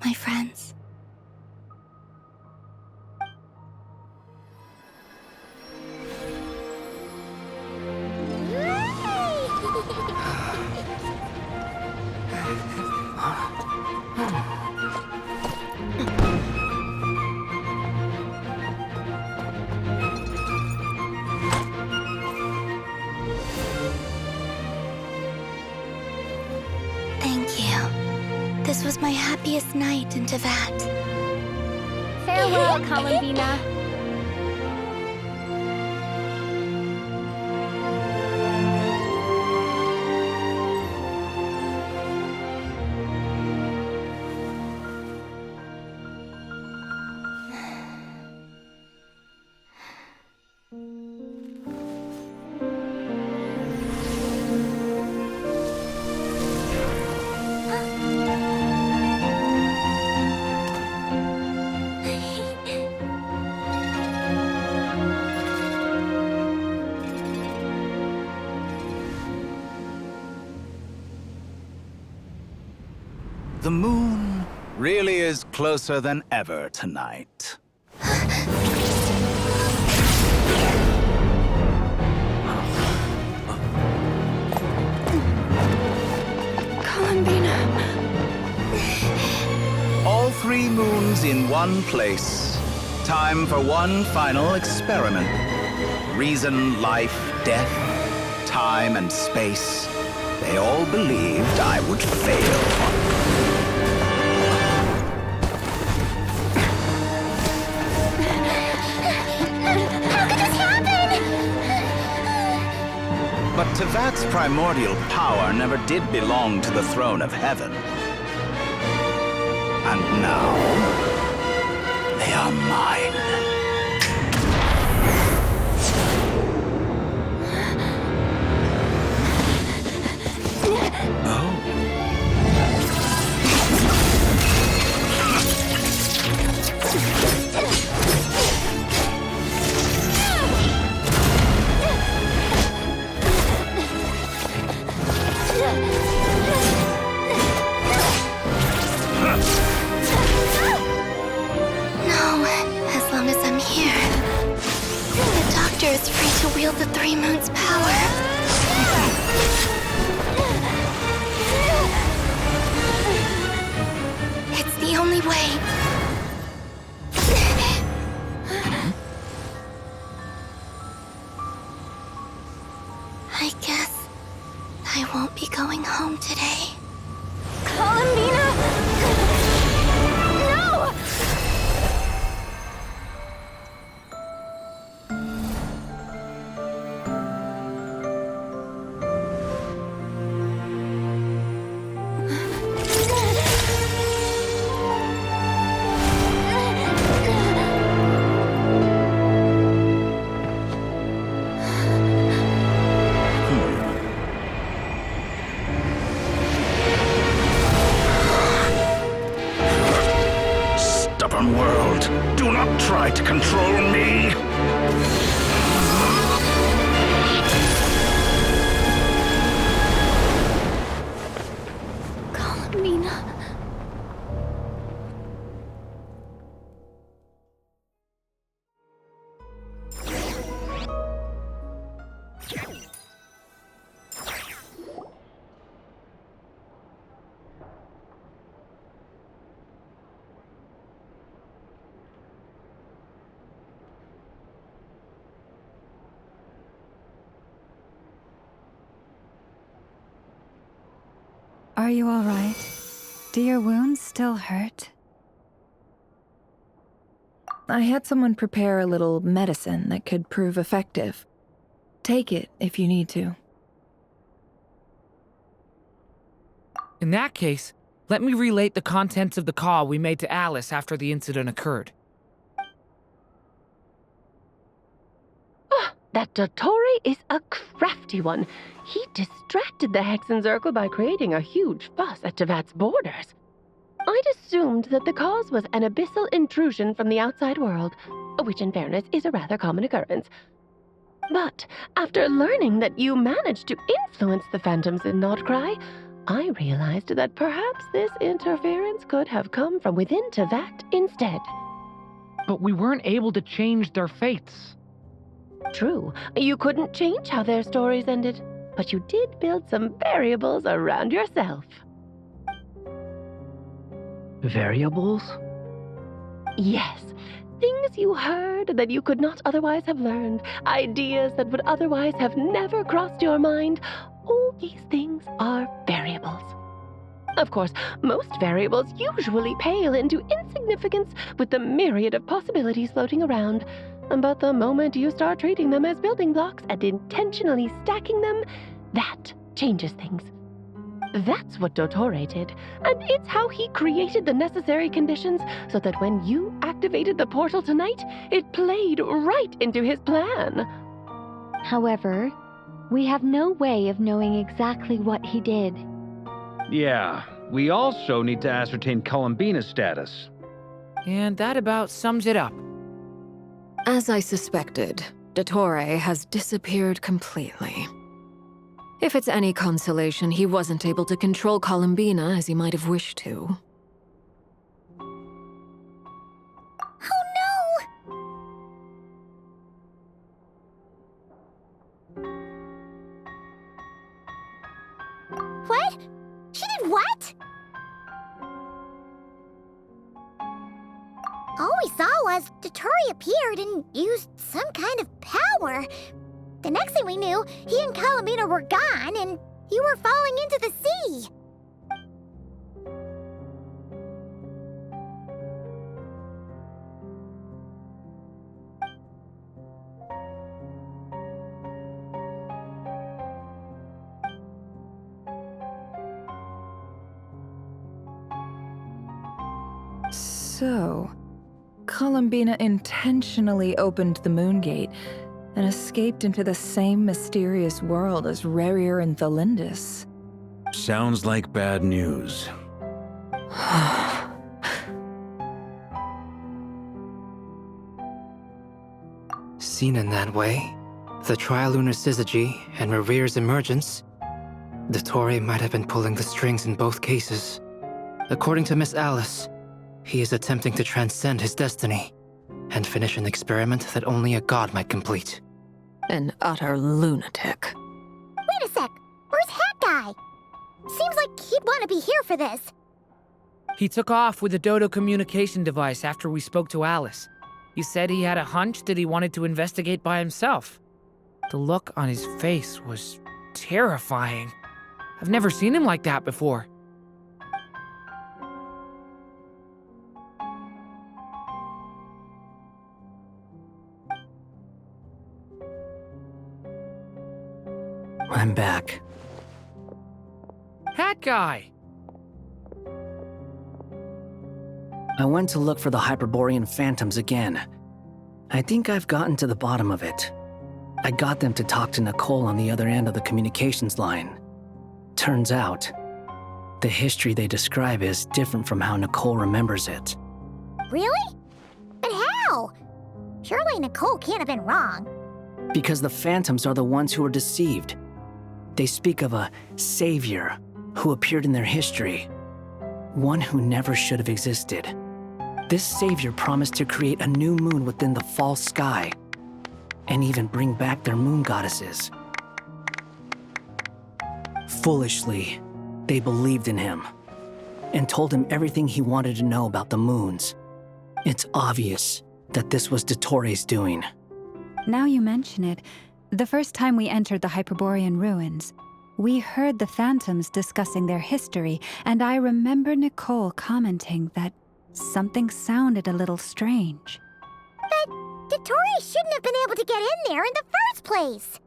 my friends. Thank you. This was my happiest night in Tevat. Farewell, Columbina. The moon really is closer than ever tonight. Columbina. All 3 moons in one place. Time for one final experiment. Reason, life, death, time, and space. They all believed I would fail. But Tevat's primordial power never did belong to the throne of heaven. And now, they are mine. Is free to wield the 3 moons' power. It's the only way. I guess I won't be going home today. Columbina! No! World, do not try to control me! Columbina. Are you all right? Do your wounds still hurt? I had someone prepare a little medicine that could prove effective. Take it if you need to. In that case, let me relate the contents of the call we made to Alice after the incident occurred. That Dottore is a crafty one. He distracted the Hexenzirkel by creating a huge fuss at Tevat's borders. I'd assumed that the cause was an abyssal intrusion from the outside world, which in fairness is a rather common occurrence. But after learning that you managed to influence the phantoms in Nocturne, I realized that perhaps this interference could have come from within Tevat instead. But we weren't able to change their fates. True, you couldn't change how their stories ended, but you did build some variables around yourself. Variables? Yes, things you heard that you could not otherwise have learned, ideas that would otherwise have never crossed your mind. All these things are variables. Of course, most variables usually pale into insignificance with the myriad of possibilities floating around. But the moment you start treating them as building blocks and intentionally stacking them, that changes things. That's what Dottore did, and it's how he created the necessary conditions so that when you activated the portal tonight, it played right into his plan. However, we have no way of knowing exactly what he did. Yeah, we also need to ascertain Columbina's status. And that about sums it up. As I suspected, Dottore has disappeared completely. If it's any consolation, he wasn't able to control Columbina as he might have wished to. Oh no! What? She did what? All we saw was Dottore appeared and used some kind of power. The next thing we knew, he and Columbina were gone and you were falling into the sea. So, Columbina intentionally opened the Moon Gate and escaped into the same mysterious world as Rerir and Thalindis. Sounds like bad news. Seen in that way, the Trilunar Syzygy and Rerir's emergence, Dottore might have been pulling the strings in both cases. According to Miss Alice, he is attempting to transcend his destiny and finish an experiment that only a god might complete. An utter lunatic. Wait a sec, where's Hat Guy? Seems like he'd want to be here for this. He took off with the Dodo communication device after we spoke to Alice. He said he had a hunch that he wanted to investigate by himself. The look on his face was terrifying. I've never seen him like that before. I'm back. Hat Guy! I went to look for the Hyperborean phantoms again. I think I've gotten to the bottom of it. I got them to talk to Nicole on the other end of the communications line. Turns out, the history they describe is different from how Nicole remembers it. Really? But how? Surely Nicole can't have been wrong. Because the phantoms are the ones who were deceived. They speak of a savior who appeared in their history. One who never should have existed. This savior promised to create a new moon within the false sky, and even bring back their moon goddesses. Foolishly, they believed in him, and told him everything he wanted to know about the moons. It's obvious that this was Dottore's doing. Now you mention it, the first time we entered the Hyperborean ruins, We heard the Phantoms discussing their history, and I remember Nicole commenting that something sounded a little strange. But Dottore shouldn't have been able to get in there in the first place.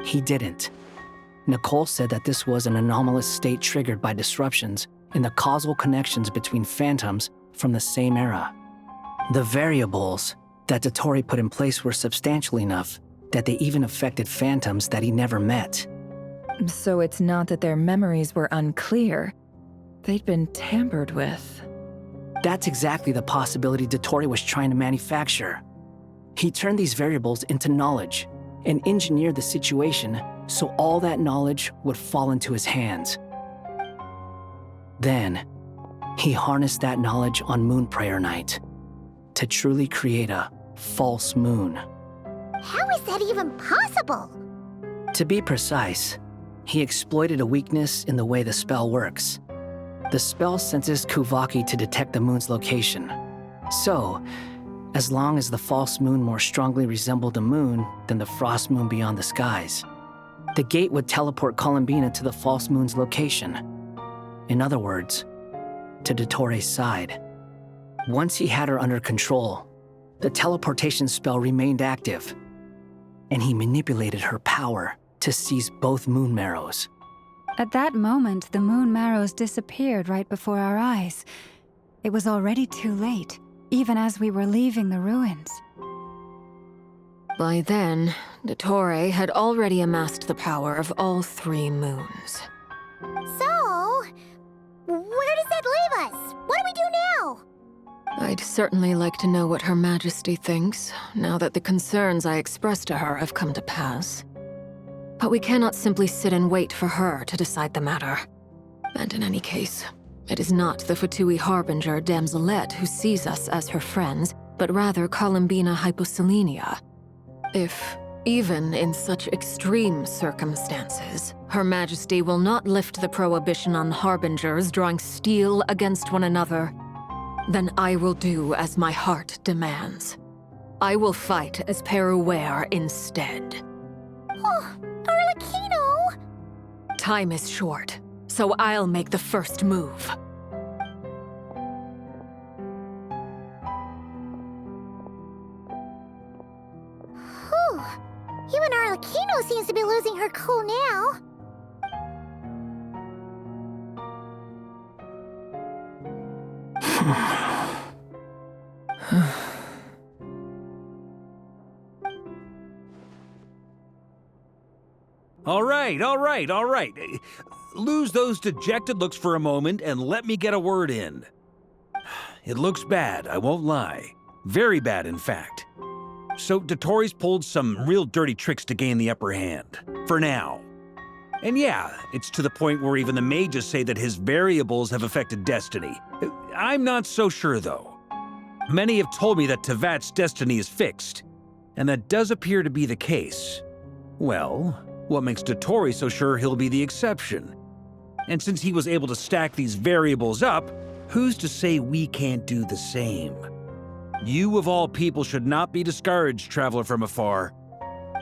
He didn't. Nicole said that this was an anomalous state triggered by disruptions in the causal connections between phantoms from the same era. The variables that Dottore put in place were substantial enough that they even affected phantoms that he never met. So it's not that their memories were unclear. They'd been tampered with. That's exactly the possibility Dottore was trying to manufacture. He turned these variables into knowledge and engineered the situation so all that knowledge would fall into his hands. Then, he harnessed that knowledge on Moon Prayer Night to truly create a false moon. How is that even possible? To be precise, he exploited a weakness in the way the spell works. The spell senses Kuvaki to detect the moon's location. So, as long as the false moon more strongly resembled the moon than the frost moon beyond the skies, the gate would teleport Columbina to the false moon's location. In other words, to Dottore's side. Once he had her under control, the teleportation spell remained active, and he manipulated her power to seize both moon marrows. At that moment, the moon marrows disappeared right before our eyes. It was already too late, even as we were leaving the ruins. By then, Dottore had already amassed the power of all 3 moons. So, where does that leave us? What do we do now? I'd certainly like to know what Her Majesty thinks, now that the concerns I expressed to her have come to pass. But we cannot simply sit and wait for her to decide the matter. And in any case, it is not the Fatui Harbinger Damselette who sees us as her friends, but rather Columbina Hyposelenia. If, even in such extreme circumstances, Her Majesty will not lift the prohibition on Harbingers drawing steel against one another, then I will do as my heart demands. I will fight as Peruware instead. Oh, Arlecchino! Time is short, so I'll make the first move. Whew. Even Arlecchino seems to be losing her cool now. All right. Lose those dejected looks for a moment and let me get a word in. It looks bad, I won't lie. Very bad, in fact. So Dottore's pulled some real dirty tricks to gain the upper hand. For now. And yeah, it's to the point where even the mages say that his variables have affected destiny. I'm not so sure, though. Many have told me that Tevat's destiny is fixed, and that does appear to be the case. Well, what makes Dottore so sure he'll be the exception? And since he was able to stack these variables up, who's to say we can't do the same? You of all people should not be discouraged, traveler from afar.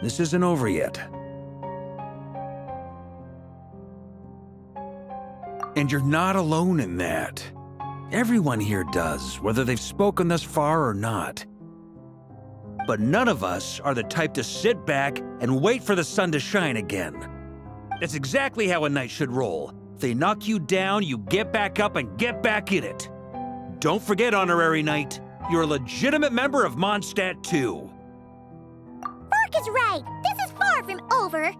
This isn't over yet. And you're not alone in that. Everyone here does, whether they've spoken thus far or not. But none of us are the type to sit back and wait for the sun to shine again. That's exactly how a knight should roll. If they knock you down, you get back up and get back in it. Don't forget, Honorary Knight, you're a legitimate member of Mondstadt too. Mark is right. This is far from over.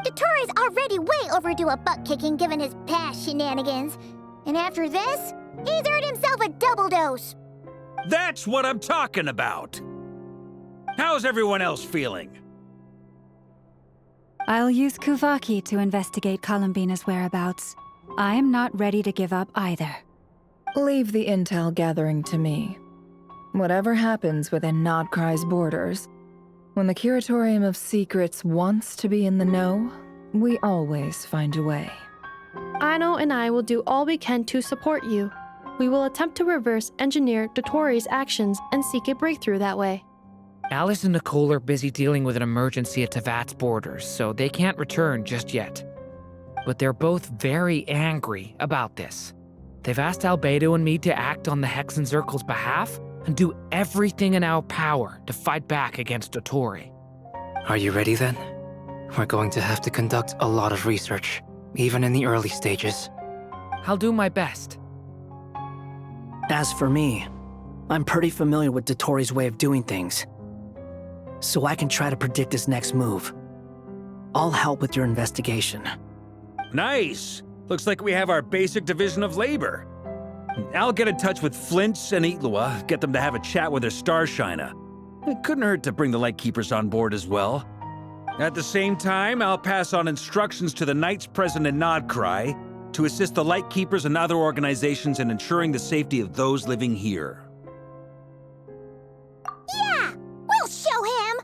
Dottore's already way overdue a butt-kicking given his past shenanigans. And after this, he's earned himself a double dose. That's what I'm talking about. How's everyone else feeling? I'll use Kuvaki to investigate Columbina's whereabouts. I am not ready to give up either. Leave the intel gathering to me. Whatever happens within Nodcry's borders, when the Curatorium of Secrets wants to be in the know, we always find a way. Aino and I will do all we can to support you. We will attempt to reverse engineer Dottore's actions and seek a breakthrough that way. Alice and Nicole are busy dealing with an emergency at Tevat's borders, so they can't return just yet. but they're both very angry about this. They've asked Albedo and me to act on the Hexen Circle's behalf and do everything in our power to fight back against Dotori. Are you ready then? We're going to have to conduct a lot of research, even in the early stages. I'll do my best. As for me, I'm pretty familiar with Dotori's way of doing things, so I can try to predict his next move. I'll help with your investigation. Nice! Looks like we have our basic division of labor. I'll get in touch with Flints and Itlua, get them to have a chat with their Starshiner. It couldn't hurt to bring the Lightkeepers on board as well. At the same time, I'll pass on instructions to the Knights present in Nodcry to assist the Lightkeepers and other organizations in ensuring the safety of those living here. Yeah! We'll show him!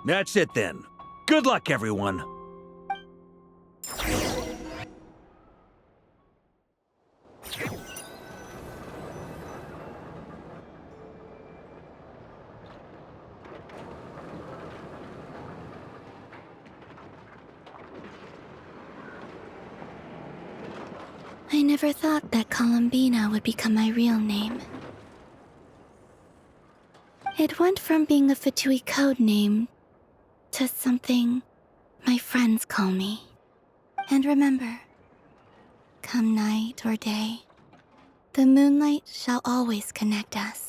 That's it then. Good luck, everyone. I never thought that Columbina would become my real name. It went from being a Fatui code name to something my friends call me. And remember, come night or day, the moonlight shall always connect us.